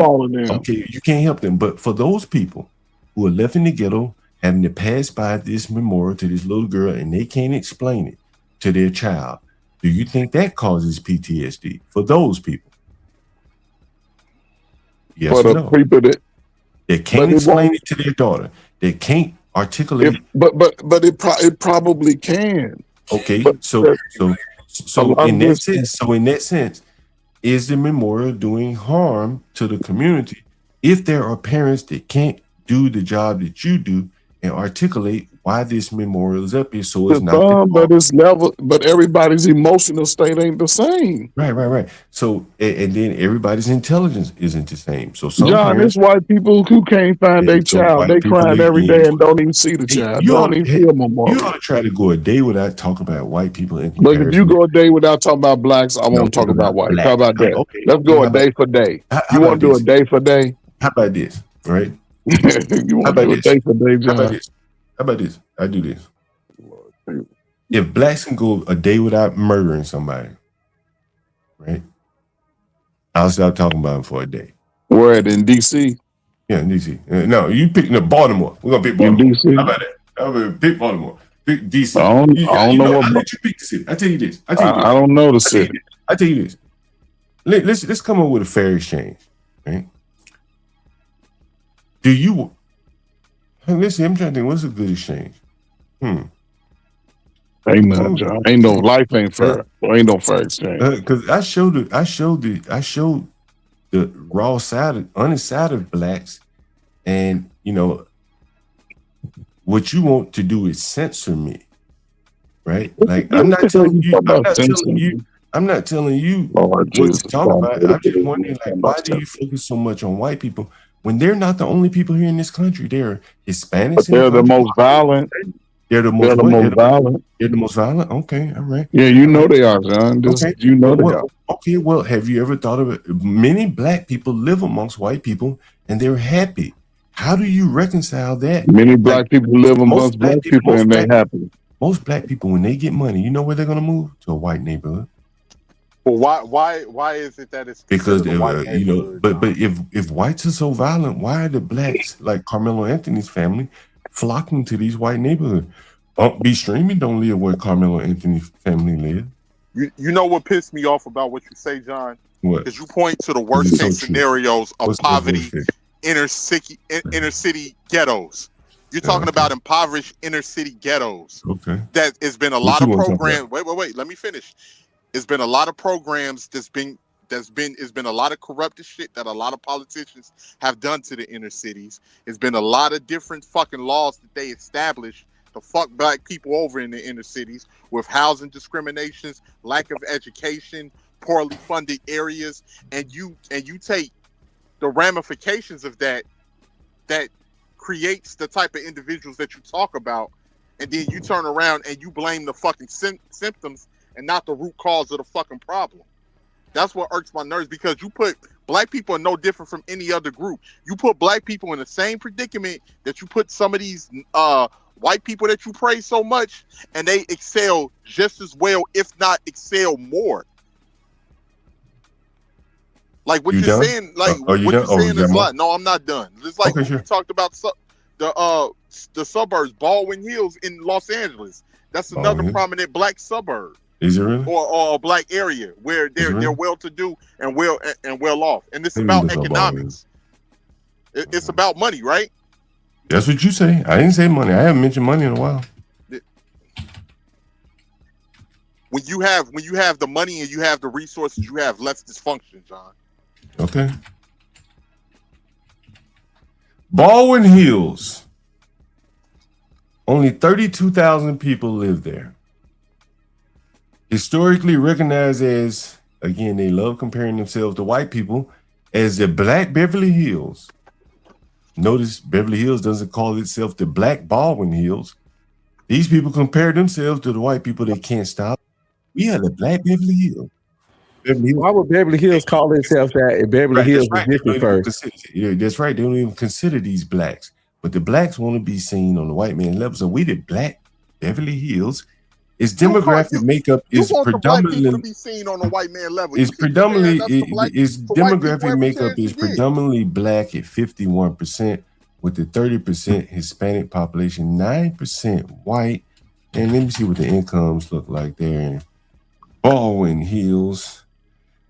all of them. Okay, you can't help them. But for those people who are left in the ghetto, having to pass by this memorial to this little girl, and they can't explain it to their child, do you think that causes PTSD for those people? Yes for or the no? people that can't explain it to their daughter, they can't articulate. But it probably can. Okay, so in that sense, is the memorial doing harm to the community if there are parents that can't do the job that you do and articulate why this memorial is up here? So it's not. But everybody's emotional state ain't the same. Right. So and then everybody's intelligence isn't the same. So some John, parents, it's white people who can't find their child. They crying every day and don't even see the child. Don't even see a memorial. You ought to try to go a day without talking about white people. But if you go a day without talking about blacks, I won't talk about white. How about that? Okay. Let's go a day for day. You want to do a day for day? How about this? Right? You want to do a day for day, John? How about this? I do this. If blacks can go a day without murdering somebody, right? I'll stop talking about them for a day. Where at in DC? Yeah, in DC. No, you picking up Baltimore. We're gonna pick Baltimore. How about that? I'm gonna pick Baltimore. Pick DC. I don't know what. I'll let you pick the city. I tell you this. I don't know the city. I tell you this. Let's come up with a fair exchange, right? Do you? Listen, I'm trying to think. What's a good exchange? Ain't none, John. Ain't no life ain't fair. Ain't no fair exchange. Because I showed the raw side, honest side of blacks, and what you want to do is censor me, right? Like I'm not telling you what to talk about. I'm just wondering, like, why do you focus so much on white people when they're not the only people here in this country? They're Hispanics. But they're the most violent. They're the most violent. They're the most violent. Okay, all right. Yeah, you know they are, John. You know they are. Okay, well, have you ever thought of it? Many black people live amongst white people, and they're happy. How do you reconcile that? Many black people live amongst black people, and they're happy. Most black people, when they get money, you know where they're gonna move? To a white neighborhood. Well, why is it that it's because but if whites are so violent, why are the blacks like Carmelo Anthony's family flocking to these white neighborhoods? B Streaming don't live where Carmelo Anthony's family live. You know what pissed me off about what you say, John? What? Because you point to the worst case scenarios of poverty, inner city ghettos. You're talking about impoverished inner city ghettos. Okay. That has been a lot of programs. Wait. Let me finish. It's been a lot of programs. It's been a lot of corrupted shit that a lot of politicians have done to the inner cities. It's been a lot of different fucking laws that they established to fuck black people over in the inner cities with housing discriminations, lack of education, poorly funded areas, and you take the ramifications of that creates the type of individuals that you talk about, and then you turn around and you blame the fucking symptoms and not the root cause of the fucking problem. That's what irks my nerves, because you put black people are no different from any other group. You put black people in the same predicament that you put some of these white people that you praise so much, and they excel just as well, if not excel more. Like what you're saying, like what you're saying is like, no, I'm not done. It's like we talked about the suburbs, Baldwin Hills in Los Angeles. That's another prominent black suburb. Is it really? Or a black area where they're well to do and well off. And it's about economics. It's about money, right? That's what you say. I didn't say money. I haven't mentioned money in a while. When you have the money and you have the resources, you have less dysfunction, John. Okay. Baldwin Hills. Only 32,000 people live there. Historically recognized as, again, they love comparing themselves to white people, as the Black Beverly Hills. Notice Beverly Hills doesn't call itself the Black Baldwin Hills. These people compare themselves to the white people they can't stop. We are the Black Beverly Hills. Why would Beverly Hills call itself that if Beverly Hills was different first? Yeah, that's right. They don't even consider these blacks. But the blacks want to be seen on the white man level. So we the Black Beverly Hills. Its demographic makeup is predominantly to be seen on the white man level. Its demographic makeup is predominantly black at 51%, with the 30% Hispanic population, 9% white. And let me see what the incomes look like there. Baldwin Hills.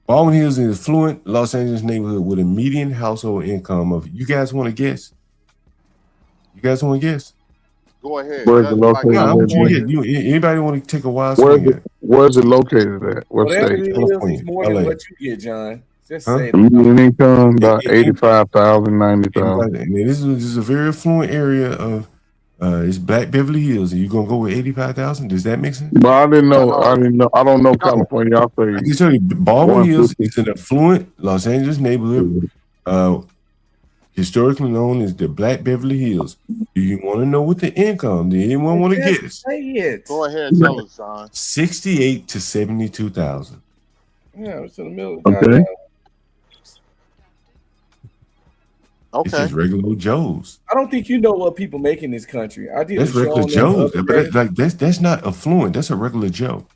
Baldwin Hills is an affluent Los Angeles neighborhood with a median household income of, you guys want to guess? Go ahead. Where's it located? Anybody want to take a wild swing at? Where's it located at? What state? It's more than what you get, John. Just say median income about 85,000, 90,000. This is a very affluent area of it's Black Beverly Hills, and you're gonna go with 85,000. Does that make sense? But I don't know California. I'll say. I can tell you, Baldwin Hills is an affluent Los Angeles neighborhood, historically known as the Black Beverly Hills. Do you want to know what the income? Do anyone want to guess? Go ahead, tell us, John. 68 to 72,000. Yeah, it's in the middle. Okay. It's just regular Joes. I don't think you know what people make in this country. I did. That's regular Joes, but that's not affluent. That's a regular Joe,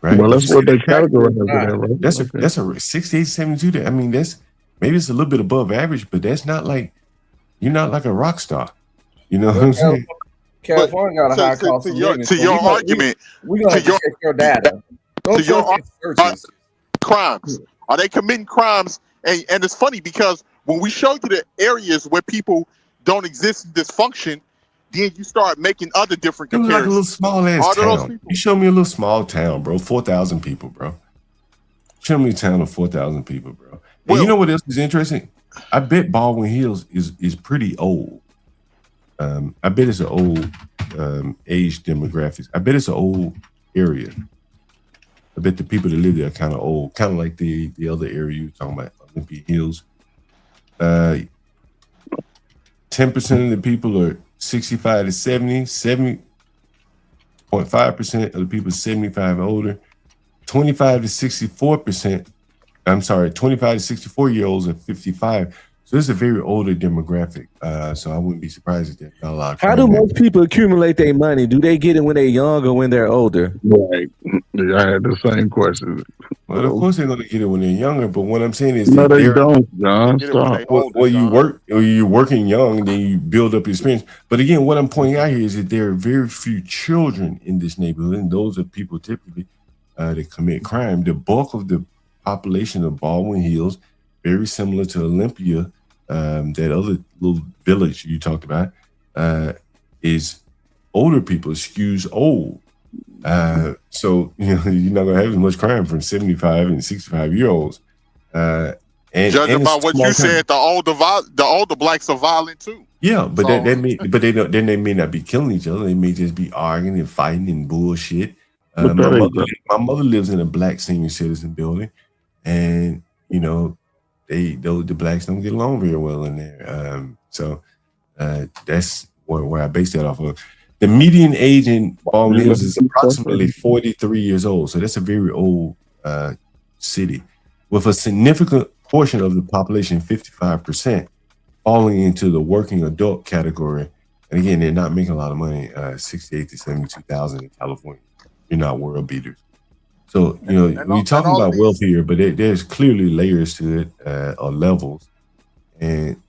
right? Well, that's what they categorize that, right? That's a 68, 72. I mean, maybe it's a little bit above average, but that's not like you're not like a rock star. You know what I'm saying? California got a high cost of living. To your argument, we're gonna have to check your data. Don't trust your searches. Crimes. Are they committing crimes? And it's funny because when we show you the areas where people don't exist in dysfunction, then you start making other different It was comparisons. like a little small ass town. You show me a little small town, bro. 4,000 people, bro. Show me a town of 4,000 people, bro. And you know what else is interesting? I bet Baldwin Hills is pretty old. I bet it's an old age demographics. I bet it's an old area. I bet the people that live there are kind of old, kind of like the other area you were talking about, Olympia Hills. 10% of the people are 65 to 70, 70.5% of the people 75 and older, 25 to 64%. I'm sorry, 25 to 64 year olds are 55. So it's a very older demographic. So I wouldn't be surprised if there's not a lot of. How do most people accumulate their money? Do they get it when they're young or when they're older? Right. I had the same question. Well, of course they're going to get it when they're younger. But what I'm saying is, no, they don't, John. Stop. Well, you work, or you're working young, and then you build up experience. But again, what I'm pointing out here is that there are very few children in this neighborhood, and those are people typically that commit crime. The bulk of the population of Baldwin Hills, very similar to Olympia, that other little village you talked about, is older people, skews old. So you're not gonna have as much crime from 75 and 65-year-olds. And judging by what you said, the older blacks are violent too. Yeah, but so, they may not be killing each other. They may just be arguing and fighting and bullshit. My mother lives in a black senior citizen building, and you know, the blacks don't get along very well in there. So that's where I base that off of. The median age in Baldwin Hills is approximately 43 years old. So that's a very old city, with a significant portion of the population, 55%, falling into the working adult category. And again, they're not making a lot of money, 68 to 72,000 in California. You're not world beaters. So, you know, we're talking about wealth here, but there's clearly layers to it, or levels. And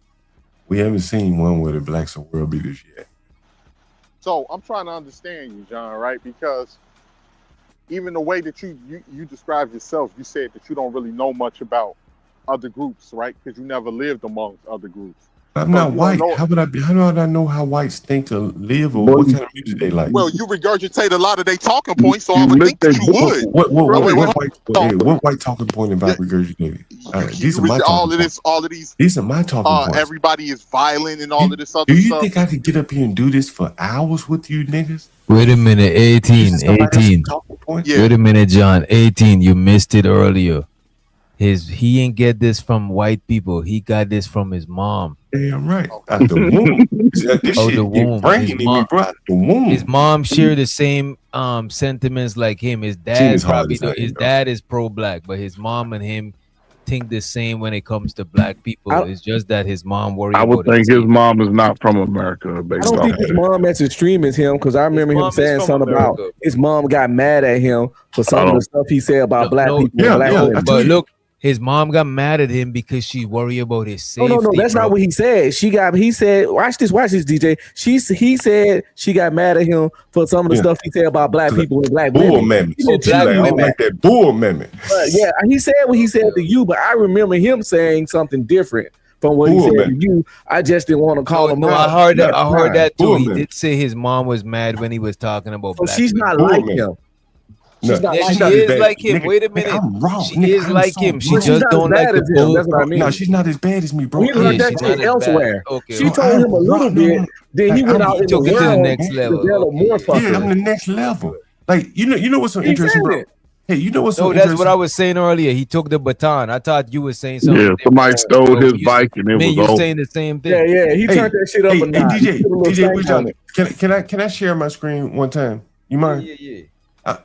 we haven't seen one where the blacks are world beaters yet. So I'm trying to understand you, John, right? Because even the way that you described yourself, you said that you don't really know much about other groups, right? Because you never lived amongst other groups. I'm not white. How would I be? How do I know how whites think to live or what kind of music they like? Well, you regurgitate a lot of their talking points, so I would think that you would. What white talking point about regurgitating? These are my all of these. These are my talking points. Everybody is violent and all of this other stuff. Do you stuff. think I could get up here and do this for hours with you niggas? Wait a minute, 18. Yeah. Wait a minute, John. 18. You missed it earlier. He ain't get this from white people. He got this from his mom. Damn right. Out the womb. The womb. His mom shared the same sentiments like him. His dad his dad is pro-black, but his mom and him think the same when it comes to black people. It's just that his mom worries. I would think his mom is not from America. I don't think his mom as extreme as him, because I remember him saying something about his mom got mad at him for some of the stuff he said about black people. And black women. But look, his mom got mad at him because she worried about his safety. No, that's not what he said. He said, watch this, DJ. He said she got mad at him for some of the stuff he said about black people and black women. I don't like that bull amendment. Yeah, he said what he said to you, but I remember him saying something different from what he said to you. I just didn't want to call him out. I heard that too. He did say his mom was mad when he was talking about black she's people. not like him. She is like him. Wait a minute. I'm wrong. She is like him. She just don't like the bull. That's what I mean. No, she's not as bad as me, bro. We learned that shit elsewhere. She told him a little bit. Then he went out and took it to the next level. Yeah, I'm the next level. Like you know what's so interesting, bro? Hey, you know what's so interesting? That's what I was saying earlier. He took the baton. I thought you were saying something. Yeah, somebody stole his bike and it was you saying the same thing. Yeah. He turned that shit up a notch. DJ, can I share my screen one time? You mind? Yeah.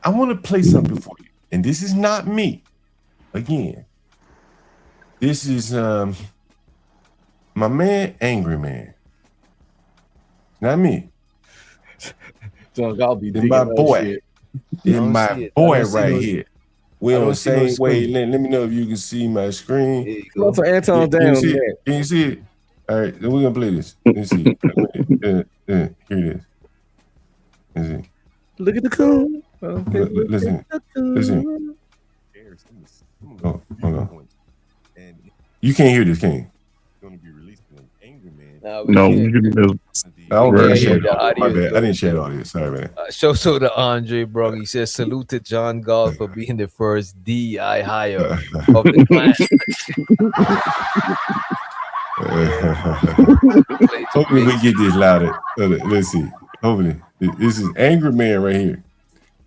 I want to play something for you, and this is not me. Again, this is my man, Angry Man. Not me. So I'll be my boy. It's my boy right here. We on the same way. Let me know if you can see my screen. Go for Anton down. Can you see it? All right, then we're gonna play this. Let's see. Here it is. Let's see. Look at the coon. Okay, Listen. Oh, hold on. You can't hear this, can you? No, you can just. My bad. I didn't share all this. Sorry, man. So the Andre Brog, he says, salute to John Gall for being the first DI hire of the class. Hopefully we get this louder. Let's see. Hopefully. This is Angry Man right here.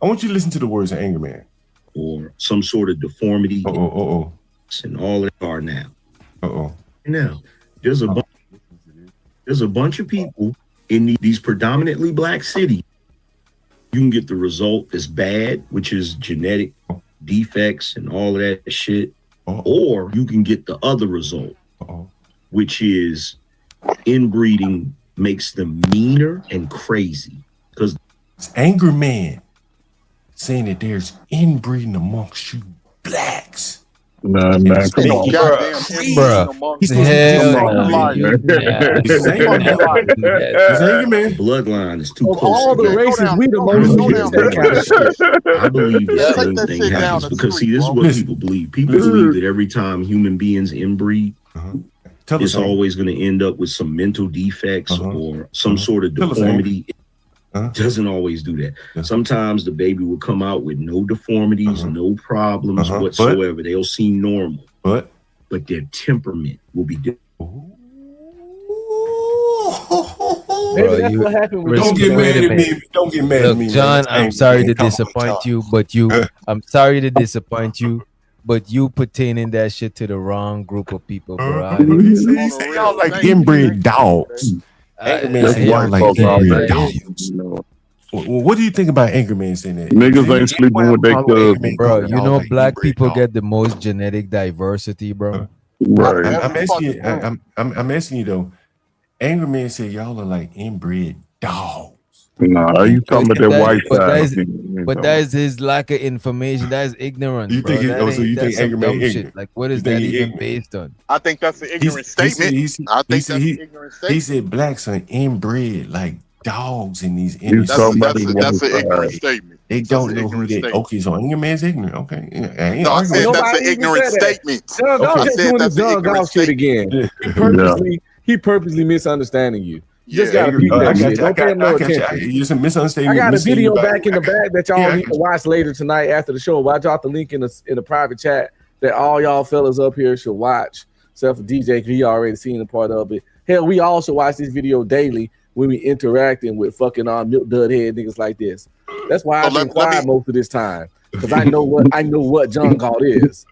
I want you to listen to the words of Angry Man. Or some sort of deformity. And all that are now. Now, there's a bunch of people in these predominantly black cities. You can get the result that's bad, which is genetic defects and all of that shit. Or you can get the other result, which is inbreeding makes them meaner and crazy. Because Angry Man saying that there's inbreeding amongst you blacks. Nah, come on, bro. He's bloodline is too close. All the races, we the most. I believe the same thing happens because see, this is what people believe. People believe that every time human beings inbreed, it's always going to end up with some mental defects or some sort of deformity. Doesn't always do that. Sometimes the baby will come out with no deformities, no problems whatsoever. They'll seem normal, but their temperament will be different. Maybe that's what happened with Don't get mad at me. Don't get mad at me, John. I'm sorry to disappoint you, but I'm sorry to disappoint you, but you pertaining that shit to the wrong group of people, bro. He say y'all like inbred dogs. Angry Man say y'all like inbred dogs. What do you think about Angry Man saying that? Niggas ain't sleeping with their cousins. Bro, you know black people get the most genetic diversity, bro. Right. I'm asking you though. Angry Man said y'all are like inbred dogs. Nah, you talking about that white side? But that is his lack of information. That is ignorance. You think? So you think Angry Man ignorant? Like what is that even based on? I think that's an ignorant statement. I think that's an ignorant statement. He said blacks are inbred like dogs in these industries. That's an ignorant statement. They don't know who they. Okay, so Angry Man's ignorant. Okay, no, I said that's an ignorant statement. I said that's an ignorant statement again. He purposely misunderstanding you. You just gotta beat that shit. Don't pay him no attention. You just misunderstanding. I got a video back in the back that y'all need to watch later tonight after the show. I dropped the link in the private chat that all y'all fellas up here should watch. Except for DJ, because he already seen a part of it. Hell, we also watch this video daily when we interacting with fucking milk dud head niggas like this. That's why I've been quiet most of this time, because I know what John Galt is.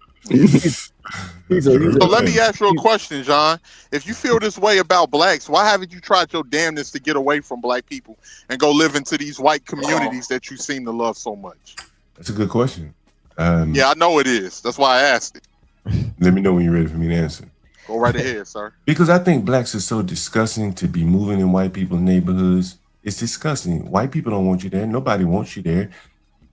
So let me ask you a question, John. If you feel this way about blacks, why haven't you tried your damnedest to get away from black people and go live into these white communities that you seem to love so much? That's a good question. Yeah, I know it is. That's why I asked it. Let me know when you're ready for me to answer. Go right ahead, sir. Because I think blacks are so disgusting to be moving in white people's neighborhoods. It's disgusting. White people don't want you there. Nobody wants you there.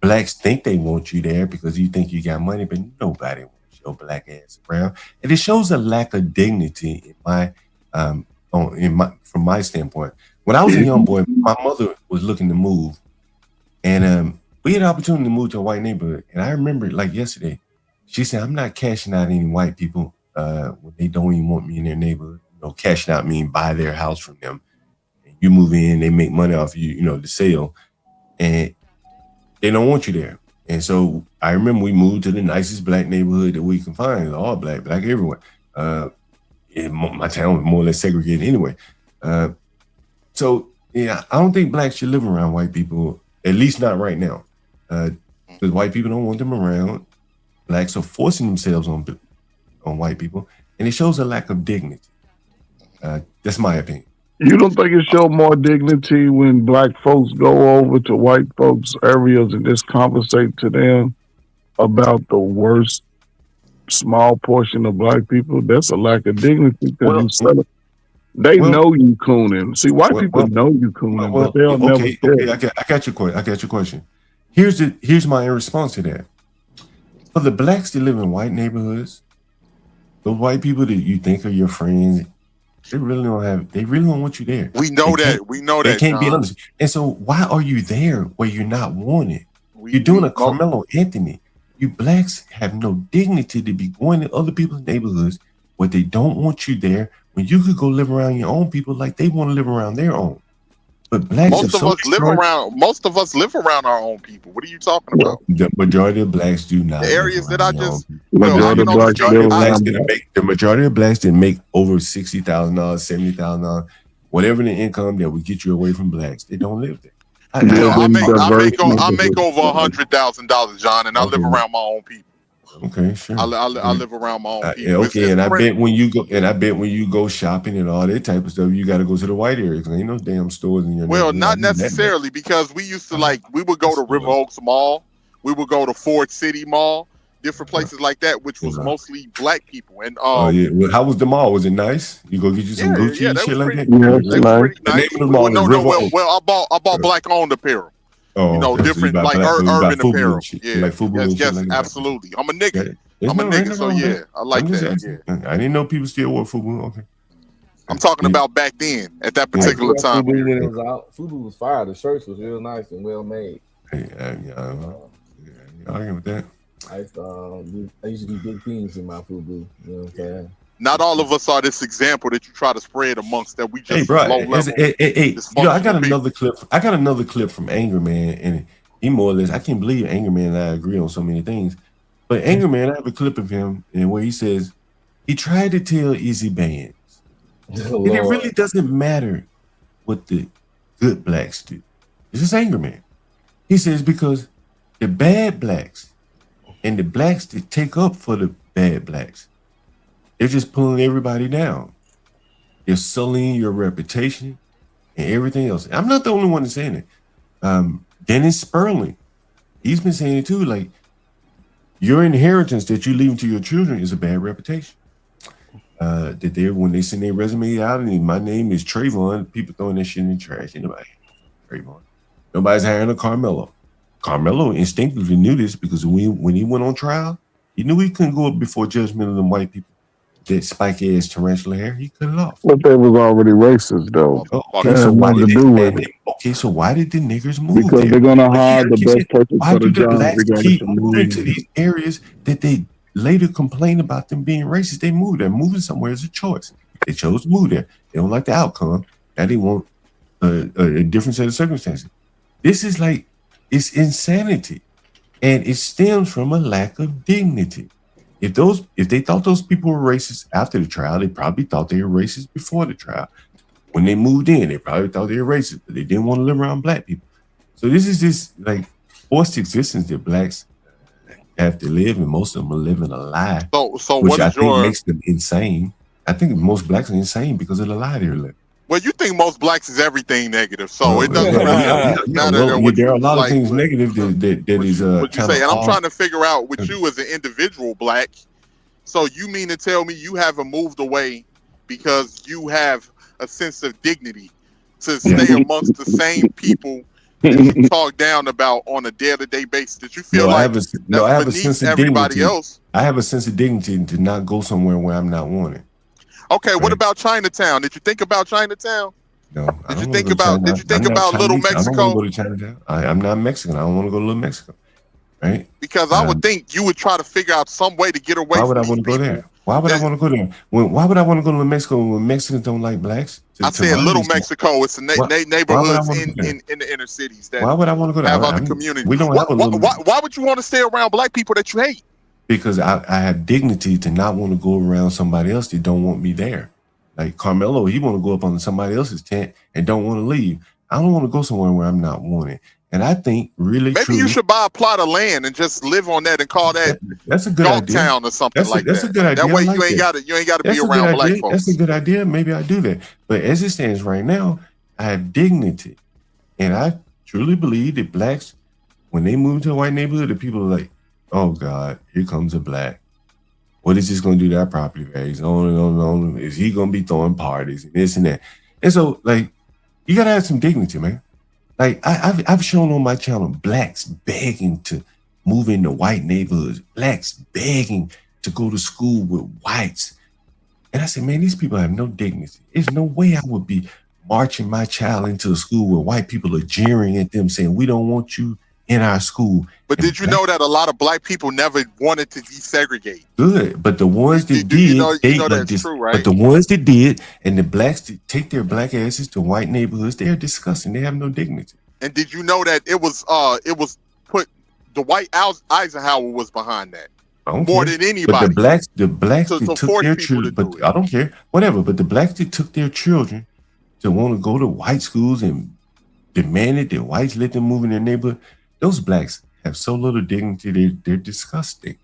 Blacks think they want you there because you think you got money, but nobody wants your black ass around. And it shows a lack of dignity from my standpoint. When I was a young boy, my mother was looking to move, and we had an opportunity to move to a white neighborhood. And I remember like yesterday, she said, "I'm not cashing out any white people when they don't even want me in their neighborhood. You know, cashing out mean buy their house from them. And you move in, they make money off you, the sale, and they don't want you there." And so I remember we moved to the nicest black neighborhood that we can find, all black everywhere. My town was more or less segregated anyway. So yeah, I don't think blacks should live around white people, at least not right now. Because white people don't want them around. Blacks are forcing themselves on white people, and it shows a lack of dignity. That's my opinion. You don't think it shows more dignity when black folks go over to white folks' areas and just conversate to them about the worst small portion of black people? That's a lack of dignity because they know you cooning. See, white people know you cooning, but they'll never care. I got your question. Here's my response to that. For the blacks that live in white neighborhoods, those white people that you think are your friends, They really don't want you there. We know that. We know they that. can't be John. honest. And so why are you there where you're not wanted? You're doing a Carmelo Anthony. You blacks have no dignity to be going to other people's neighborhoods where they don't want you there when you could go live around your own people like they want to live around their own. But blacks most of us live around our own people. What are you talking about? The majority of blacks do not. The areas that I just the majority of blacks that make over $60,000, $70,000, whatever the income that would get you away from blacks, they don't live there. I make over $100,000, John, and I live around my own people. Okay, sure. I live around my own people. Okay, and I bet when you go shopping and all that type of stuff, you got to go to the white area because ain't no damn stores in your. Well, not necessarily we used to we would go to River Oaks Mall, we would go to Ford City Mall, different places like that, which was mostly black people. And well, how was the mall? Was it nice? You go get you some Gucci and shit like that. The name of the mall I bought black owned apparel. Oh, different urban apparel. Yeah, like FUBU. Yes, absolutely. I'm a nigga. So yeah, I like that. Yeah. I didn't know people still wore FUBU. Okay. I'm talking about back then, at that particular time. FUBU when it was out, FUBU was fire. The shirts was real nice and well made. I agree with that. I used to be big things in my FUBU. You know what I'm saying? Not all of us are this example that you try to spread amongst that we just low level. I got another clip. I got another clip from Anger Man, and he more or less. I can't believe Anger Man and I agree on so many things. But Anger Man, I have a clip of him, and where he says he tried to tell Izzy Bands that it really doesn't matter what the good blacks do. This is Anger Man. He says because the bad blacks and the blacks that take up for the bad blacks, they're just pulling everybody down. They're sullying your reputation and everything else. I'm not the only one that's saying it. Dennis Sperling, he's been saying it too. Like, your inheritance that you leave to your children is a bad reputation. That when they send their resume out and my name is Trayvon, people throwing that shit in the trash. Anybody? Trayvon. Nobody's hiring a Carmelo. Carmelo instinctively knew this because when he went on trial, he knew he couldn't go up before judgment of them white people. That spiky ass tarantula hair, he cut it off. But they was already racist though. Okay, so why did the niggers move? Because they're gonna hire the best person why for the do the job. blacks keep moving to these areas that they later complain about them being racist? They moved. They're moving somewhere as a choice. They chose to move there. They don't like the outcome. Now they want a different set of circumstances. This is like, it's insanity, and it stems from a lack of dignity. If they thought those people were racist after the trial, they probably thought they were racist before the trial. When they moved in, they probably thought they were racist, but they didn't want to live around black people. So this is this like forced existence that blacks have to live, and most of them are living a lie. So which what I is think makes them insane. I think most blacks are insane because of the lie they're living. Well, you think most blacks is everything negative, so it doesn't really matter. There are a lot of things negative that is what you say, and I'm trying to figure out with you as an individual black. So you mean to tell me you haven't moved away because you have a sense of dignity to stay amongst the same people that you talk down about on a day-to-day basis? That you feel I have a sense of everybody dignity. else? I have a sense of dignity to not go somewhere where I'm not wanted. Okay, what about Chinatown? Did you think about Chinatown? No. Did you think about Little Mexico? I don't want to go to Chinatown. I'm not Mexican. I don't want to go to Little Mexico. Right? Because I would think you would try to figure out some way to get away from Why would I want to go there? Why would I want to go there? Why would I want to go to Mexico when Mexicans don't like blacks? I said Little Mexico. It's the neighborhoods in the inner cities that why would I want to go there? have other communities. We don't have a little. Why would you want to stay around black people that you hate? Because I have dignity to not want to go around somebody else that don't want me there. Like Carmelo, he want to go up on somebody else's tent and don't want to leave. I don't want to go somewhere where I'm not wanted. And I think maybe you should buy a plot of land and just live on that and call that that's a good idea. Town or something like that. That's a good idea. That way like you ain't got to be around black folks. That's a good idea. Maybe I do that. But as it stands right now, I have dignity, and I truly believe that blacks, when they move to a white neighborhood, the people are like, "Oh God, here comes a black. What is this going to do to our property values? Oh, is he going to be throwing parties and this and that?" And so, like, you got to have some dignity, man. Like, I've shown on my channel blacks begging to move into white neighborhoods, blacks begging to go to school with whites, And I said, man, these people have no dignity. There's no way I would be marching my child into a school where white people are jeering at them saying, we don't want you in our school. But did you know that a lot of black people never wanted to desegregate? Good, but the ones that did, you know that's true, right? But the ones that did, and the blacks that take their black asses to white neighborhoods, they are disgusting. They have no dignity. And did you know that it was put Dwight Eisenhower was behind that more than anybody? But the blacks that took their children, but I don't care, whatever. But the blacks that took their children to want to go to white schools and demanded that whites let them move in their neighborhood, those blacks have so little dignity, they're disgusting.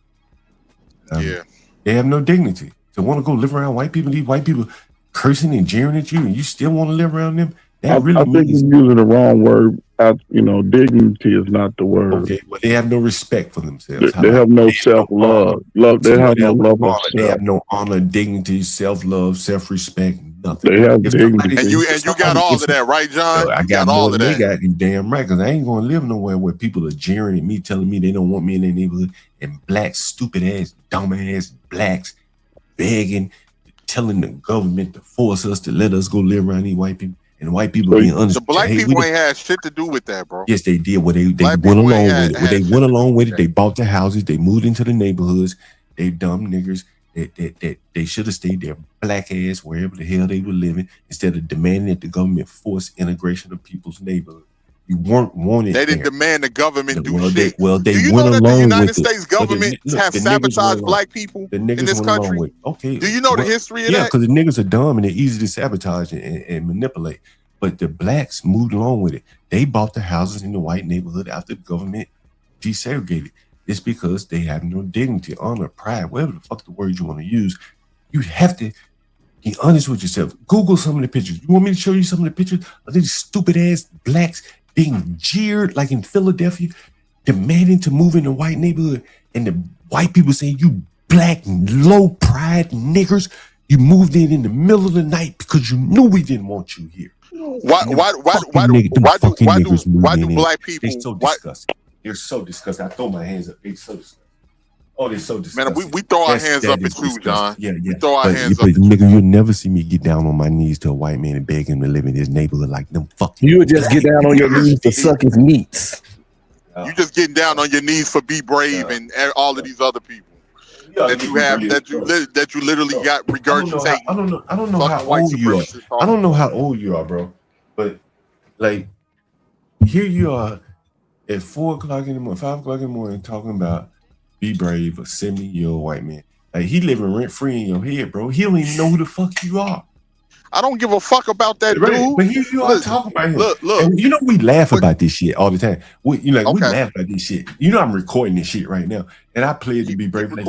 They have no dignity. To want to go live around white people, these white people cursing and jeering at you, and you still want to live around them. I think you're using the wrong word. Dignity is not the word. Okay, well, they have no respect for themselves. They have no self-love. They have no love of self. They have no honor, dignity, self-love, self-respect, nothing. They have dignity. And you got all of that, right, John? I got all of that. They got damn right, because I ain't going to live nowhere where people are jeering at me, telling me they don't want me in their neighborhood, and black, stupid-ass, dumb-ass blacks begging, telling the government to force us to let us go live around these white people. And white people being honest. The black people ain't had shit to do with that, bro. Yes, they did. Well, they went along with it. When they went along with it, they bought the houses, they moved into the neighborhoods. They dumb niggers. They should have stayed their black ass wherever the hell they were living instead of demanding that the government force integration of people's neighborhood. You weren't wanted. They didn't demand the government do shit. They do you went know that along the United with States government have sabotaged black people in this country? Okay. Do you know the history of that? Yeah, because the niggas are dumb and they're easy to sabotage and manipulate. But the blacks moved along with it. They bought the houses in the white neighborhood after the government desegregated. It's because they have no dignity, honor, pride, whatever the fuck the word you want to use. You have to be honest with yourself. Google some of the pictures. You want me to show you some of the pictures of these stupid ass blacks being jeered like in Philadelphia, demanding to move in the white neighborhood, and the white people saying, you black low pride niggers, you moved in the middle of the night because you knew we didn't want you here. Why do black people? They're so disgusting. They're so disgusting. I throw my hands up. They're so disgusting. Oh, they're so disgusting. Man, we throw our hands up at you, John. Yeah. We throw our hands up. Nigga, you'll never see me get down on my knees to a white man and beg him to live in his neighborhood like them fucking. You would just get down on your knees to suck his meats. You just getting down on your knees for Be Brave and all of these other people that you have that you literally got regurgitating. I don't know how old you are. I don't know how old you are, bro. But like, here you are at 4 o'clock in the morning, 5 o'clock in the morning, talking about Be Brave, a 70-year-old white man. Like, he living rent free in your head, bro. He don't even know who the fuck you are. I don't give a fuck about that dude. But here you are talking about him. Look. And you know we laugh about this shit all the time. We laugh about this shit. You know I'm recording this shit right now, and I pledge to be brave. Like,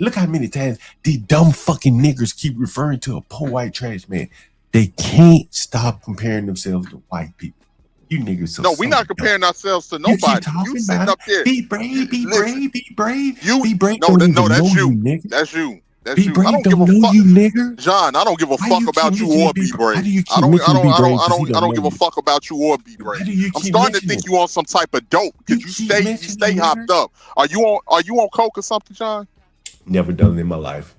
look how many times these dumb fucking niggers keep referring to a poor white trash man. They can't stop comparing themselves to white people. You niggas. No, we're not comparing ourselves to nobody. You sitting up there. Be brave, be brave, be brave. Be brave. No, that's you. That's you. That's you. I don't give a fuck, you nigger. John. I don't give a fuck about you or Be Brave. I don't give a fuck about you or Be Brave. I'm starting to think you on some type of dope because you stay hopped up. Are you on coke or something, John? Never done it in my life.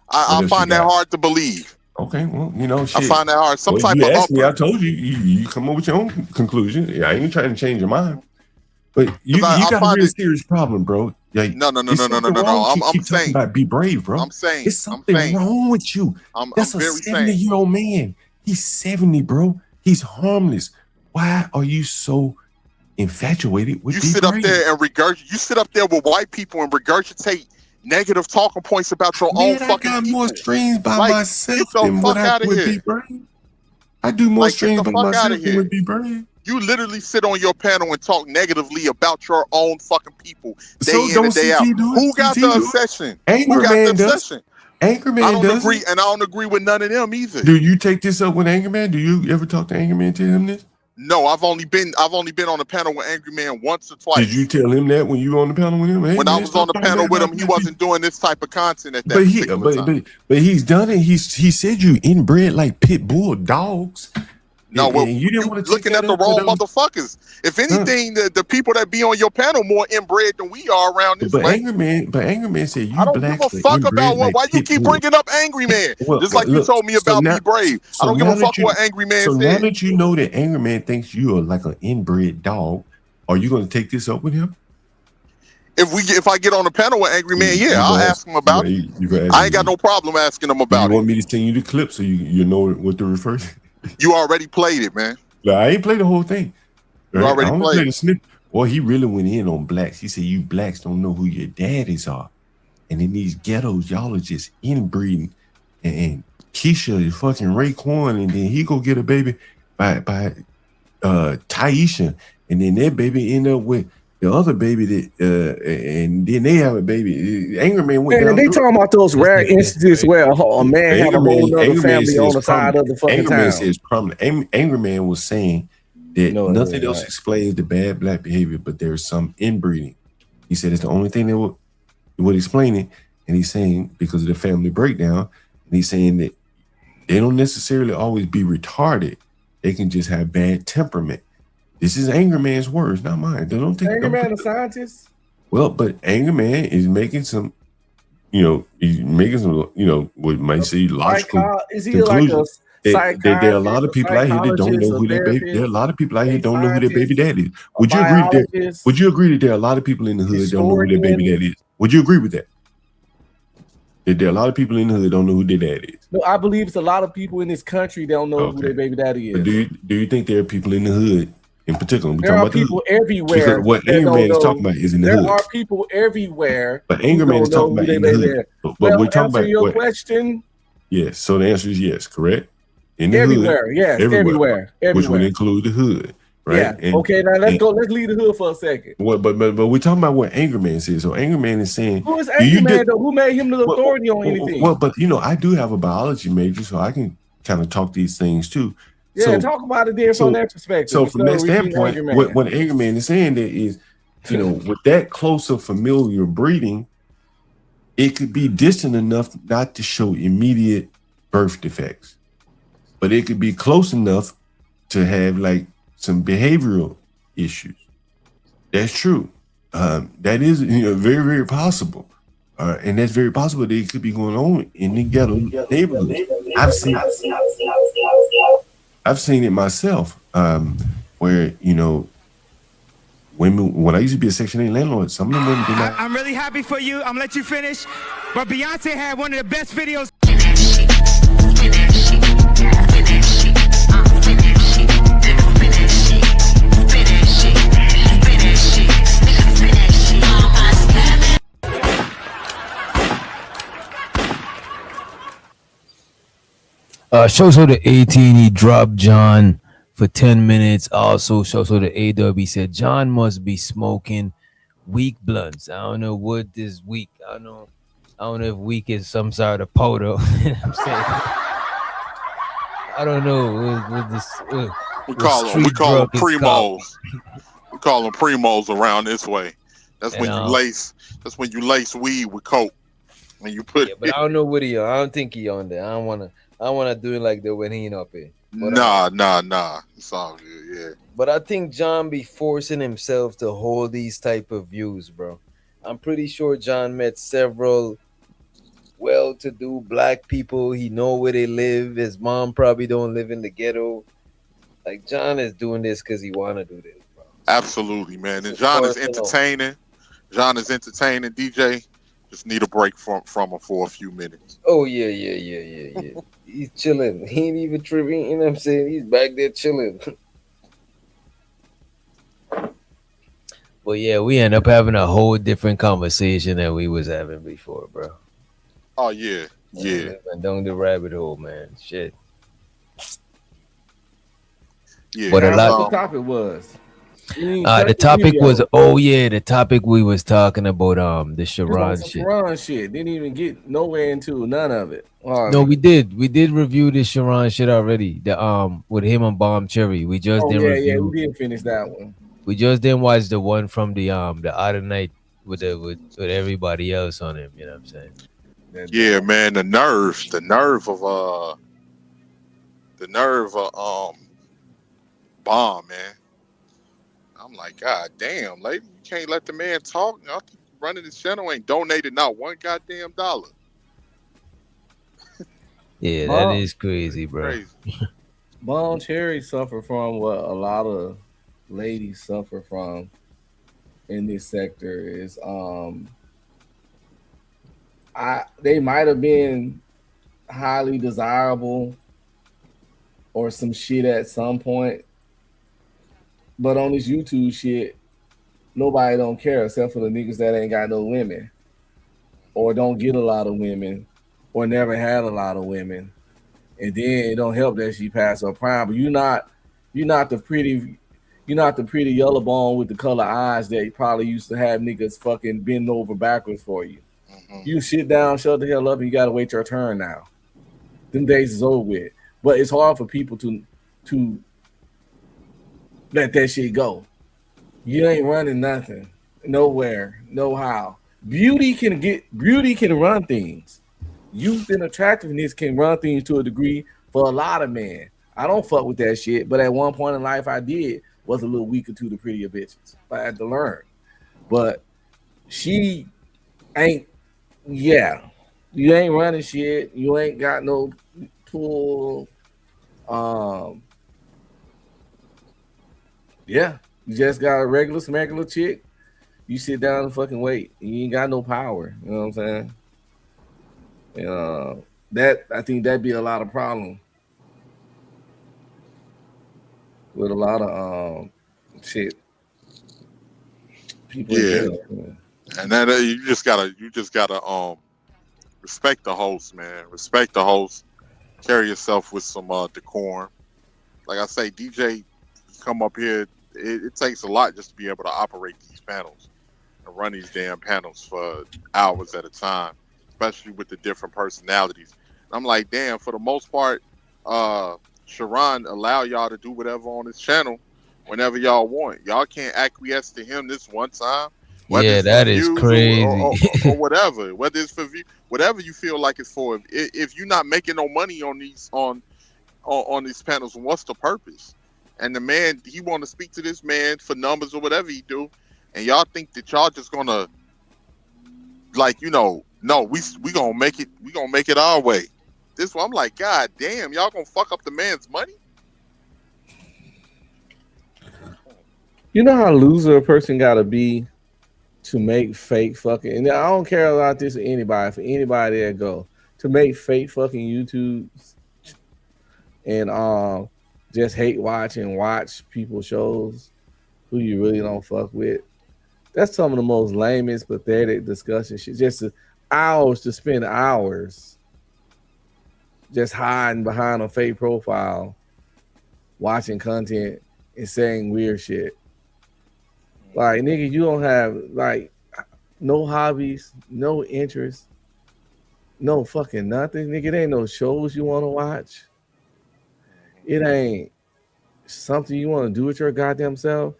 I find that hard to believe. Okay, well, shit. I find that hard. Some type you of asked me, I told you, you come up with your own conclusion. Yeah, I ain't trying to change your mind. But you got a real serious problem, bro. Like, no. I'm saying about Be Brave, bro. I'm saying it's something wrong with you. That's a 70-year-old man. He's 70, bro. He's harmless. Why are you so infatuated with you? Be Sit Brave? Up there and regurgitate. You sit up there with white people and regurgitate negative talking points about your own fucking I got people. more streams by myself than what I do with Be Brave. I do more streams by myself than with Be Brave. You literally sit on your panel and talk negatively about your own fucking people day in and day out. Who got the obsession? Who got the obsession? Anchorman does. Agree, and I don't agree with none of them either. Do you take this up with Anchorman? Do you ever talk to Anchorman, tell him this? No, I've only been on the panel with Angry Man once or twice. Did you tell him that when you were on the panel with him? Hey, when I was on the panel with him, he wasn't doing this type of content at that but he's done it. He said you inbred like pit bull dogs. No, well, you looking at the wrong motherfuckers. If anything, the people that be on your panel more inbred than we are around this. But Angry Man said you I don't give a fuck about what. Why you keep bringing up Angry Man? Just like you told me about Be Brave. I don't give a fuck what Angry Man said. So now that you know that Angry Man thinks you are like an inbred dog, are you going to take this up with him? If I get on the panel with Angry Man, I'll ask him about it. I ain't got no problem asking him about it. You want me to send you the clip so you know what to refer to? You already played it, man. No, I ain't played the whole thing. Right? You already played the snippet. Boy, he really went in on blacks. He said, you blacks don't know who your daddies are. And in these ghettos, y'all are just inbreeding. And Keisha is fucking Raekwon, and then he go get a baby by Taisha. And then that baby end up with the other baby that and then they have a baby. Angry Man went down. They talking about those rare instances where a man had a whole other family on the side of the fucking Angry town. Man says prominent. Angry Man was saying that nothing else explains the bad black behavior, but there's some inbreeding. He said it's the only thing that would explain it. And he's saying because of the family breakdown, and he's saying that they don't necessarily always be retarded. They can just have bad temperament. This is Angry Man's words, not mine. They don't think Angry Man a scientist? Well, but Angry Man is making some, he's making some, what might say logical is he like a psychiatrist? There are a lot of people out here that don't know who their baby. There are a lot of people out here don't know who their baby daddy is. Would you agree that? Would you agree that there are a lot of people in the hood don't know who their baby daddy is? Would you agree with that? That there are a lot of people in the hood don't know who their dad is. No, I believe it's a lot of people in this country that don't know who their baby daddy is. But do you think there are people in the hood in particular? There are people everywhere. Because what Angry Man is talking about is in the hood. There are people everywhere. But Angry Man is talking about in the hood. But we're talking about your question. Yes. So the answer is yes, correct? In the everywhere, hood. Yes, everywhere. Which would include the hood. Right? Yeah. And, okay, now let's go. Let's leave the hood for a second. But we're talking about what Angry Man says. So Angry Man is saying, who is Angry Man though? Who made him the authority on anything? Well, but I do have a biology major, so I can kind of talk these things too. Yeah, so, talk about it there from that perspective. So from that standpoint, what Angry Man is saying there is, with that close of familial breeding, it could be distant enough not to show immediate birth defects, but it could be close enough to have like some behavioral issues. That's true. That is very, very possible. And that's very possible that it could be going on in the ghetto neighborhoods. I've seen it myself, where women. When I used to be a Section 8 landlord, some of them women did not. I'm really happy for you. I'm gonna let you finish. But Beyonce had one of the best videos. Shows the 18, he dropped John for 10 minutes. Also, shows the AW said John must be smoking weak blunts. I don't know what this weak. I don't know if weak is some sort of powder. I'm saying. I don't know what this. We call them primos. We call them primos around this way. That's when you lace. That's when you lace weed with coke. When you put. Yeah, but I don't know what he on. I don't think he on there. I don't wanna do it like that when he ain't up here. But, nah. It's all good, yeah. But I think John be forcing himself to hold these type of views, bro. I'm pretty sure John met several well-to-do black people. He know where they live. His mom probably don't live in the ghetto. Like, John is doing this because he want to do this, bro. Absolutely, man. And John is entertaining. DJ. Just need a break from him for a few minutes. Oh, yeah. He's chilling. He ain't even tripping. You know what I'm saying? He's back there chilling. Well, yeah, we end up having a whole different conversation than we was having before, bro. Oh, yeah. And down the rabbit hole, man. Shit. Yeah. But a lot. The topic was. The topic was the topic we was talking about the Sharon shit. Sharon shit didn't even get nowhere into none of it. No, we did review this Sharon shit already. The with him and Bomb Cherry. We just didn't review. Yeah, we did finish that one. We just didn't watch the one from the other night with everybody else on him. You know what I'm saying? Yeah, man. The nerve of bomb, man. I'm like, God damn, lady, you can't let the man talk. I think running this channel ain't donated not one goddamn dollar. Yeah, that is crazy, bro. Crazy. Bon Cherry suffer from what a lot of ladies suffer from in this sector is they might have been highly desirable or some shit at some point, but on this YouTube shit, nobody don't care except for the niggas that ain't got no women or don't get a lot of women or never had a lot of women. And then it don't help that she passed her prime, but you're not the pretty yellow bone with the color eyes that probably used to have niggas fucking bend over backwards for you. Mm-hmm. You sit down, shut the hell up, and you gotta wait your turn now. Them days is over with. But it's hard for people to let that shit go. You ain't running nothing, nowhere, no how. Beauty can run things. Youth and attractiveness can run things to a degree for a lot of men. I don't fuck with that shit, but at one point in life I did. Was a little weaker to the prettier bitches. I had to learn. But she ain't, yeah. You ain't running shit. You ain't got no pull. Yeah. You just got a regular smagular chick. You sit down and fucking wait. You ain't got no power. You know what I'm saying? That I think that'd be a lot of problem with a lot of shit. People in jail. And then you just gotta respect the host, man. Respect the host. Carry yourself with some decorum. Like I say, DJ, come up here. It takes a lot just to be able to operate these panels and run these damn panels for hours at a time, especially with the different personalities. And I'm like, damn. For the most part, Sharon allow y'all to do whatever on his channel whenever y'all want. Y'all can't acquiesce to him this one time. Yeah, that is crazy. or whatever. Whether it's for view, whatever you feel like it's for. If you're not making no money on these on these panels, what's the purpose? And the man, he want to speak to this man for numbers or whatever he do, and y'all think that y'all just gonna no, we gonna make it our way. This one, I'm like, God damn, y'all gonna fuck up the man's money? You know how loser a person gotta be to make fake fucking, and I don't care about this for anybody that go to make fake fucking YouTubes and just hate watch people shows who you really don't fuck with. That's some of the most lamest, pathetic discussion shit. Just hours to spend hours just hiding behind a fake profile, watching content and saying weird shit. Like, nigga, you don't have like no hobbies, no interests, no fucking nothing. Nigga, it ain't no shows you want to watch. It ain't something you want to do with your goddamn self.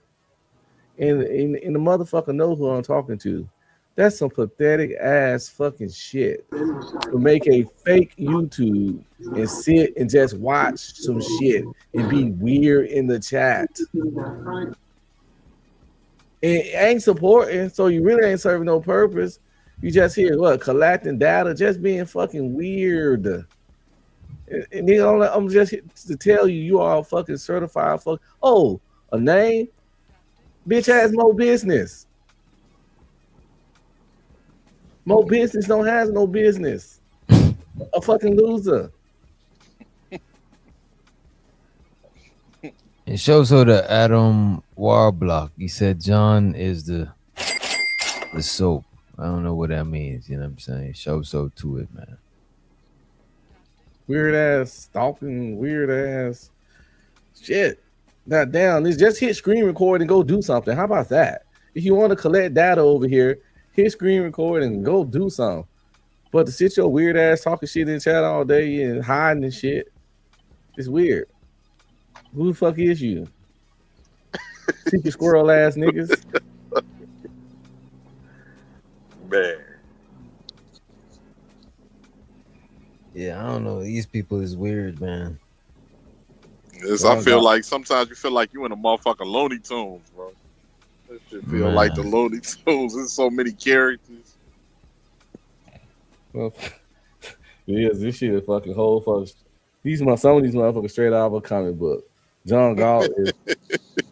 And the motherfucker know who I'm talking to. That's some pathetic ass fucking shit. To make a fake YouTube and sit and just watch some shit and be weird in the chat. It ain't supporting, so you really ain't serving no purpose. You just here, collecting data, just being fucking weird. And then I'm just here to tell you all fucking certified fuck. Oh, a name? Bitch has more business. More business don't have no business. A fucking loser. It shows her the Adam Warblock. He said John is the soap. I don't know what that means. You know what I'm saying? Show so to it, man. Weird ass stalking, weird ass shit. Not down. Just hit screen record and go do something. How about that? If you want to collect data over here, hit screen record and go do something. But to sit your weird ass talking shit in the chat all day and hiding and shit, it's weird. Who the fuck is you? Secret squirrel ass niggas. Man. Yeah, I don't know. These people is weird, man. Yes, I feel like sometimes you feel like you in a motherfucking Looney Tunes, bro. That shit feel like the Looney Tunes. There's so many characters. Well, yes, this shit is fucking whole fucking. Some of these motherfuckers straight out of a comic book. John Galt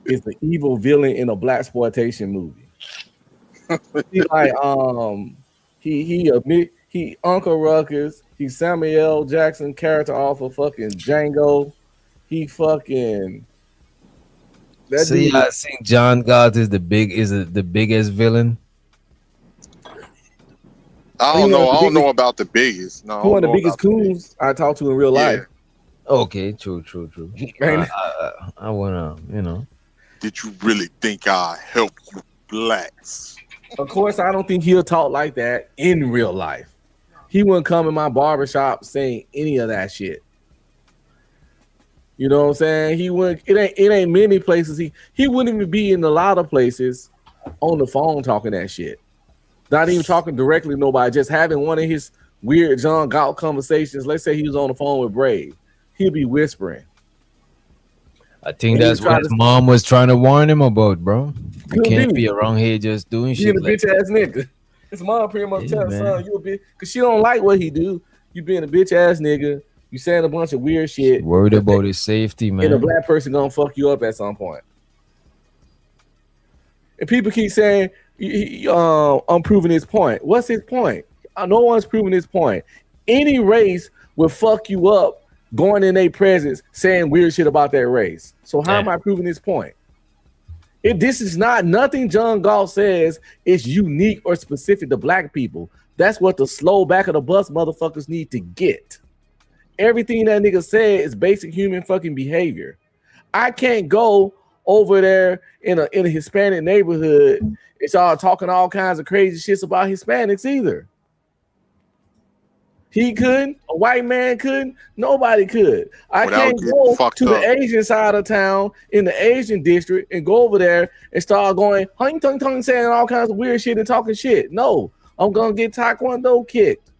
is the evil villain in a black exploitation movie. He like he Uncle Ruckus. He's Samuel L. Jackson character off of fucking Django. He fucking. I think John Galt is the biggest villain. I don't know. I don't know about the biggest. No, one of the biggest coons I talked to in real life. Okay, true. I wanna, Did you really think I help you blacks? Of course, I don't think he'll talk like that in real life. He wouldn't come in my barbershop saying any of that shit. You know what I'm saying? He wouldn't. It ain't many places. He wouldn't even be in a lot of places on the phone talking that shit. Not even talking directly to nobody. Just having one of his weird John Galt conversations. Let's say he was on the phone with Brave. He'll be whispering. I think that's what his mom was trying to warn him about, bro. You can't be around here just doing shit. You a bitch ass nigga. His mom pretty much telling son, you a bitch, because she don't like what he do. You being a bitch ass nigga. You saying a bunch of weird shit. Worried about his safety, man. And a black person gonna fuck you up at some point. And people keep saying, I'm proving his point. What's his point? No one's proving his point. Any race will fuck you up going in their presence saying weird shit about that race. So how am I proving his point? This is not nothing John Galt says is unique or specific to black people. That's what the slow back of the bus motherfuckers need to get. Everything that nigga said is basic human fucking behavior. I can't go over there in a Hispanic neighborhood and y'all talking all kinds of crazy shits about Hispanics either. He couldn't, a white man couldn't, nobody could. I can't go to the Asian side of town in the Asian district and go over there and start going hung tung tung saying all kinds of weird shit and talking shit. No, I'm gonna get Taekwondo kicked.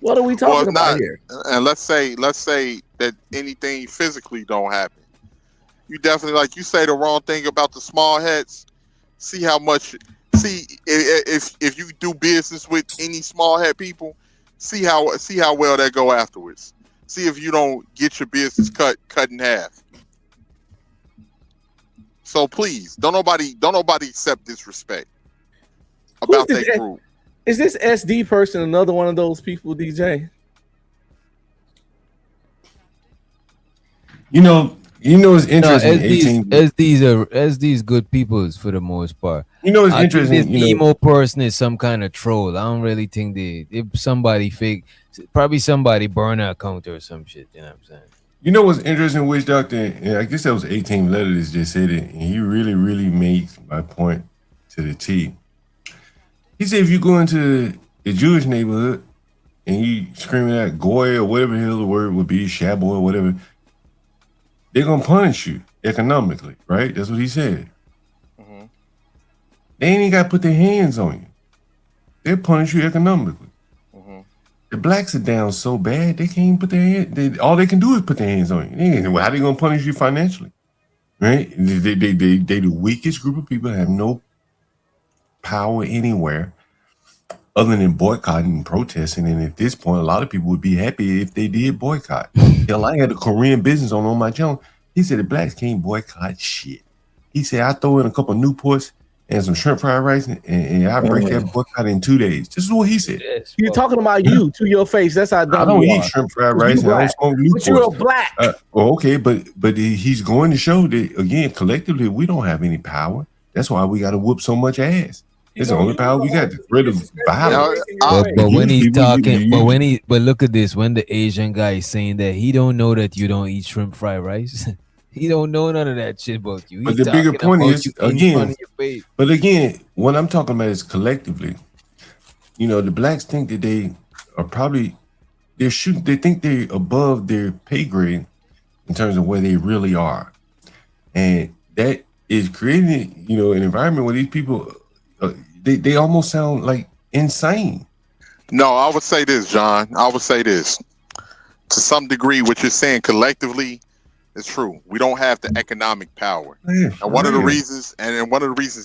What are we talking about here? And let's say that anything physically don't happen. You definitely, like you say the wrong thing about the small hats. See if you do business with any small hat people, see how well that go afterwards. See if you don't get your business cut in half. So please, don't nobody accept disrespect about that group. Is this SD person another one of those people, DJ? You know, it's interesting. SD's good peoples for the most part. You know, it's interesting. This emo person is some kind of troll. I don't really think if somebody fake, probably somebody burn an account or some shit. You know what I'm saying? You know what's interesting, Witch Doctor? And I guess that was 18 letters just said it, and he really, really makes my point to the T. He said if you go into a Jewish neighborhood and you screaming at Goy or whatever the hell the word would be, Shaboy or whatever, they're gonna punish you economically, right? That's what he said. Mm-hmm. They ain't even gotta put their hands on you. They'll punish you economically. Mm-hmm. The blacks are down so bad they can't even put their hands. All they can do is put their hands on you. How they gonna punish you financially? Right? They the weakest group of people that have no power anywhere other than boycotting and protesting. And at this point, a lot of people would be happy if they did boycott. Hell, I had a Korean business on my channel. He said the blacks can't boycott shit. He said I throw in a couple of Newports and some shrimp fried rice and I break that boycott in 2 days. This is what he said. You're talking about you to your face. That's how dumb I don't you eat are. shrimp fried rice and I don't smoke Newports. But you're a black. Okay, but he's going to show that again collectively we don't have any power. That's why we got to whoop so much ass. It's the only power we got to rid of violence. But when he's talking, but look at this. When the Asian guy is saying that he don't know that you don't eat shrimp fried rice, he don't know none of that shit about you. But the bigger point is again, what I'm talking about is collectively. You know, the blacks think that they are probably they think they're above their pay grade in terms of where they really are, and that is creating an environment where these people. They almost sound like insane. No, I would say this, John. I would say this. To some degree, what you're saying collectively, It's true. We don't have the economic power. Man, And one of the reasons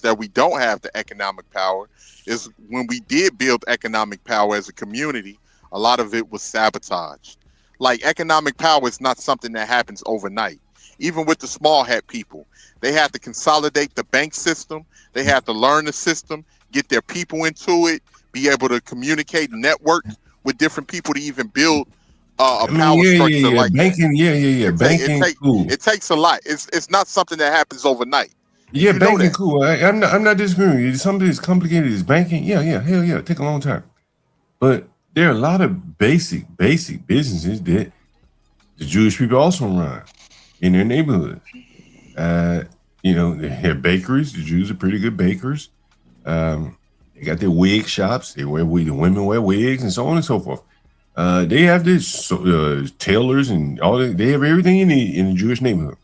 that we don't have the economic power is when we did build economic power as a community, a lot of it was sabotaged. Like, economic power is not something that happens overnight. Even with the small hat people, they have to consolidate the bank system. They have to learn the system, get their people into it, be able to communicate, network with different people to even build a power structure like banking, that. Banking, cool. It takes a lot. It's not something that happens overnight. Yeah, You know banking, that. cool. I'm not disagreeing with you. Something as complicated as banking, hell yeah, take a long time. But there are a lot of basic businesses that the Jewish people also run in their neighborhood. They have bakeries. The Jews are pretty good bakers. They got their wig shops. They wear the women wear wigs and so on and so forth. They have this tailors and all that. They have everything you need in the Jewish neighborhood.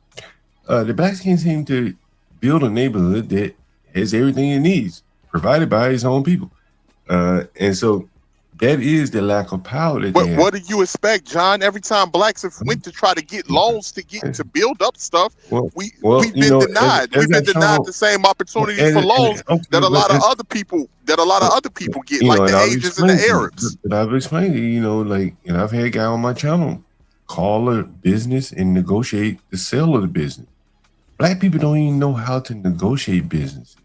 The blacks can't seem to build a neighborhood that has everything it needs, provided by its own people. And so that is the lack of power that they have. What do you expect, John? Every time blacks have went to try to get loans to build up stuff, we've been denied. We've been denied the same opportunities for loans that a lot of other people get, like the Asians and the Arabs. But I've explained it, and I've had a guy on my channel call a business and negotiate the sale of the business. Black people don't even know how to negotiate business.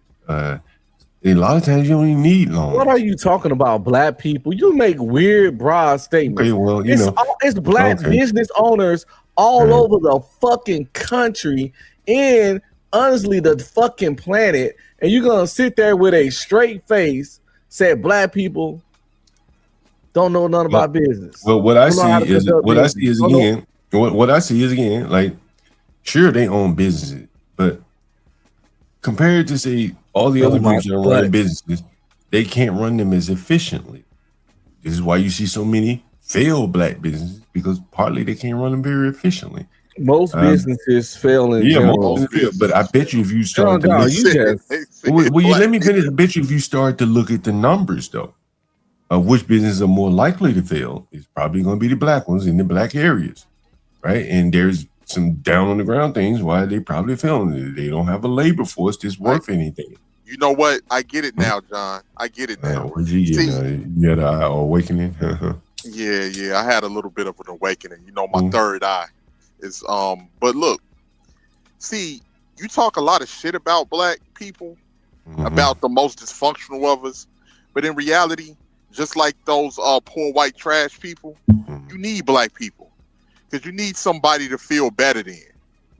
A lot of times you don't even need loans. What are you talking about, black people? You make weird, broad statements. Okay, well, it's black business owners all over the fucking country and honestly the fucking planet, and you're gonna sit there with a straight face, say black people don't know nothing about business. Well, what I see is again, like, sure, they own businesses, but compared to say all the other groups that are running businesses, they can't run them as efficiently. This is why you see so many failed black businesses, because partly they can't run them very efficiently. Most businesses fail in general. But I bet you if you start let me finish. I bet you if you start to look at the numbers though, of which businesses are more likely to fail, it's probably going to be the black ones in the black areas, right? And there's some down on the ground things why they probably failing. They don't have a labor force that's worth anything. You know what? I get it now, John. I get it now. You had an awakening. Yeah. I had a little bit of an awakening. My third eye is But look, see, you talk a lot of shit about black people, about the most dysfunctional of us, but in reality, just like those poor white trash people, you need black people because you need somebody to feel better than.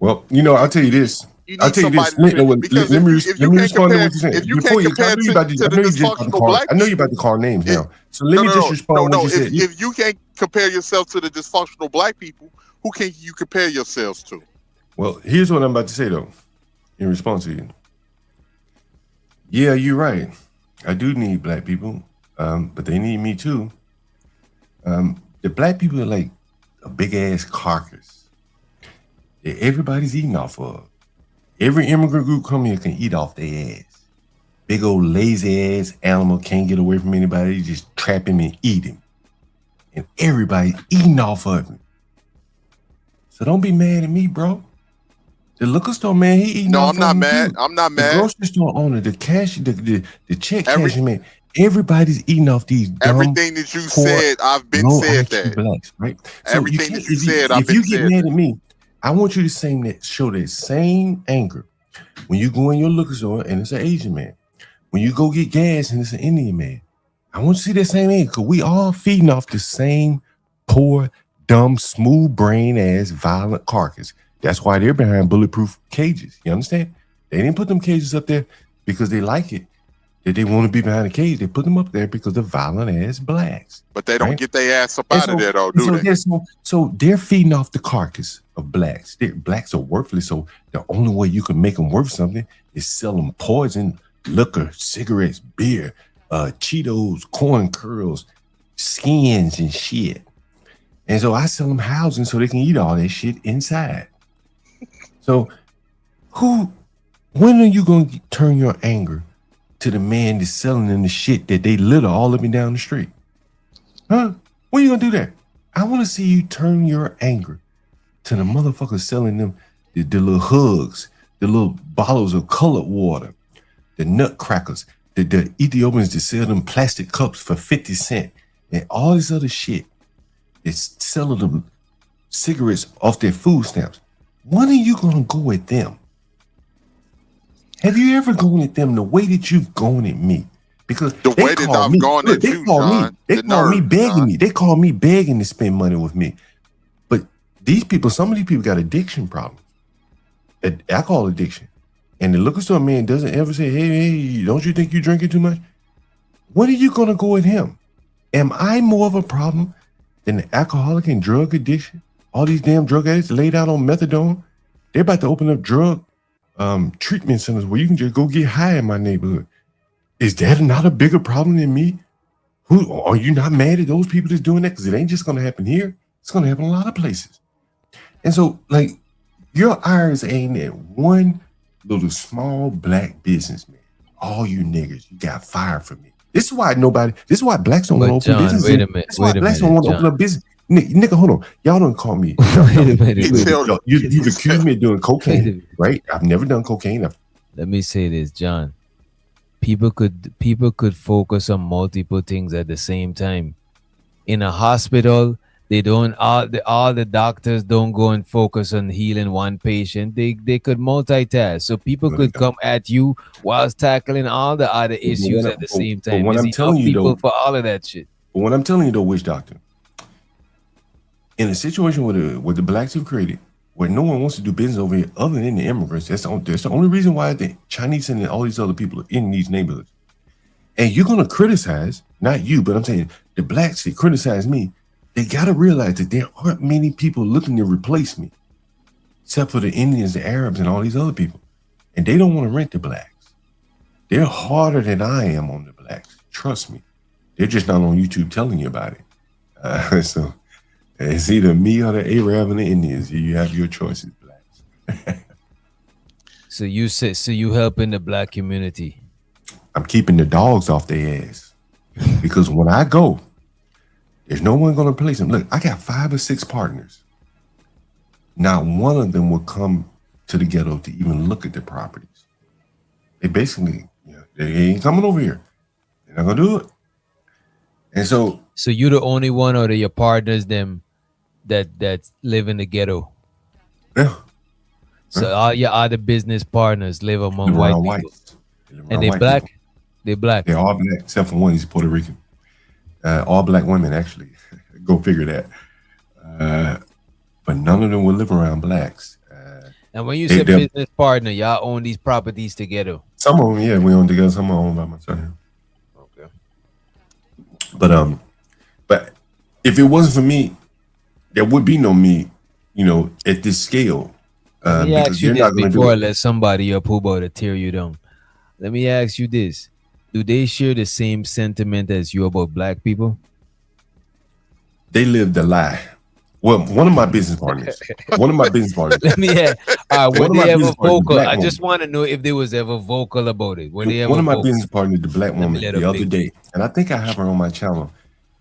Well, I'll tell you this. Let me respond to what you're saying. I know you're about to call names now. So let me just respond to what you said. If you can't compare yourself to the dysfunctional black people, who can you compare yourselves to? Well, here's what I'm about to say, though, in response to you. Yeah, you're right. I do need black people, but they need me too. The black people are like a big-ass carcass that everybody's eating off of. Every immigrant group come here can eat off their ass. Big old lazy ass animal can't get away from anybody. You just trap him and eat him. And everybody's eating off of him. So don't be mad at me, bro. The liquor store man, he eating off of him. No, I'm not mad. I'm not mad. The grocery store owner, the check cashier man, everybody's eating off these dumb, everything that you said, I've been said that. Blacks, right? So everything that you said, I've been said. If you get mad at me, I want you to show that same anger when you go in your liquor store and it's an Asian man. When you go get gas and it's an Indian man. I want you to see that same anger because we all feeding off the same poor, dumb, smooth brain ass, violent carcass. That's why they're behind bulletproof cages. You understand? They didn't put them cages up there because they like it. That they want to be behind a cage. They put them up there because they're violent ass blacks. But they don't get their ass up out of there though, do they? So they're feeding off the carcass of blacks. Blacks are worthless. So the only way you can make them worth something is sell them poison, liquor, cigarettes, beer, Cheetos, corn curls, skins and shit. And so I sell them housing so they can eat all that shit inside. So when are you going to turn your anger to the man that's selling them the shit that they litter all up and down the street? Huh? When are you going to do that? I want to see you turn your anger to the motherfuckers selling them the little hugs, the little bottles of colored water, the nutcrackers, the Ethiopians that sell them plastic cups for 50 cents and all this other shit. It's selling them cigarettes off their food stamps. When are you gonna go at them? Have you ever gone at them the way that you've gone at me? Because the way that I've gone at you, John, they call me begging me. They call me begging to spend money with me. But these people, some of these people got addiction problems, alcohol addiction. And the liquor store man doesn't ever say, hey, don't you think you're drinking too much? When are you going to go at him? Am I more of a problem than the alcoholic and drug addiction? All these damn drug addicts laid out on methadone. They're about to open up drug treatment centers where you can just go get high in my neighborhood. Is that not a bigger problem than me? Who are you not mad at those people that's doing that? Because it ain't just going to happen here. It's going to happen in a lot of places. And so, like, your eyes ain't at one little small black businessman. All you niggas, you got fired from me. This is why blacks don't want to open business. Wait a minute. This is why blacks don't want to open up business. Nigga, hold on. Y'all don't call me. You've accused me of doing cocaine, right? I've never done cocaine. Let me say this, John. People could focus on multiple things at the same time. In a hospital, they don't all the doctors don't go and focus on healing one patient. They could multitask. So people could come at you whilst tackling all the other issues at the same time. But when I'm telling you though, for all of that shit. But when I'm telling you though, witch doctor, in a situation where the blacks have created, where no one wants to do business over here other than the immigrants, that's the only reason why the Chinese and all these other people are in these neighborhoods. And you're gonna criticize, not you, but I'm saying the blacks that criticize me. They gotta realize that there aren't many people looking to replace me, except for the Indians, the Arabs, and all these other people. And they don't want to rent the blacks. They're harder than I am on the blacks. Trust me. They're just not on YouTube telling you about it. So it's either me or the Arab and the Indians. You have your choices, blacks. So you helping the black community. I'm keeping the dogs off their ass. Because when I go, there's no one going to replace them. Look, I got 5 or 6 partners. Not one of them will come to the ghetto to even look at the properties. They basically, they ain't coming over here. They're not going to do it. And so you the only one, or your partners them that live in the ghetto? Yeah. So all your other business partners live among white people. Whites. And they black? People. They black. They're all black, except for one, he's Puerto Rican. All black women, actually. Go figure that. But none of them will live around blacks. And when you say business partner, y'all own these properties together? Some of them, yeah, we own together. Some are owned by myself. Okay. But if it wasn't for me, there would be no me, at this scale. Let me ask you this before I let somebody up who about to tear you down. Let me ask you this. Do they share the same sentiment as you about black people? They live the lie. Well, one of my business partners. Let me ask. Were they ever vocal? I just want to know if they was ever vocal about it. One of my business partners, the black woman, the other day, and I think I have her on my channel,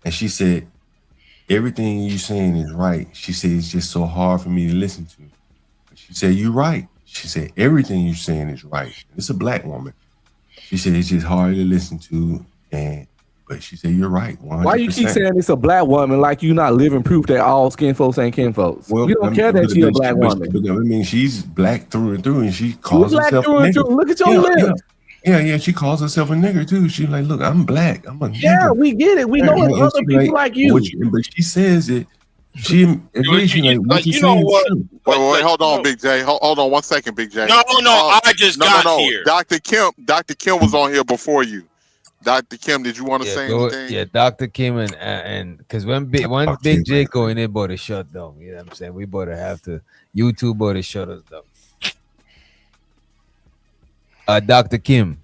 and she said, everything you saying is right. She said, it's just so hard for me to listen to. She said, you're right. She said, everything you're saying is right. It's a black woman. She said, it's just hard to listen to, but she said, you're right. 100%. Why you keep saying it's a black woman like you not living proof that all skin folks ain't kin folks? Well, you don't care that she's a black woman. I mean, she's black through and through, and she calls herself a nigger. Look at your lips. Yeah, she calls herself a nigger too. She's like, look, I'm black. I'm a nigger. Yeah, we get it. We know it's other people like you. But she says it. She like, what you know what? Wait, hold on, Big J. Hold on 1 second, Big J. No, I just got here. Dr. Kim was on here before you. Dr. Kim, did you want to say anything? Yeah, Dr. Kim and because when Big J go in there, boy, to shut down. You know what I'm saying? We better have to YouTube boy to shut us down. Dr. Kim.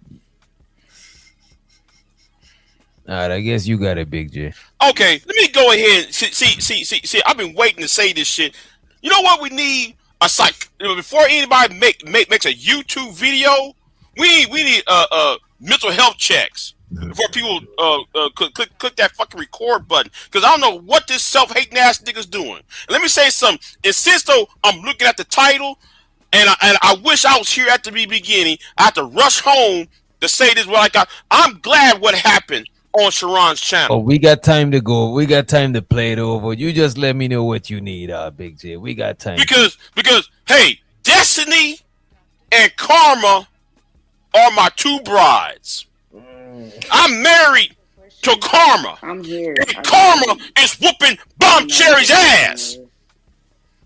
All right, I guess you got it, Big J. Okay, let me go ahead. See. I've been waiting to say this shit. You know what we need? A psych. Before anybody makes a YouTube video, we need mental health checks. before people click that fucking record button, because I don't know what this self-hating ass nigga's doing. Let me say something. And since though I'm looking at the title, and I wish I was here at the beginning, I have to rush home to say this. What I got. I'm glad what happened on Sharon's channel. Oh, we got time to go. We got time to play it over. You just let me know what you need, Big J. We got time. Because hey, Destiny and Karma are my two brides. I'm married to Karma. I'm here. And Karma is whooping Bomb Cherry's ass.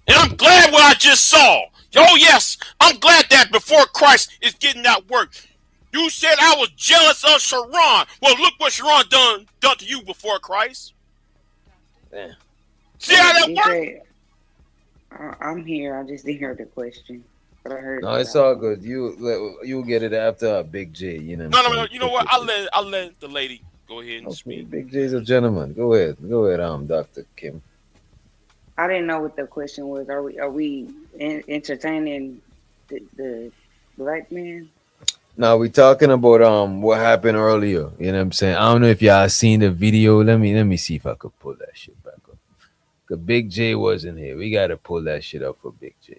And I'm glad what I just saw. Oh yes, I'm glad that Before Christ is getting that work. You said I was jealous of Sharon. Well, look what Sharon done to you Before Christ. Yeah. See how that works? I'm here. I just didn't hear the question, but I heard. No, it's all good. You'll get it after Big J. You know. No. You know what? I'll let the lady go ahead and speak. Big J's a gentleman. Go ahead, Dr. Kim. I didn't know what the question was. Are we entertaining the black man? No, we talking about what happened earlier. You know what I'm saying? I don't know if y'all seen the video. Let me see if I could pull that shit back up. Cause Big J wasn't here. We gotta pull that shit up for Big J.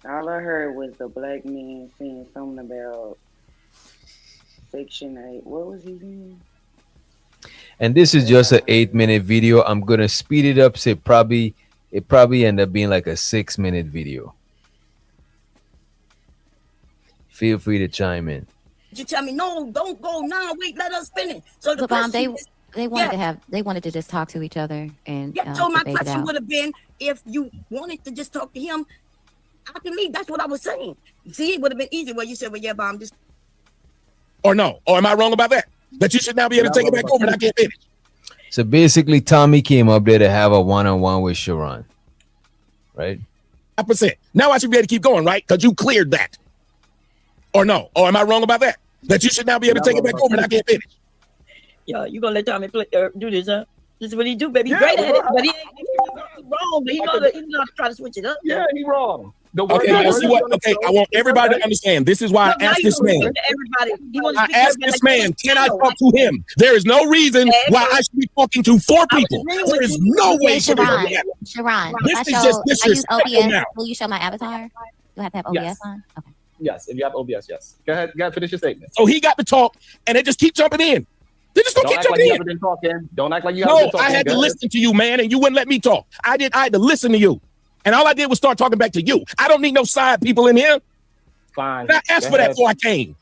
All I heard was the black man saying something about Section 8. What was he saying? And this is just an 8-minute video. I'm gonna speed it up. So it probably end up being like a 6-minute video. Feel free to chime in. You tell me no, don't go now. Wait, let us finish. So the they wanted to just talk to each other and so my question would have been, if you wanted to just talk to him, I can leave. That's what I was saying. See, it would have been easy. Well, you said, well, yeah, but I'm just. Or no, or am I wrong about that? That you should now be able to take it back over and I can't finish. So basically, Tommy came up there to have a one-on-one with Sharon, right? 5%. Now I should be able to keep going, right? Because you cleared that. Or no, or am I wrong about that? That you should now be able to take it back over and I can't finish. Yeah, you gonna let Tommy do this, huh? This is what he do, baby. He's great at it, but he ain't wrong. But he know to try to switch it up. Yeah, he wrong. Okay, I want everybody to understand. This is why I asked this man. I asked this man, can I talk to him? There is no reason why I should be talking to 4 people. There is no way. Sharon, this is just disrespectful now. Will you show my avatar? You'll have to have OBS on? Okay. Yes, if you have OBS, yes. Go ahead, finish your statement. So he got to talk, and they just keep jumping in. They just gonna keep jumping in. Don't act like you haven't been talking. No, I had to listen to you, man, and you wouldn't let me talk. I had to listen to you. And all I did was start talking back to you. I don't need no side people in here. Fine. I asked for that before I came.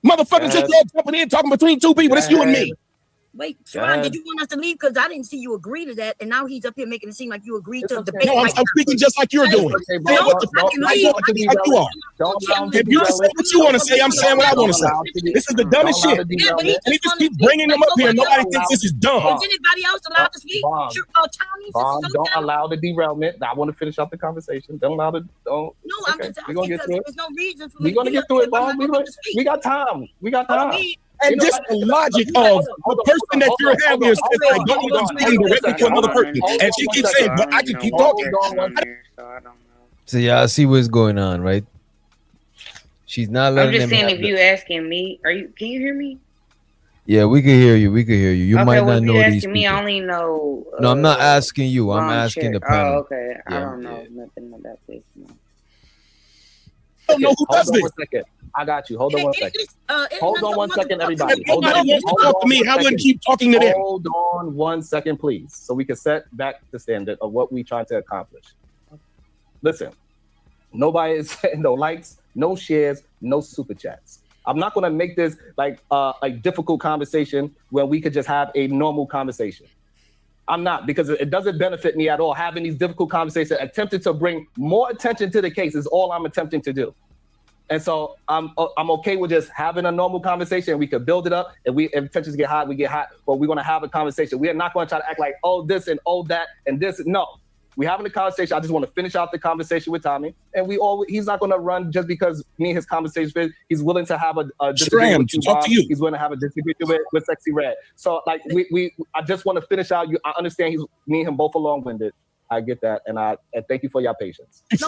Motherfuckers just love jumping in, talking between 2 people. It's you and me. Wait, Sharon, did you want us to leave? Because I didn't see you agree to that, and now he's up here making it seem like you agreed to debate. No, I'm speaking just like you're doing. If you say what you want to say, I'm saying what I want to say. This is the dumbest shit. And he just keeps bringing them up here, and nobody thinks this is dumb. Is anybody else allowed to speak? Don't allow the derailment. I want to finish up the conversation. Don't allow the. No, I'm just asking because there's no reason for me. We're gonna get through it, Bob. We got time. And just the logic of the person that you're having is like don't even speak directly to another person. And she keeps saying, but I can keep talking. So y'all see what's going on, right? She's not letting I'm just them saying, if you asking me, can you hear me? Yeah, we can hear you. You okay, might well, not know these people. Me, I only know. No, I'm not asking you. I'm asking the panel. Oh, okay. I don't know nothing about this. No. I don't know who does this. 1 second. I got you. Hold on 1 second. Hold on 1 second, everybody. If nobody wants to talk to me, I wouldn't keep talking to them. Hold on 1 second, please, so we can set back the standard of what we trying to accomplish. Listen, nobody is saying no likes, no shares, no super chats. I'm not going to make this like a difficult conversation when we could just have a normal conversation. I'm not, because it doesn't benefit me at all having these difficult conversations. Attempting to bring more attention to the case is all I'm attempting to do. And so I'm okay with just having a normal conversation. We could build it up. If tensions get hot, we get hot. But we're going to have a conversation. We are not going to try to act like, oh, this and oh, that and this. No, we're having a conversation. I just want to finish out the conversation with Tommy. And he's not going to run just because me and his conversation. He's willing to have a disagreement with talk to you. He's willing to have a disagreement with Sexy Red. So like I just want to finish out. I understand me and him both are long-winded. I get that, and thank you for your patience. No,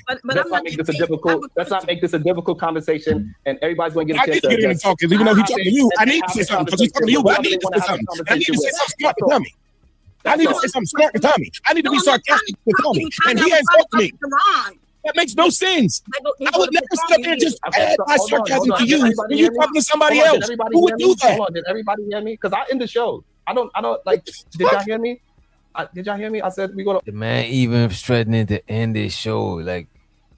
but let's not make this a difficult. Let's not make this a difficult conversation, and everybody's going to get a chance to get him to talk, because even though he's talking to you, I need to say something because he's talking to you, but I need to say something. I need to say something smart to Tommy. I need to say something smart to Tommy. I need to be sarcastic to Tommy, and he ain't talking to me. That makes no sense. I would never sit up there and just add my sarcasm to you when you're talking to somebody else. Who would do that? Hold on, did everybody hear me? Because I end the show. I don't like. Did y'all hear me? Did y'all hear me? I said we gonna. The man even threatening to end this show. Like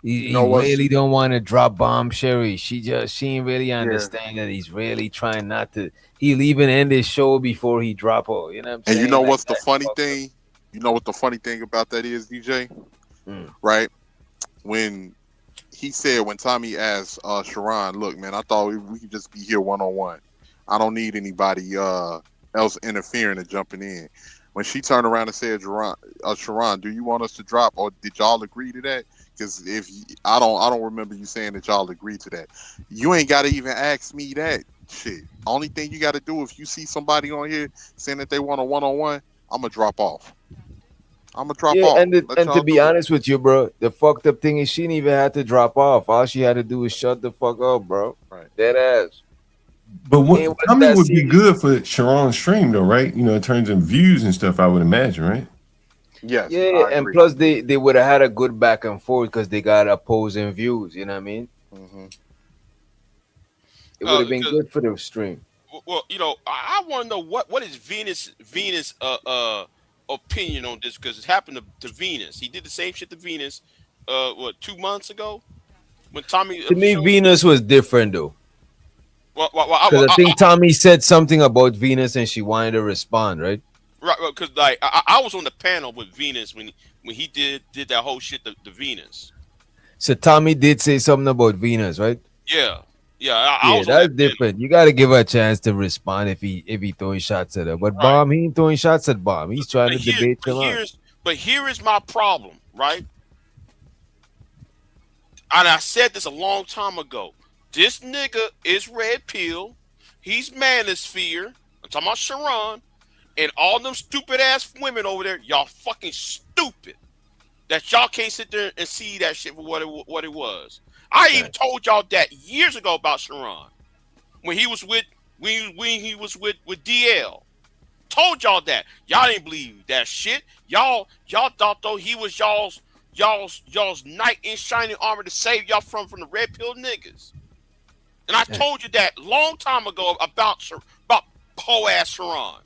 he really don't want to drop bomb Sherry. She ain't really understand that he's really trying not to. He'll even end this show before he drop her. You know what I'm saying? And you know what's the funny thing? You know what the funny thing about that is, DJ? Right? When he said, when Tommy asked Sharon, look, man, I thought we could just be here one-on-one. I don't need anybody else interfering and jumping in. When she turned around and said, Sharon, do you want us to drop, or did y'all agree to that? Because I don't remember you saying that y'all agreed to that. You ain't got to even ask me that shit. Only thing you got to do, if you see somebody on here saying that they want a one-on-one, I'm gonna drop off. I'm gonna drop off. And to be honest with you, bro, the fucked up thing is she didn't even have to drop off. All she had to do was shut the fuck up, bro. Right. Dead ass. But Tommy would be good for Sharon's stream, though, right? You know, in terms of views and stuff, I would imagine, right? Yes. Yeah, and plus they would have had a good back and forth because they got opposing views. You know what I mean? Mm-hmm. It would have been good for the stream. Well, you know, I want to know what is Venus opinion on this, because it happened to Venus. He did the same shit to Venus 2 months ago when Tommy. To me, Venus was different though. Well, I think Tommy said something about Venus and she wanted to respond, right? Right, because like I was on the panel with Venus when he did that whole shit to Venus. So Tommy did say something about Venus, right? Yeah. That's different. You got to give her a chance to respond if he throwing shots at her. But right. Bomb, he ain't throwing shots at Bomb. He's trying to debate him. But here is my problem, right? And I said this a long time ago. This nigga is red pill. He's manosphere. I'm talking about Sharon. And all them stupid ass women over there, y'all fucking stupid. That y'all can't sit there and see that shit for what it was. I even told y'all that years ago about Sharon. When he was with DL. Told y'all that. Y'all didn't believe that shit. Y'all thought though he was y'all's knight in shining armor to save y'all from the red pill niggas. And I told you that long time ago about po ass Sharon.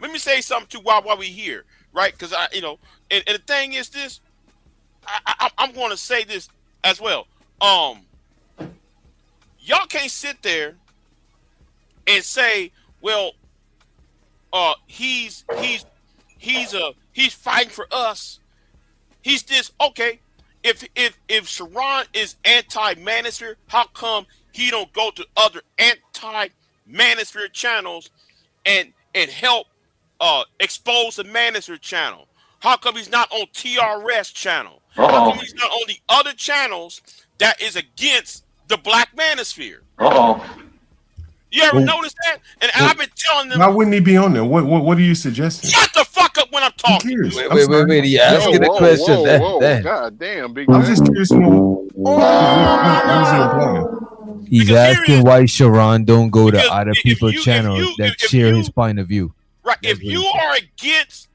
Let me say something too while we here, right? Because and the thing is this, I'm going to say this as well. Y'all can't sit there and say, well, he's fighting for us. He's this. Okay, if Sharon is anti-manosphere, how come he don't go to other anti-manosphere channels and help expose the manosphere channel? How come he's not on TRS channel? How come he's not on the other channels that is against the black manosphere? You ever notice that? And I've been telling them. Why wouldn't he be on there? What are you suggesting? Shut the fuck up when I'm talking. Wait. He asking a question. God damn, big I'm just curious to know what is he implying? He's asking why Sharon don't go to other people's channels that share his point of view. Right. If you are against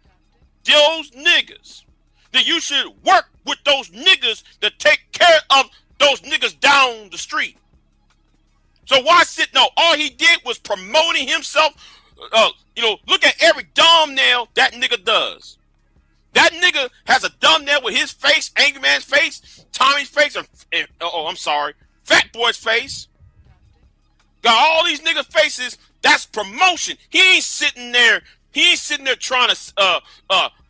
those niggas, then you should work with those niggas to take care of those niggas down the street. So why sit? No, all he did was promoting himself. Look at every thumbnail that nigga does. That nigga has a thumbnail with his face, Angry Man's face, Tommy's face, and Fat Boy's face. Got all these nigga faces. That's promotion. He ain't sitting there trying to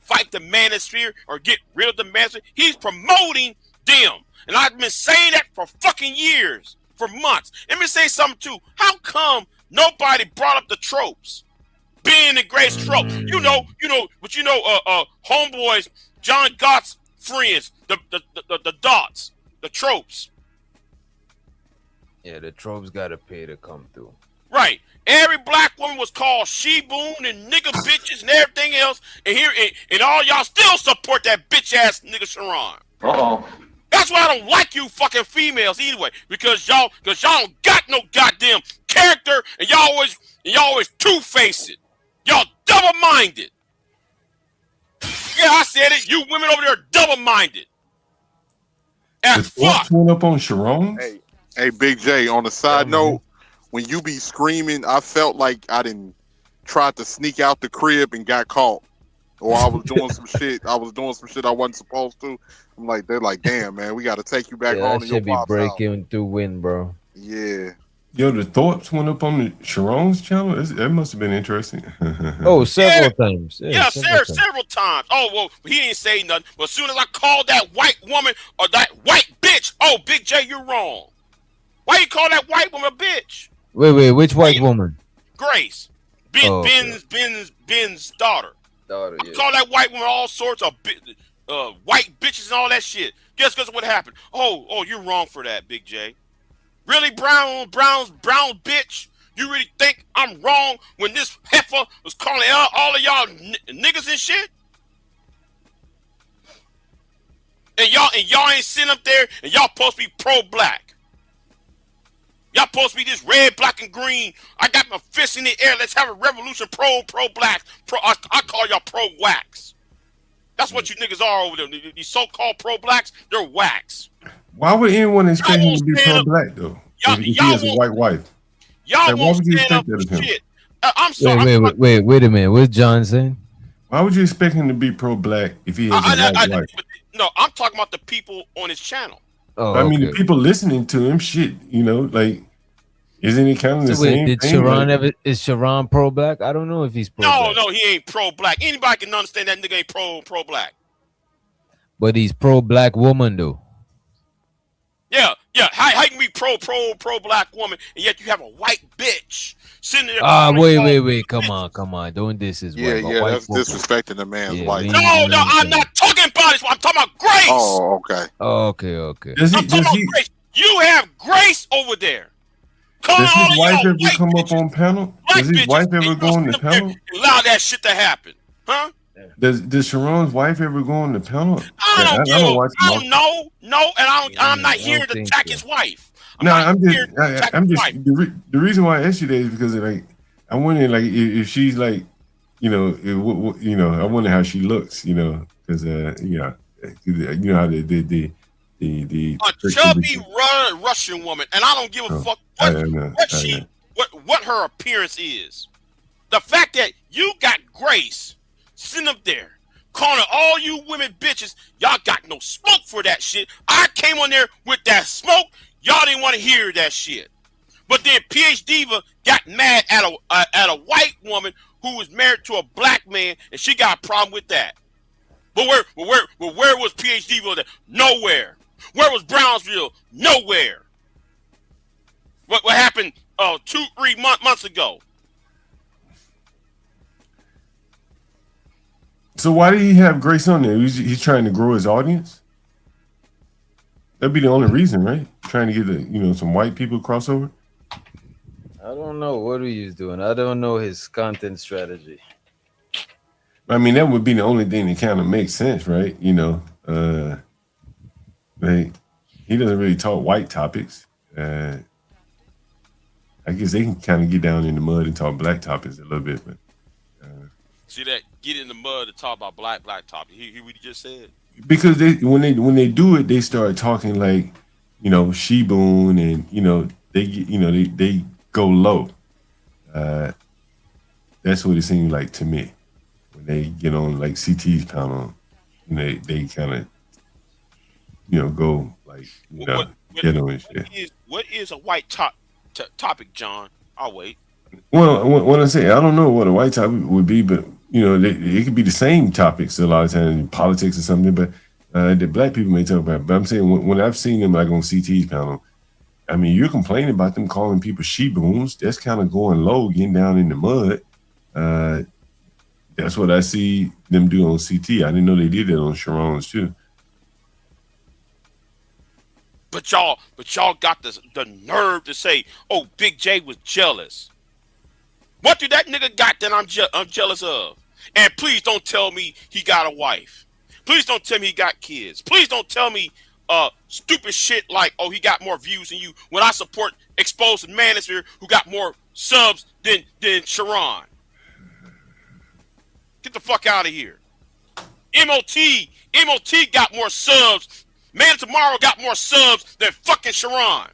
fight the manosphere or get rid of the manosphere. He's promoting them. And I've been saying that for fucking years, for months. Let me say something too. How come nobody brought up the tropes? Being the greatest trope. Homeboys, John Gott's friends, the dots, the tropes. Yeah, the tropes gotta pay to come through. Right. Every black woman was called she-boon and nigga bitches and everything else. And here and all y'all still support that bitch ass nigga Sharon. That's why I don't like you fucking females anyway. Because y'all don't got no goddamn character and y'all always two-faced. Y'all double-minded. Yeah, I said it. You women over there are double-minded. The thoughts went up on Sharon. Hey, Big J. On a side note, when you be screaming, I felt like I didn't try to sneak out the crib and got caught, or I was doing some shit. I wasn't supposed to. I'm like, they're like, damn, man, we got to take you back home to your should be pop's breaking house. through wind, bro. Yeah. Yo, the thoughts went up on the Sharon's channel. That must have been interesting. Several times. Yeah, several times. Oh, well, he didn't say nothing. But as soon as I called that white woman or that white bitch, oh, Big J, you're wrong. Why you call that white woman a bitch? Wait, which white woman? Grace. Ben's daughter. I call that white woman all sorts of white bitches and all that shit. Guess what happened? Oh, you're wrong for that, Big J. Really, brown bitch? You really think I'm wrong when this heifer was calling all of y'all niggas and shit? And y'all ain't sitting up there and y'all supposed to be pro-black. Y'all supposed to be this red, black, and green. I got my fist in the air. Let's have a revolution pro-black. I call y'all pro-wax. That's what you niggas are over there. These so-called pro-blacks, they're wax. Why would anyone expect him to be pro-black though? If he has a white wife. Y'all won't stand up for shit. I'm sorry. Wait a minute. What's John saying? Why would you expect him to be pro-black if he has a white wife? No, I'm talking about the people on his channel. Oh, I mean, the people listening to him, shit, like, isn't he kind of the same did thing? Sharon is Sharon pro-black? I don't know if he's pro-black. No, he ain't pro-black. Anybody can understand that nigga ain't pro-black. But he's pro-black woman, though. Yeah. How you can be pro-black woman and yet you have a white bitch sitting there? Wait. Come on. Don't diss his wife. Yeah, that's disrespecting the man's wife. No, I'm not talking about it. I'm talking about Grace. Oh, okay. Okay. I'm talking about Grace. You have Grace over there. Does his wife ever come up on panel? Does his wife ever go on the panel? Allow that shit to happen, huh? Does Sharon's wife ever go on the panel? I don't know. No, and I'm not here to attack his wife. I'm just the reason why I asked you that is because I'm wondering if she's like, I wonder how she looks, because how the chubby Russian woman, and I don't give a fuck what her appearance is. The fact that you got Grace sitting up there calling all you women bitches, y'all got no smoke for that shit. I came on there with that smoke. Y'all didn't want to hear that shit. But then PH Diva got mad at a white woman who was married to a black man, and she got a problem with that. But where was PH Diva? Nowhere. Where was Brownsville? Nowhere. What happened 2-3 months ago? So why did he have Grace on there? He's trying to grow his audience? That'd be the only reason, right? Trying to get some white people crossover? I don't know what he's doing. I don't know his content strategy. I mean, that would be the only thing that kind of makes sense, right? He doesn't really talk white topics. I guess they can kind of get down in the mud and talk black topics a little bit, but see that get in the mud to talk about black topics. He what he just said. Because when they do it, they start talking like, she-boon, and they go low. That's what it seems like to me when they get on like CT's panel. They kind of go like ghetto and shit. What is a white topic, John? I'll wait. Well, when I say I don't know what a white topic would be, but it could be the same topics a lot of times, politics or something. But that black people may talk about. But I'm saying when I've seen them like on CT's panel, I mean, you're complaining about them calling people she-boons. That's kind of going low, getting down in the mud. That's what I see them do on CT. I didn't know they did it on Sharon's too. But y'all got the nerve to say, "Oh, Big J was jealous." What do that nigga got that I'm jealous of? And please don't tell me he got a wife. Please don't tell me he got kids. Please don't tell me stupid shit like, oh, he got more views than you, when I support Exposed Manosphere, who got more subs than Sharon. Get the fuck out of here. MOT got more subs. Man Tomorrow got more subs than fucking Sharon.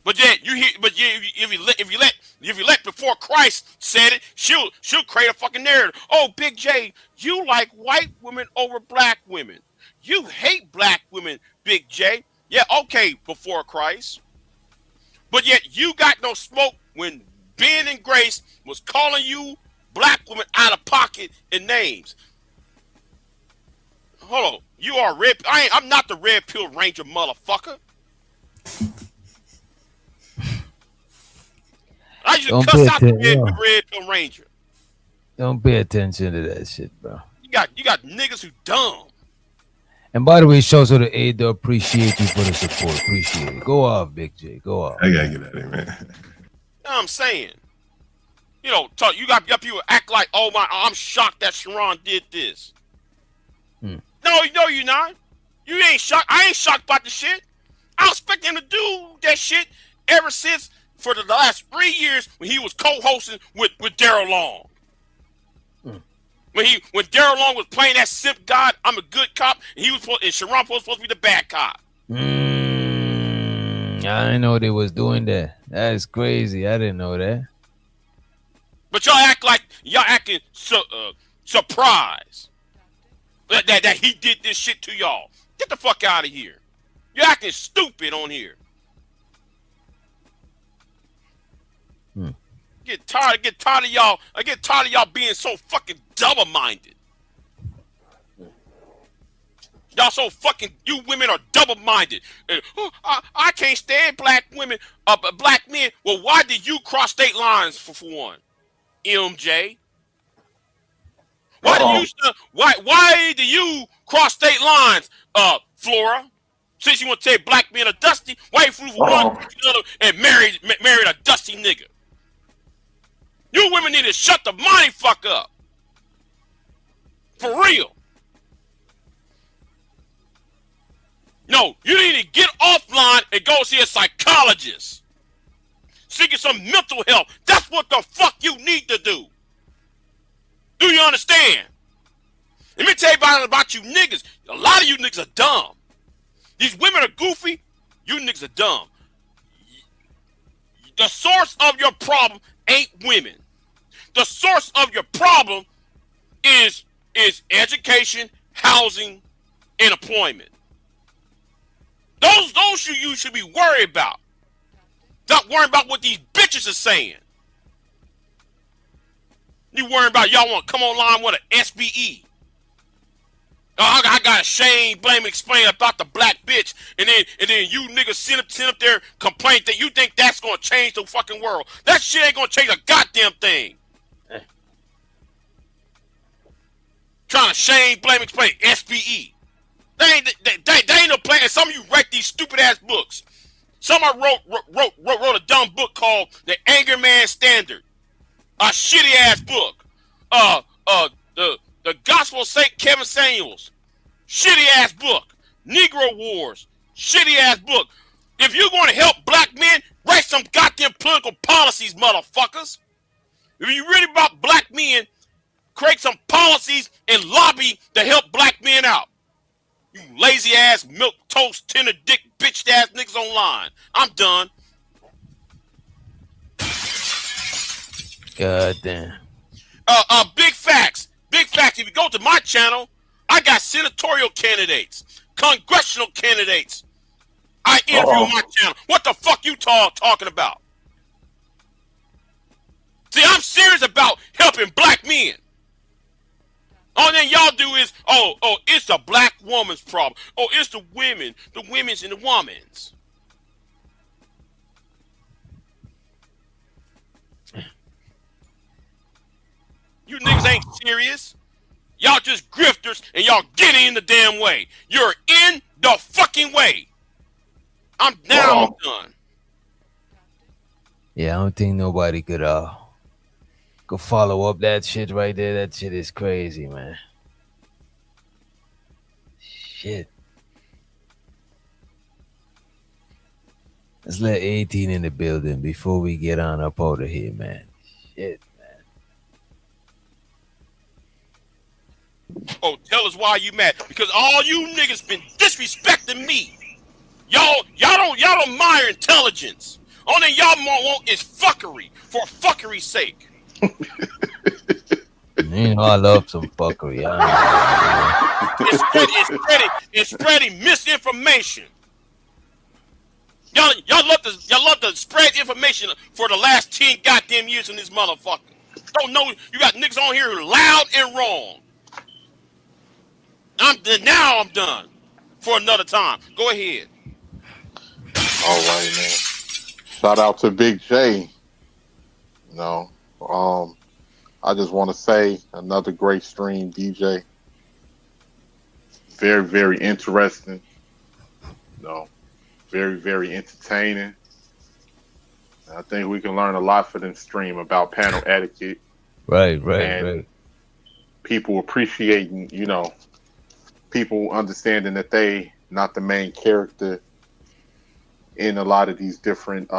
But yet if you let Before Christ said it, she'll create a fucking narrative. Oh, Big J, you like white women over black women. You hate black women, Big J. Yeah, okay, Before Christ. But yet you got no smoke when Ben and Grace was calling you black women out of pocket in names. Hold on, you are red. I'm not the Red Pill Ranger, motherfucker. I used to cuss out the Red Pill Ranger. Don't pay attention to that shit, bro. You got niggas who dumb. And by the way, shows her the aid. They appreciate you for the support. Appreciate it. Go off, Big J. Go off. I gotta get out of here, man. You know what I'm saying? You know, you got people act like, oh my, I'm shocked that Sharon did this. No, you're not. You ain't shocked. I ain't shocked about the shit. I expect him to do that shit ever since for the last 3 years when he was co-hosting with Daryl Long. When Daryl Long was playing that simp god, I'm a good cop, and Sharon was supposed to be the bad cop. I didn't know they was doing that. That is crazy. I didn't know that. But y'all acting surprised that he did this shit to y'all. Get the fuck out of here. You're acting stupid on here. Get tired of y'all. I get tired of y'all being so fucking double-minded. Y'all so fucking, you women are double-minded. I can't stand black women, black men. Well, why did you cross state lines for one? MJ. Why do you cross state lines, Flora? Since you want to say black men are dusty, why you flew for one and married a dusty nigga? You women need to shut the money fuck up. For real. No, you need to get offline and go see a psychologist. Seeking some mental help. That's what the fuck you need to do. Do you understand? Let me tell you about you niggas. A lot of you niggas are dumb. These women are goofy. You niggas are dumb. The source of your problem ain't women. The source of your problem is education, housing, and employment. Those you should be worried about. Not worrying about what these bitches are saying. You worrying about y'all want to come online with an SBE. I got a shame, blame, explain about the black bitch, and then you niggas send up their complaint that you think that's gonna change the fucking world. That shit ain't gonna change a goddamn thing. Trying to shame, blame, explain SBE. They ain't no plan. And some of you write these stupid ass books. Somebody wrote a dumb book called The Anger Man Standard. A shitty ass book. The Gospel of St. Kevin Samuels. Shitty ass book. Negro Wars. Shitty ass book. If you're going to help black men, write some goddamn political policies, motherfuckers. If you really about black men, create some policies and lobby to help black men out. You lazy ass, milk toast, tender dick, bitch ass niggas online. I'm done. God damn. Big facts. Big facts. If you go to my channel, I got senatorial candidates, congressional candidates. I interview on my channel. What the fuck you talking about? See, I'm serious about helping black men. All that y'all do is, oh, it's the black woman's problem. Oh, it's the women's and the woman's. You niggas ain't serious. Y'all just grifters and y'all get in the damn way. You're in the fucking way. I'm done. Yeah, I don't think nobody could follow up that shit right there. That shit is crazy, man. Shit. Let's let 18 in the building before we get on up out of here, man. Shit. Oh, tell us why you mad. Because all you niggas been disrespecting me. Y'all don't admire intelligence. Only y'all want is fuckery for fuckery's sake. You know I love some fuckery. It's spreading misinformation. Y'all love to spread information for the last 10 goddamn years in this motherfucker. Don't know you got niggas on here who are loud and wrong. Now I'm done for another time. Go ahead. All right, man. Shout out to Big J. I just want to say another great stream, DJ. Very, very interesting. Very, very entertaining. I think we can learn a lot from this stream about panel etiquette. Right. People appreciating, people understanding that they not the main character in a lot of these different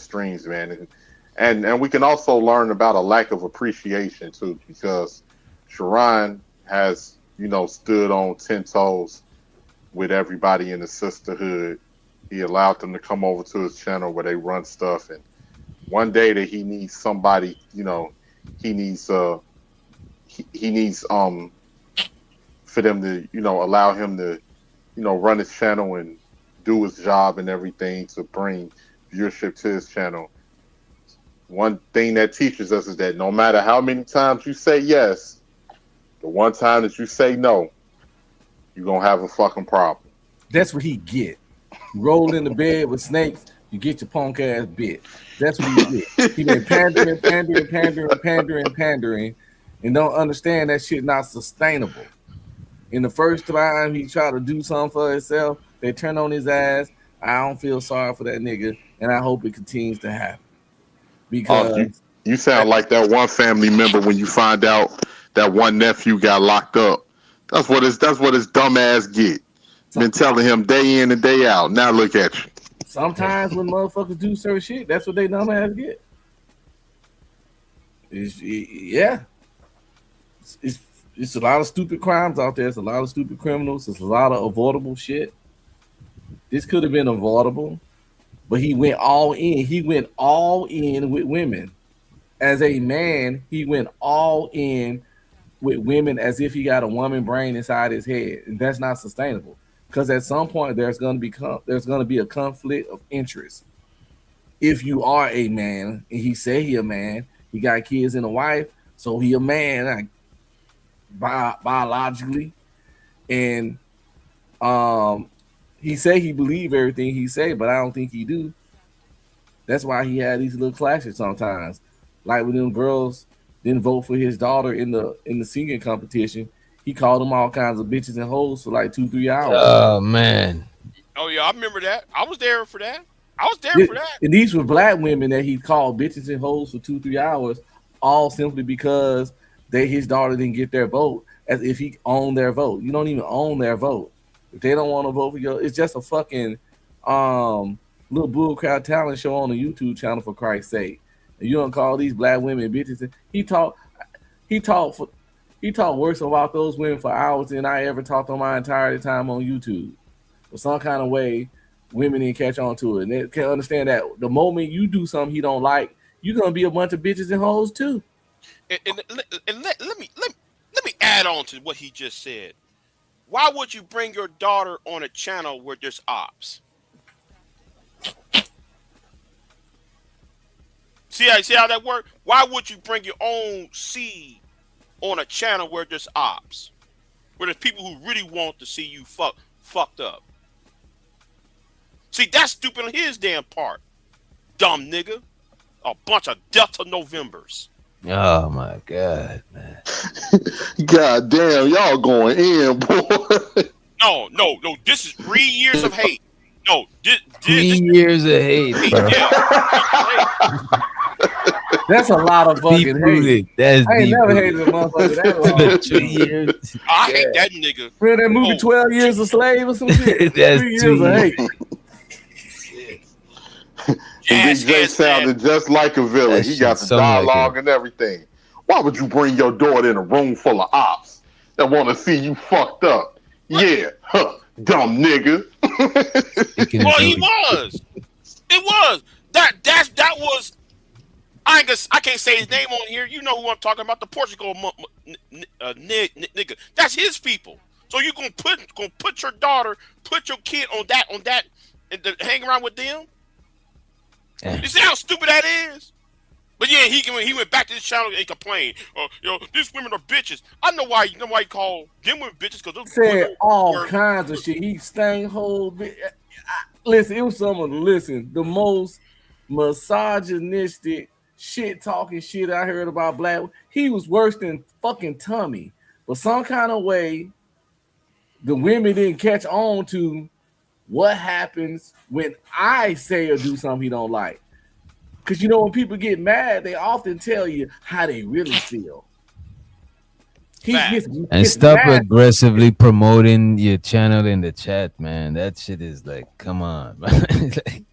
streams, man. And we can also learn about a lack of appreciation too, because Sharon has, stood on 10 toes with everybody in the sisterhood. He allowed them to come over to his channel where they run stuff, and one day that he needs somebody, he needs for them to, allow him to, run his channel and do his job and everything to bring viewership to his channel. One thing that teaches us is that no matter how many times you say yes, the one time that you say no, you're going to have a fucking problem. That's what he get. Roll in the bed with snakes, you get your punk ass bit. That's what he get. He been pandering, and don't understand that shit not sustainable. And the first time he tried to do something for himself, they turn on his ass. I don't feel sorry for that nigga, and I hope it continues to happen. Because you sound like that one family member when you find out that one nephew got locked up. That's what his dumb ass get. Been telling him day in and day out. Now look at you. Sometimes when motherfuckers do certain shit, that's what they dumb ass get. It's a lot of stupid crimes out there. It's a lot of stupid criminals. It's a lot of avoidable shit. This could have been avoidable, but he went all in. He went all in with women. As a man, he went all in with women as if he got a woman brain inside his head, and that's not sustainable. Because at some point there's going to be a conflict of interest. If you are a man, and he say he a man, he got kids and a wife, so he a man biologically, and he say he believe everything he say, but I don't think he do. That's why he had these little clashes sometimes, like when them girls didn't vote for his daughter in the singing competition. He called them all kinds of bitches and hoes for like 2-3 hours. Oh man. Oh yeah, I remember that. I was there for that. And these were black women that he called bitches and hoes for 2-3 hours, all simply because his daughter didn't get their vote, as if he owned their vote. You don't even own their vote. If they don't want to vote for you, it's just a fucking little bullcrap talent show on the YouTube channel, for Christ's sake. And you don't call these black women bitches. He talked worse about those women for hours than I ever talked on my entire time on YouTube. But some kind of way, women didn't catch on to it. And they can understand that the moment you do something he don't like, you're gonna be a bunch of bitches and hoes too. And let me add on to what he just said. Why would you bring your daughter on a channel where there's ops? See how that works? Why would you bring your own seed on a channel where there's ops? Where there's people who really want to see you fucked up. See, that's stupid on his damn part. Dumb nigga. A bunch of Delta Novembers. Oh my God, man. God damn, y'all going in, boy. No. This is 3 years of hate. No, 3 years of hate, bro. That's a lot of fucking hate. That's I ain't deep never rooted. hated a motherfucker that long. 3 years. I hate that nigga. Remember that movie 12 Years a Slave or some shit? That's 3 2 years of hate. And Big J sounded just like a villain. He got the dialogue and everything. Why would you bring your daughter in a room full of ops that want to see you fucked up? Yeah, dumb nigga. Well, he was. It was. That was. I can't say his name on here. You know who I'm talking about? The Portugal nigga. That's his people. So you gonna put your daughter, put your kid on that, and hang around with them? You see how stupid that is? But yeah, he went back to his channel and complained. These women are bitches. I know why. You know why he called them women bitches? Because those Said all kinds of shit. He stank whole bit. Listen, it was the most misogynistic shit talking shit I heard about black. He was worse than fucking Tommy. But some kind of way, the women didn't catch on to what happens when I say or do something he don't like. Because you know, when people get mad, they often tell you how they really feel. And stop aggressively promoting your channel in the chat, man. That shit is like, come on, man. Like,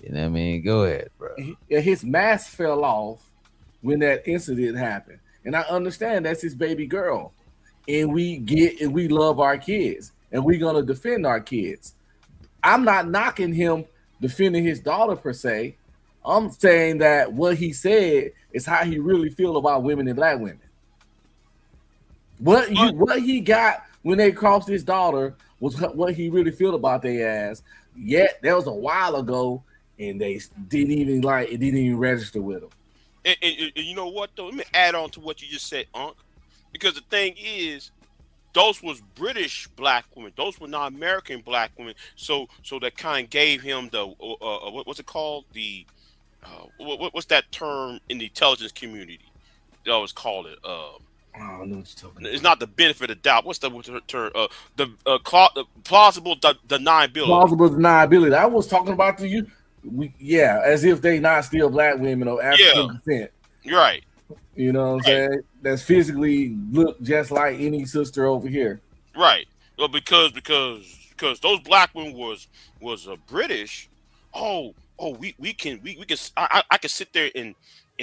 you know what I mean? Go ahead, bro. His mask fell off when that incident happened. And I understand that's his baby girl. And we love our kids. And we're gonna defend our kids. I'm not knocking him defending his daughter per se. I'm saying that what he said is how he really feel about women and black women. What he got when they crossed his daughter was what he really feel about their ass. Yet that was a while ago, and they didn't even register with him. And you know what though? Let me add on to what you just said, Unc. Because the thing is, those was British black women. Those were not American black women. So that kind of gave him the what's it called? The what's that term in the intelligence community? They always call it. I don't know what you're talking about. It's not the benefit of doubt. What's the term? The plausible deniability. Plausible deniability. I was talking about to you. As if they not still black women or African descent. You're right. You know what I'm saying? That's physically look just like any sister over here. Right. Well, because those black women was British. We can I can sit there and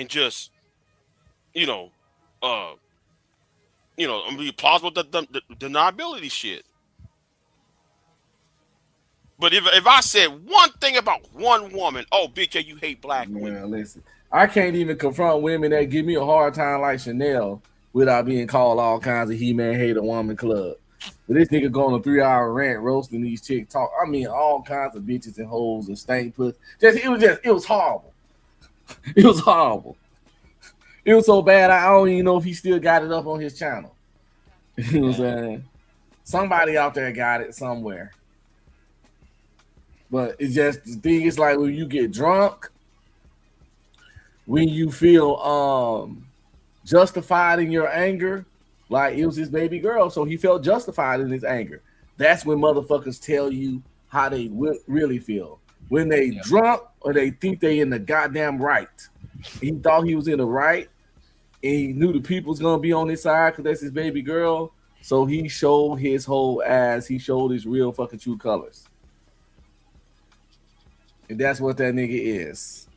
just be plausible the deniability shit. But if I said one thing about one woman, bitch, you hate black women. Listen, I can't even confront women that give me a hard time like Chanel without being called all kinds of He-Man Hate a Woman Club. But this nigga going a 3-hour rant roasting these chicks talk. I mean, all kinds of bitches and hoes and stank pussy. It was horrible. It was horrible. It was so bad I don't even know if he still got it up on his channel. You know what I'm saying? Somebody out there got it somewhere. But it's just the thing is like when you get drunk, when you feel justified in your anger, like it was his baby girl, so he felt justified in his anger. That's when motherfuckers tell you how they really feel. When they drunk or they think they in the goddamn right. He thought he was in the right, and he knew the people's gonna be on his side because that's his baby girl. So he showed his whole ass. He showed his real fucking true colors. And that's what that nigga is.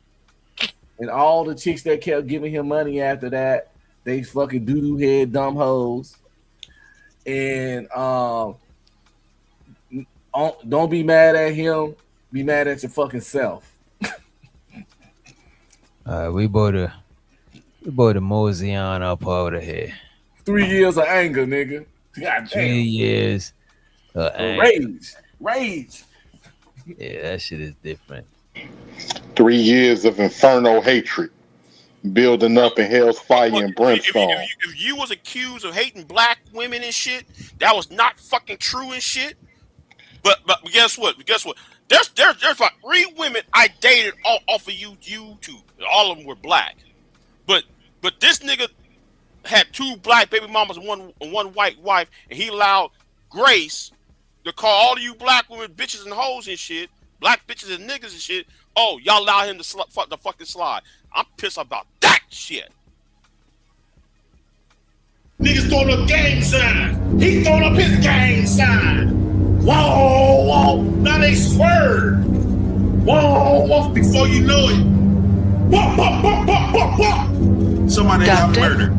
And all the chicks that kept giving him money after that, they fucking doo-doo head dumb hoes. And don't be mad at him. Be mad at your fucking self. We bought a mosey on up out of here. 3 years of anger, nigga. God damn. 3 years of anger. Rage. Yeah, that shit is different. 3 years of inferno hatred, building up in hell's fire and brimstone. If you was accused of hating black women and shit, that was not fucking true and shit. But guess what? There's about 3 women I dated off of YouTube. All of them were black. But this nigga had 2 black baby mamas and one white wife, and he allowed Grace to call all of you black women bitches and hoes and shit, black bitches and niggas and shit. Oh, y'all allow him to fuck the fucking slide. I'm pissed about that shit. Niggas throwing up gang signs. He throwing up his gang sign. Whoa, whoa. Now they swerve. Whoa, whoa. Before you know it. Whoa, whoa, whoa, whoa, whoa, whoa. Somebody got murdered.